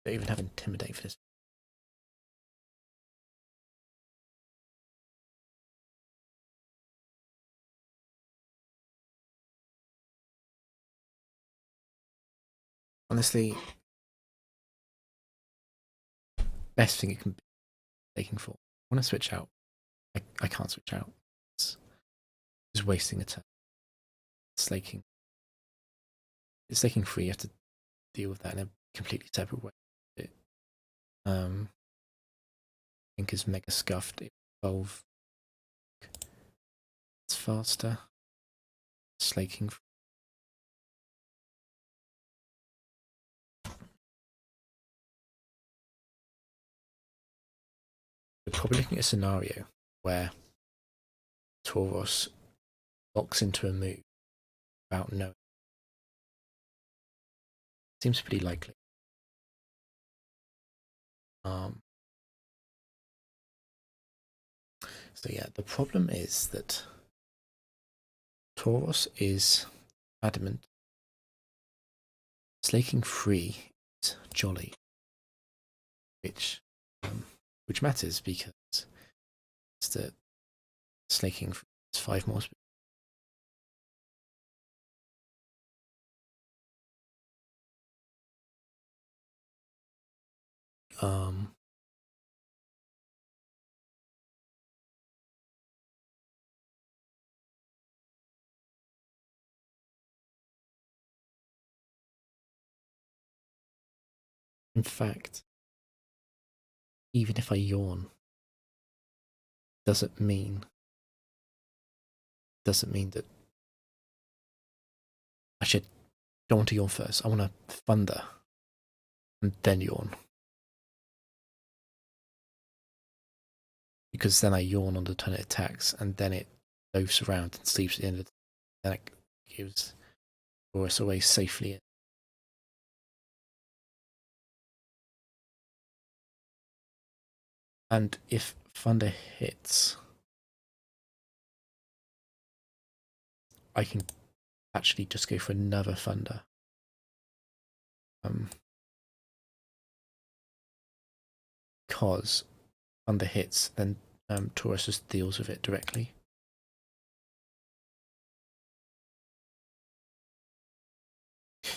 even have intimidate for this. Honestly, best thing it can be taking for. I want to switch out. I can't switch out. It's wasting a turn. Slaking. It's slaking free. You have to deal with that in a completely separate way. I think is mega scuffed. It evolve. It's faster. Slaking. We're probably looking at a scenario where Tauros locks into a move without knowing. Seems pretty likely. So yeah, the problem is that Tauros is adamant. Slaking free is jolly, which matters because it's that slaking free is 5 more. In fact, even if I yawn, doesn't mean that I should don't want to yawn first. I want to thunder and then yawn. Because then I yawn on the turn it attacks and then it loafs around and sleeps at the end of the then it gives Taurus away safely in. And if thunder hits, I can actually just go for another thunder. Because thunder hits, then Taurus just deals with it directly.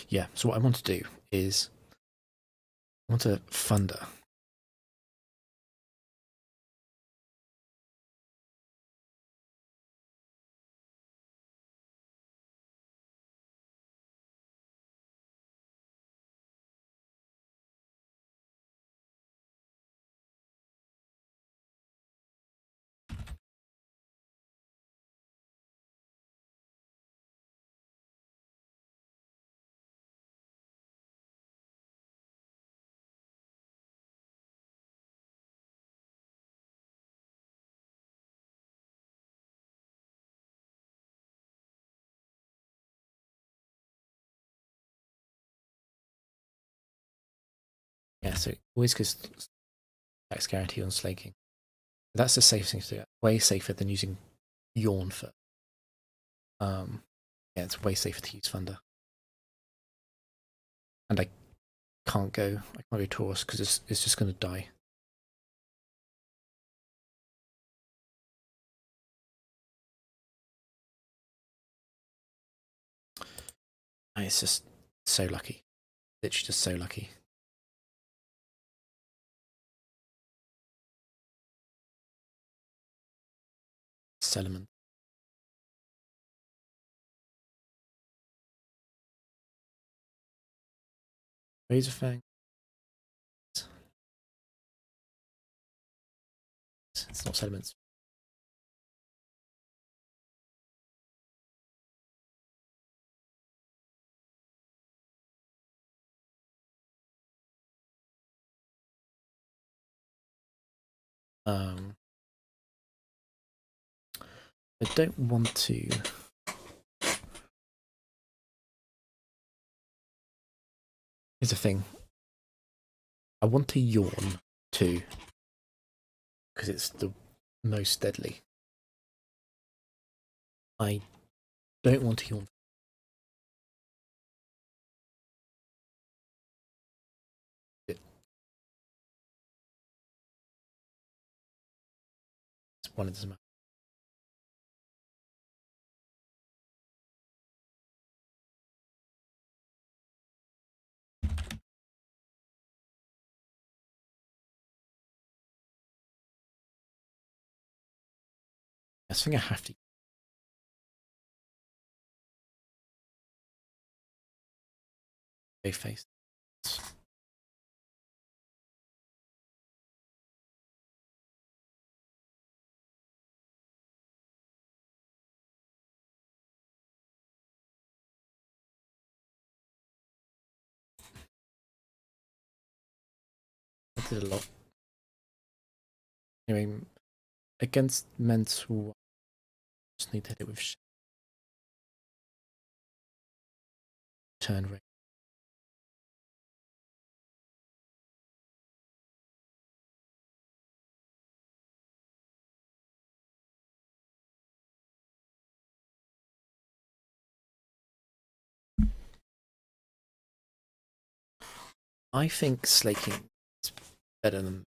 Yeah, so what I want to do is I want to thunder. Yeah, so it always goes tax guarantee on slaking. That's the safe thing to do. Way safer than using yawn for. Yeah, it's way safer to use thunder. And I can't go Taurus because it's just going to die. It's just so lucky. Literally just so lucky. Solomon. Razorfang. It's not sediments. I don't want to. Here's the thing. I want to yawn too, because it's the most deadly. I don't want to yawn. It's one of the. I think I have to. Face. I did a lot. Anyway, against mental, just need to hit it with turn rate. I think slaking is better than.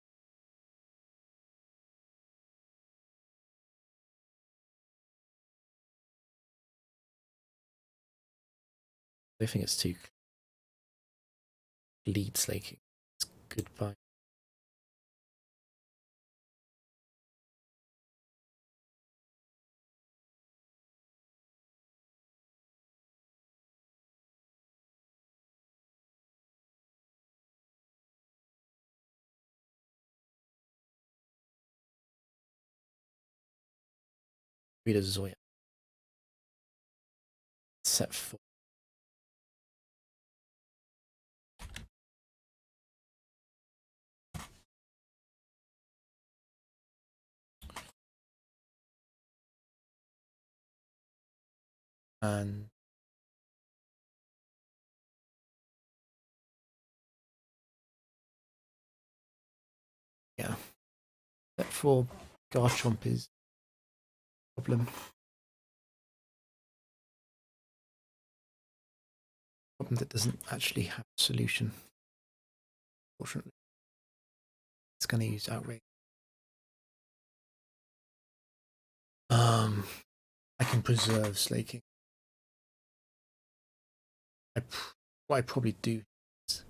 I think it's too lead slaking. It's goodbye. Reader Zoya. Set 4. And yeah, set 4 Garchomp is a problem. Problem that doesn't actually have a solution. Fortunately, it's going to use Outrage. I can preserve slaking. What I probably do is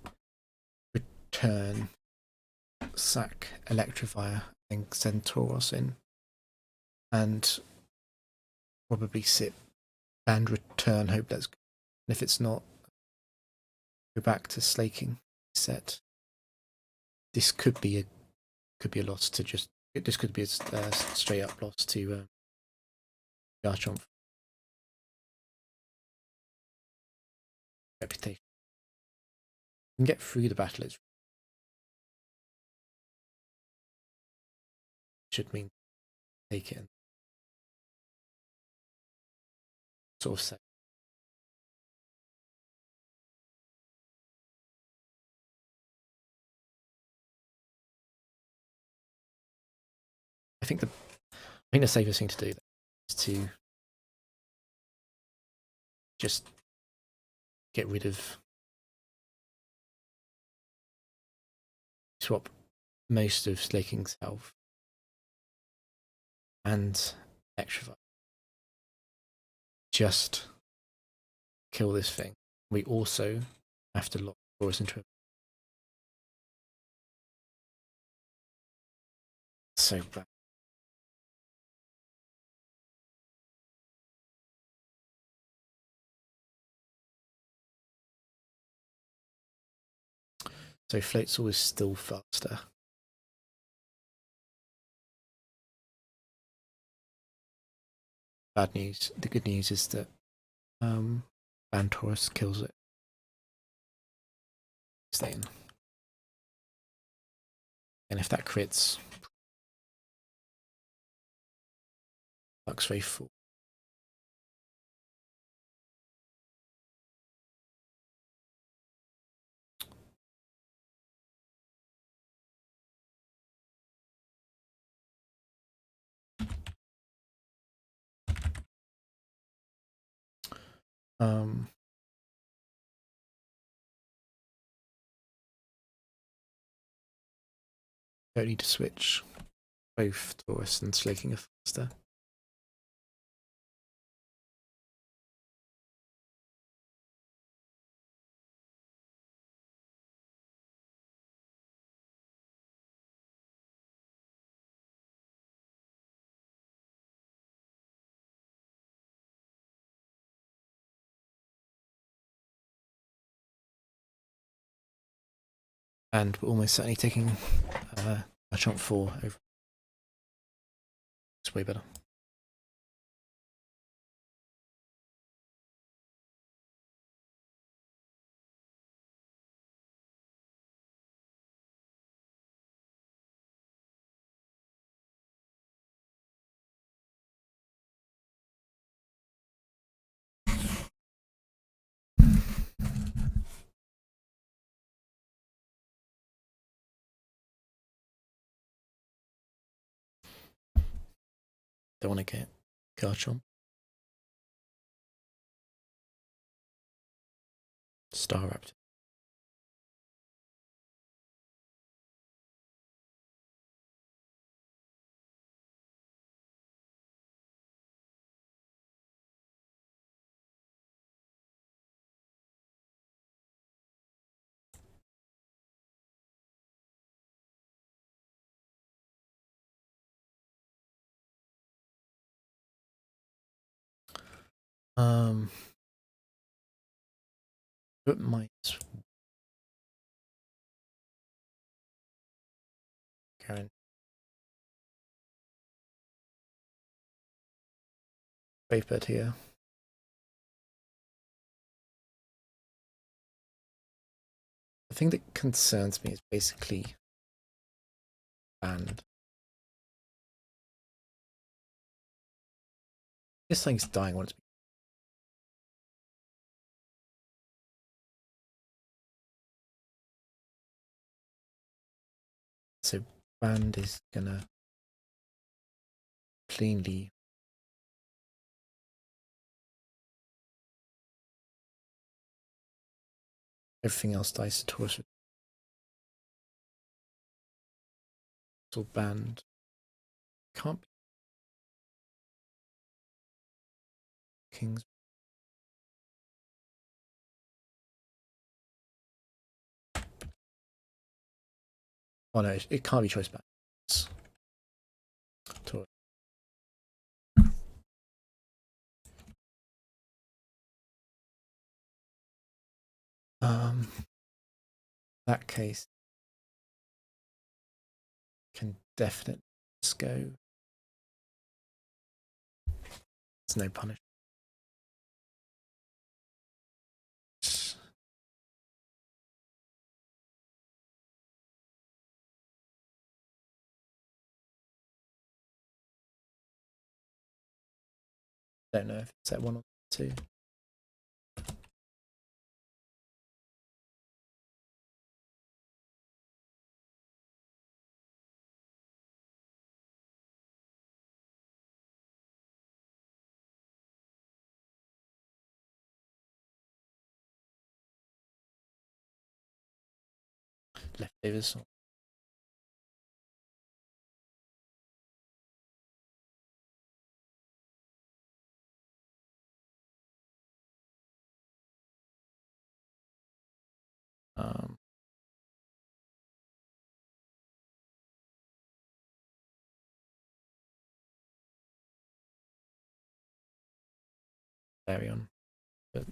return, sack Electivire, and send Tauros in, and probably sit and return. Hope that's good. And if it's not, go back to slaking set. This could be a loss to just. This could be a straight up loss to Garchomp. Reputation. You can get through the battle. It should mean take it and sort of set. I think the safest thing to do is to just get rid of, swap most of Slaking's health and Extrovert. Just kill this thing We also have to lock the torus into a... So bad. So Floatzel is still faster. Bad news. The good news is that Bantaurus kills it. Stay in. And if that crits, Lux Ray 4. Don't need to switch both Taurus and Slaking are faster. And we're almost certainly taking a chunk 4 over. It's way better. Don't want to get Garchomp. Staraptor. But might Karen Vapid here. The thing that concerns me is basically banned. This thing's dying when it's... So band is gonna cleanly everything else dies to Taurus. It's all banned. Can't be Kings. Oh no, it can't be choice banned. It's Taurus. That case can definitely just go. There's no punish. Don't know if it's at 1 or 2. Leftovers. vary on. But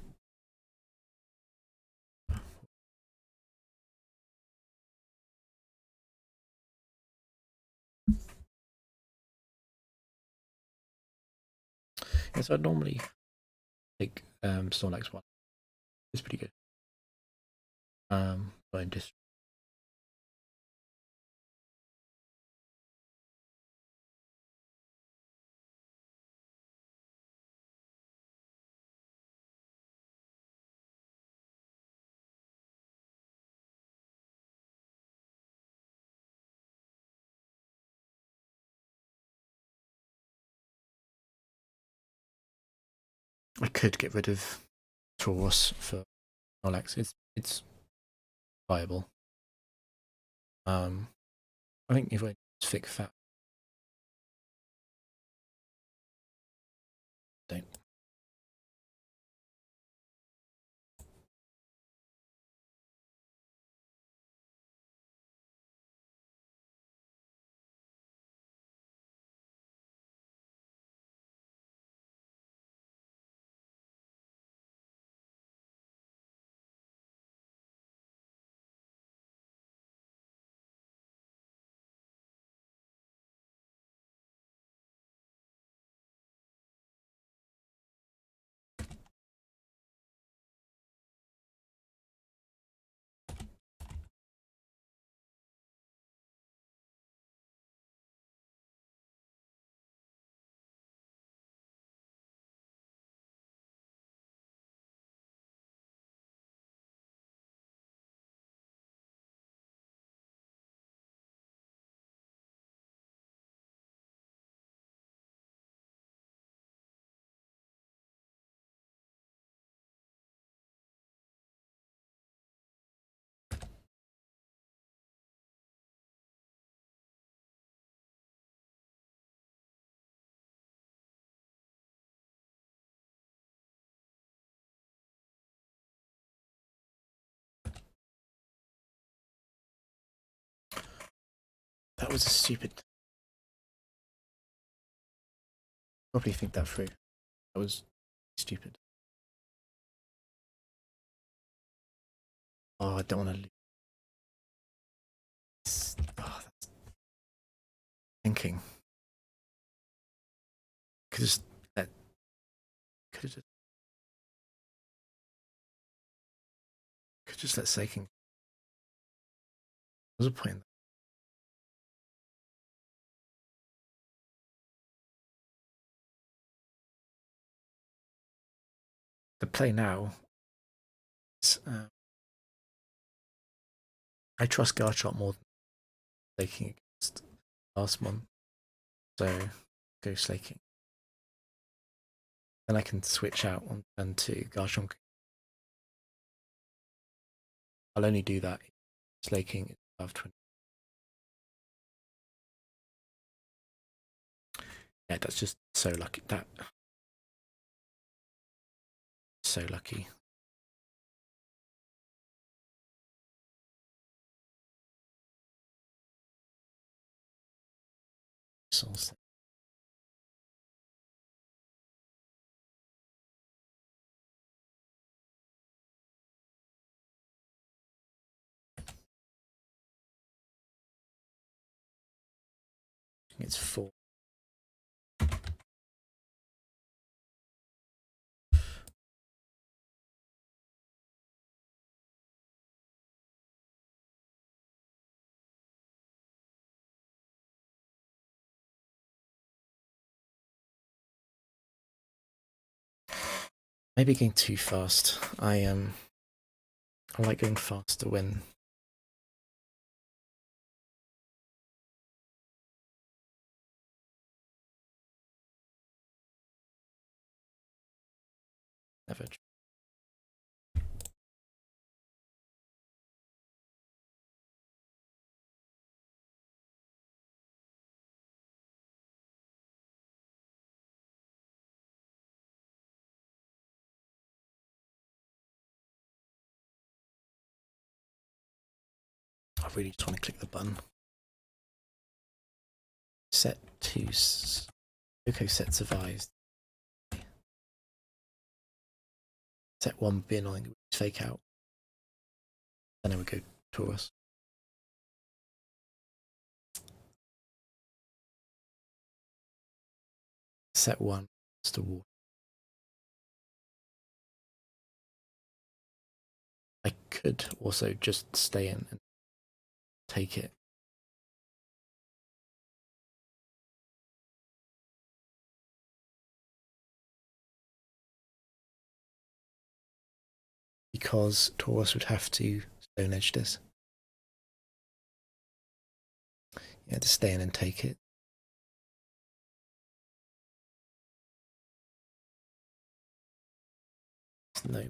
yeah, so I'd normally take Snorlax 1. It's pretty good. But in just I could get rid of Tauros for Snorlax. It's viable. I think if I fix fat, don't. That was a stupid. Probably think that through. That was stupid. Oh, I don't want to lose. Oh, that's thinking. Could just let. Could just let Saking. There's a point in that. The play now is, I trust Garchomp more than Slaking against last one. So go Slaking. Then I can switch out on turn 2 Garchomp. I'll only do that if Slaking is above 20. Yeah, that's just so lucky. That so lucky. Source. It's 4. Maybe going too fast. I like going faster when never. I really just want to click the button. Set to Oko set survives. Set 1 would be annoying. We just fake out. And then we go Taurus. Set 1 is the water. I could also just stay in and take it. Because Taurus would have to stone edge this. Yeah, to stay in and take it. No.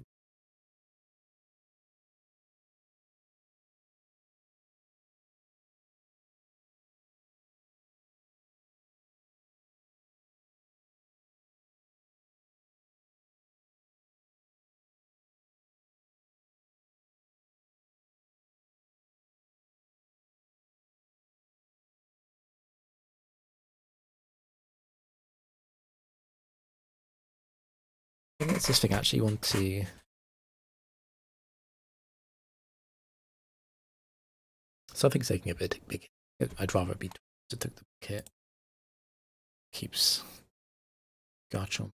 I think it's this thing I actually want to. Something's taking a bit big. I'd rather be to take the big hit. Keeps Garchomp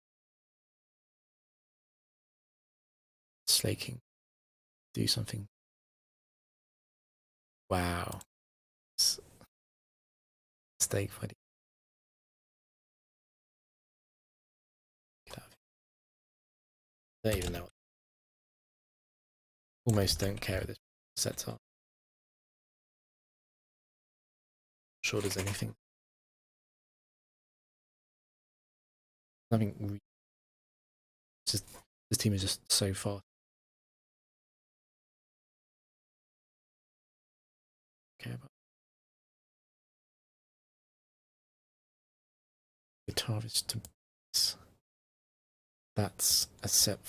slaking. Do something. Wow. Mistake fighting. Get out of here. I don't even know. Almost don't care what this sets up. Sure does anything. Nothing really. Just this team is just so fast. Care about guitarist to bass. That's a set.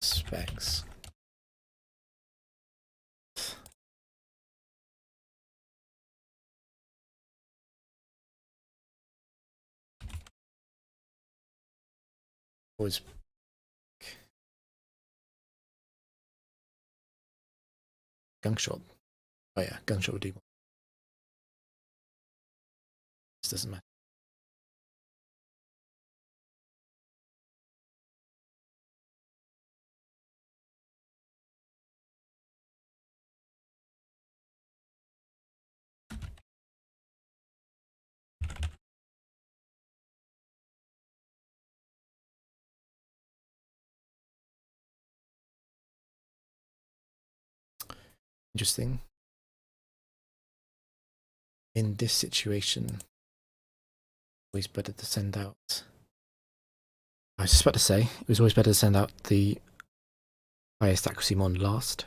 Specs. Was gunshot. Oh yeah, gunshot would do more. This doesn't matter. Interesting. In this situation, always better to send out. I was just about to say, it was always better to send out the highest accuracy mon last,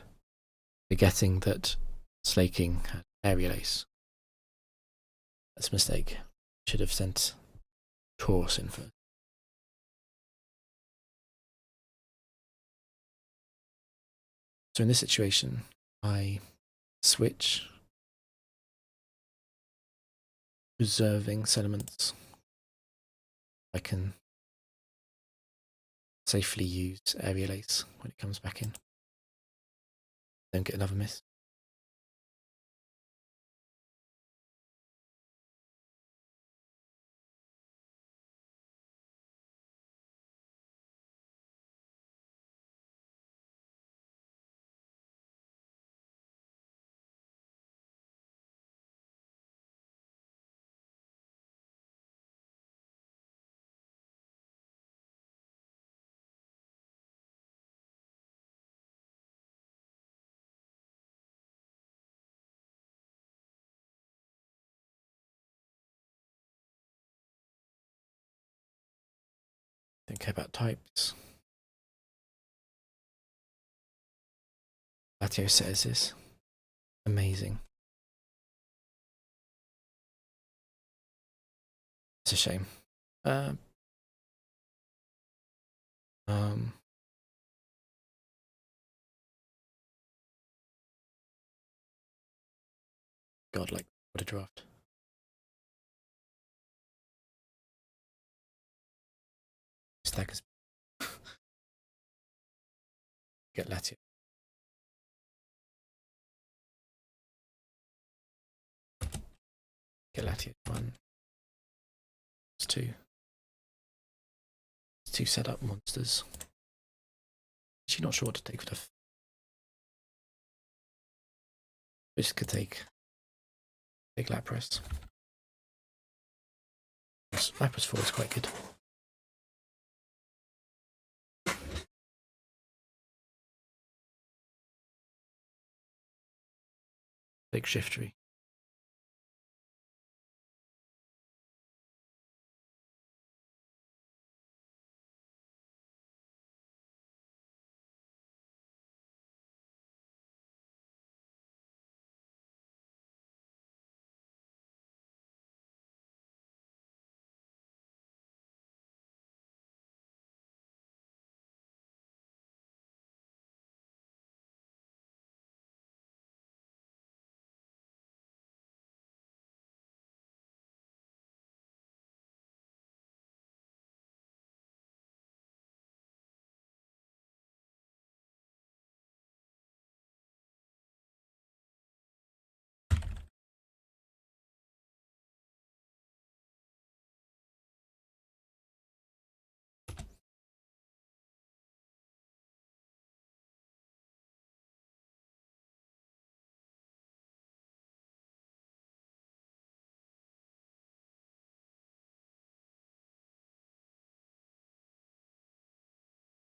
forgetting that slaking had aerial ace. That's a mistake. Should have sent Taurus in first. So in this situation, I switch, preserving sediments. I can safely use aerial ace when it comes back in. Don't get another miss. Don't care about types. HGSS. Amazing. It's a shame. God, like, what a draft. Staggers. Get Latia. Get Latia. 1. It's 2. It's 2 setup monsters. Actually not sure what to take for the... This could take Lapras. Lapras 4 is quite good. Take Shiftry.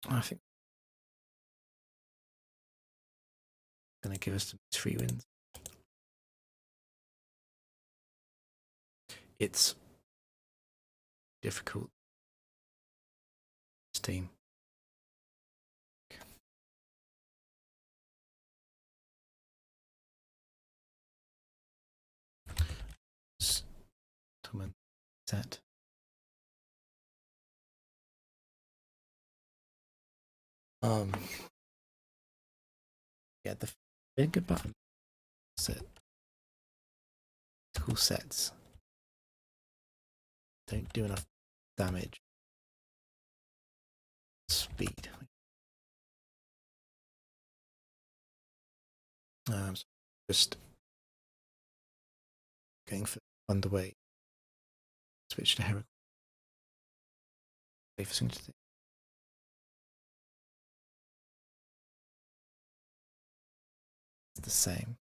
I think it's going to give us some 3 wins. It's difficult. This team. Set. Yeah, the finger button set. Cool sets. Don't do enough damage. Speed. So just going for underway. Switch to Heracles. Safest thing to do. It's the same.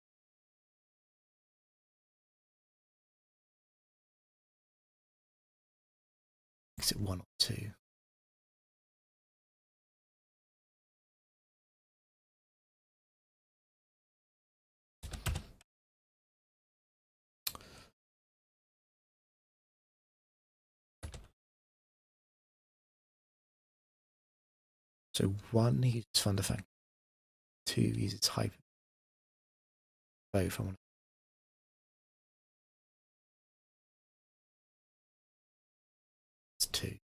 Makes it 1 or 2. So 1 uses Thunder Fang. 2 uses Hyper. Both I want. It's 2.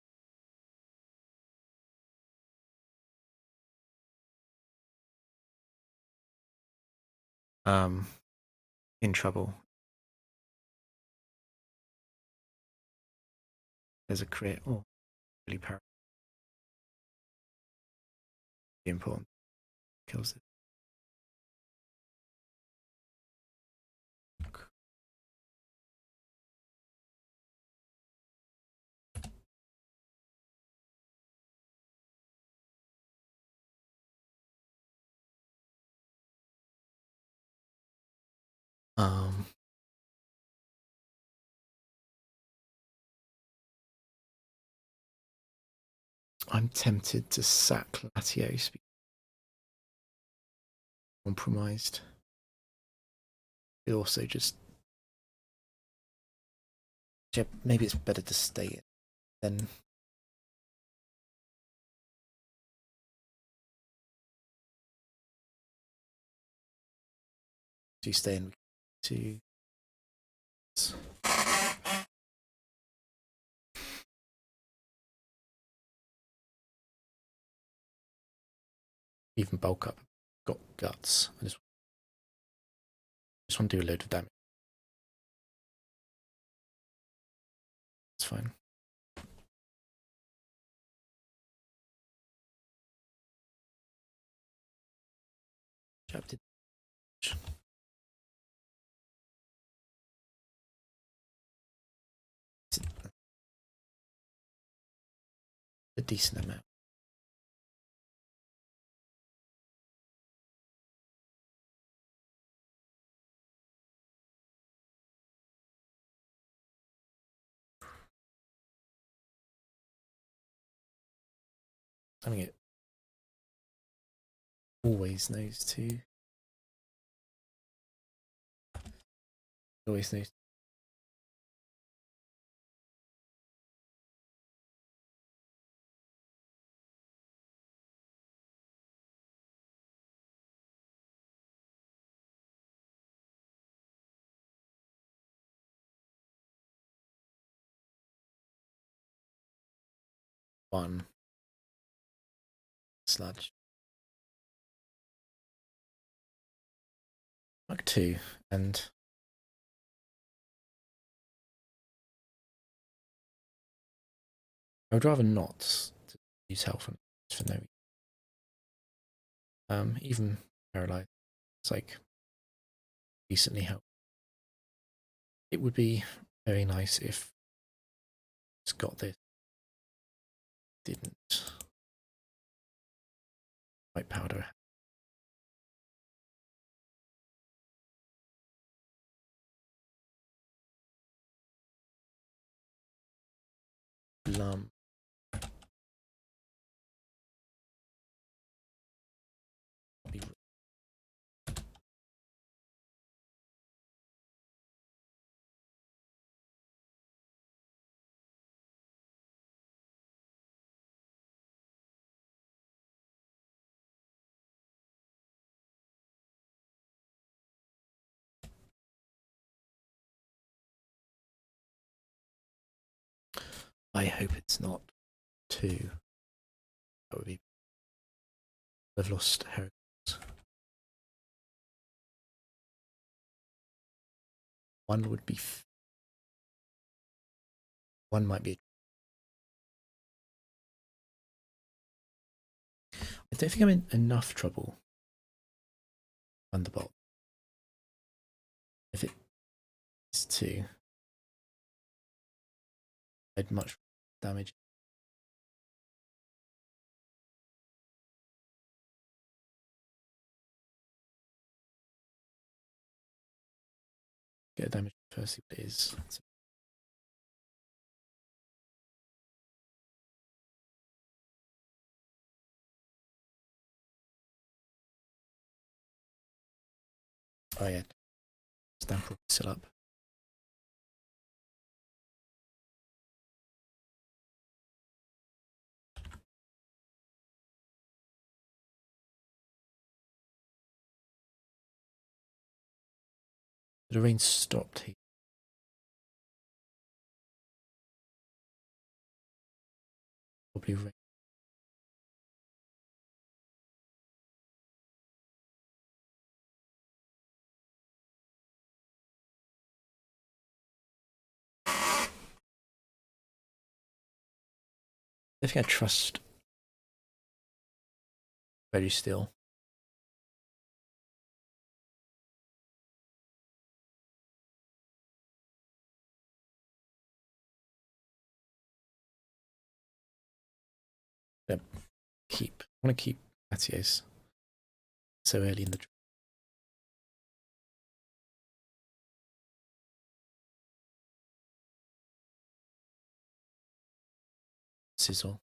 In trouble. There's a crit. Oh, really powerful. Important. Kills it. I'm tempted to sack Latios. Compromised. It also just... Yeah, maybe it's better to stay in than... Do you stay in to... Even bulk up. Got guts. I just want to do a load of damage. fine. Chapter a decent amount. I mean, it always knows to. Always knows. One sludge. Like 2, and I would rather not use health for no reason. Even paralyzed, it's like decently help. It would be very nice if it's got this. Didn't. White powder. Plum. I hope it's not 2. That would be. I've lost Heracles. One would be. One might be. I don't think I'm in enough trouble. Thunderbolt. If it is 2, I'd much damage. Get a damage first, if it is. Oh yeah, stamp still up. The rain stopped here. Probably rain. I think I trust very still. I want to keep Matios so early in the draw. Sizzle.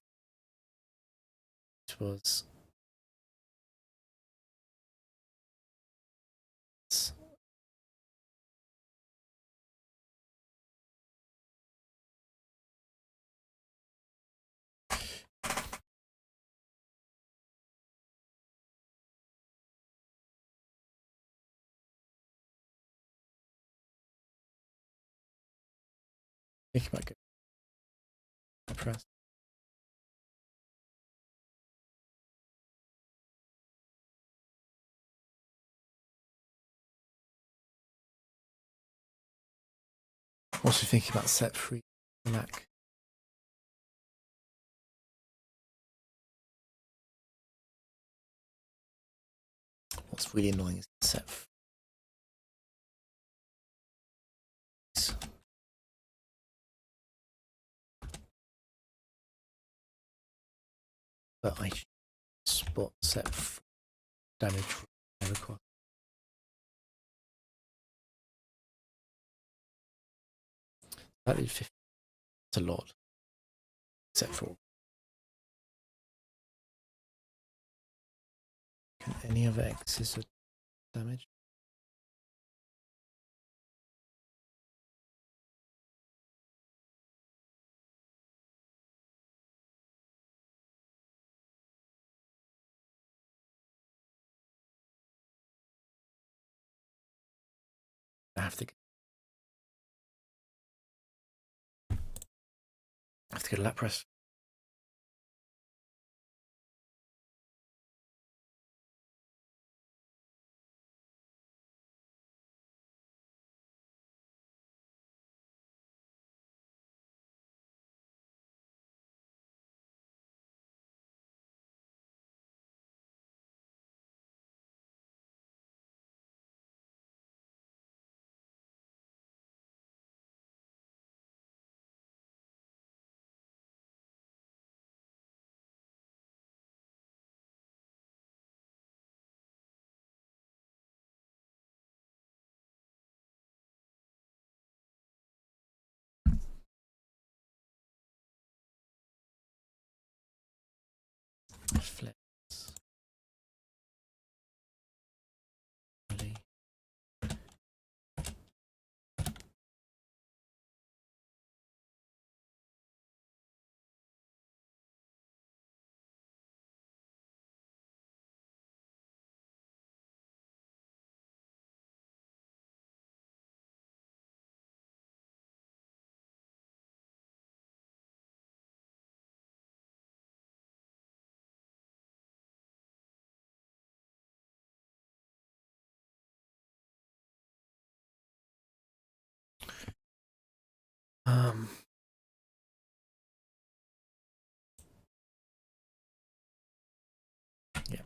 It was. I think I might go press. Also thinking about set free Mac. What's really annoying is the set. But I should spot set damage required. That did 50. That's a lot. Set 4. Can any other X's damage? I have to get a lap press. Flex. Yeah.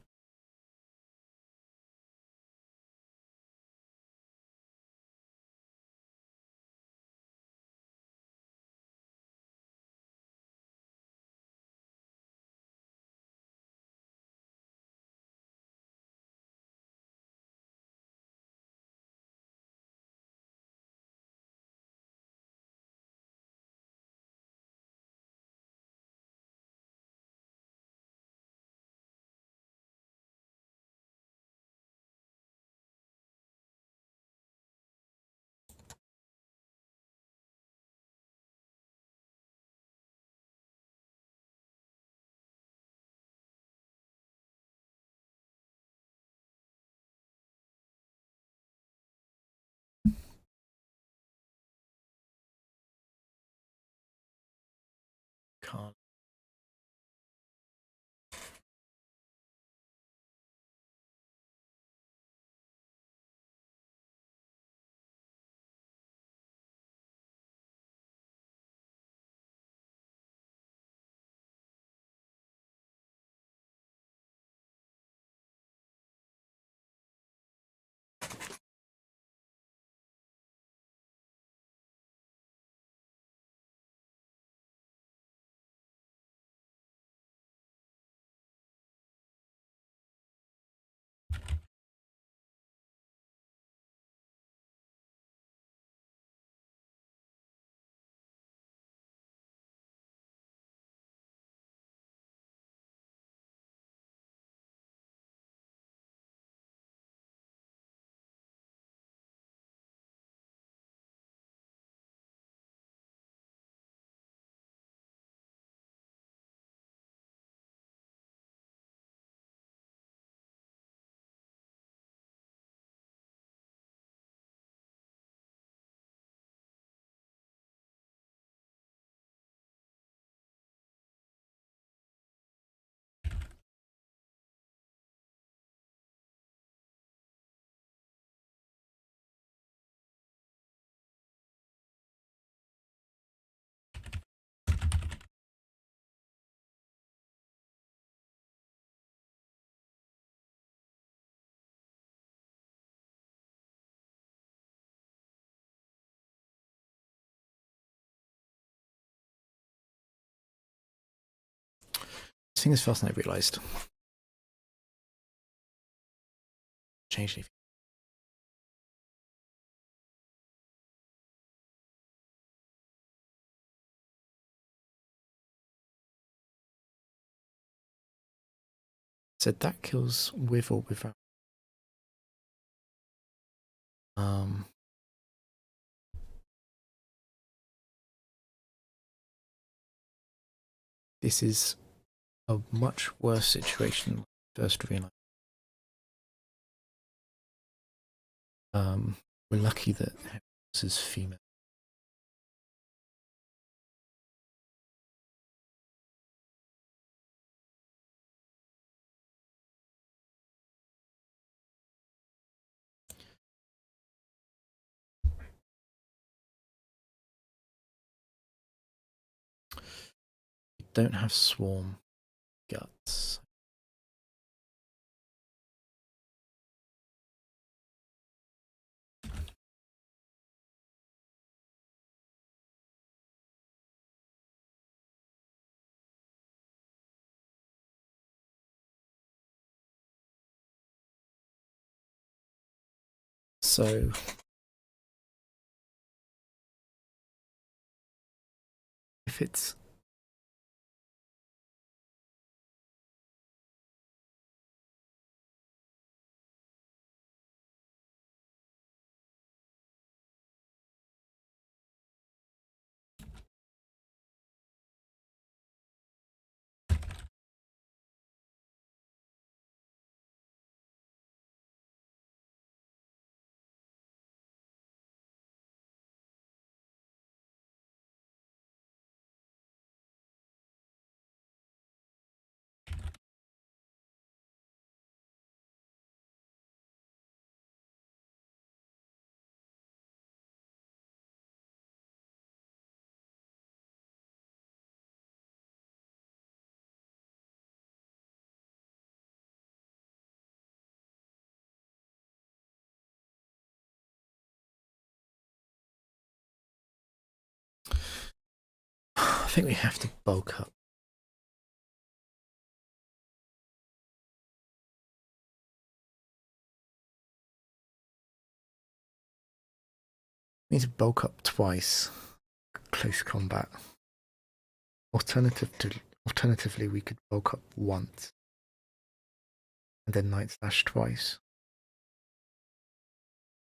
Seeing as fast as I realised. Change anything. So that kills with or without. This is a much worse situation than I first realised. We're lucky that this is female. We don't have swarm guts. So if it's I think we have to bulk up. We need to bulk up twice. Close combat. Alternatively, we could bulk up once and then night slash twice.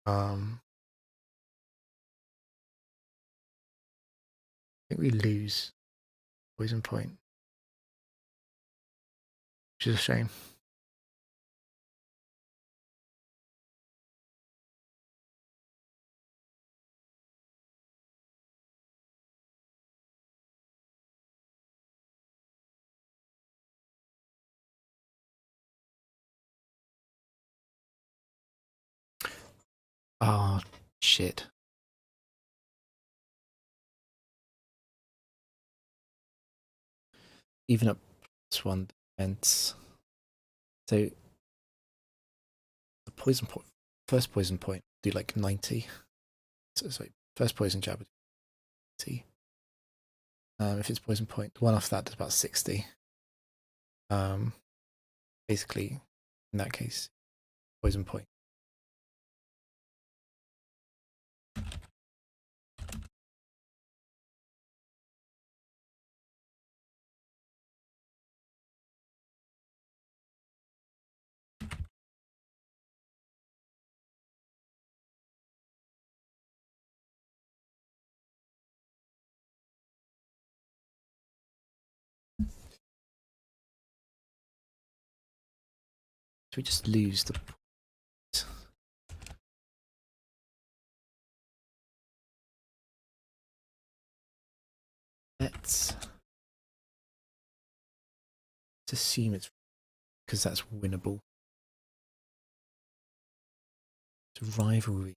I think we lose poison point, which is a shame. Ah, oh, shit. Even up +1 defense. So the poison point, first poison point, do like 90. So sorry, first poison jab, 90. If it's poison point, one off that does about 60. Basically, in that case, poison point. So we just lose the point. Let's assume it's because that's winnable. It's rivalry.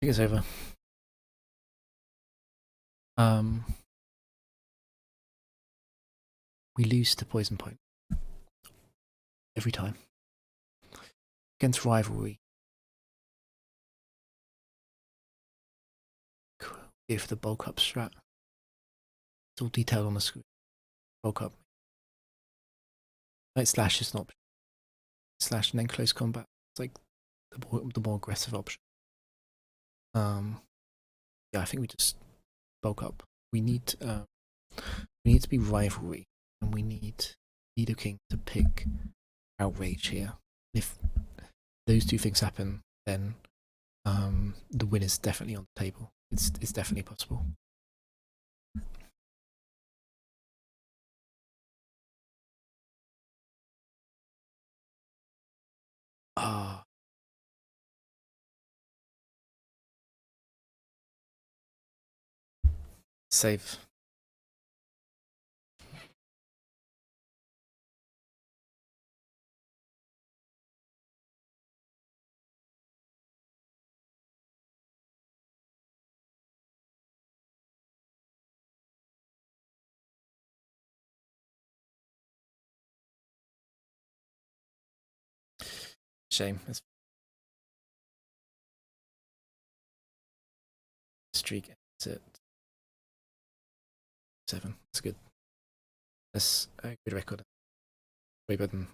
think it's over. We lose to poison point every time against rivalry. Go for the bulk up strat. It's all detailed on the screen. Bulk up. Like slash is an option. Slash and then close combat. It's like the more aggressive option. Yeah, I think we just bulk up. We need to be rivalry, and we need Leader King to pick outrage here. If those two things happen, then the win is definitely on the table. It's definitely possible. Ah. Save. Shame. Streak ends at 7. That's good. That's a good record. Way better than